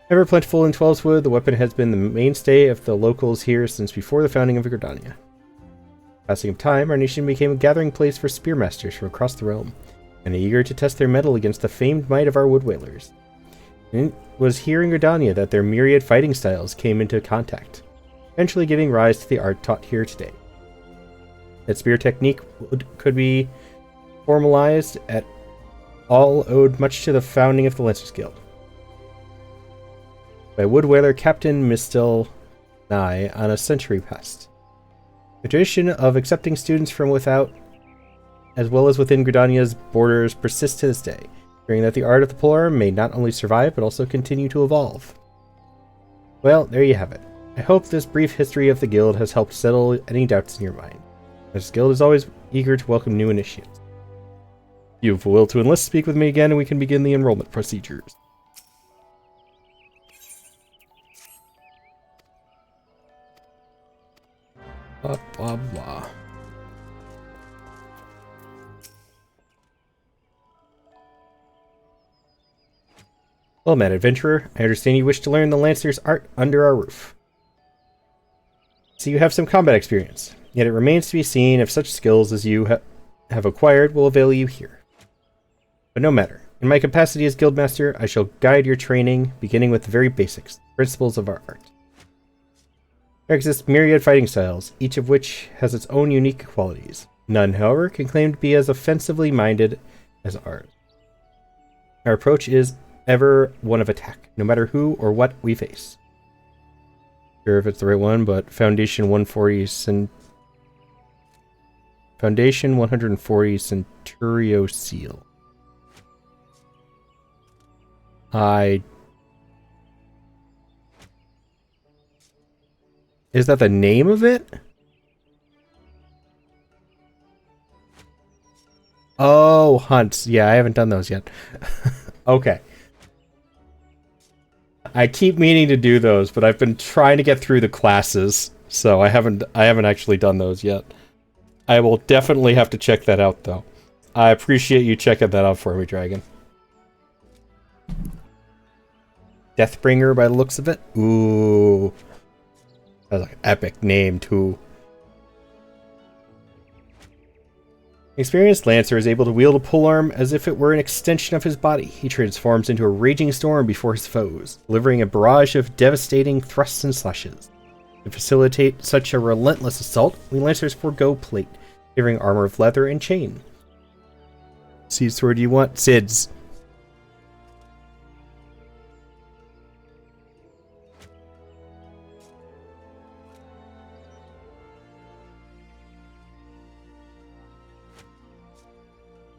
ever plentiful in Twelveswood, the weapon has been the mainstay of the locals here since before the founding of Gridania. Passing of time, our nation became a gathering place for spearmasters from across the realm, and eager to test their mettle against the famed might of our wood whalers. And it was here in Gridania that their myriad fighting styles came into contact, eventually giving rise to the art taught here today. That spear technique could be formalized at all owed much to the founding of the Lancers Guild. By wood whaler Captain Mistel nigh on a century past. The tradition of accepting students from without, as well as within Gridania's borders, persists to this day, ensuring that the art of the polearm may not only survive, but also continue to evolve. Well, there you have it. I hope this brief history of the guild has helped settle any doubts in your mind. This guild is always eager to welcome new initiates. If you have a will to enlist, speak with me again and we can begin the enrollment procedures. Blah, blah, blah. Well met, adventurer. I understand you wish to learn the Lancer's art under our roof. So you have some combat experience, yet it remains to be seen if such skills as you have acquired will avail you here. But no matter. In my capacity as Guildmaster, I shall guide your training, beginning with the very basics, principles of our art. There exist myriad fighting styles, each of which has its own unique qualities. None, however, can claim to be as offensively minded as ours. Our approach is ever one of attack, no matter who or what we face. Sure if it's the right one, but Foundation 140 Centurio Seal. Is that the name of it? Oh, hunts. Yeah, I haven't done those yet. Okay. I keep meaning to do those, but I've been trying to get through the classes, so I haven't actually done those yet. I will definitely have to check that out, though. I appreciate you checking that out for me, Dragon. Deathbringer by the looks of it. Ooh. That's like an epic name, too. Experienced Lancer is able to wield a polearm as if it were an extension of his body. He transforms into a raging storm before his foes, delivering a barrage of devastating thrusts and slashes. To facilitate such a relentless assault, we Lancers forego plate, favoring armor of leather and chain. Seed sword you want? Sid's.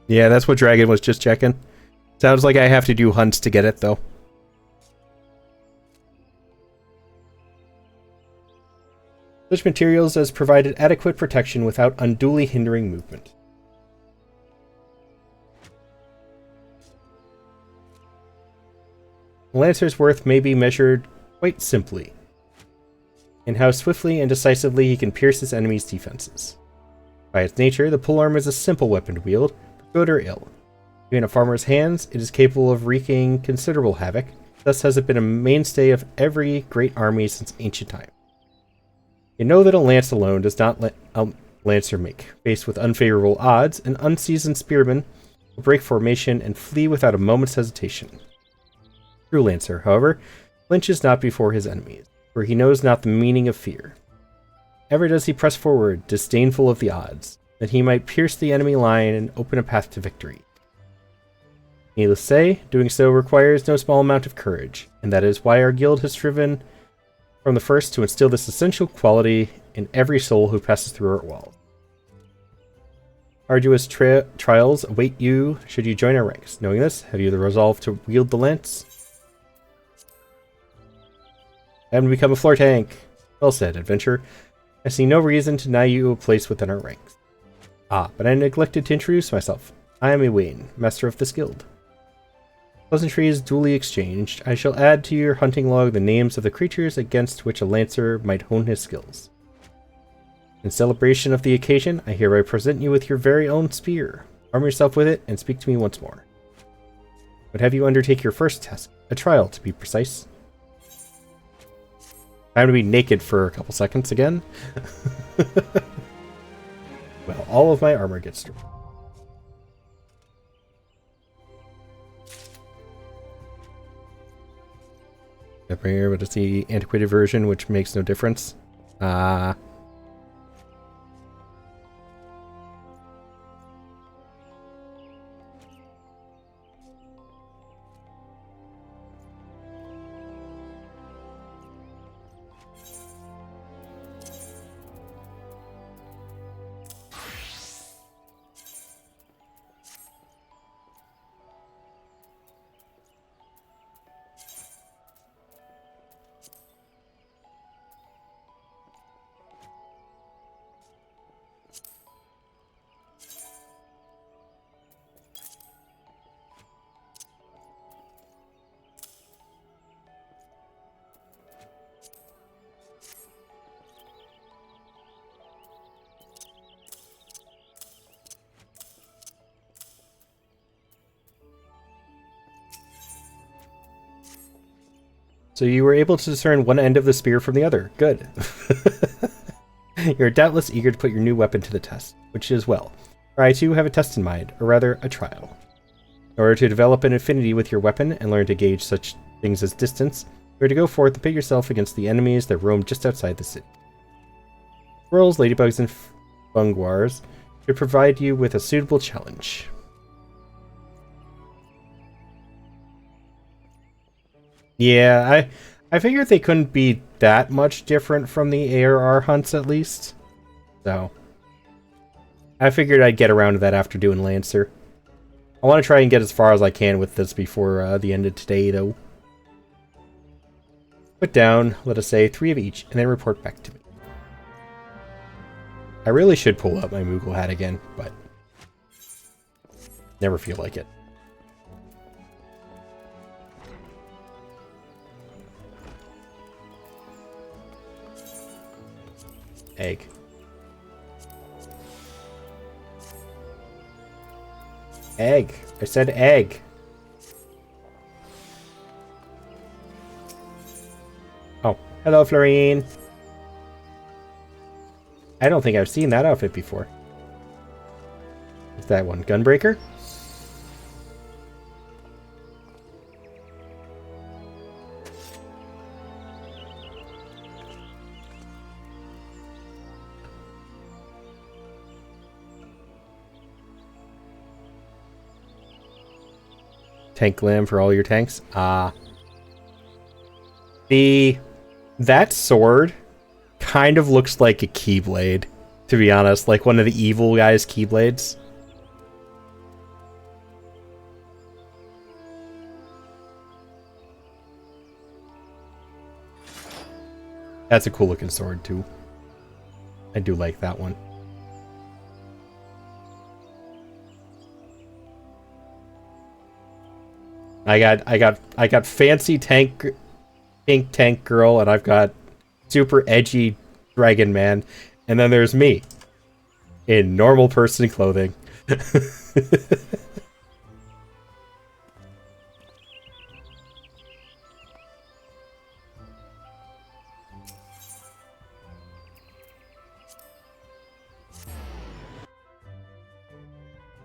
Yeah, that's what Dragon was just checking. Sounds like I have to do hunts to get it, though. Such materials as provided adequate protection without unduly hindering movement. A lancer's worth may be measured quite simply in how swiftly and decisively he can pierce his enemy's defenses. By its nature, the polearm is a simple weapon to wield, for good or ill. In a farmer's hands, it is capable of wreaking considerable havoc, thus has it been a mainstay of every great army since ancient time. You know that a lance alone does not let a lancer make. Faced with unfavorable odds, an unseasoned spearman will break formation and flee without a moment's hesitation. True lancer, however, flinches not before his enemies, for he knows not the meaning of fear. Ever does he press forward, disdainful of the odds, that he might pierce the enemy line and open a path to victory. Needless to say, doing so requires no small amount of courage, and that is why our guild has striven from the first to instill this essential quality in every soul who passes through our walls. Arduous trials await you should you join our ranks. Knowing this, have you the resolve to wield the lance? And become a floor tank. Well said, adventurer. I see no reason to deny you a place within our ranks. Ah, but I neglected to introduce myself. I am Ewain, master of this guild. Pleasantries duly exchanged, I shall add to your hunting log the names of the creatures against which a lancer might hone his skills. In celebration of the occasion, I hereby present you with your very own spear. Arm yourself with it and speak to me once more. But have you undertake your first test, a trial to be precise. Time to be naked for a couple seconds again. Well, all of my armor gets stripped. Up here, but it's the antiquated version, which makes no difference. So you were able to discern one end of the spear from the other. Good. You're doubtless eager to put your new weapon to the test, which is well. For I too have a test in mind, or rather a trial. In order to develop an affinity with your weapon and learn to gauge such things as distance, you are to go forth and pit yourself against the enemies that roam just outside the city. Squirrels, ladybugs, and funguars should provide you with a suitable challenge. Yeah, I figured they couldn't be that much different from the ARR hunts, at least. So, I figured I'd get around to that after doing Lancer. I want to try and get as far as I can with this before the end of today, though. Put down, let us say, 3 of each, and then report back to me. I really should pull out my Moogle hat again, but never feel like it. Egg. Egg. I said egg. Oh, hello, Florine. I don't think I've seen that outfit before. What's that one? Gunbreaker? Tank glam for all your tanks. That sword kind of looks like a keyblade, to be honest, like one of the evil guy's keyblades. That's a cool looking sword too. I do like that one. I got fancy tank, pink tank girl, and I've got super edgy dragon man, and then there's me in normal person clothing.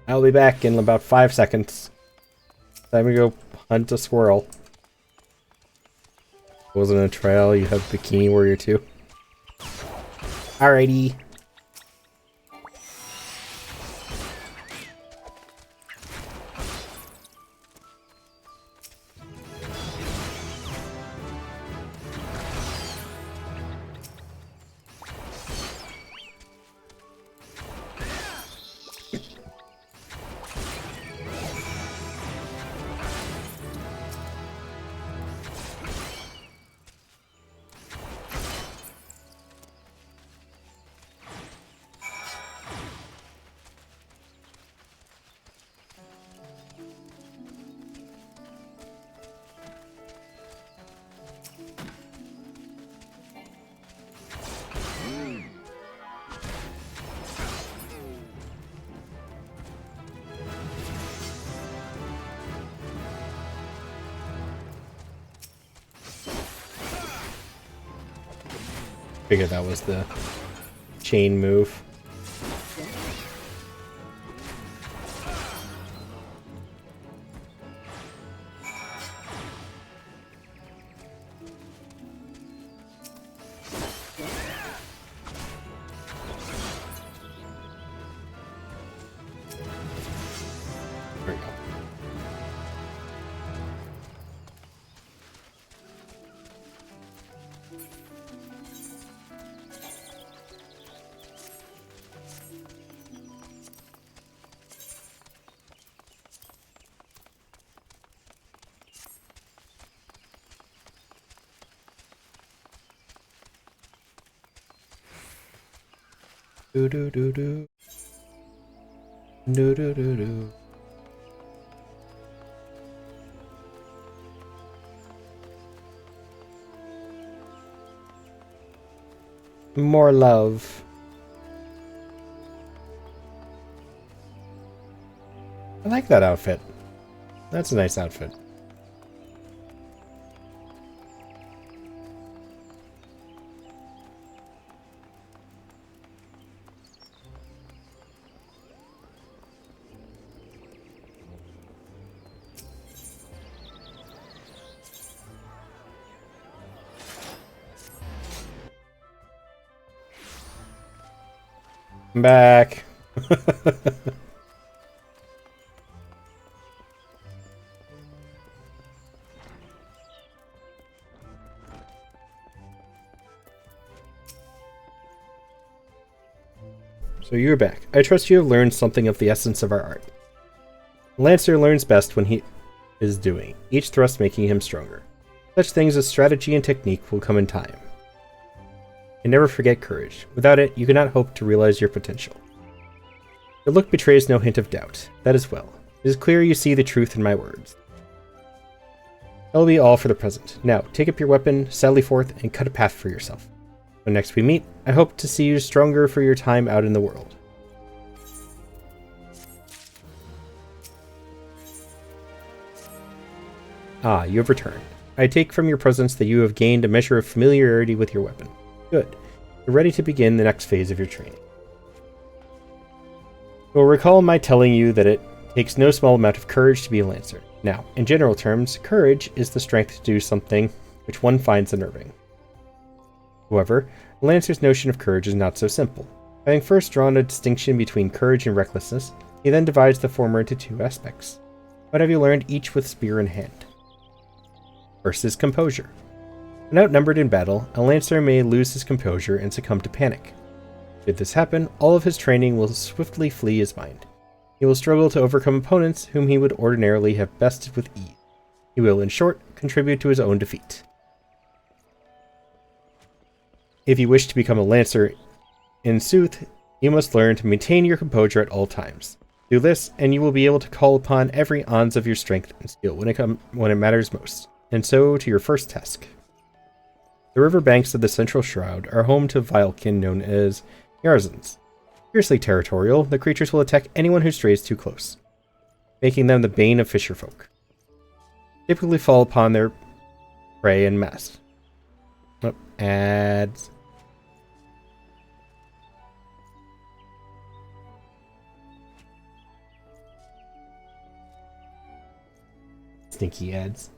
I'll be back in about 5 seconds. Time to go hunt a squirrel. It wasn't a trail, you have Bikini Warrior 2. Alrighty. Figured that was the chain move. There we go. Do do do do. Do do do do. More love. I like that outfit. That's a nice outfit. I'm back. So you're back. I trust you have learned something of the essence of our art. Lancer learns best when he is doing, each thrust making him stronger. Such things as strategy and technique will come in time. And never forget courage. Without it, you cannot hope to realize your potential. Your look betrays no hint of doubt. That is well. It is clear you see the truth in my words. That will be all for the present. Now, take up your weapon, sally forth, and cut a path for yourself. When next we meet, I hope to see you stronger for your time out in the world. Ah, you have returned. I take from your presence that you have gained a measure of familiarity with your weapon. Good. You're ready to begin the next phase of your training. You'll recall my telling you that it takes no small amount of courage to be a Lancer. Now, in general terms, courage is the strength to do something which one finds unnerving. However, a Lancer's notion of courage is not so simple. Having first drawn a distinction between courage and recklessness, he then divides the former into two aspects. What have you learned each with spear in hand? First is composure. When outnumbered in battle, a Lancer may lose his composure and succumb to panic. Should this happen, all of his training will swiftly flee his mind. He will struggle to overcome opponents whom he would ordinarily have bested with ease. He will, in short, contribute to his own defeat. If you wish to become a Lancer In sooth, you must learn to maintain your composure at all times. Do this, and you will be able to call upon every ounce of your strength and skill when it matters most. And so to your first task. The river banks of the Central Shroud are home to vilekin known as Yarzans. Fiercely territorial, the creatures will attack anyone who strays too close, making them the bane of fisherfolk. Typically fall upon their prey en masse. Oh, ads. Stinky ads.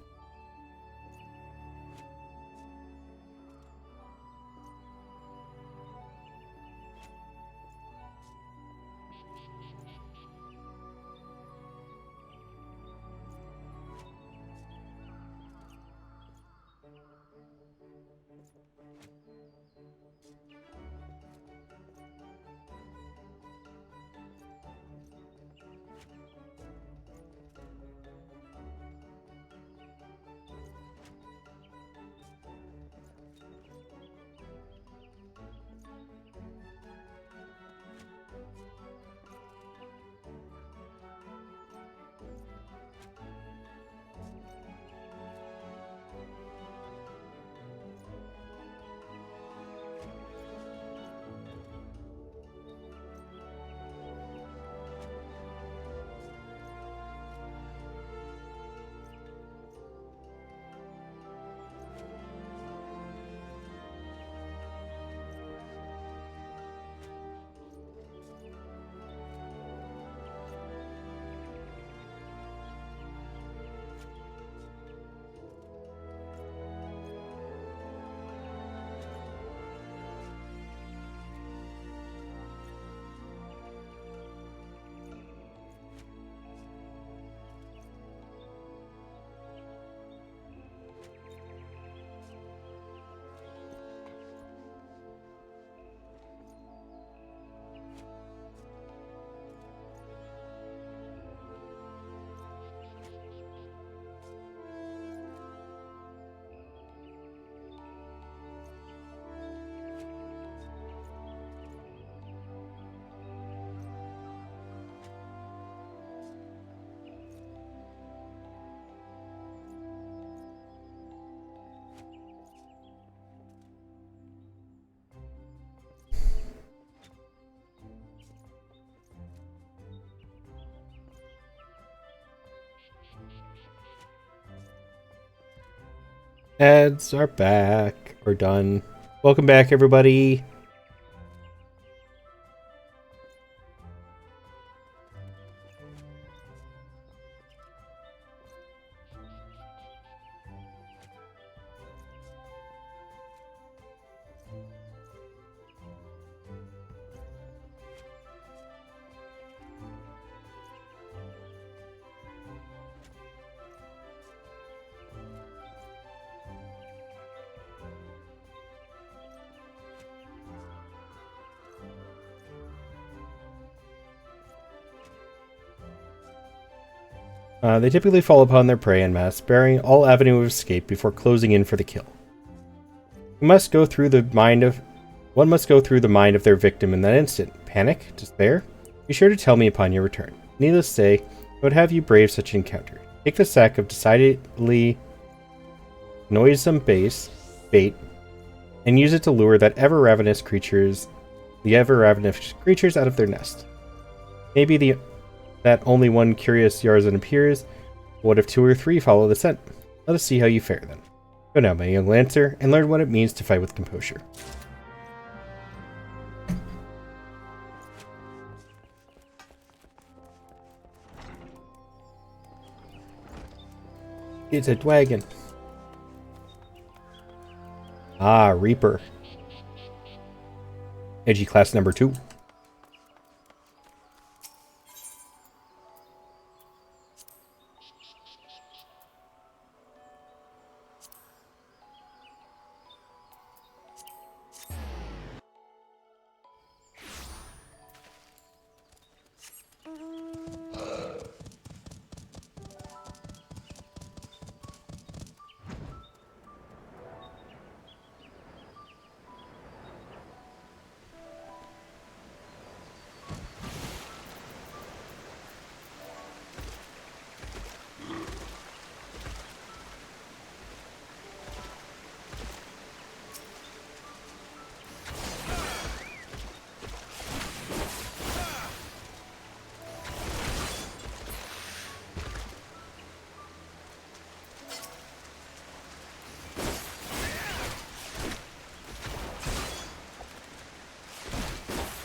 Ads are back. We're done. Welcome back, everybody. They typically fall upon their prey en masse, sparing all avenue of escape before closing in for the kill. One must go through the mind of their victim in that instant. Panic? Despair? Be sure to tell me upon your return. Needless to say, I would have you brave such an encounter. Take the sack of decidedly noisome bait, and use it to lure the ever-ravenous creatures out of their nest. Maybe that only one curious Yarzan appears. What if 2 or 3 follow the scent? Let us see how you fare then. Go now, my young lancer, and learn what it means to fight with composure. It's a dragon. Ah, Reaper. Edgy class number 2.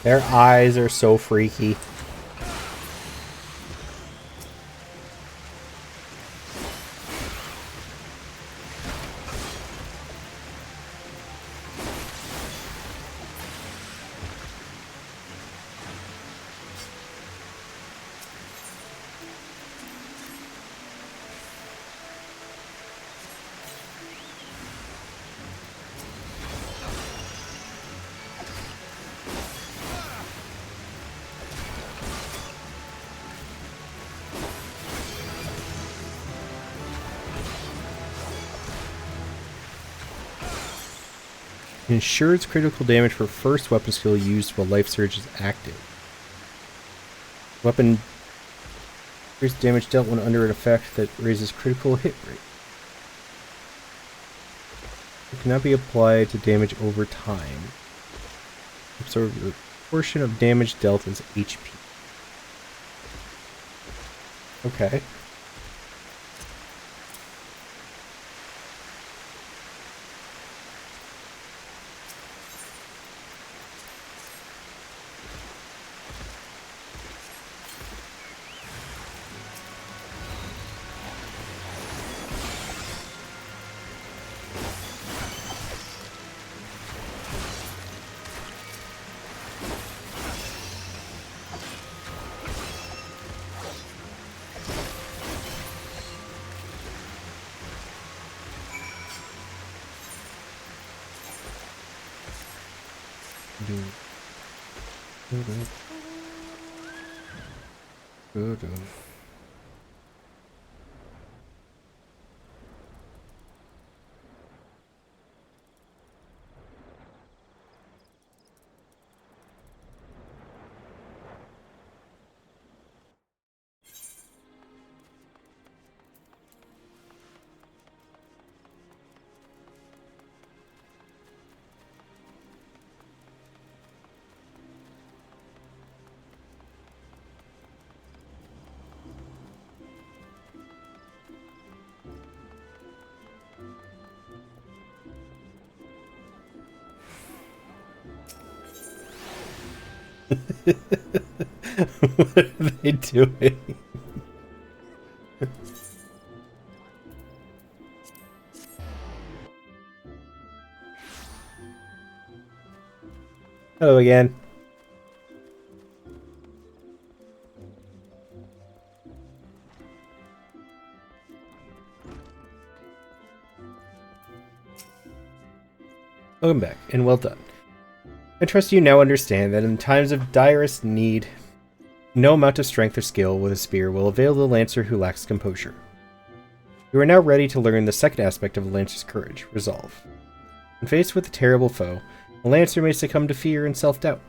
Their eyes are so freaky. Ensures critical damage for first weapon skill used while Life Surge is active. Weapon increases damage dealt when under an effect that raises critical hit rate. It cannot be applied to damage over time. Absorb the portion of damage dealt as HP. Okay. What are they doing? Hello again. Welcome back, and well done. I trust you now understand that in times of direst need, no amount of strength or skill with a spear will avail the Lancer who lacks composure. You are now ready to learn the second aspect of a Lancer's courage, resolve. When faced with a terrible foe, a Lancer may succumb to fear and self-doubt.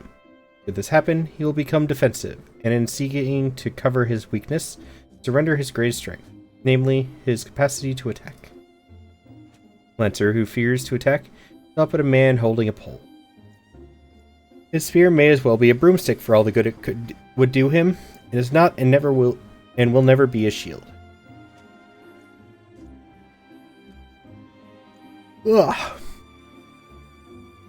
Should this happen, he will become defensive, and in seeking to cover his weakness, surrender his greatest strength, namely, his capacity to attack. Lancer who fears to attack is not but a man holding a pole. His spear may as well be a broomstick for all the good it would do him. It is not and never will never be a shield. Ugh.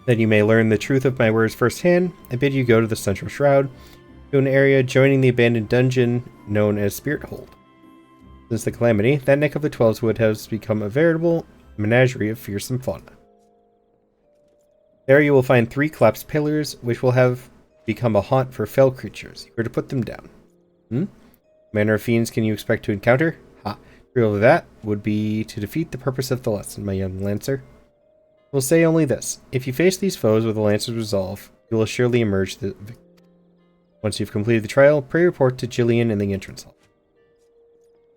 That you may learn the truth of my words firsthand, I bid you go to the Central Shroud, to an area joining the abandoned dungeon known as Spirit Hold. Since the calamity, that neck of the Twelves Wood has become a veritable menagerie of fearsome fauna. There you will find 3 collapsed pillars, which will have become a haunt for fell creatures. You are to put them down. Manner of fiends can you expect to encounter? Ha! Real of that would be to defeat the purpose of the lesson, my young Lancer. We'll say only this. If you face these foes with a Lancer's resolve, you will surely emerge the victor. Once you've completed the trial, pray report to Jillian in the entrance hall.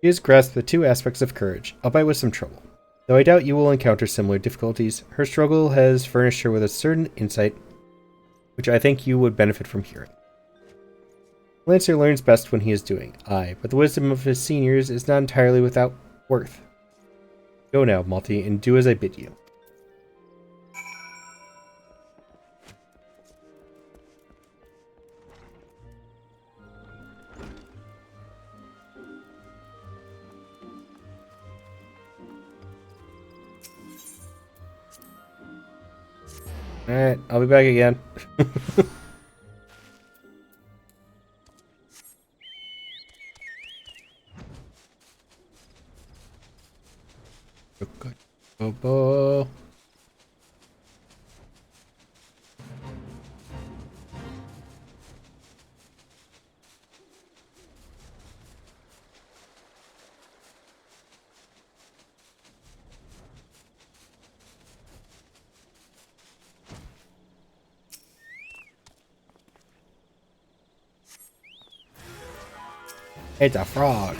She has grasped the 2 aspects of courage, albeit with some trouble. Though I doubt you will encounter similar difficulties, her struggle has furnished her with a certain insight, which I think you would benefit from hearing. Lancer learns best when he is doing, aye, but the wisdom of his seniors is not entirely without worth. Go now, Malty, and do as I bid you. Alright, I'll be back again. Chocobo. It's a frog.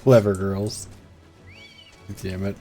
Clever girls. Damn it.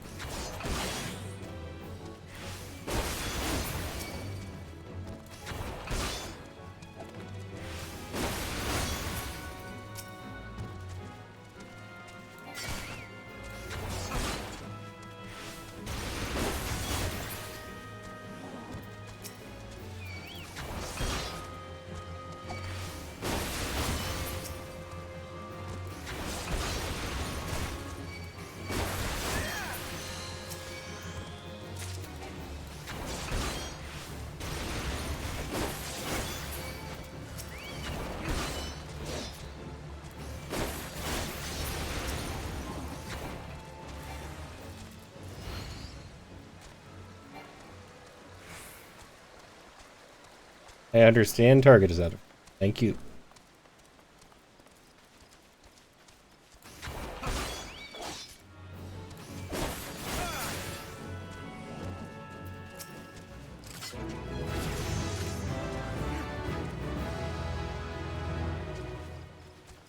I understand target is out of. Thank you.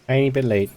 Tiny bit late.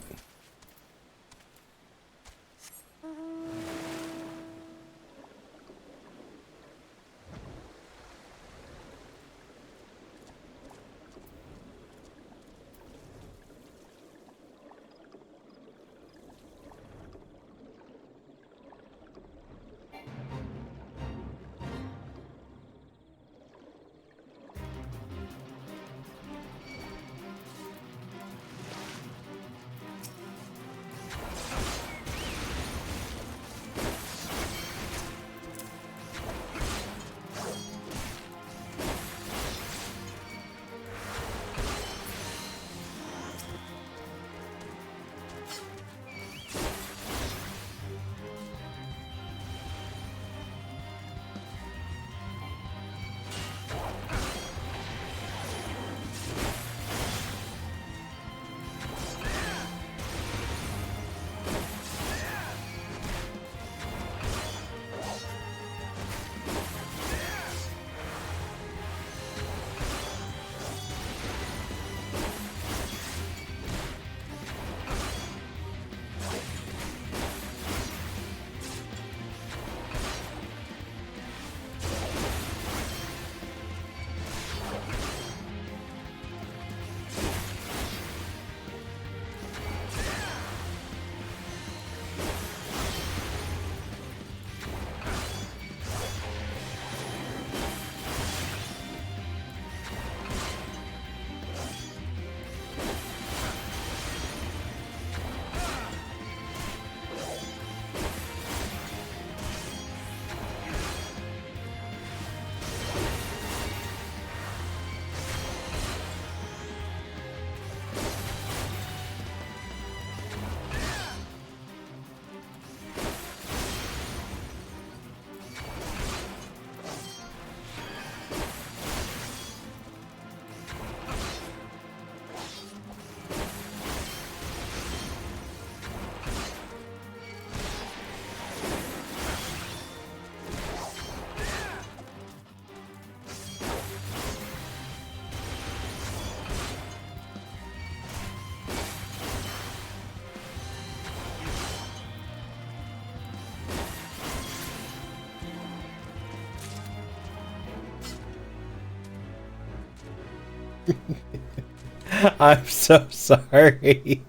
I'm so sorry.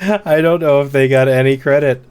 I don't know if they got any credit.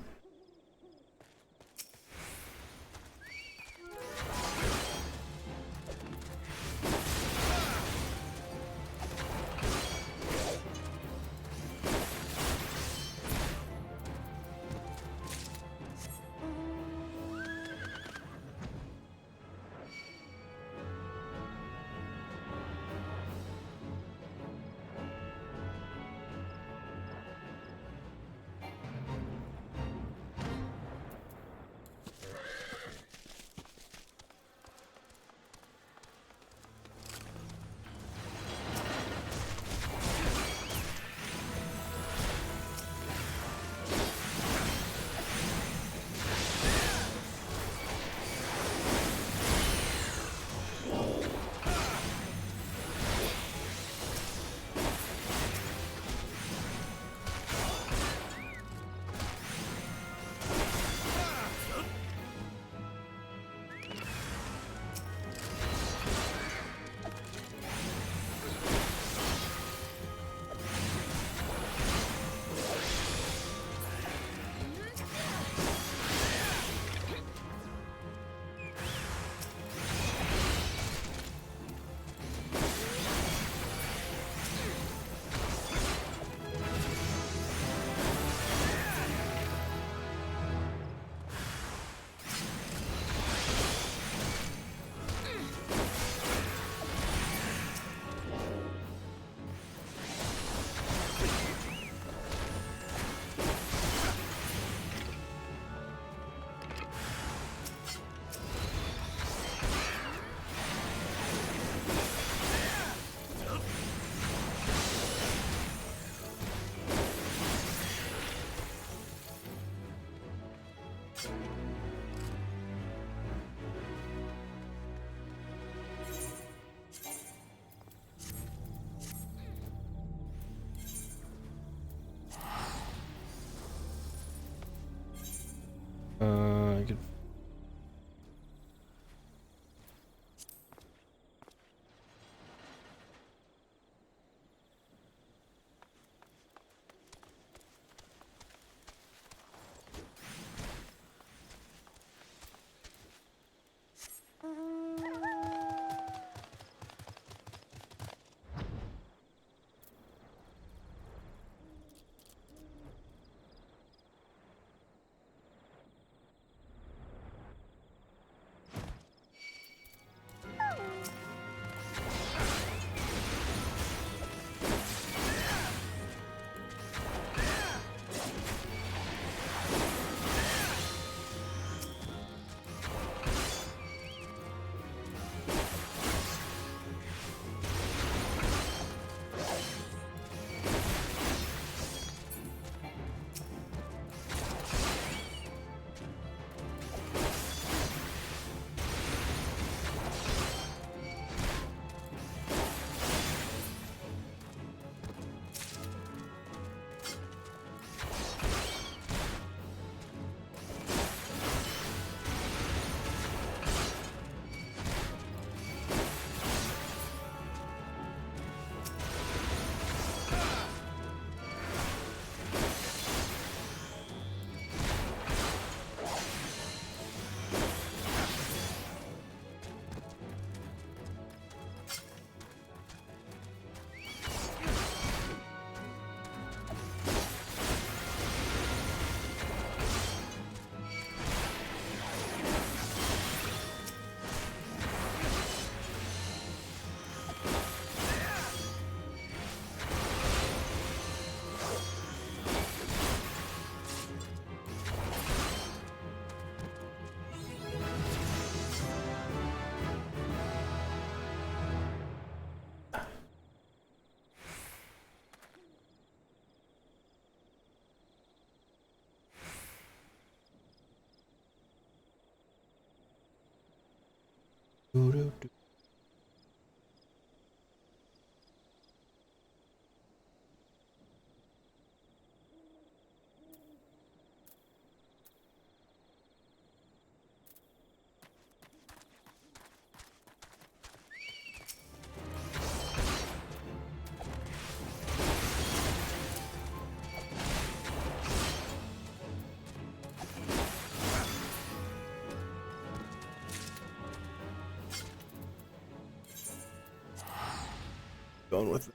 going with it.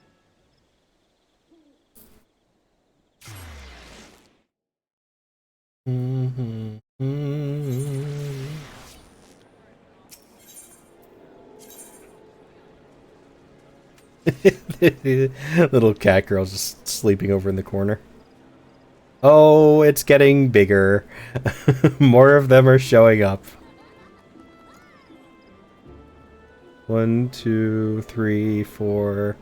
Little cat girl just sleeping over in the corner. Oh, it's getting bigger. More of them are showing up. 1, 2, 3, 4,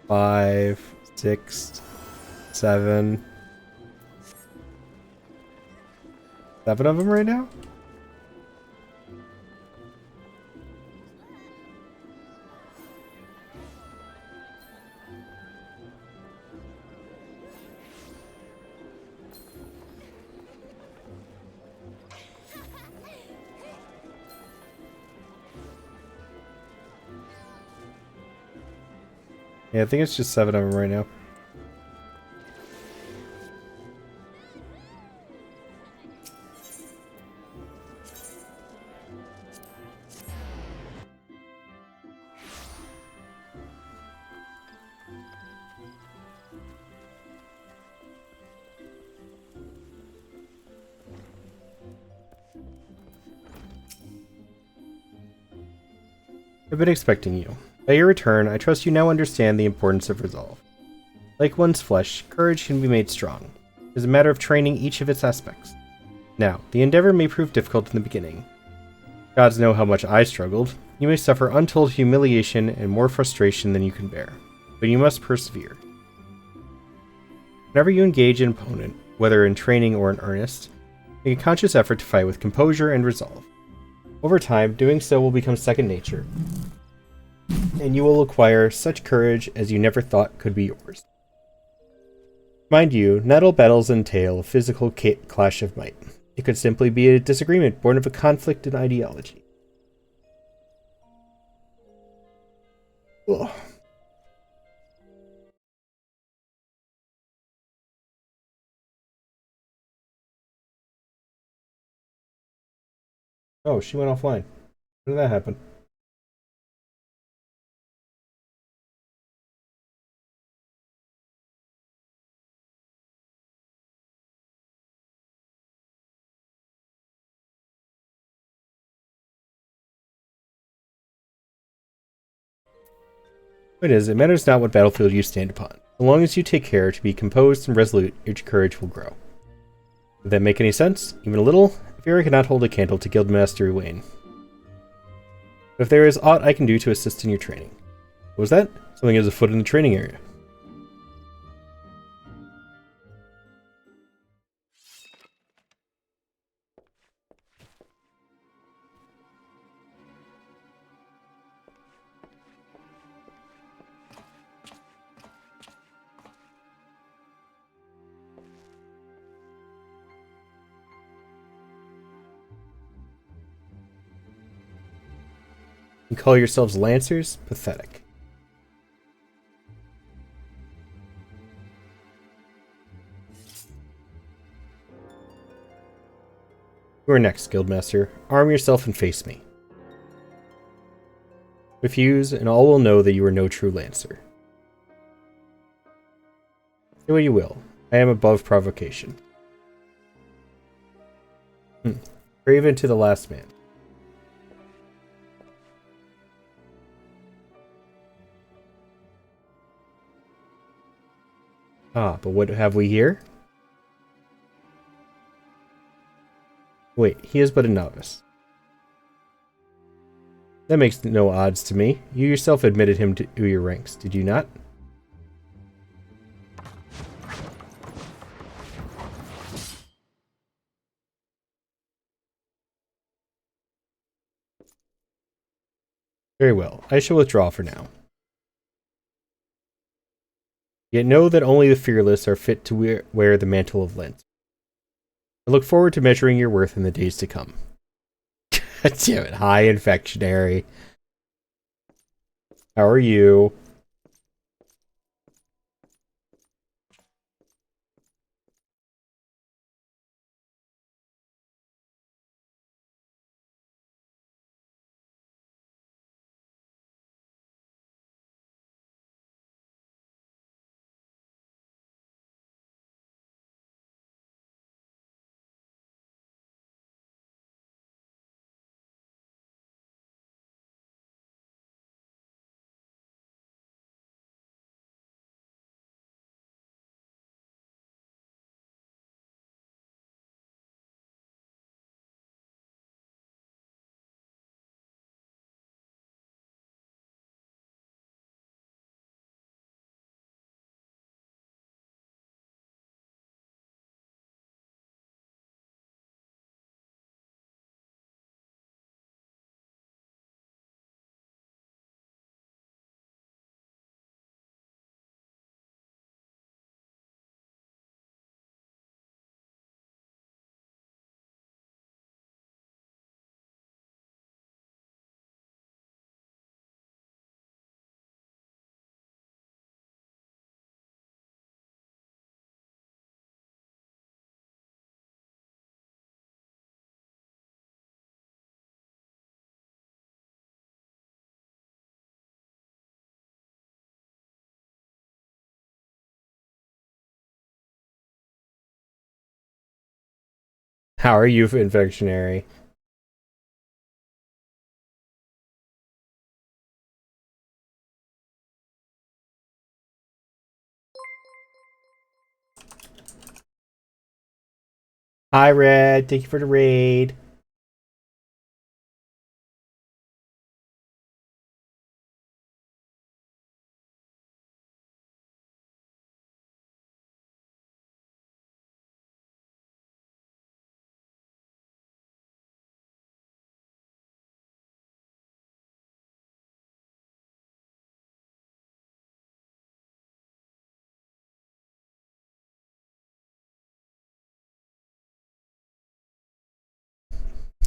5, 6, 7. 7 of them right now? Yeah, I think it's just 7 of them right now. I've been expecting you. By your return, I trust you now understand the importance of resolve. Like one's flesh, courage can be made strong. It is a matter of training each of its aspects. Now, the endeavor may prove difficult in the beginning. Gods know how much I struggled. You may suffer untold humiliation and more frustration than you can bear, but you must persevere. Whenever you engage an opponent, whether in training or in earnest, make a conscious effort to fight with composure and resolve. Over time, doing so will become second nature, and you will acquire such courage as you never thought could be yours. Mind you, not all battles entail a physical clash of might. It could simply be a disagreement born of a conflict in ideology. Ugh. Oh, she went offline. When did that happen? It matters not what battlefield you stand upon. As long as you take care to be composed and resolute, your courage will grow. Would that make any sense? Even a little? Vera cannot hold a candle to Guildmaster Wayne. But if there is aught I can do to assist in your training. What was that? Something is afoot in the training area. You call yourselves Lancers? Pathetic. You are next, Guildmaster. Arm yourself and face me. Refuse, and all will know that you are no true Lancer. Say what you will. I am above provocation. Craven to the last man. Ah, but what have we here? Wait, he is but a novice. That makes no odds to me. You yourself admitted him to your ranks, did you not? Very well. I shall withdraw for now. Yet know that only the fearless are fit to wear the mantle of Lent. I look forward to measuring your worth in the days to come. God damn it. Hi, Infectionary. How are you? How are you, Infectionary? Hi, Red. Thank you for the raid.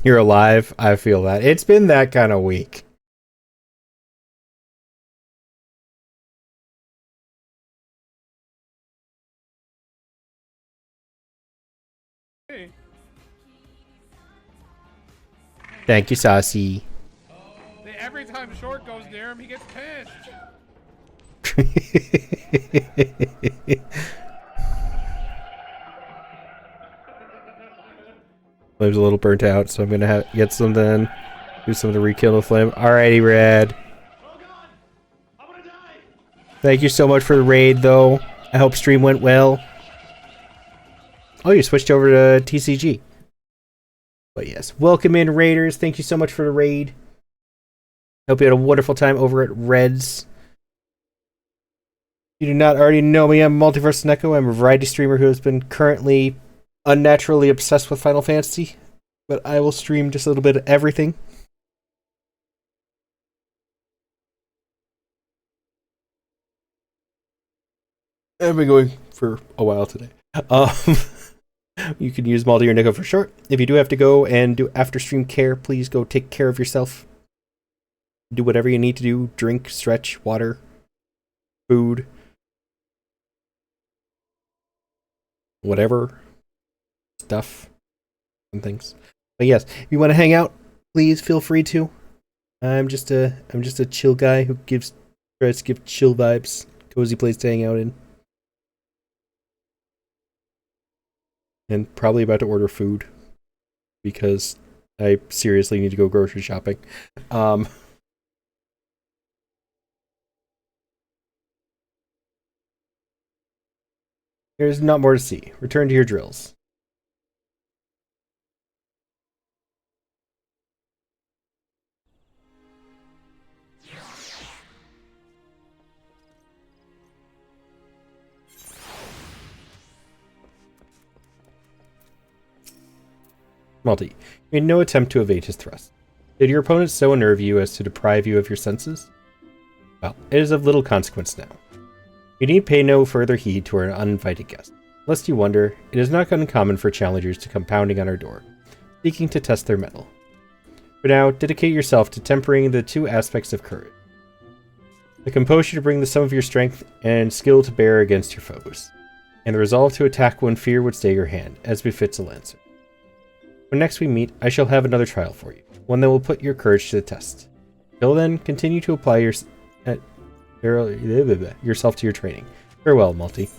You're alive. I feel that. It's been that kind of week.
Hey.
Thank you, Saucy.
Every time Short goes near him, he gets pissed.
Flame's a little burnt out, so I'm gonna get some then. Do some to rekindle the flame. Alrighty, Red.
Oh god! I'm gonna die!
Thank you so much for the raid, though. I hope stream went well. Oh, you switched over to TCG. But yes, welcome in, Raiders. Thank you so much for the raid. Hope you had a wonderful time over at Reds. If you do not already know me, I'm Multiverse Neko. I'm a variety streamer who has been currently unnaturally obsessed with Final Fantasy. But I will stream just a little bit of everything. I've been going for a while today. You can use Multi or Nico for short. If you do have to go and do after stream care, please go take care of yourself. Do whatever you need to do. Drink, stretch, water, food. Whatever. Stuff. And things. But yes, if you want to hang out, please feel free to. I'm just a chill guy who tries to give chill vibes. Cozy place to hang out in. And probably about to order food because I seriously need to go grocery shopping. There's not more to see. Return to your drills. Multi, you made no attempt to evade his thrust. Did your opponent so unnerve you as to deprive you of your senses? Well, it is of little consequence now. You need pay no further heed to our uninvited guest. Lest you wonder, it is not uncommon for challengers to come pounding on our door, seeking to test their mettle. For now, dedicate yourself to tempering the two aspects of courage. The composure to bring the sum of your strength and skill to bear against your foes, and the resolve to attack when fear would stay your hand, as befits a lancer. When next we meet, I shall have another trial for you, one that will put your courage to the test. Till then, continue to apply yourself to your training. Farewell, Multi.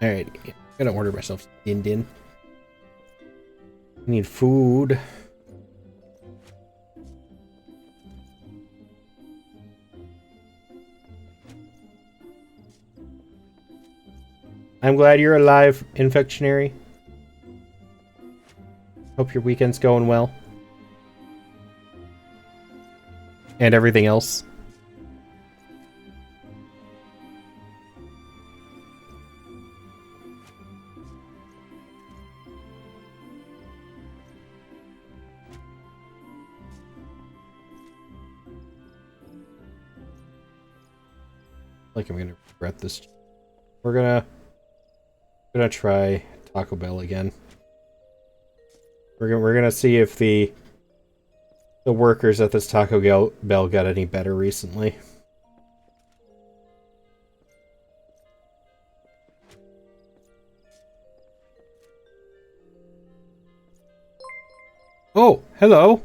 Alright, I'm gonna order myself din. I need food. I'm glad you're alive, Infectionary. Hope your weekend's going well. And everything else. Like I'm gonna regret this. We're gonna try Taco Bell again. We're gonna see if the workers at this Taco Bell got any better recently. Oh, hello.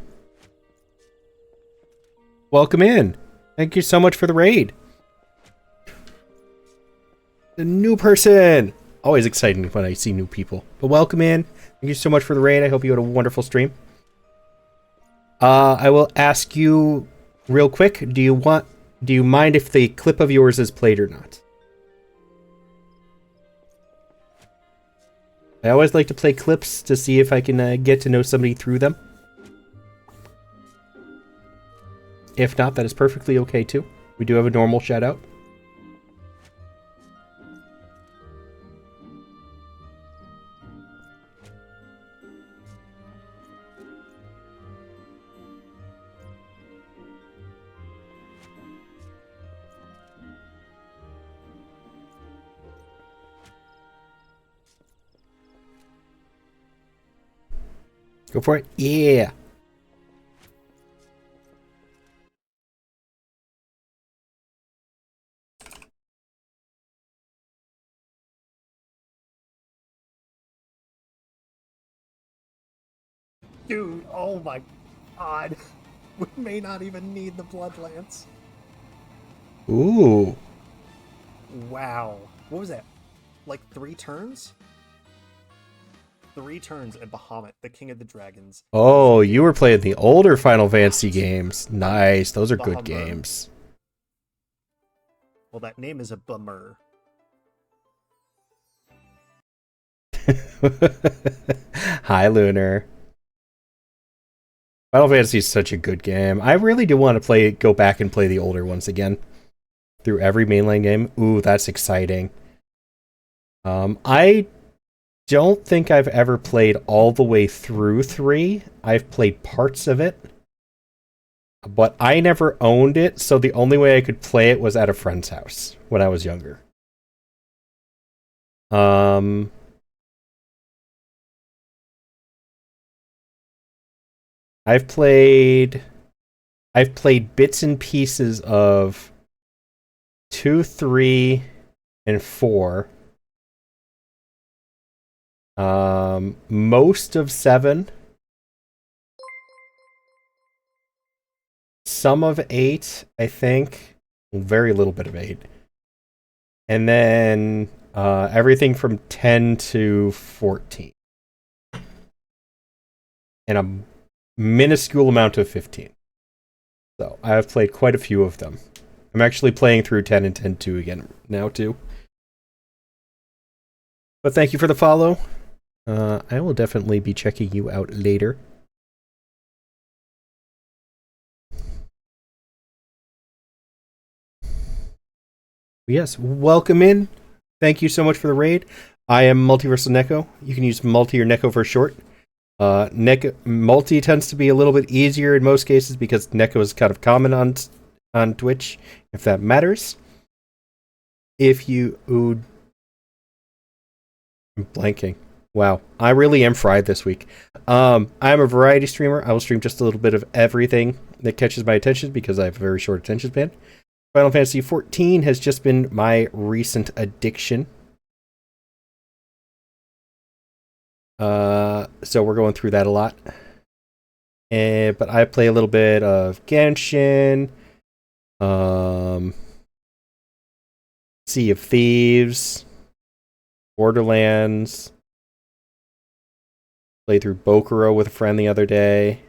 Welcome in. Thank you so much for the raid. The new person. Always exciting when I see new people. But welcome in. Thank you so much for the raid. I hope you had a wonderful stream. I will ask you real quick. Do you mind if the clip of yours is played or not? I always like to play clips to see if I can get to know somebody through them. If not, that is perfectly okay too. We do have a normal shout out. Go for it. Yeah.
Dude, oh my god. We may not even need the Blood Lance.
Ooh.
Wow. What was that? Like 3 turns? 3 turns at Bahamut, the King of the Dragons.
Oh, you were playing the older Final Fantasy games. Nice. Those are good
Bahamut.
games.
Well, that name is a bummer.
Hi, Lunar. Final Fantasy is such a good game. I really do want to go back and play the older ones again. Through every mainline game. Ooh, that's exciting. I don't think I've ever played all the way through 3. I've played parts of it. But I never owned it, so the only way I could play it was at a friend's house when I was younger. I've played bits and pieces of 2, 3, and 4. Most of 7. Some of 8, I think. Very little bit of 8. And then everything from 10 to 14. And a minuscule amount of 15. So I have played quite a few of them. I'm actually playing through 10 and 10-2 again now too. But thank you for the follow. I will definitely be checking you out later. Yes, welcome in. Thank you so much for the raid. I am Multiversal Neko. You can use Multi or Neko for short. Multi tends to be a little bit easier in most cases because Neko is kind of common on Twitch, if that matters. If you... Ooh, I'm blanking. Wow, I really am fried this week. I'm a variety streamer. I will stream just a little bit of everything that catches my attention because I have a very short attention span. Final Fantasy XIV has just been my recent addiction. So we're going through that a lot. But I play a little bit of Genshin, Sea of Thieves, Borderlands. Played through Bokuro with a friend the other day.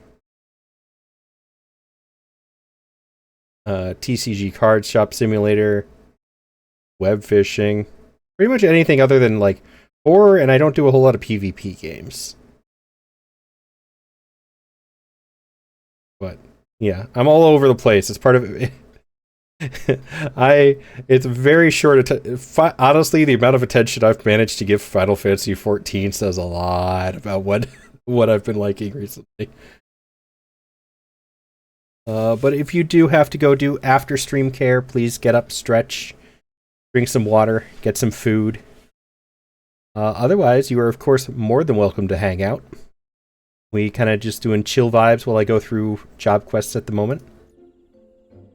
TCG Card Shop Simulator, web fishing, pretty much anything other than like horror, and I don't do a whole lot of PvP games. But yeah, I'm all over the place. It's part of it. It's very short. Honestly, the amount of attention I've managed to give Final Fantasy XIV says a lot about what I've been liking recently. But if you do have to go do after stream care, please get up, stretch, drink some water, get some food. Otherwise, you are, of course, more than welcome to hang out. We kind of just doing chill vibes while I go through job quests at the moment.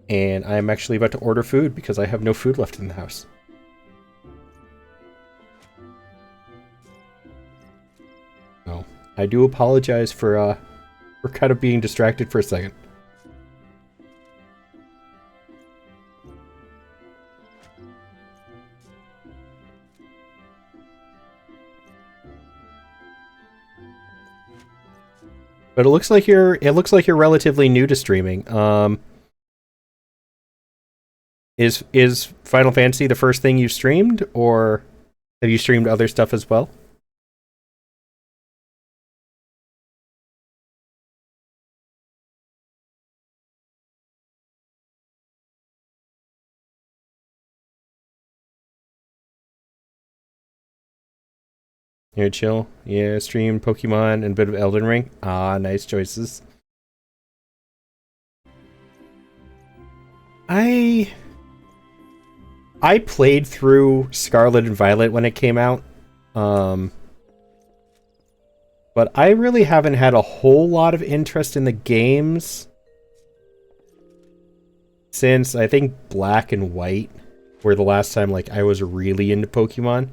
And I'm actually about to order food because I have no food left in the house. So, I do apologize for We're kind of being distracted for a second. But it looks like you're relatively new to streaming. Is Final Fantasy the first thing you streamed, or have you streamed other stuff as well? You're chill. Yeah, stream Pokemon and a bit of Elden Ring. Ah, nice choices. I played through Scarlet and Violet when it came out. But I really haven't had a whole lot of interest in the games since I think Black and White were the last time like I was really into Pokemon.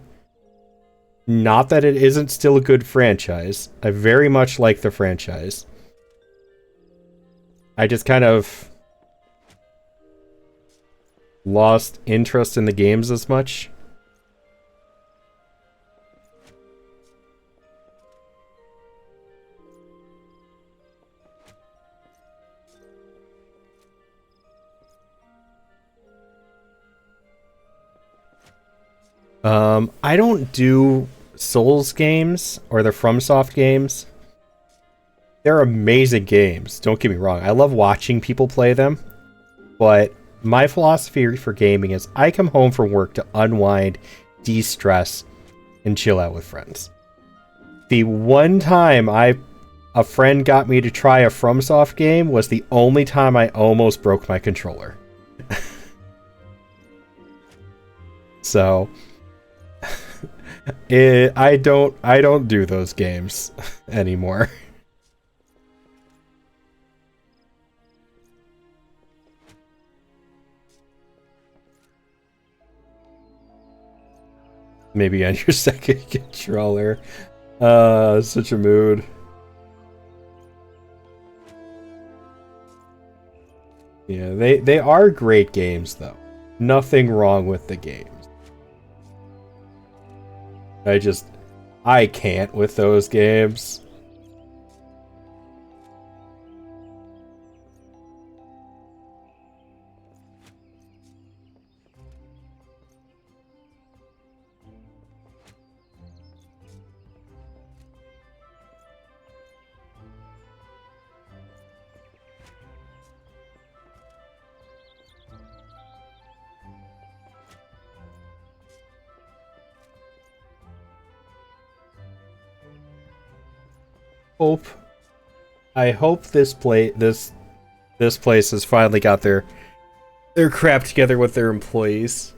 Not that it isn't still a good franchise. I very much like the franchise. I just kind of lost interest in the games as much. I don't do Souls games or the FromSoft games. They're amazing games, don't get me wrong. I love watching people play them, but my philosophy for gaming is I come home from work to unwind, de-stress, and chill out with friends. The one time a friend got me to try a FromSoft game was the only time I almost broke my controller. So I don't do those games anymore. Maybe on your second controller. Such a mood. Yeah, they are great games though. Nothing wrong with the games. I can't with those games. I hope this place has finally got their crap together with their employees.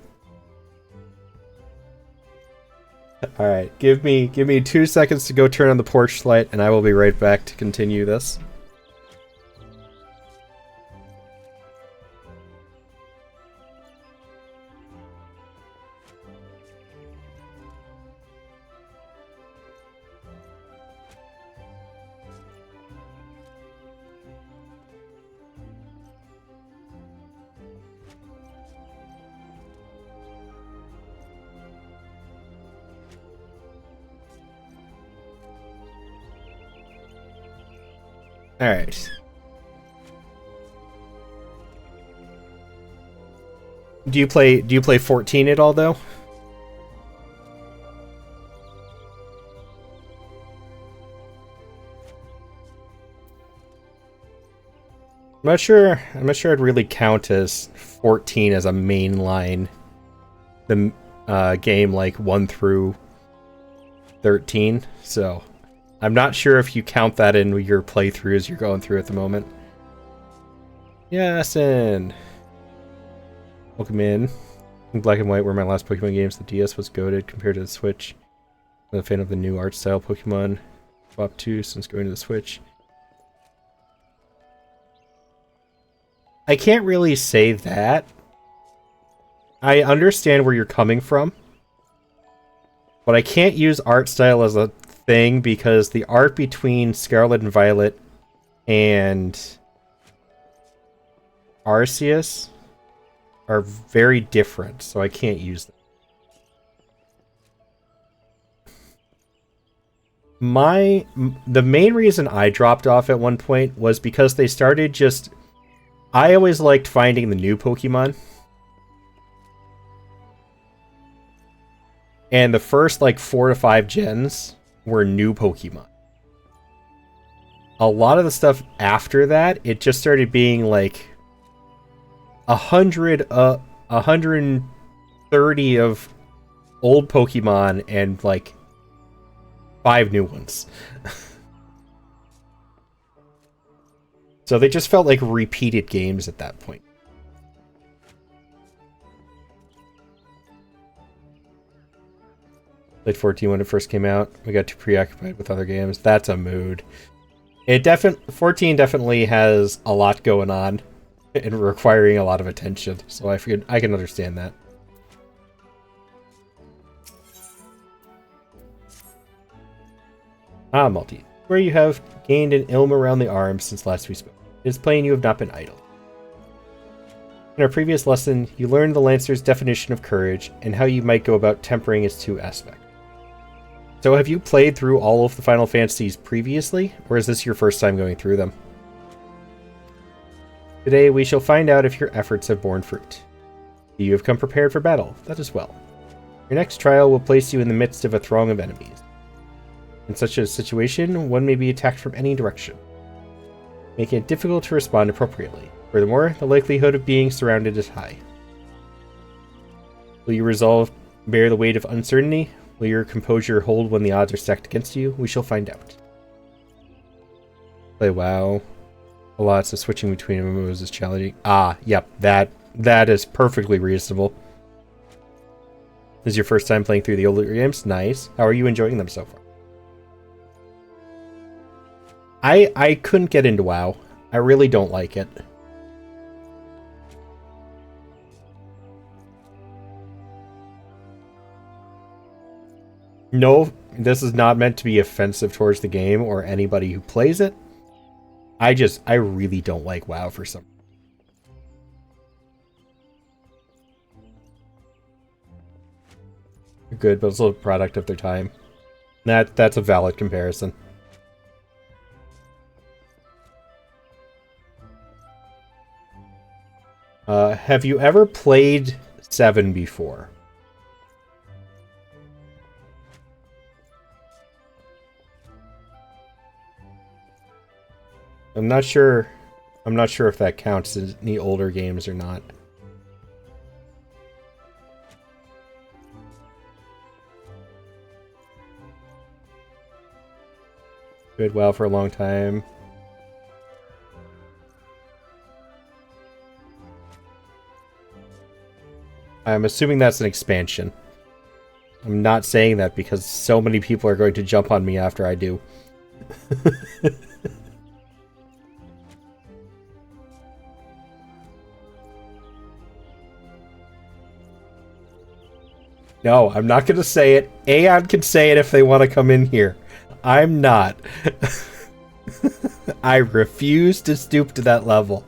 All right, give me 2 seconds to go turn on the porch light, and I will be right back to continue this. All right. Do you play 14 at all though? I'm not sure I'd really count as 14 as a mainline the game like 1 through 13. So I'm not sure if you count that in your playthroughs you're going through at the moment. Yasin. Welcome in. Black and White were my last Pokemon games. The DS was goated compared to the Switch. I'm a fan of the new art style Pokemon Swap 2 since going to the Switch. I can't really say that. I understand where you're coming from. But I can't use art style as a thing because the art between Scarlet and Violet and Arceus are very different, so I can't use them. The main reason I dropped off at one point was because they started just... I always liked finding the new Pokemon. And the first, like, 4 to 5 gens were new Pokemon. A lot of the stuff after that, it just started being, like, 130 of old Pokemon and, like, 5 new ones. So they just felt like repeated games at that point. Played 14 when it first came out. We got too preoccupied with other games. That's a mood. 14 definitely has a lot going on and requiring a lot of attention. So I figured I can understand that. Ah, Multi. Where you have gained an ilm around the arm since last we spoke. It is plain you have not been idle. In our previous lesson, you learned the Lancer's definition of courage and how you might go about tempering its 2 aspects. So have you played through all of the Final Fantasies previously, or is this your first time going through them? Today we shall find out if your efforts have borne fruit. You have come prepared for battle, that is well. Your next trial will place you in the midst of a throng of enemies. In such a situation, one may be attacked from any direction, making it difficult to respond appropriately. Furthermore, the likelihood of being surrounded is high. Will you resolve bear the weight of uncertainty? Will your composure hold when the odds are stacked against you? We shall find out. Play WoW a lot, so switching between MMOs is challenging. Ah, yep, that is perfectly reasonable. This is your first time playing through the older games? Nice. How are you enjoying them so far? I couldn't get into WoW. I really don't like it. No, this is not meant to be offensive towards the game or anybody who plays it. I really don't like WoW for some reason. Good, but it's a product of their time. That's a valid comparison. Have you ever played 7 before? I'm not sure if that counts as any older games or not. Played WoW for a long time. I'm assuming that's an expansion. I'm not saying that because so many people are going to jump on me after I do. No, I'm not going to say it. Aeon can say it if they want to come in here. I'm not. I refuse to stoop to that level.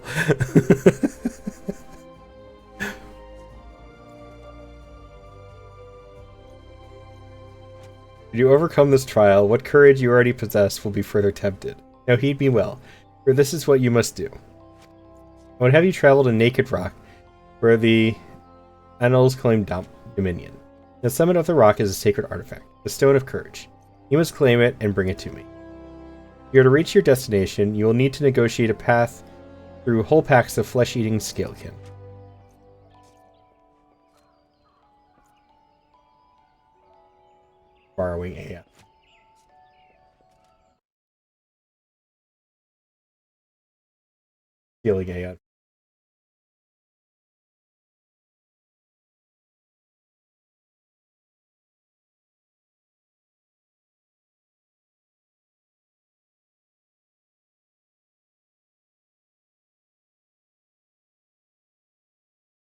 If you overcome this trial, what courage you already possess will be further tempted. Now heed me well, for this is what you must do. I would have you travel to Naked Rock, where the Annals claim dominion. The summit of the rock is a sacred artifact, the Stone of Courage. You must claim it and bring it to me. If you are to reach your destination, you will need to negotiate a path through whole packs of flesh-eating scalekin. Borrowing AF. Stealing AF.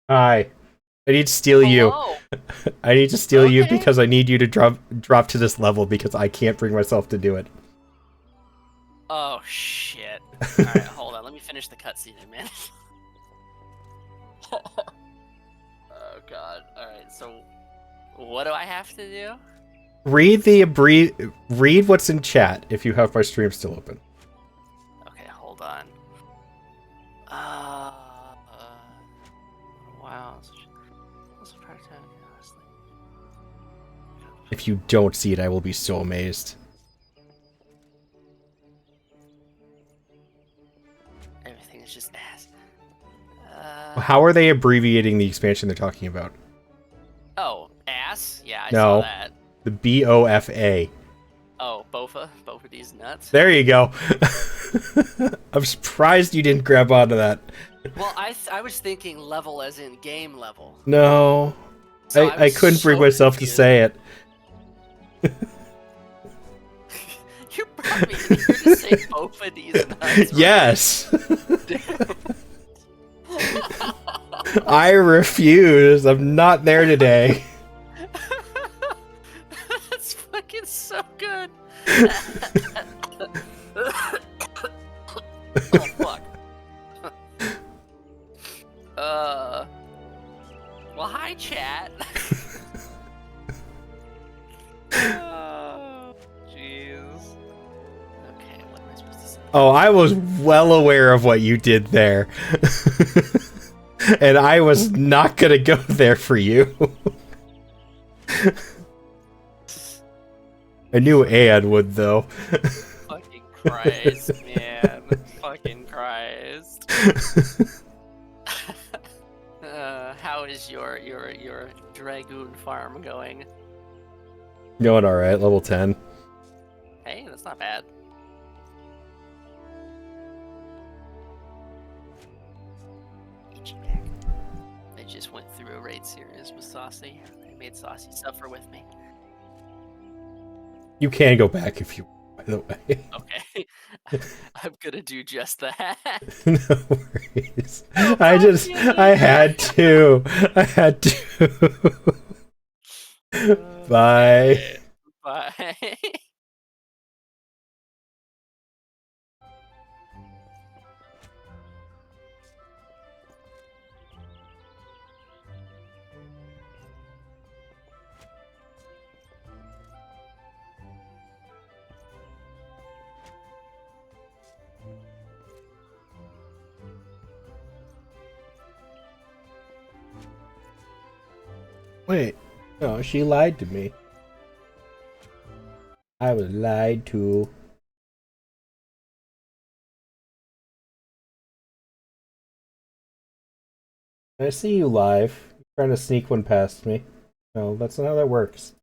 Hi. I need to steal you. I need to steal you because I need you to drop to this level because I can't bring myself to do it.
Oh shit. Alright, hold on. Let me finish the cutscene in a minute. Oh god. Alright, so what do I have to do?
Read what's in chat if you have my stream still open.
Okay, hold on. Wow.
If you don't see it, I will be so amazed.
Everything is just ass.
How are they abbreviating the expansion they're talking about?
Oh, ass? Yeah, I
No.
saw that.
The BOFA.
Oh, Bofa? Bofa these nuts?
There you go. I'm surprised you didn't grab onto that.
Well, I was thinking level as in game level.
No.
So
I
was
couldn't bring
so
myself
confused.
to say it.
You brought me in here to say Bofa these nuts.
Yes. I refuse. I'm not there today.
That's fucking so good. Oh fuck. Well, hi, chat. Oh, jeez. Okay, what am I supposed to say?
Oh, I was well aware of what you did there. And I was not gonna go there for you. I knew Anne would, though.
Fucking Christ, man. Fucking Christ. How is your dragoon farm going?
Going alright, level 10.
Hey, that's not bad. I just went through a raid series with Saucy. I made Saucy suffer with me.
You can go back if you want, by the way.
Okay. I'm gonna do just that.
No worries. I had to. Bye.
Bye.
Wait. No, she lied to me. I was lied to. I see you live. You're trying to sneak one past me. No, that's not how that works.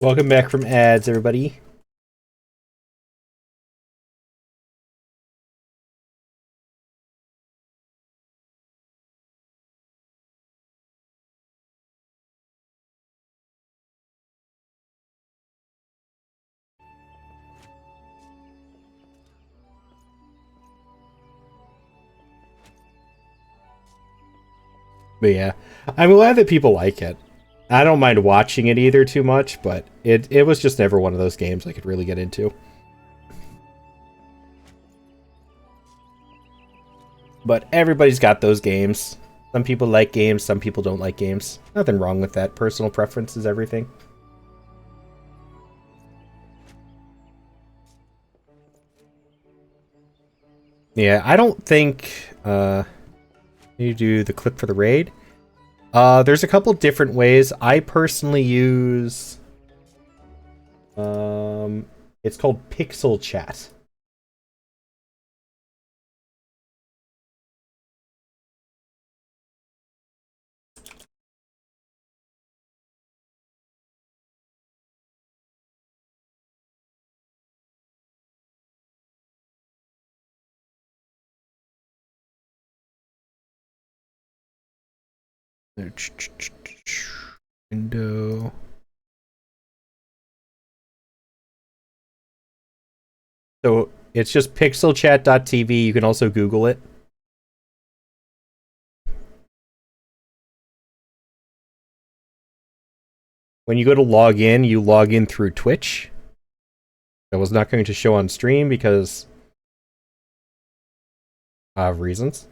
Welcome back from ads, everybody. But yeah, I'm glad that people like it. I don't mind watching it either too much, but it was just never one of those games I could really get into. But everybody's got those games. Some people like games, some people don't like games. Nothing wrong with that. Personal preference is everything. Yeah, I don't think you do the clip for the raid. There's a couple different ways. I personally use it's called Pixel Chat. Window. So it's just pixelchat.tv. You can also Google it. When you go to log in, you log in through Twitch. That was not going to show on stream because of reasons.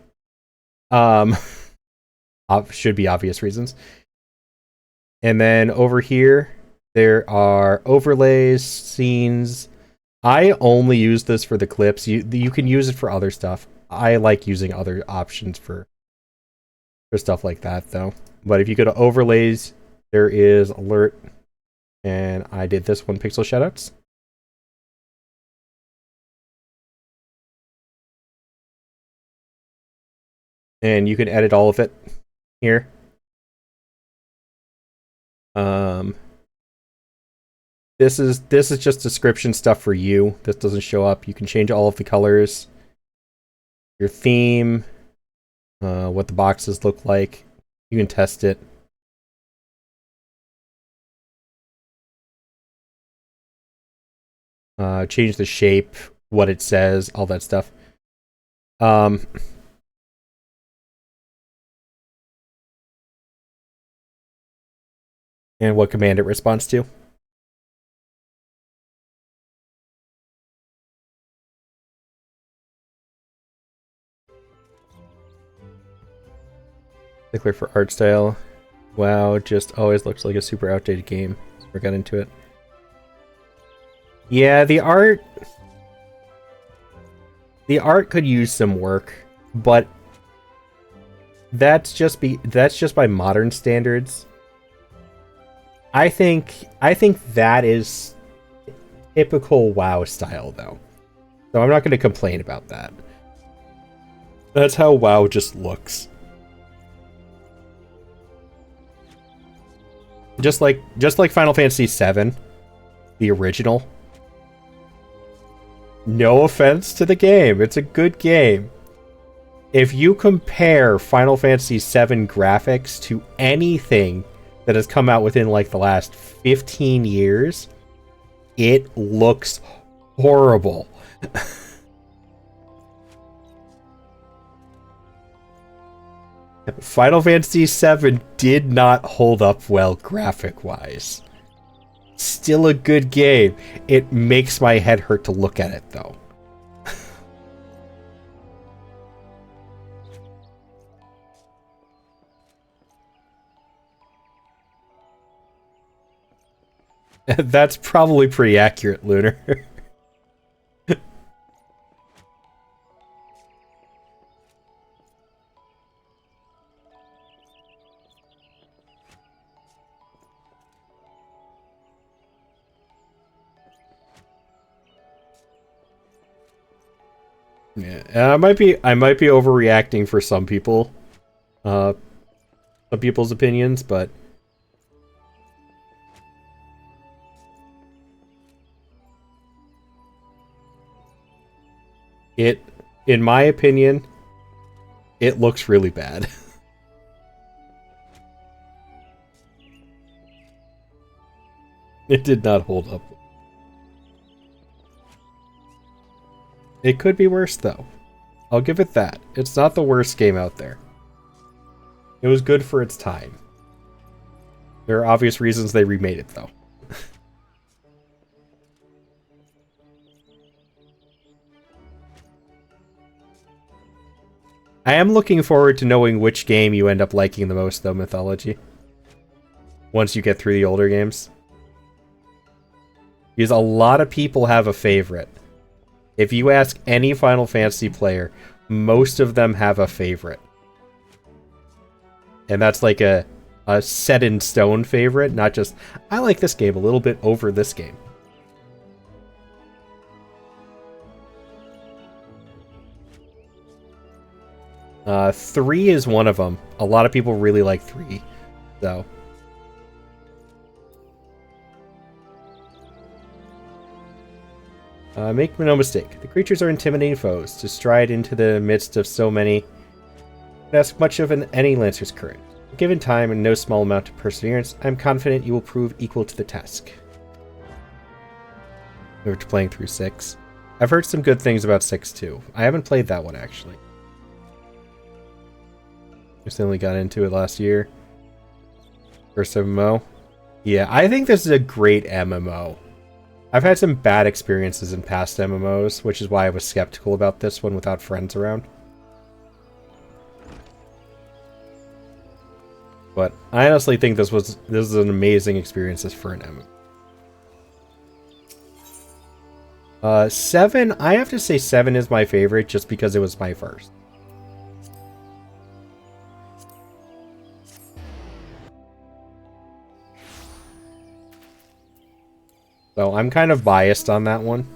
Should be obvious reasons. And then over here, there are overlays, scenes. I only use this for the clips. You can use it for other stuff. I like using other options for stuff like that, though. But if you go to overlays, there is alert. And I did this one, pixel shoutouts. And you can edit all of it here. This is just description stuff for you. This doesn't show up. You can change all of the colors, your theme, what the boxes look like. You can test it. Change the shape, what it says, all that stuff. And what command it responds to. Stickler for art style. WoW just always looks like a super outdated game. So we got into it. Yeah, the art could use some work, but that's just by modern standards. I think that is typical WoW style, though. So I'm not going to complain about that. That's how WoW just looks. Just like Final Fantasy VII, the original. No offense to the game, it's a good game. If you compare Final Fantasy VII graphics to anything that has come out within like the last 15 years, it looks horrible. Final Fantasy VII did not hold up well graphic-wise. Still a good game. It makes my head hurt to look at it, though. That's probably pretty accurate, Lunar. Yeah, I might be overreacting for some people, some people's opinions, but in my opinion, it looks really bad. It did not hold up. It could be worse, though. I'll give it that. It's not the worst game out there. It was good for its time. There are obvious reasons they remade it, though. I am looking forward to knowing which game you end up liking the most, though, Mythology. Once you get through the older games. Because a lot of people have a favorite. If you ask any Final Fantasy player, most of them have a favorite. And that's like a set-in-stone favorite, not just, I like this game a little bit over this game. Three is one of them. A lot of people really like 3, so... make no mistake, the creatures are intimidating foes. To stride into the midst of so many would ask much of any Lancer's courage. Given time and no small amount of perseverance, I am confident you will prove equal to the task. After playing through 6. I've heard some good things about 6 too. I haven't played that one actually. Just only got into it last year. First MMO. Yeah, I think this is a great MMO. I've had some bad experiences in past MMOs, which is why I was skeptical about this one without friends around. But I honestly think this is an amazing experience for an MMO. 7, I have to say 7 is my favorite just because it was my first. So I'm kind of biased on that one.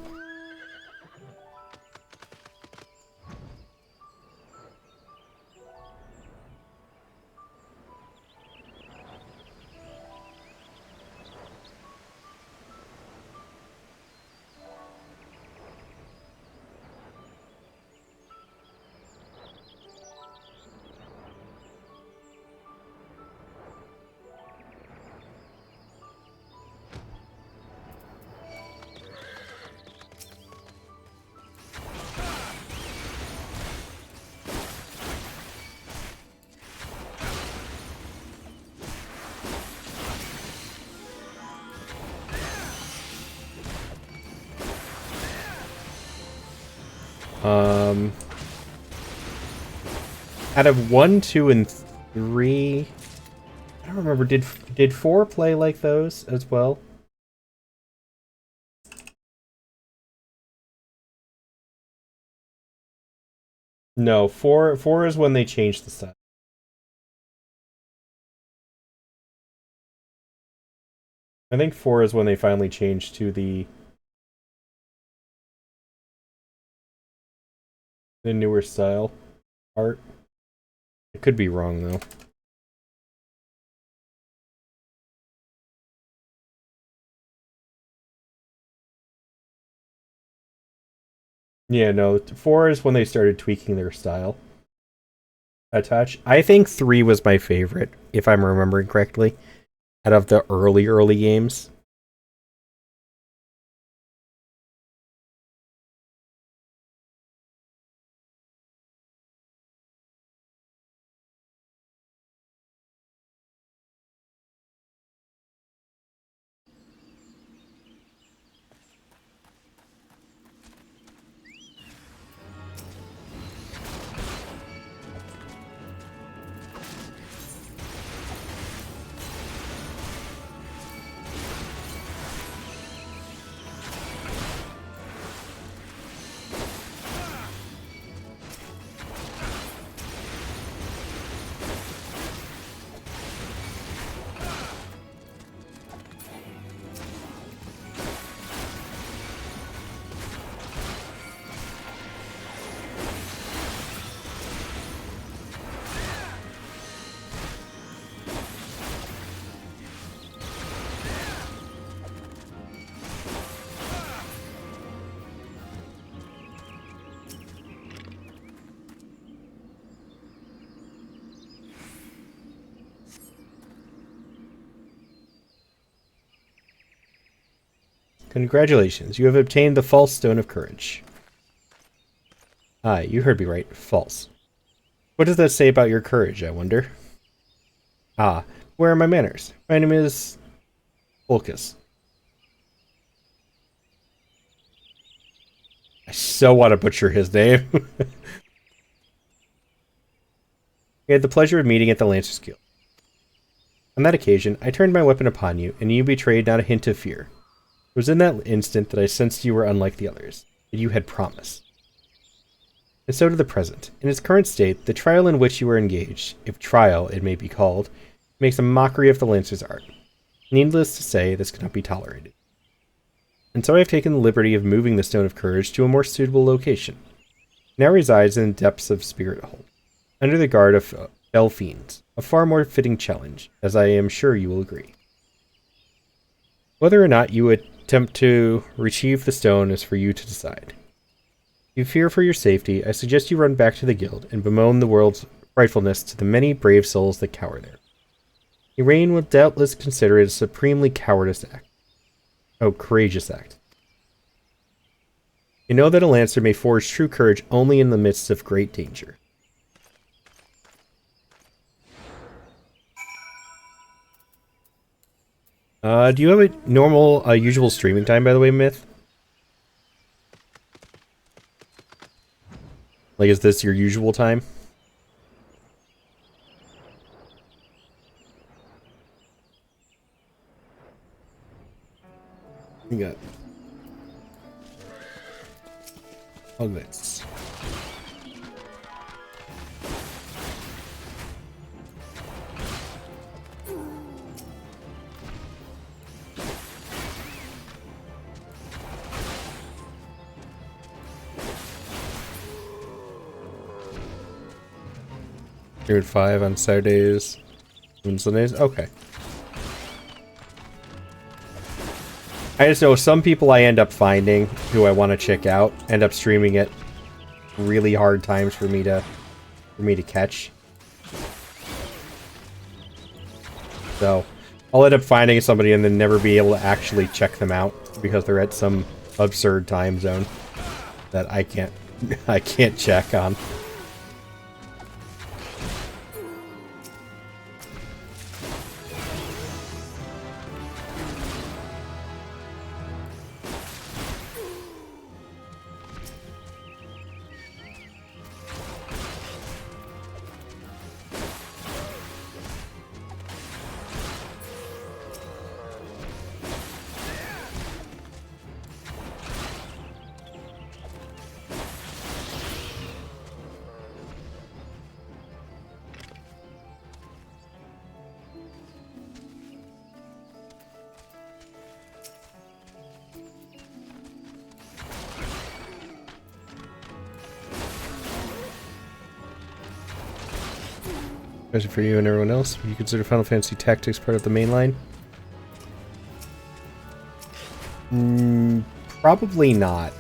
Out of 1, 2, and 3, I don't remember. Did 4 play like those as well? No, 4 is when they changed the style. I think 4 is when they finally changed to the newer style art. I could be wrong though. Yeah, no, 4 is when they started tweaking their style a touch. I think 3 was my favorite, if I'm remembering correctly, out of the early games. Congratulations, you have obtained the False Stone of Courage. Ah, you heard me right. False. What does that say about your courage, I wonder? Ah, where are my manners? My name is... Ulcus. I so want to butcher his name. We had the pleasure of meeting at the Lancers Guild. On that occasion, I turned my weapon upon you, and you betrayed not a hint of fear. It was in that instant that I sensed you were unlike the others, that you had promise. And so to the present. In its current state, the trial in which you are engaged, if trial it may be called, makes a mockery of the Lancer's art. Needless to say, this cannot be tolerated. And so I have taken the liberty of moving the Stone of Courage to a more suitable location. It now resides in the depths of Spirit Hold, under the guard of Fell Fiends, a far more fitting challenge, as I am sure you will agree. Whether or not you attempt to retrieve the stone is for you to decide. If you fear for your safety, I suggest you run back to the guild and bemoan the world's frightfulness to the many brave souls that cower there. Iraine will doubtless consider it a supremely courageous act. You know that a Lancer may forge true courage only in the midst of great danger. Do you have a normal, usual streaming time, by the way, Myth? Like, is this your usual time? You got Hoglets. You're at 5 on Saturdays and Sundays? Okay. I just know some people I end up finding who I want to check out end up streaming at really hard times for me to catch. So I'll end up finding somebody and then never be able to actually check them out because they're at some absurd time zone that I can't check on. Especially for you and everyone else. Would you consider Final Fantasy Tactics part of the main line? Probably not.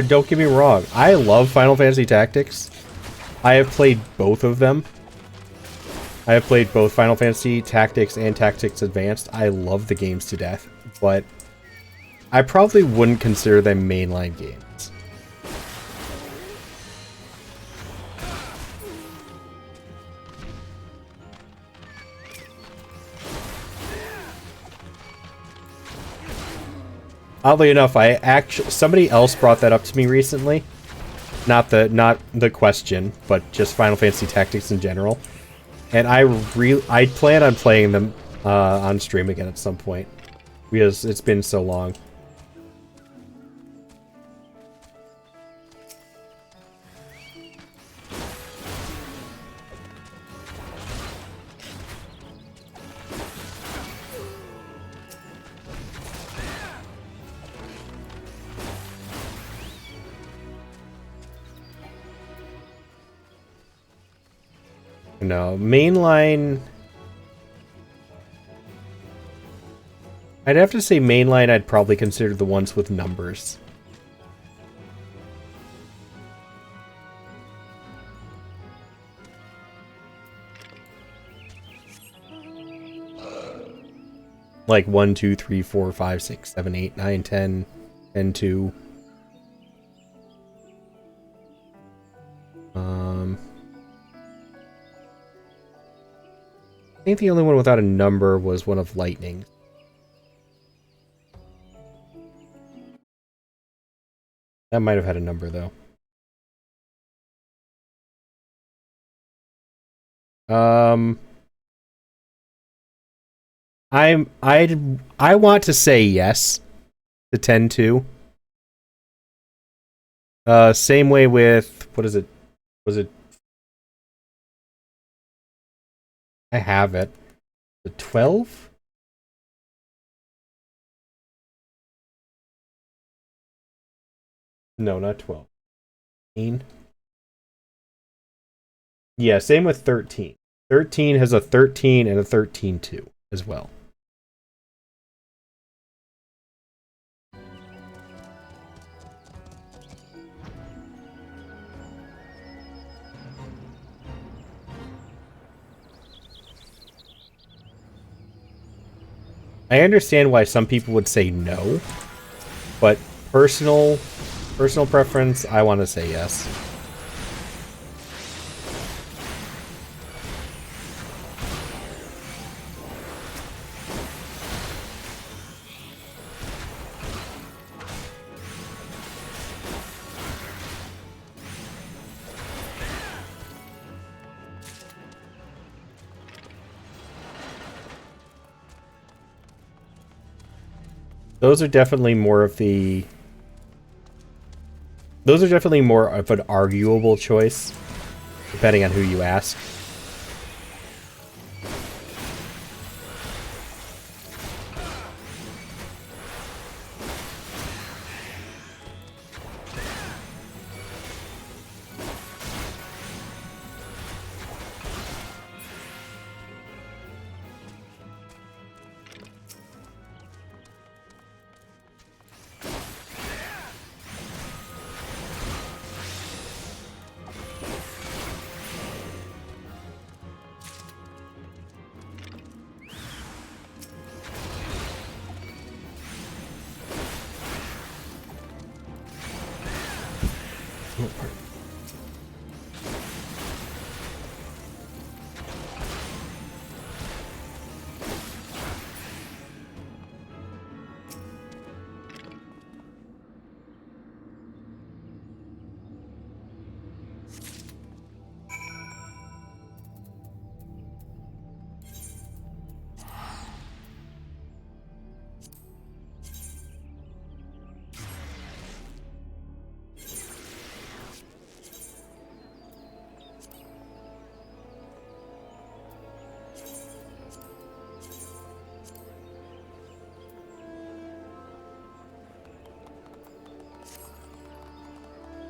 Don't get me wrong. I love Final Fantasy Tactics. I have played both of them. I have played both Final Fantasy Tactics and Tactics Advanced. I love the games to death, but I probably wouldn't consider them mainline games. Oddly enough, somebody else brought that up to me recently. Not the question, but just Final Fantasy Tactics in general. And I plan on playing them on stream again at some point because it's been so long. No, mainline. I'd have to say mainline. I'd probably consider the ones with numbers. Like 1, 2, 3, 4, 5, 6, 7, 8, 9, 10, and 2. I think the only one without a number was one of Lightning. That might have had a number though. I want to say yes to 10-2. Same way with what is it? Was it? I have it. The 12? No, not 12. 13? Yeah, same with 13. 13 has a 13 and a 13-2 as well. I understand why some people would say no, but personal preference, I want to say yes. Those are definitely more of the... Those are definitely more of an arguable choice, depending on who you ask.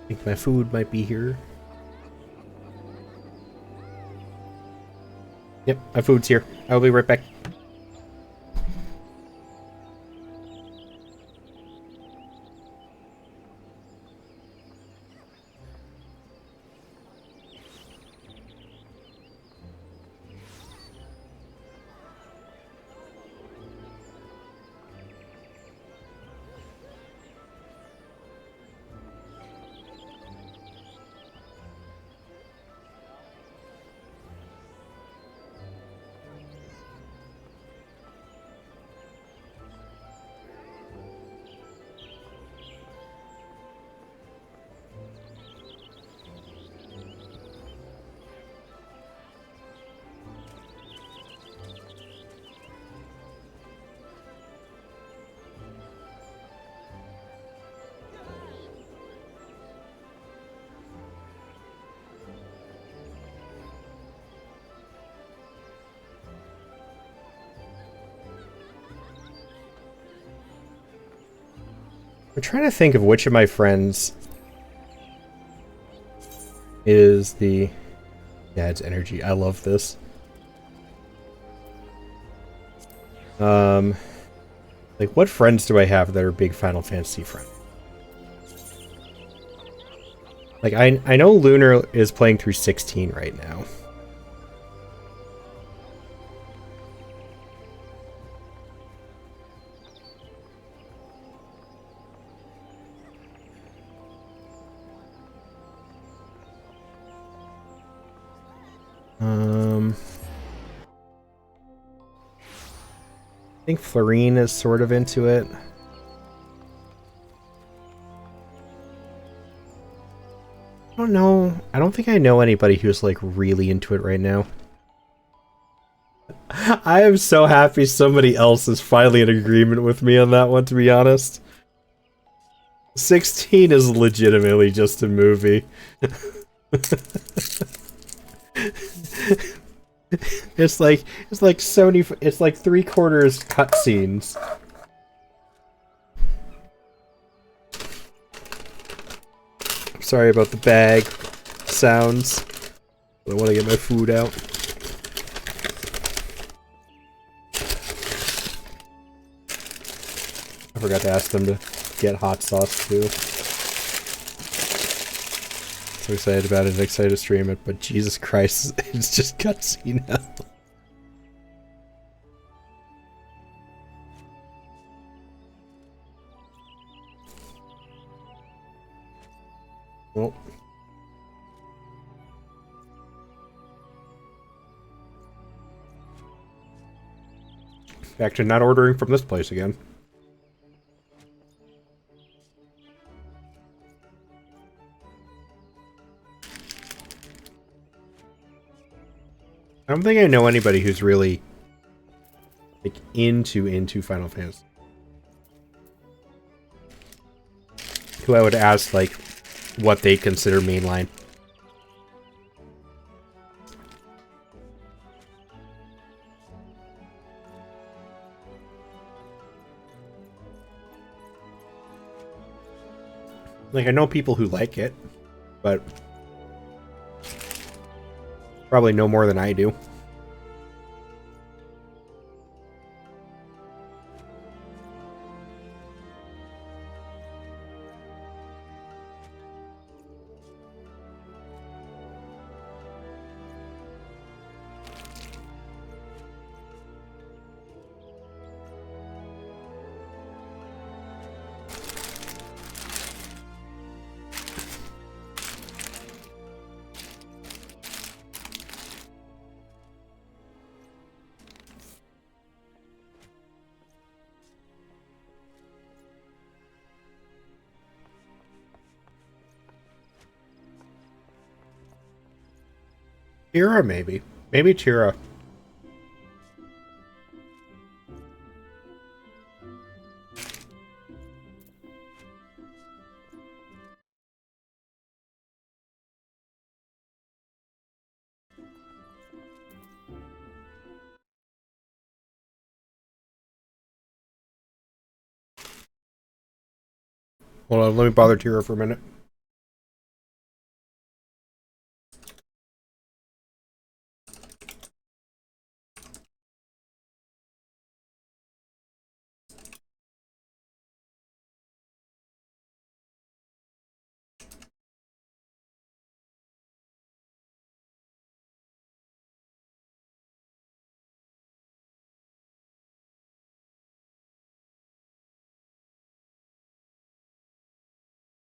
I think my food might be here. Yep, my food's here. I'll be right back. I'm trying to think of which of my friends is the... Yeah, it's energy. I love this. Like, what friends do I have that are big Final Fantasy friends? Like, I know Lunar is playing through 16 right now. I think Florine is sort of into it. don't know. I don't think I know anybody who's like really into it right now. I am so happy somebody else is finally in agreement with me on that one, to be honest. 16 is legitimately just a movie. It's like 70, it's like 3/4 cutscenes. Sorry about the bag sounds. I want to get my food out. I forgot to ask them to get hot sauce too. So excited about it, excited to stream it, but Jesus Christ, it's just cutscene now. Well. Back to not ordering from this place again. I don't think I know anybody who's really like into Final Fantasy. Who I would ask like what they consider mainline. Like I know people who like it, but probably no more than I do. Tira, maybe. Maybe Tira. Hold on, let me bother Tira for a minute.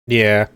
Yeah.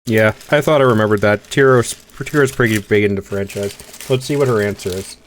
Yeah, I thought I remembered that. Tira's pretty big into franchise. Let's see what her answer is.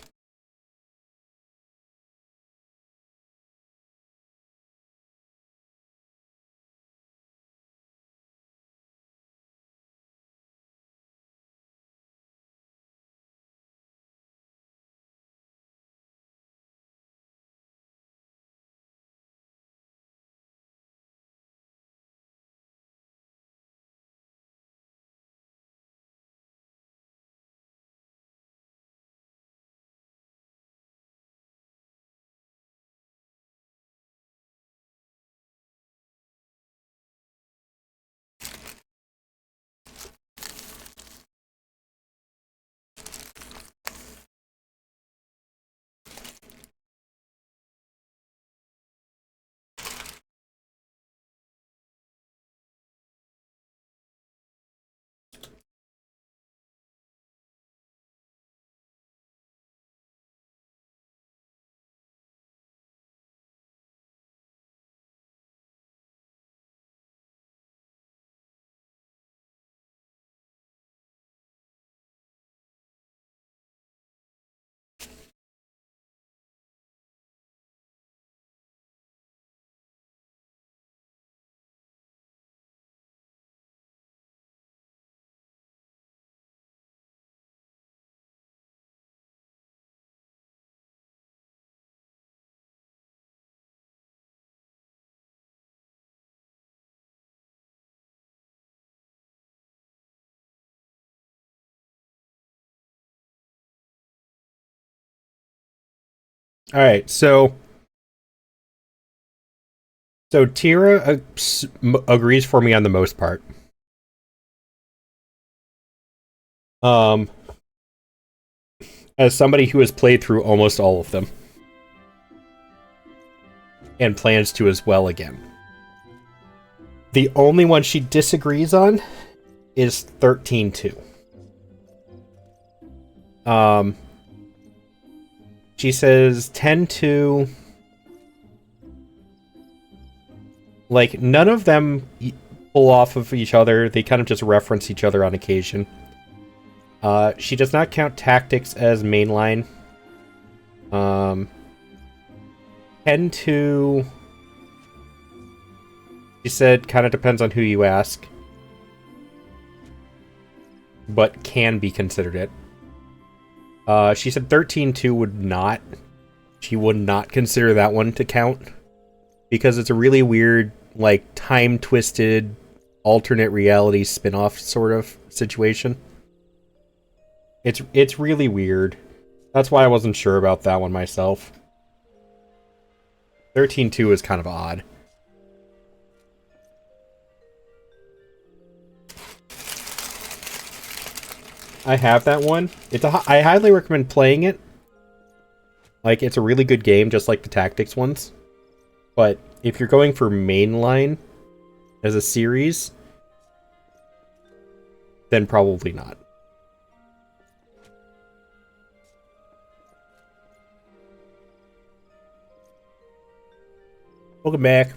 All right, so Tira agrees for me on the most part. As somebody who has played through almost all of them and plans to as well again. The only one she disagrees on is 13-2. She says 10-2. Like, none of them pull off of each other. They kind of just reference each other on occasion. She does not count tactics as mainline. 10-2. She said kind of depends on who you ask. But can be considered it. She said 13-2 would not. She would not consider that one to count. Because it's a really weird, like, time-twisted, alternate reality spin-off sort of situation. It's really weird. That's why I wasn't sure about that one myself. 13-2 is kind of odd. I have that one. I highly recommend playing it. Like, it's a really good game, just like the tactics ones. But if you're going for mainline as a series, then probably not. Welcome back.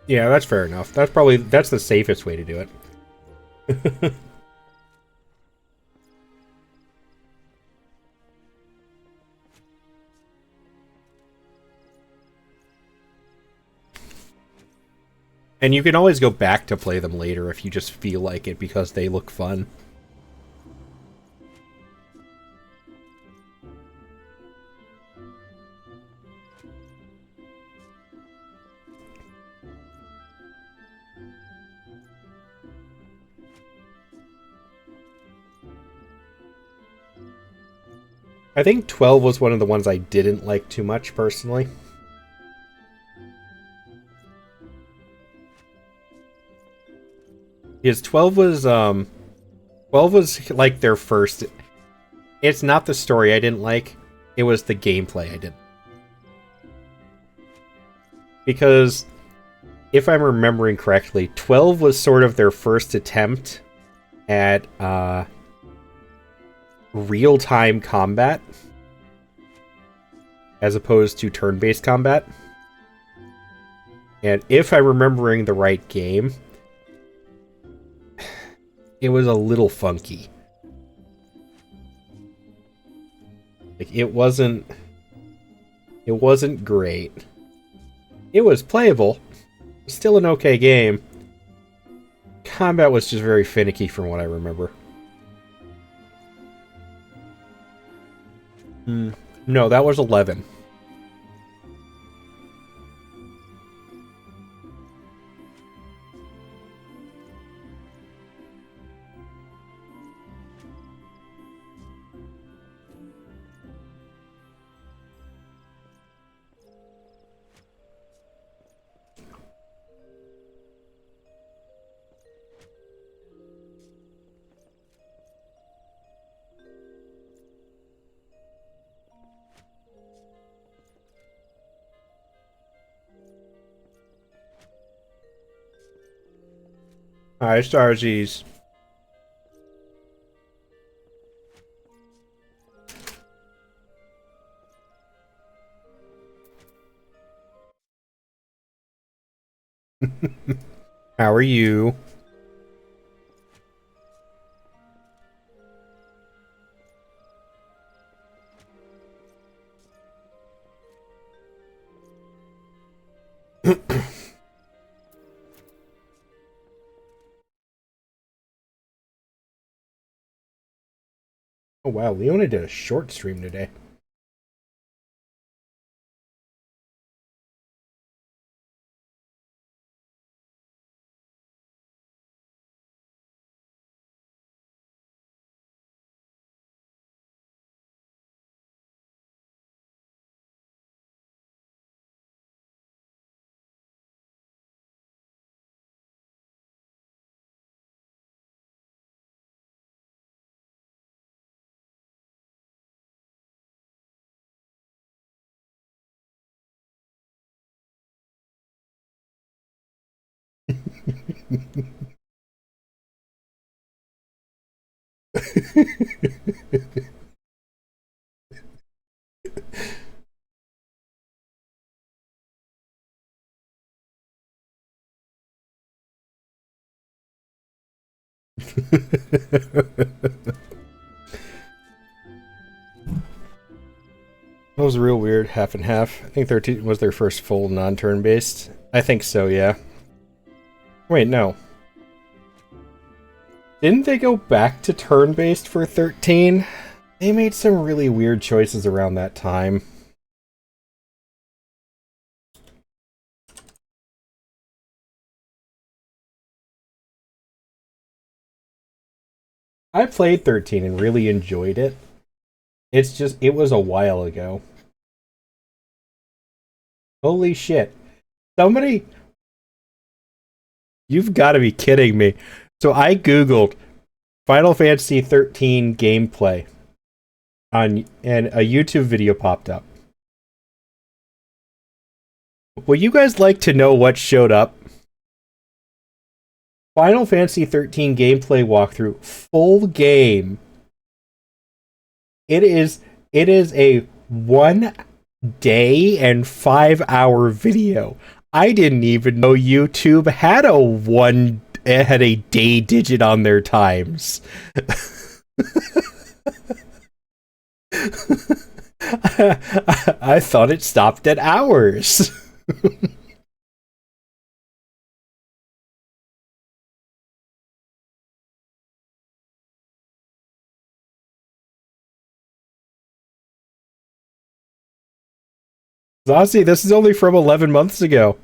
Yeah, that's fair enough. That's the safest way to do it. And you can always go back to play them later if you just feel like it because they look fun. I think 12 was one of the ones I didn't like too much, personally. Because 12 was like their first... It's not the story I didn't like, it was the gameplay I didn't. Because, if I'm remembering correctly, 12 was sort of their first attempt at, real-time combat as opposed to turn-based combat. And if I'm remembering the right game, it was a little funky. Like, it wasn't great. It was playable. Still an okay game. Combat was just very finicky from what I remember. No, that was 11. Hi, Starzies. How are you? Oh wow, Leona did a short stream today. That was real weird, half and half. I think 13 was their first full non-turn based. I think so, yeah. Wait, no. Didn't they go back to turn based for 13? They made some really weird choices around that time. I played 13 and really enjoyed it. It's just, it was a while ago. Holy shit. Somebody... You've got to be kidding me. So I googled Final Fantasy 13 gameplay and a YouTube video popped up. Would you guys like to know what showed up? Final Fantasy 13 gameplay walkthrough, full game. It is a 1 day and 5 hour video. I didn't even know YouTube had a day digit on their times. I thought it stopped at hours. Zossie, this is only from 11 months ago.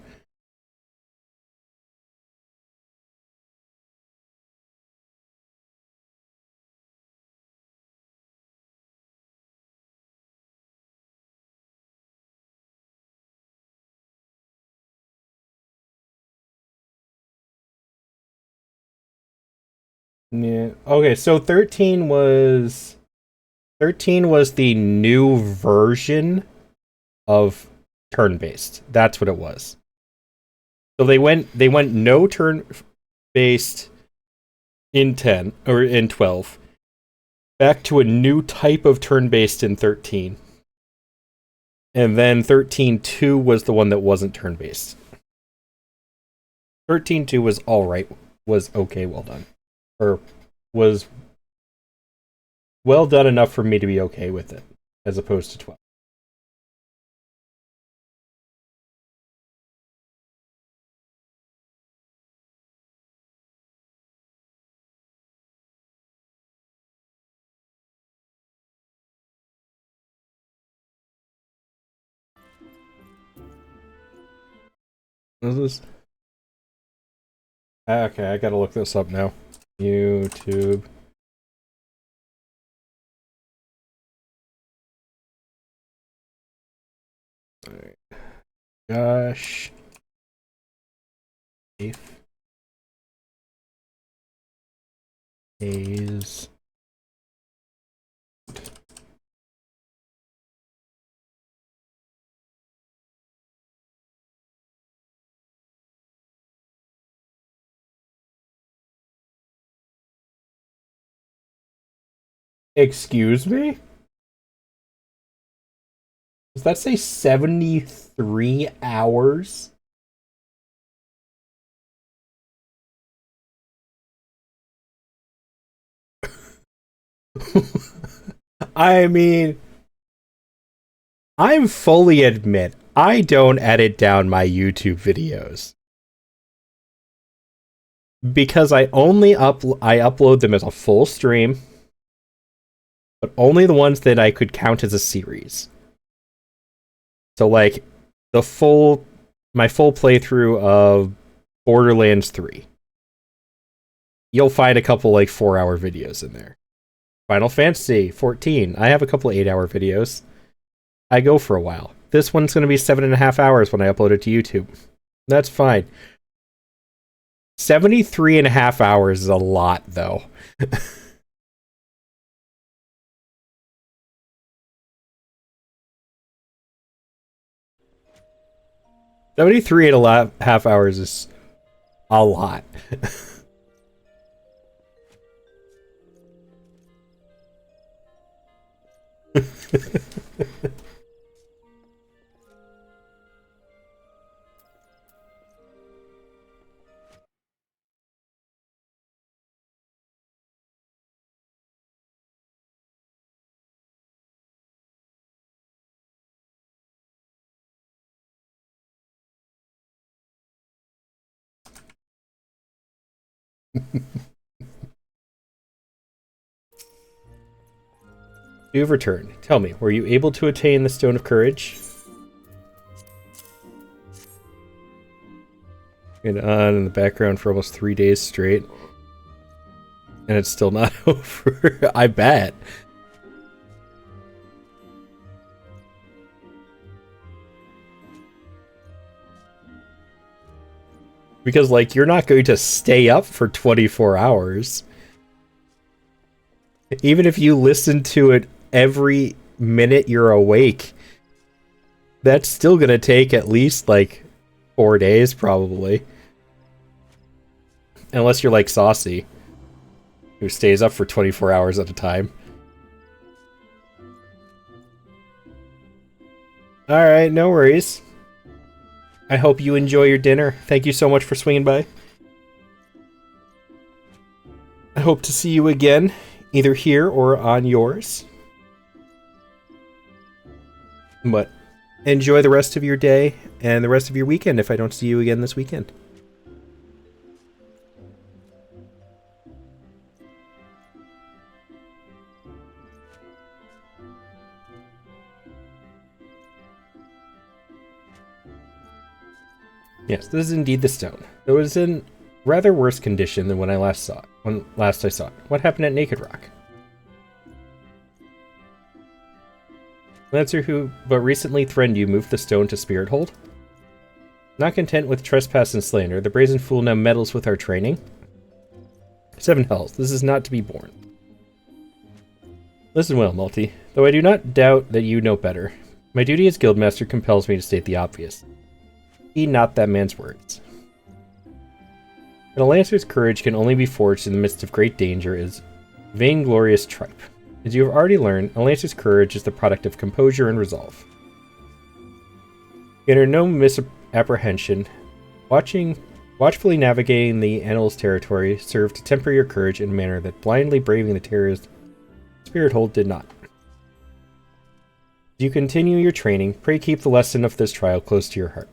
Yeah. Okay, so 13 was the new version of turn-based. That's what it was. So they went no turn-based in 10 or in 12. Back to a new type of turn-based in 13. And then 13.2 was the one that wasn't turn-based. 13.2 was alright, was okay, well done. Or was well done enough for me to be okay with it, as opposed to 12. What is this? Okay, I gotta look this up now. YouTube. Alright. Gosh. Safe. Haze. Excuse me? Does that say 73 hours? I mean, I'm fully admit, I don't edit down my YouTube videos. Because I only upload them as a full stream. but only the ones that I could count as a series. So like my full playthrough of Borderlands 3. You'll find a couple like 4-hour videos in there. Final Fantasy 14. I have a couple 8-hour videos. I go for a while. This one's going to be 7.5 hours when I upload it to YouTube. That's fine. 73.5 hours is a lot, though. 73.5 hours is a lot. You've returned. Tell me, were you able to attain the Stone of Courage? Been on in the background for almost 3 days straight. And it's still not over. I bet. Because, like, you're not going to stay up for 24 hours. Even if you listen to it every minute you're awake, that's still going to take at least, like, 4 days, probably. Unless you're like Saucy, who stays up for 24 hours at a time. Alright, no worries. I hope you enjoy your dinner. Thank you so much for swinging by. I hope to see you again, either here or on yours. But enjoy the rest of your day and the rest of your weekend if I don't see you again this weekend. Yes, this is indeed the stone. It was in rather worse condition than when last I saw it. What happened at Naked Rock? Lancer who but recently threatened you moved the stone to Spirit Hold? Not content with trespass and slander, the brazen fool now meddles with our training. 7 hells, this is not to be borne. Listen well, Multi, though I do not doubt that you know better. My duty as Guildmaster compels me to state the obvious. Heed not that man's words. And a Lancer's courage can only be forged in the midst of great danger is vainglorious tripe. As you have already learned, a Lancer's courage is the product of composure and resolve. Under no misapprehension, watchfully navigating the Annals territory served to temper your courage in a manner that blindly braving the terror's Spirit Hold did not. As you continue your training, pray keep the lesson of this trial close to your heart.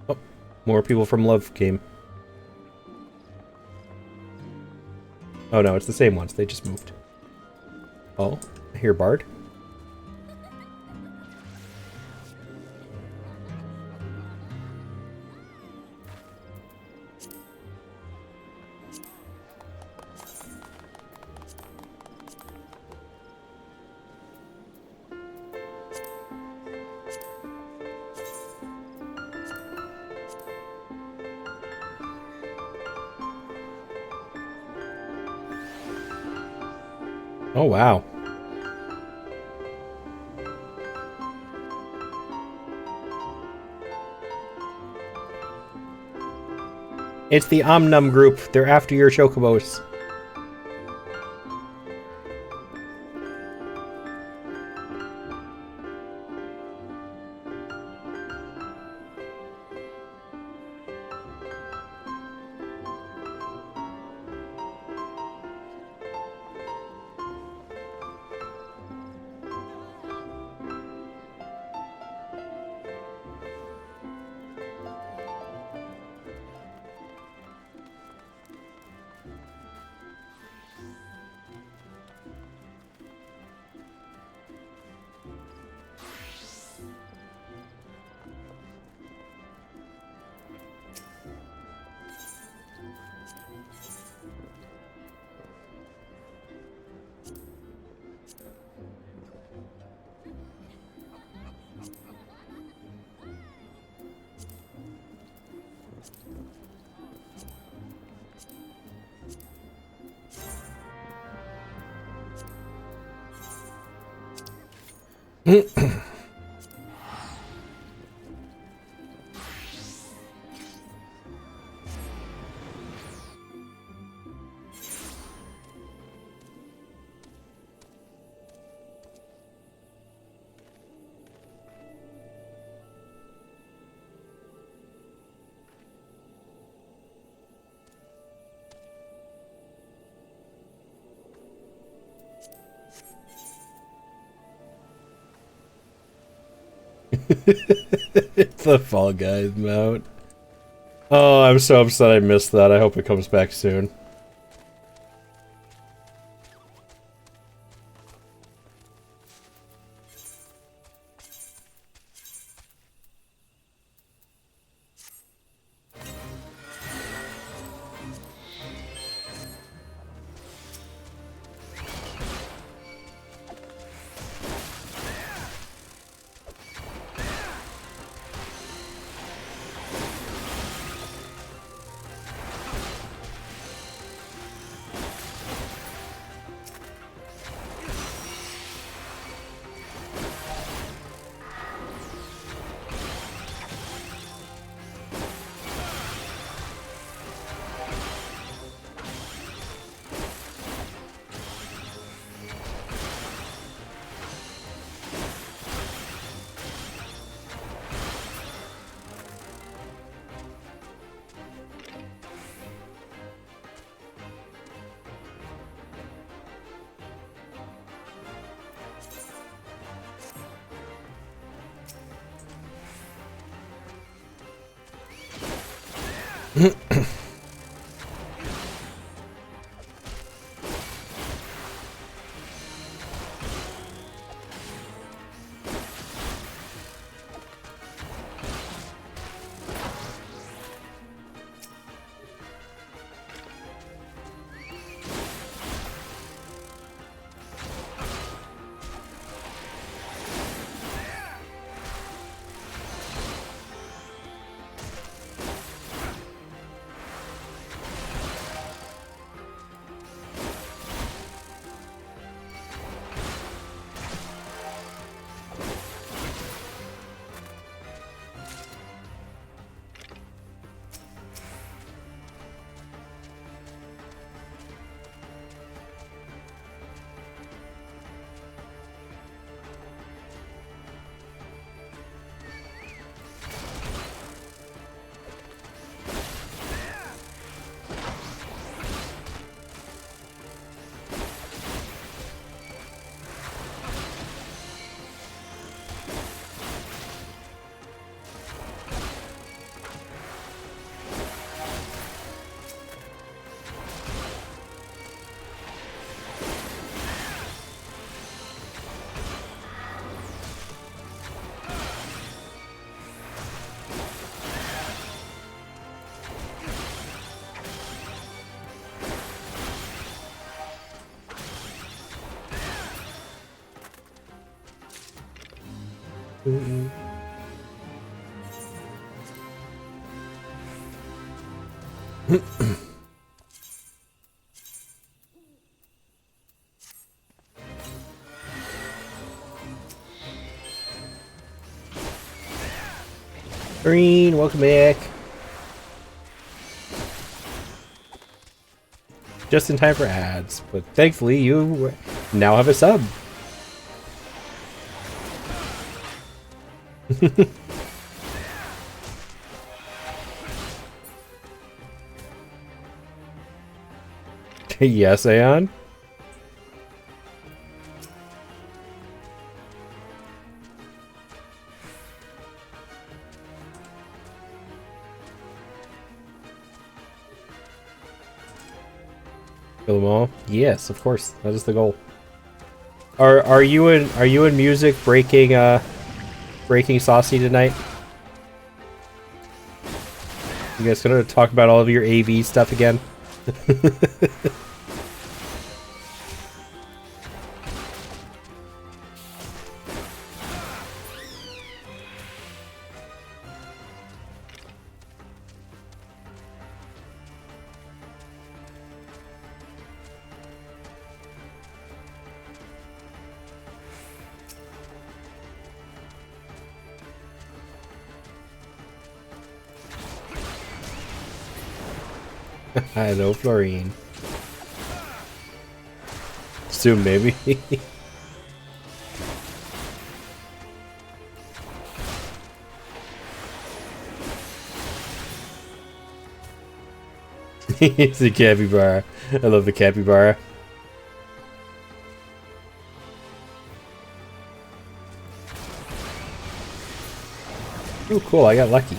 Oh, more people from Love game. Oh no, it's the same ones. They just moved. Oh, I hear Bard. Oh, wow. It's the Omnum group. They're after your chocobos. It's the Fall Guys mount. Oh, I'm so upset I missed that. I hope it comes back soon. Green, welcome back. Just in time for ads, but thankfully you now have a sub. Yes, Aeon. Kill them all? Yes, of course. That is the goal. Are you in music breaking Saucy tonight? You guys gonna talk about all of your AV stuff again? Hello, Florine. Soon, maybe. It's the capybara. I love the capybara. Oh, cool! I got lucky.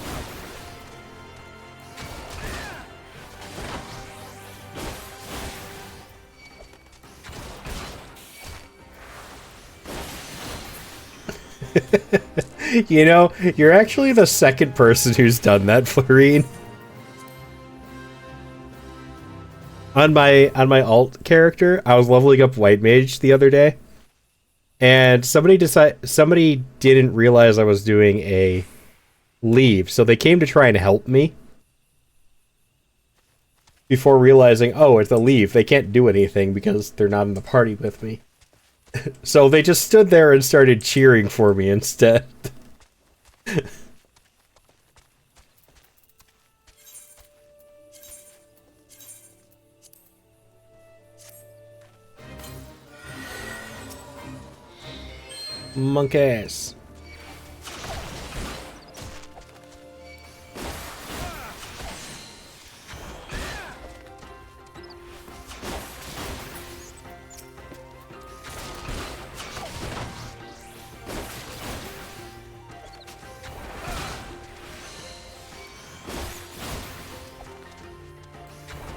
You know, you're actually the second person who's done that, Florine. On my alt character, I was leveling up White Mage the other day, and somebody didn't realize I was doing a leave, so they came to try and help me before realizing, oh, it's a leave. They can't do anything because they're not in the party with me. So they just stood there and started cheering for me instead. Monkeys.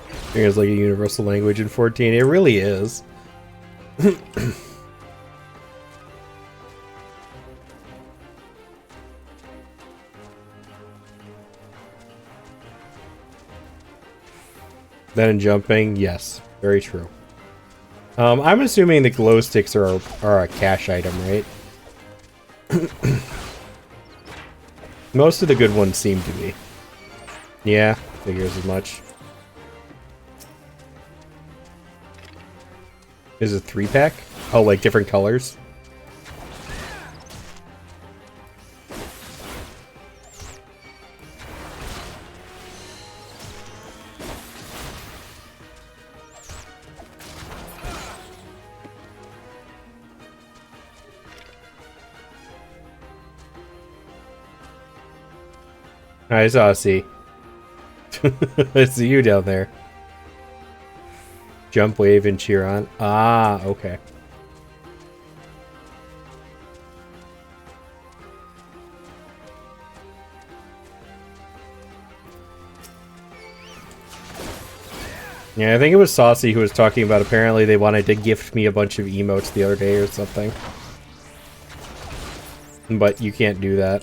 I think it's like a universal language in 14. It really is. Then in jumping, yes, very true. I'm assuming the glow sticks are a cash item, right? Most of the good ones seem to be. Yeah, figures as much. Is it 3-pack? Oh, like different colors? I saw C. I see you down there. Jump, wave, and cheer on. Ah, okay. Yeah, I think it was Saucy who was talking about apparently they wanted to gift me a bunch of emotes the other day or something. But you can't do that.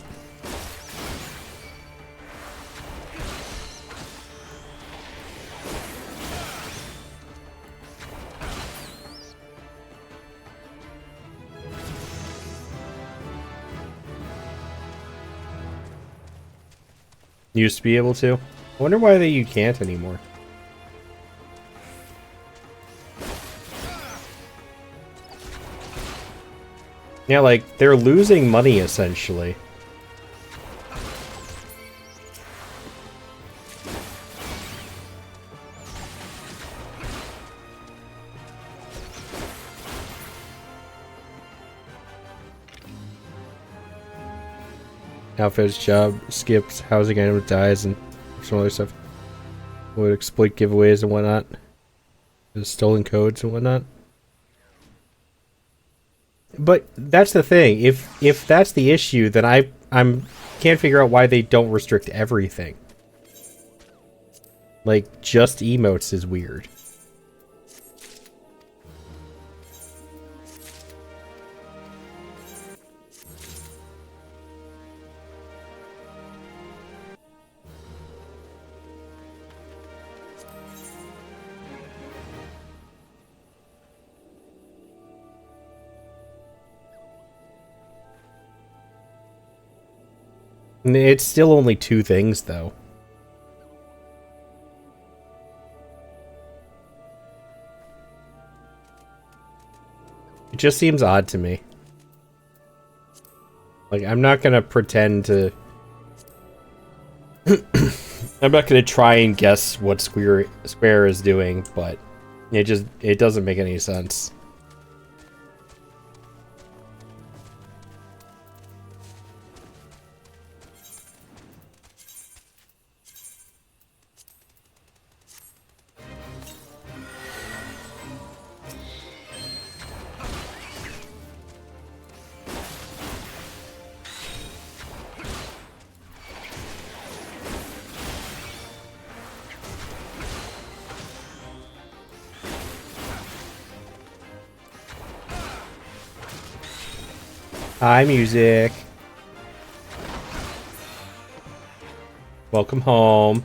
Used to be able to. I wonder why you can't anymore. Yeah, like, they're losing money, essentially. Outfits, job, skips, housing items, dies, and some other stuff. Would exploit giveaways and whatnot. Stolen codes and whatnot. But that's the thing. If that's the issue, then I'm can't figure out why they don't restrict everything. Like, just emotes is weird. It's still only 2 things, though. It just seems odd to me. Like, I'm not gonna pretend to... I'm not gonna try and guess what Square is doing, but it doesn't make any sense. Hi, music. Welcome home.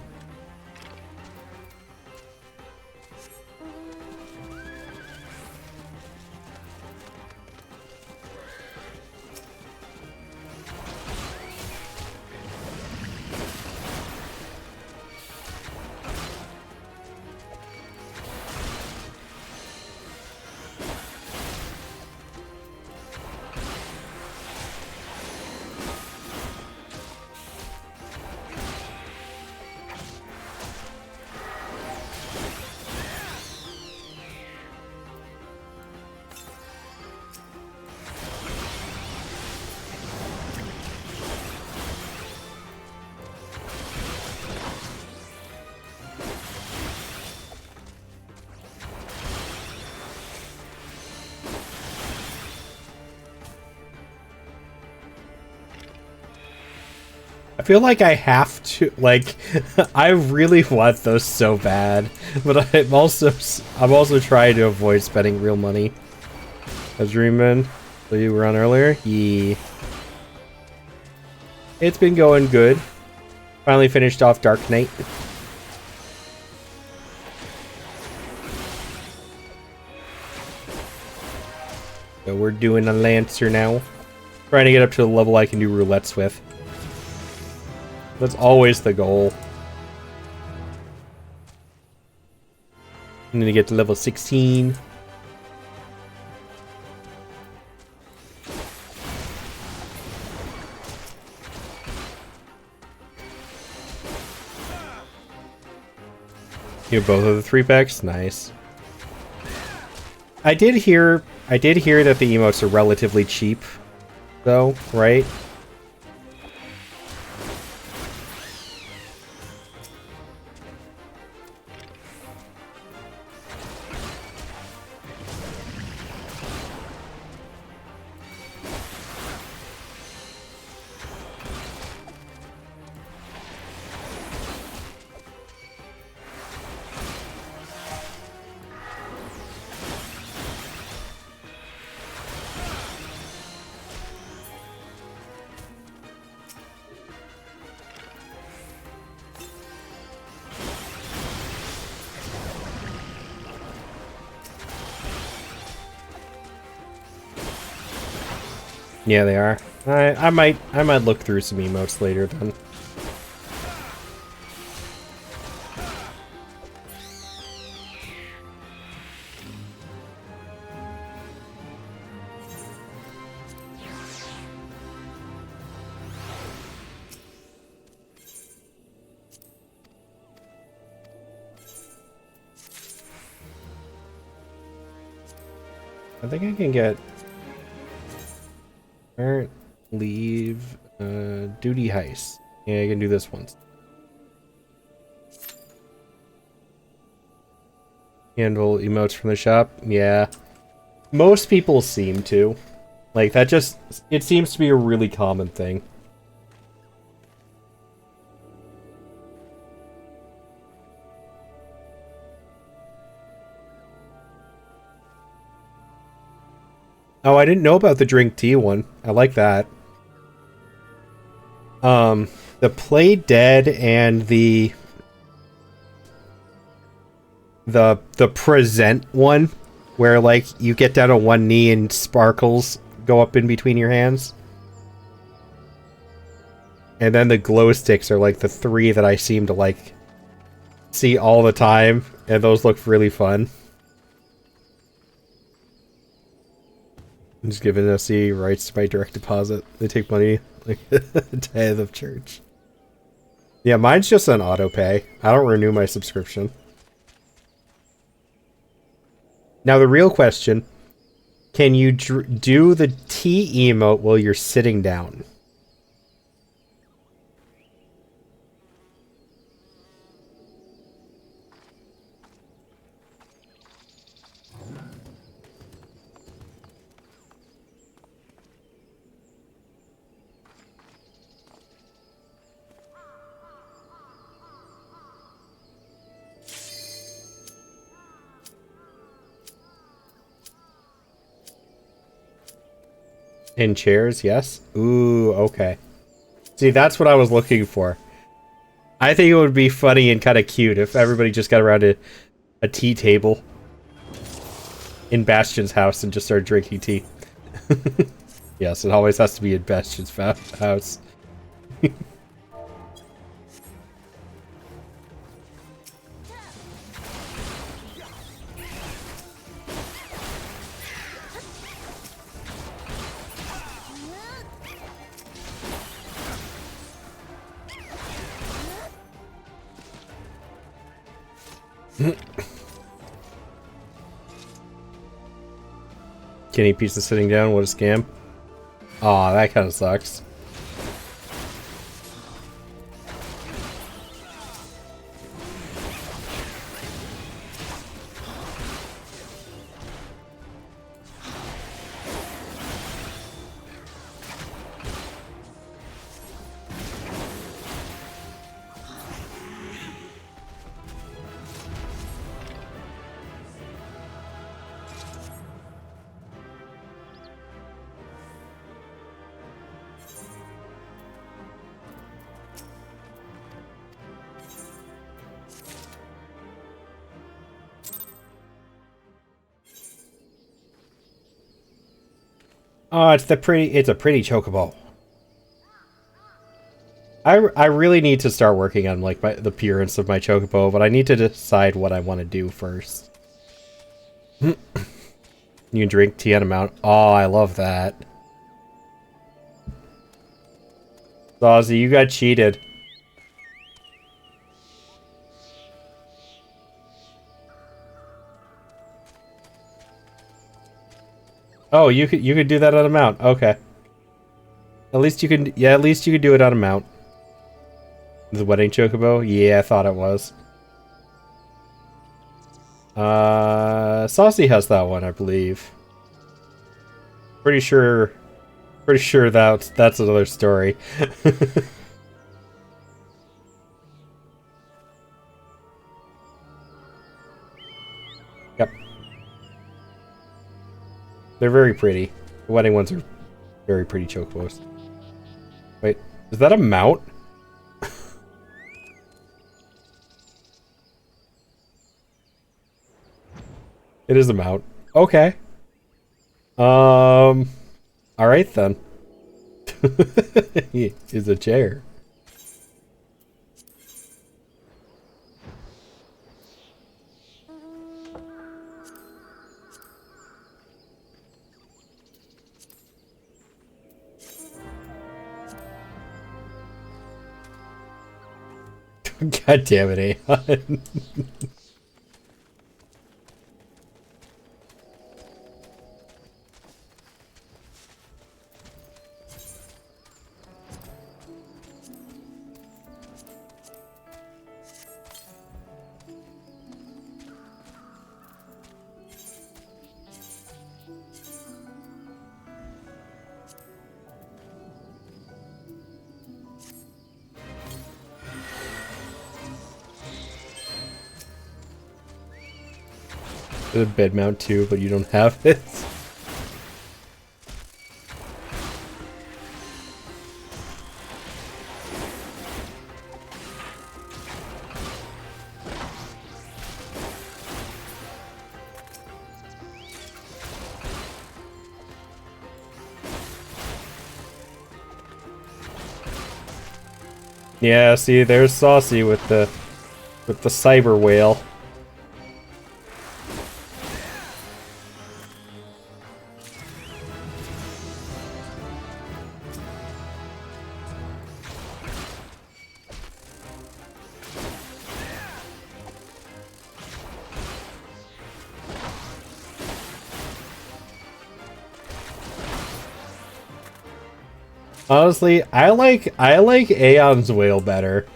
I feel like I have to, like, I really want those so bad, but I'm also trying to avoid spending real money. As Dreamman, so you were on earlier? Yeah. It's been going good. Finally finished off Dark Knight. So we're doing a Lancer now. Trying to get up to the level I can do roulettes with. That's always the goal. I'm gonna get to level 16. You have both of the 3-packs? Nice. I did hear that the emotes are relatively cheap, though, right? Yeah, they are. I might look through some emotes later then. I think I can get... Leave Duty heist. Yeah, I can do this once. Handle emotes from the shop. Yeah. Most people seem to. Like, that just... It seems to be a really common thing. Oh, I didn't know about the drink tea one. I like that. The Play Dead and the Present one, where, like, you get down on one knee and sparkles go up in between your hands. And then the glow sticks are, like, the three that I seem to, like, see all the time, and those look really fun. I'm just giving SE rights to my direct deposit. They take money, like, at the head of church. Yeah, mine's just on auto pay. I don't renew my subscription. Now, the real question, can you do the T emote while you're sitting down? In chairs, yes? Ooh, okay. See, that's what I was looking for. I think it would be funny and kind of cute if everybody just got around a tea table in Bastion's house and just started drinking tea. Yes, it always has to be in Bastion's house. Kenny Pizza sitting down, what a scam. Aw, that kind of sucks. Oh, it's a pretty chocobo. I really need to start working on, like, the appearance of my chocobo, but I need to decide what I want to do first. You can drink tea on a mount. Oh, I love that. Ozzy, you got cheated. Oh, you could do that on a mount. Okay. At least you can, yeah, at least you could do it on a mount. The wedding chocobo? Yeah, I thought it was. Saucy has that one, I believe. Pretty sure that's another story. Yep. They're very pretty. The wedding ones are very pretty chocobos. Wait, is that a mount? It is a mount. Okay. Alright then. Is a chair. God damn it, Aeon. The bed mount too, but you don't have it. Yeah, see, there's Saucy with the cyber whale. Honestly, I like Aeon's whale better.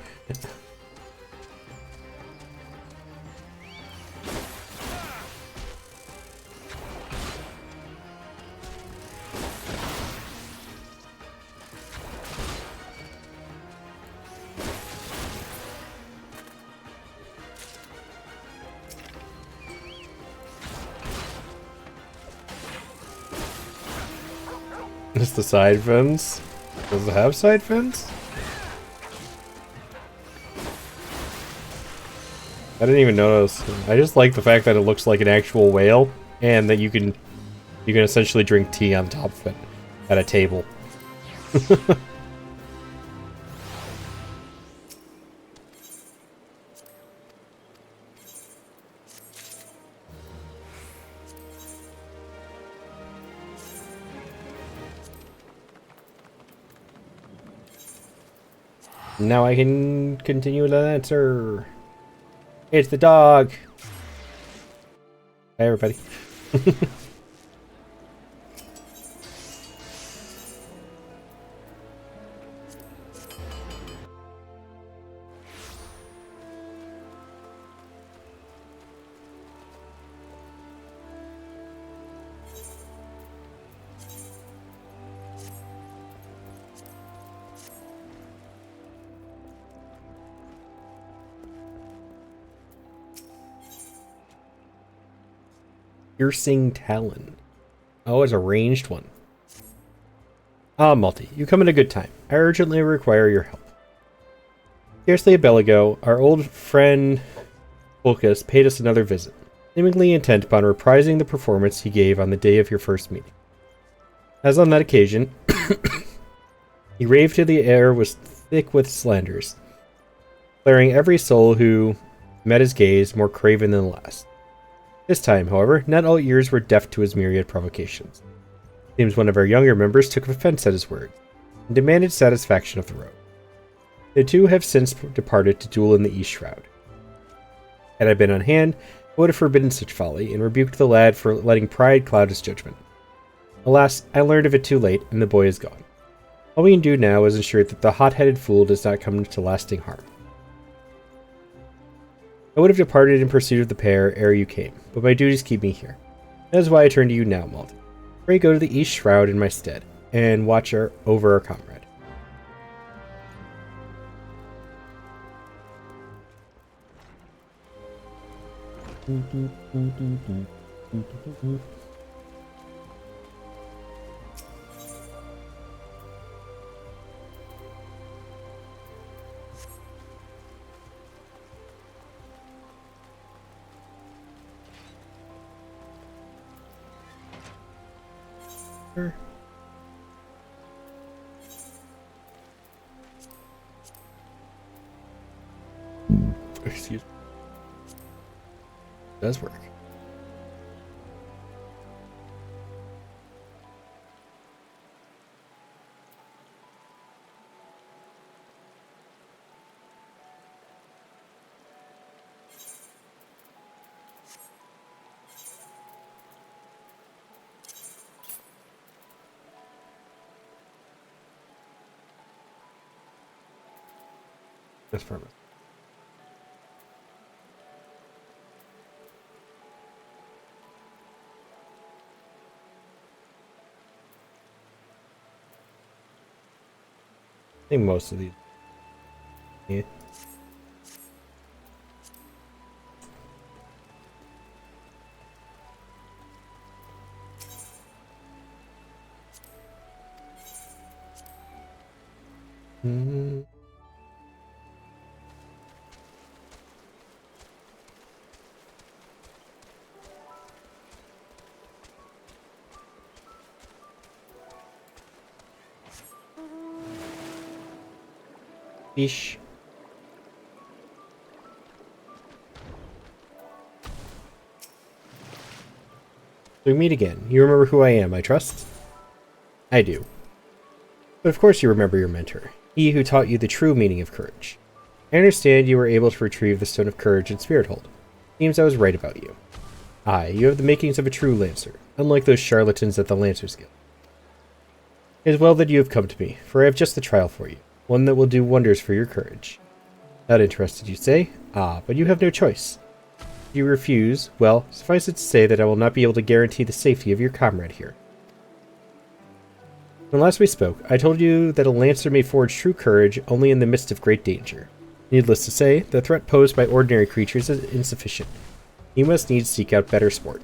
Just the side fins. Does it have side fins? I didn't even notice. I just like the fact that it looks like an actual whale, and that you can essentially drink tea on top of it at a table. Now I can continue with the answer. It's the dog. Hi, everybody. Piercing Talon. Oh, it's a ranged one. Ah, Multi, you come at a good time. I urgently require your help. Scarcely a bell ago, our old friend Fulcus paid us another visit, seemingly intent upon reprising the performance he gave on the day of your first meeting. As on that occasion, he raved till the air was thick with slanders, declaring every soul who met his gaze more craven than the last. This time, however, not all ears were deaf to his myriad provocations. Seems one of our younger members took offense at his words, and demanded satisfaction of the road. The two have since departed to duel in the East Shroud. Had I been on hand, I would have forbidden such folly, and rebuked the lad for letting pride cloud his judgment. Alas, I learned of it too late, and the boy is gone. All we can do now is ensure that the hot-headed fool does not come to lasting harm. I would have departed in pursuit of the pair ere you came, but my duties keep me here. That is why I turn to you now, Malty. Pray go to the East Shroud in my stead, and watch over our comrade. Excuse me. Does work. That's perfect. I think most of these. Yeah. Mm. Ish. So we meet again. You remember who I am, I trust? I do. But of course you remember your mentor, he who taught you the true meaning of courage. I understand you were able to retrieve the Stone of Courage in Spirit Hold. Seems I was right about you. Aye, you have the makings of a true Lancer, unlike those charlatans at the Lancers Guild. It is well that you have come to me, for I have just the trial for you, one that will do wonders for your courage. Not interested, you say? Ah, but you have no choice. If you refuse, well, suffice it to say that I will not be able to guarantee the safety of your comrade here. When last we spoke, I told you that a Lancer may forge true courage only in the midst of great danger. Needless to say, the threat posed by ordinary creatures is insufficient. You must needs seek out better sport.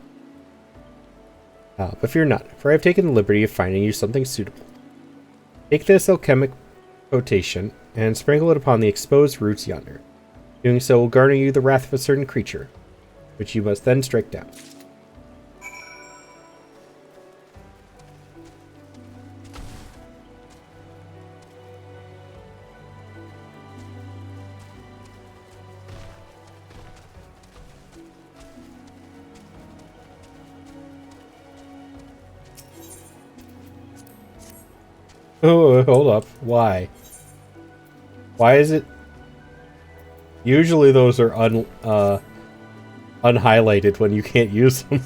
But fear not, for I have taken the liberty of finding you something suitable. Take this alchemic potation and sprinkle it upon the exposed roots yonder. Doing so will garner you the wrath of a certain creature, which you must then strike down. Oh, hold up. Why? Why is it? Usually those are unhighlighted when you can't use them.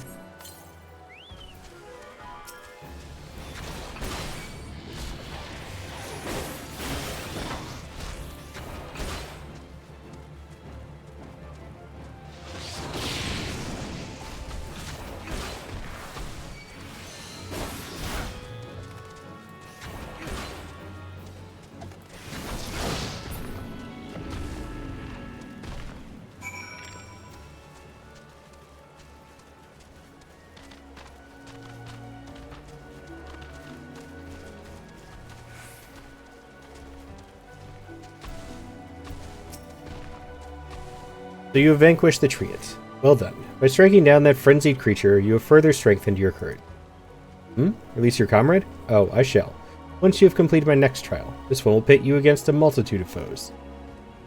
So you have vanquished the Treant. Well done. By striking down that frenzied creature, you have further strengthened your courage. Release your comrade? Oh, I shall. Once you have completed my next trial, this one will pit you against a multitude of foes.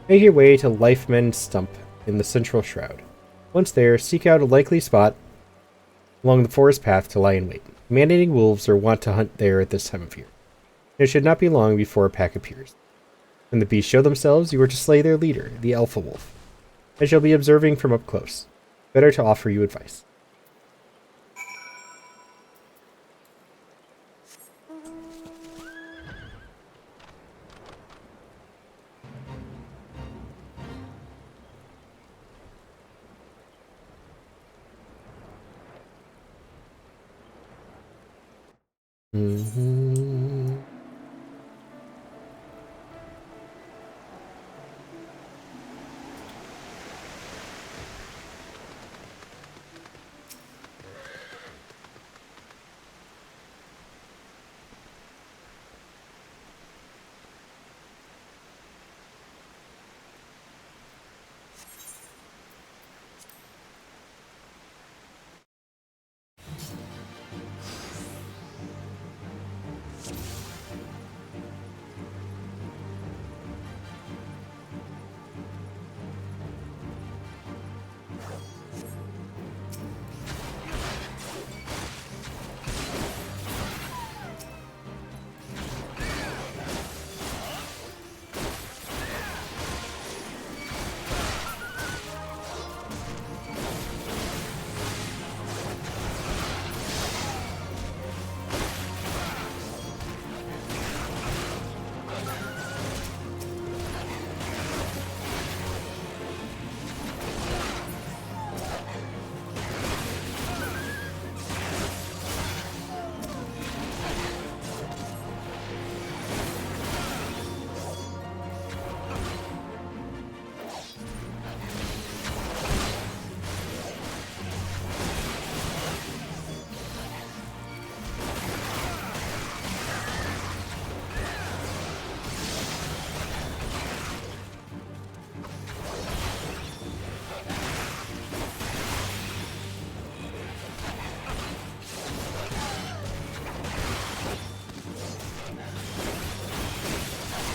Make your way to Lifemen Stump in the Central Shroud. Once there, seek out a likely spot along the forest path to lie in wait. Man-eating wolves are wont to hunt there at this time of year. It should not be long before a pack appears. When the beasts show themselves, you are to slay their leader, the Alpha Wolf. I shall be observing from up close. Better to offer you advice.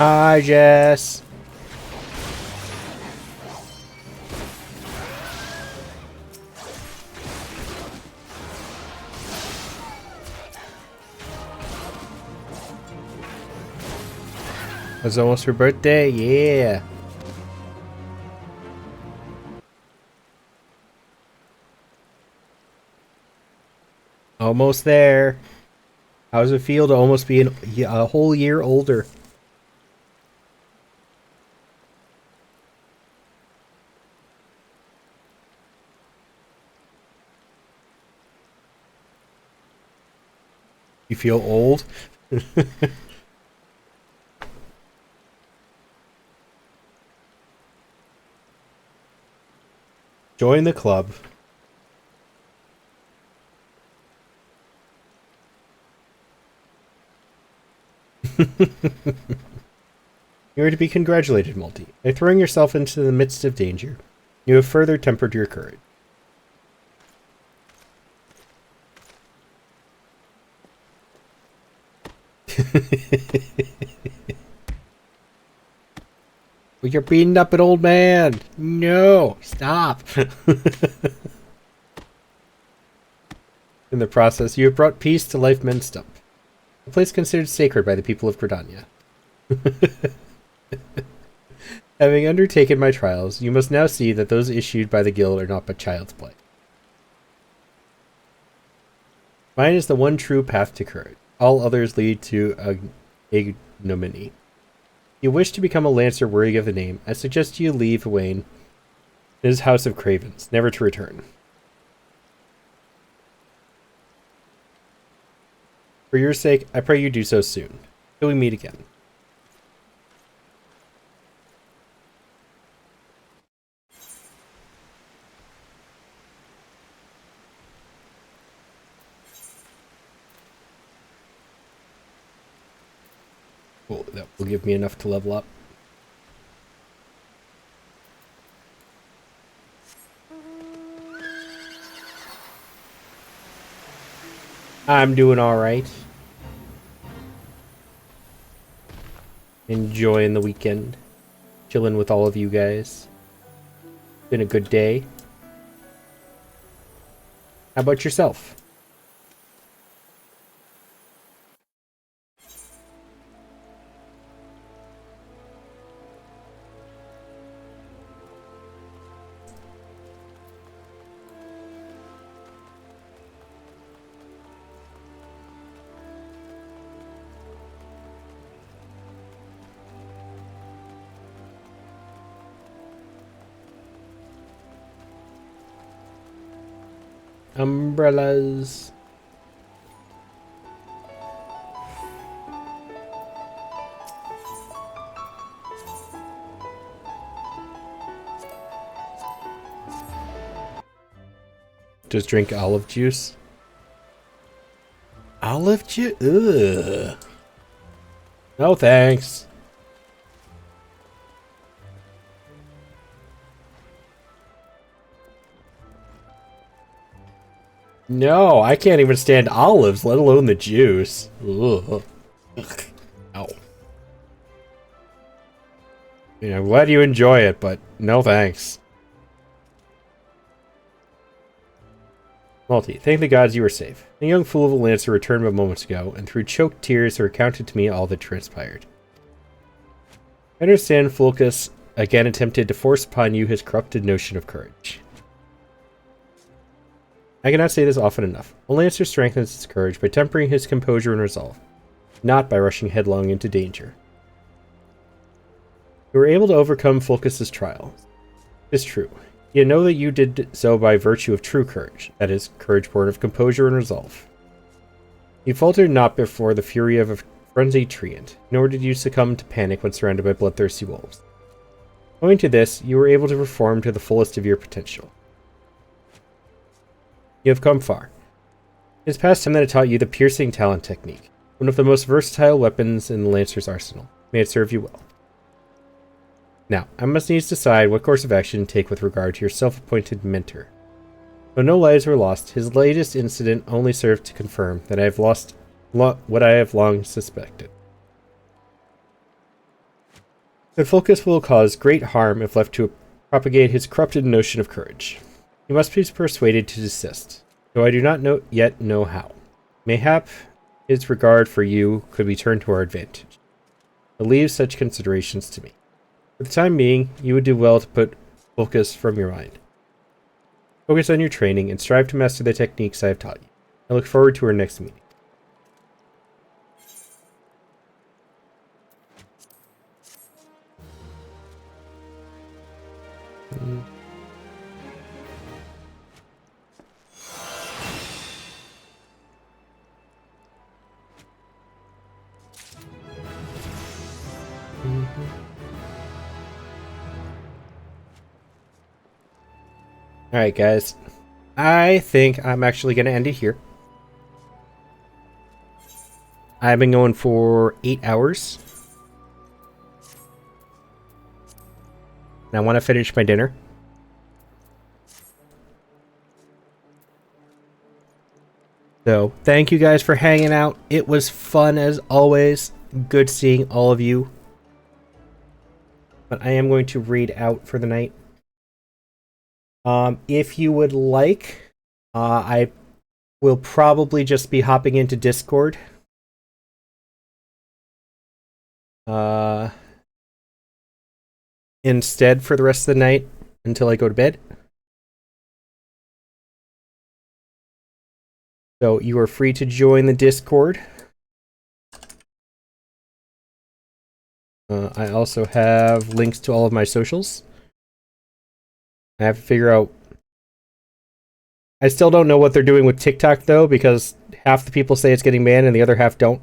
Hi, Jess. It's almost her birthday, yeah. Almost there. How does it feel to almost be a whole year older? You feel old? Join the club. You are to be congratulated, Multi. By throwing yourself into the midst of danger, you have further tempered your courage. Well, you're beating up an old man. No, stop. In the process, you have brought peace to Life Men's Stump, a place considered sacred by the people of Gridania. Having undertaken my trials, you must now see that those issued by the guild are not but child's play. Mine is the one true path to courage. All others lead to ignominy. If you wish to become a lancer worthy of the name, I suggest you leave Wayne in his house of cravens, never to return. For your sake, I pray you do so soon, till we meet again. Cool, that will give me enough to level up. I'm doing alright. Enjoying the weekend. Chilling with all of you guys. Been a good day. How about yourself? Umbrellas. Just drink olive juice. Olive juice? Ugh. No thanks. No, I can't even stand olives, let alone the juice. Ugh. Ow. Yeah, I'm glad you enjoy it, but no thanks. Multi, thank the gods you were safe. The young fool of a lancer returned but moments ago, and through choked tears recounted to me all that transpired. I understand Fulcus again attempted to force upon you his corrupted notion of courage. I cannot say this often enough. A lancer strengthens his courage by tempering his composure and resolve, not by rushing headlong into danger. You were able to overcome Fulcus's trial. It is true. Yet know that you did so by virtue of true courage, that is, courage born of composure and resolve. You faltered not before the fury of a frenzied treant, nor did you succumb to panic when surrounded by bloodthirsty wolves. Owing to this, you were able to perform to the fullest of your potential. You have come far. It is past time that I taught you the piercing talent technique, one of the most versatile weapons in the Lancer's arsenal. May it serve you well. Now, I must needs decide what course of action to take with regard to your self-appointed mentor. Though no lives were lost, his latest incident only served to confirm that I have lost what I have long suspected. that Fulcus will cause great harm if left to propagate his corrupted notion of courage. He must be persuaded to desist, though I do not yet know how. Mayhap his regard for you could be turned to our advantage. But leave such considerations to me. For the time being, you would do well to put Fulcus from your mind. Focus on your training and strive to master the techniques I have taught you. I look forward to our next meeting. Alright, guys. I think I'm actually going to end it here. I've been going for 8 hours. And I want to finish my dinner. So, thank you guys for hanging out. It was fun as always. Good seeing all of you. But I am going to read out for the night. If you would like, I will probably just be hopping into Discord. Instead for the rest of the night until I go to bed. So you are free to join the Discord. I also have links to all of my socials. I have to figure out... I still don't know what they're doing with TikTok, though, because half the people say it's getting banned and the other half don't.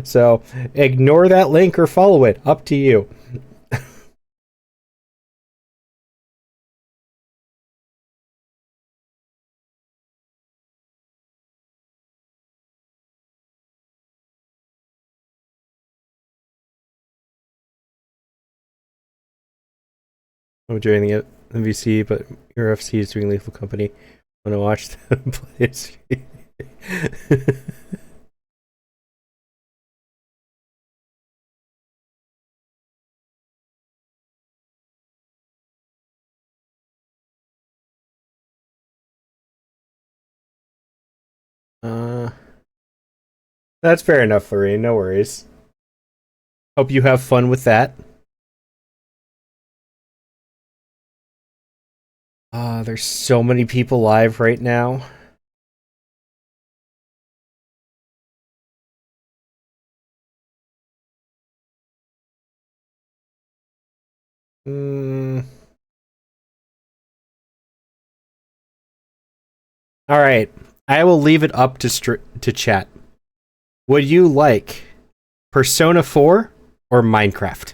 So, ignore that link or follow it. Up to you. I'm joining it MVC, but your FC is doing Lethal Company. I want to watch them play it. That's fair enough, Lorraine. No worries. Hope you have fun with that. There's so many people live right now. All right. I will leave it up to chat. Would you like Persona 4 or Minecraft?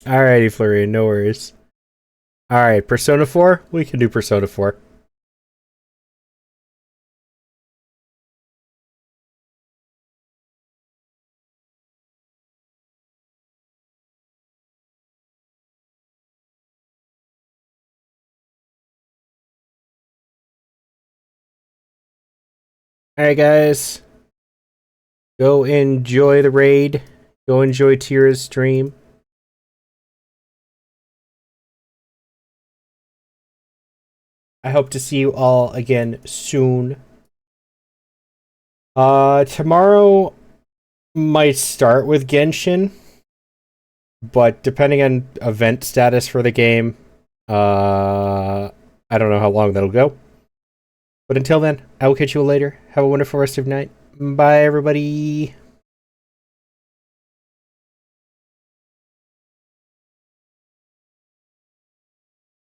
Alrighty, Florian, no worries. Alright, Persona 4? We can do Persona 4. Alright, guys. Go enjoy the raid. Go enjoy Tira's stream. I hope to see you all again soon. Tomorrow might start with Genshin, but depending on event status for the game, I don't know how long that'll go. But until then, I will catch you later. Have a wonderful rest of your night. Bye, everybody.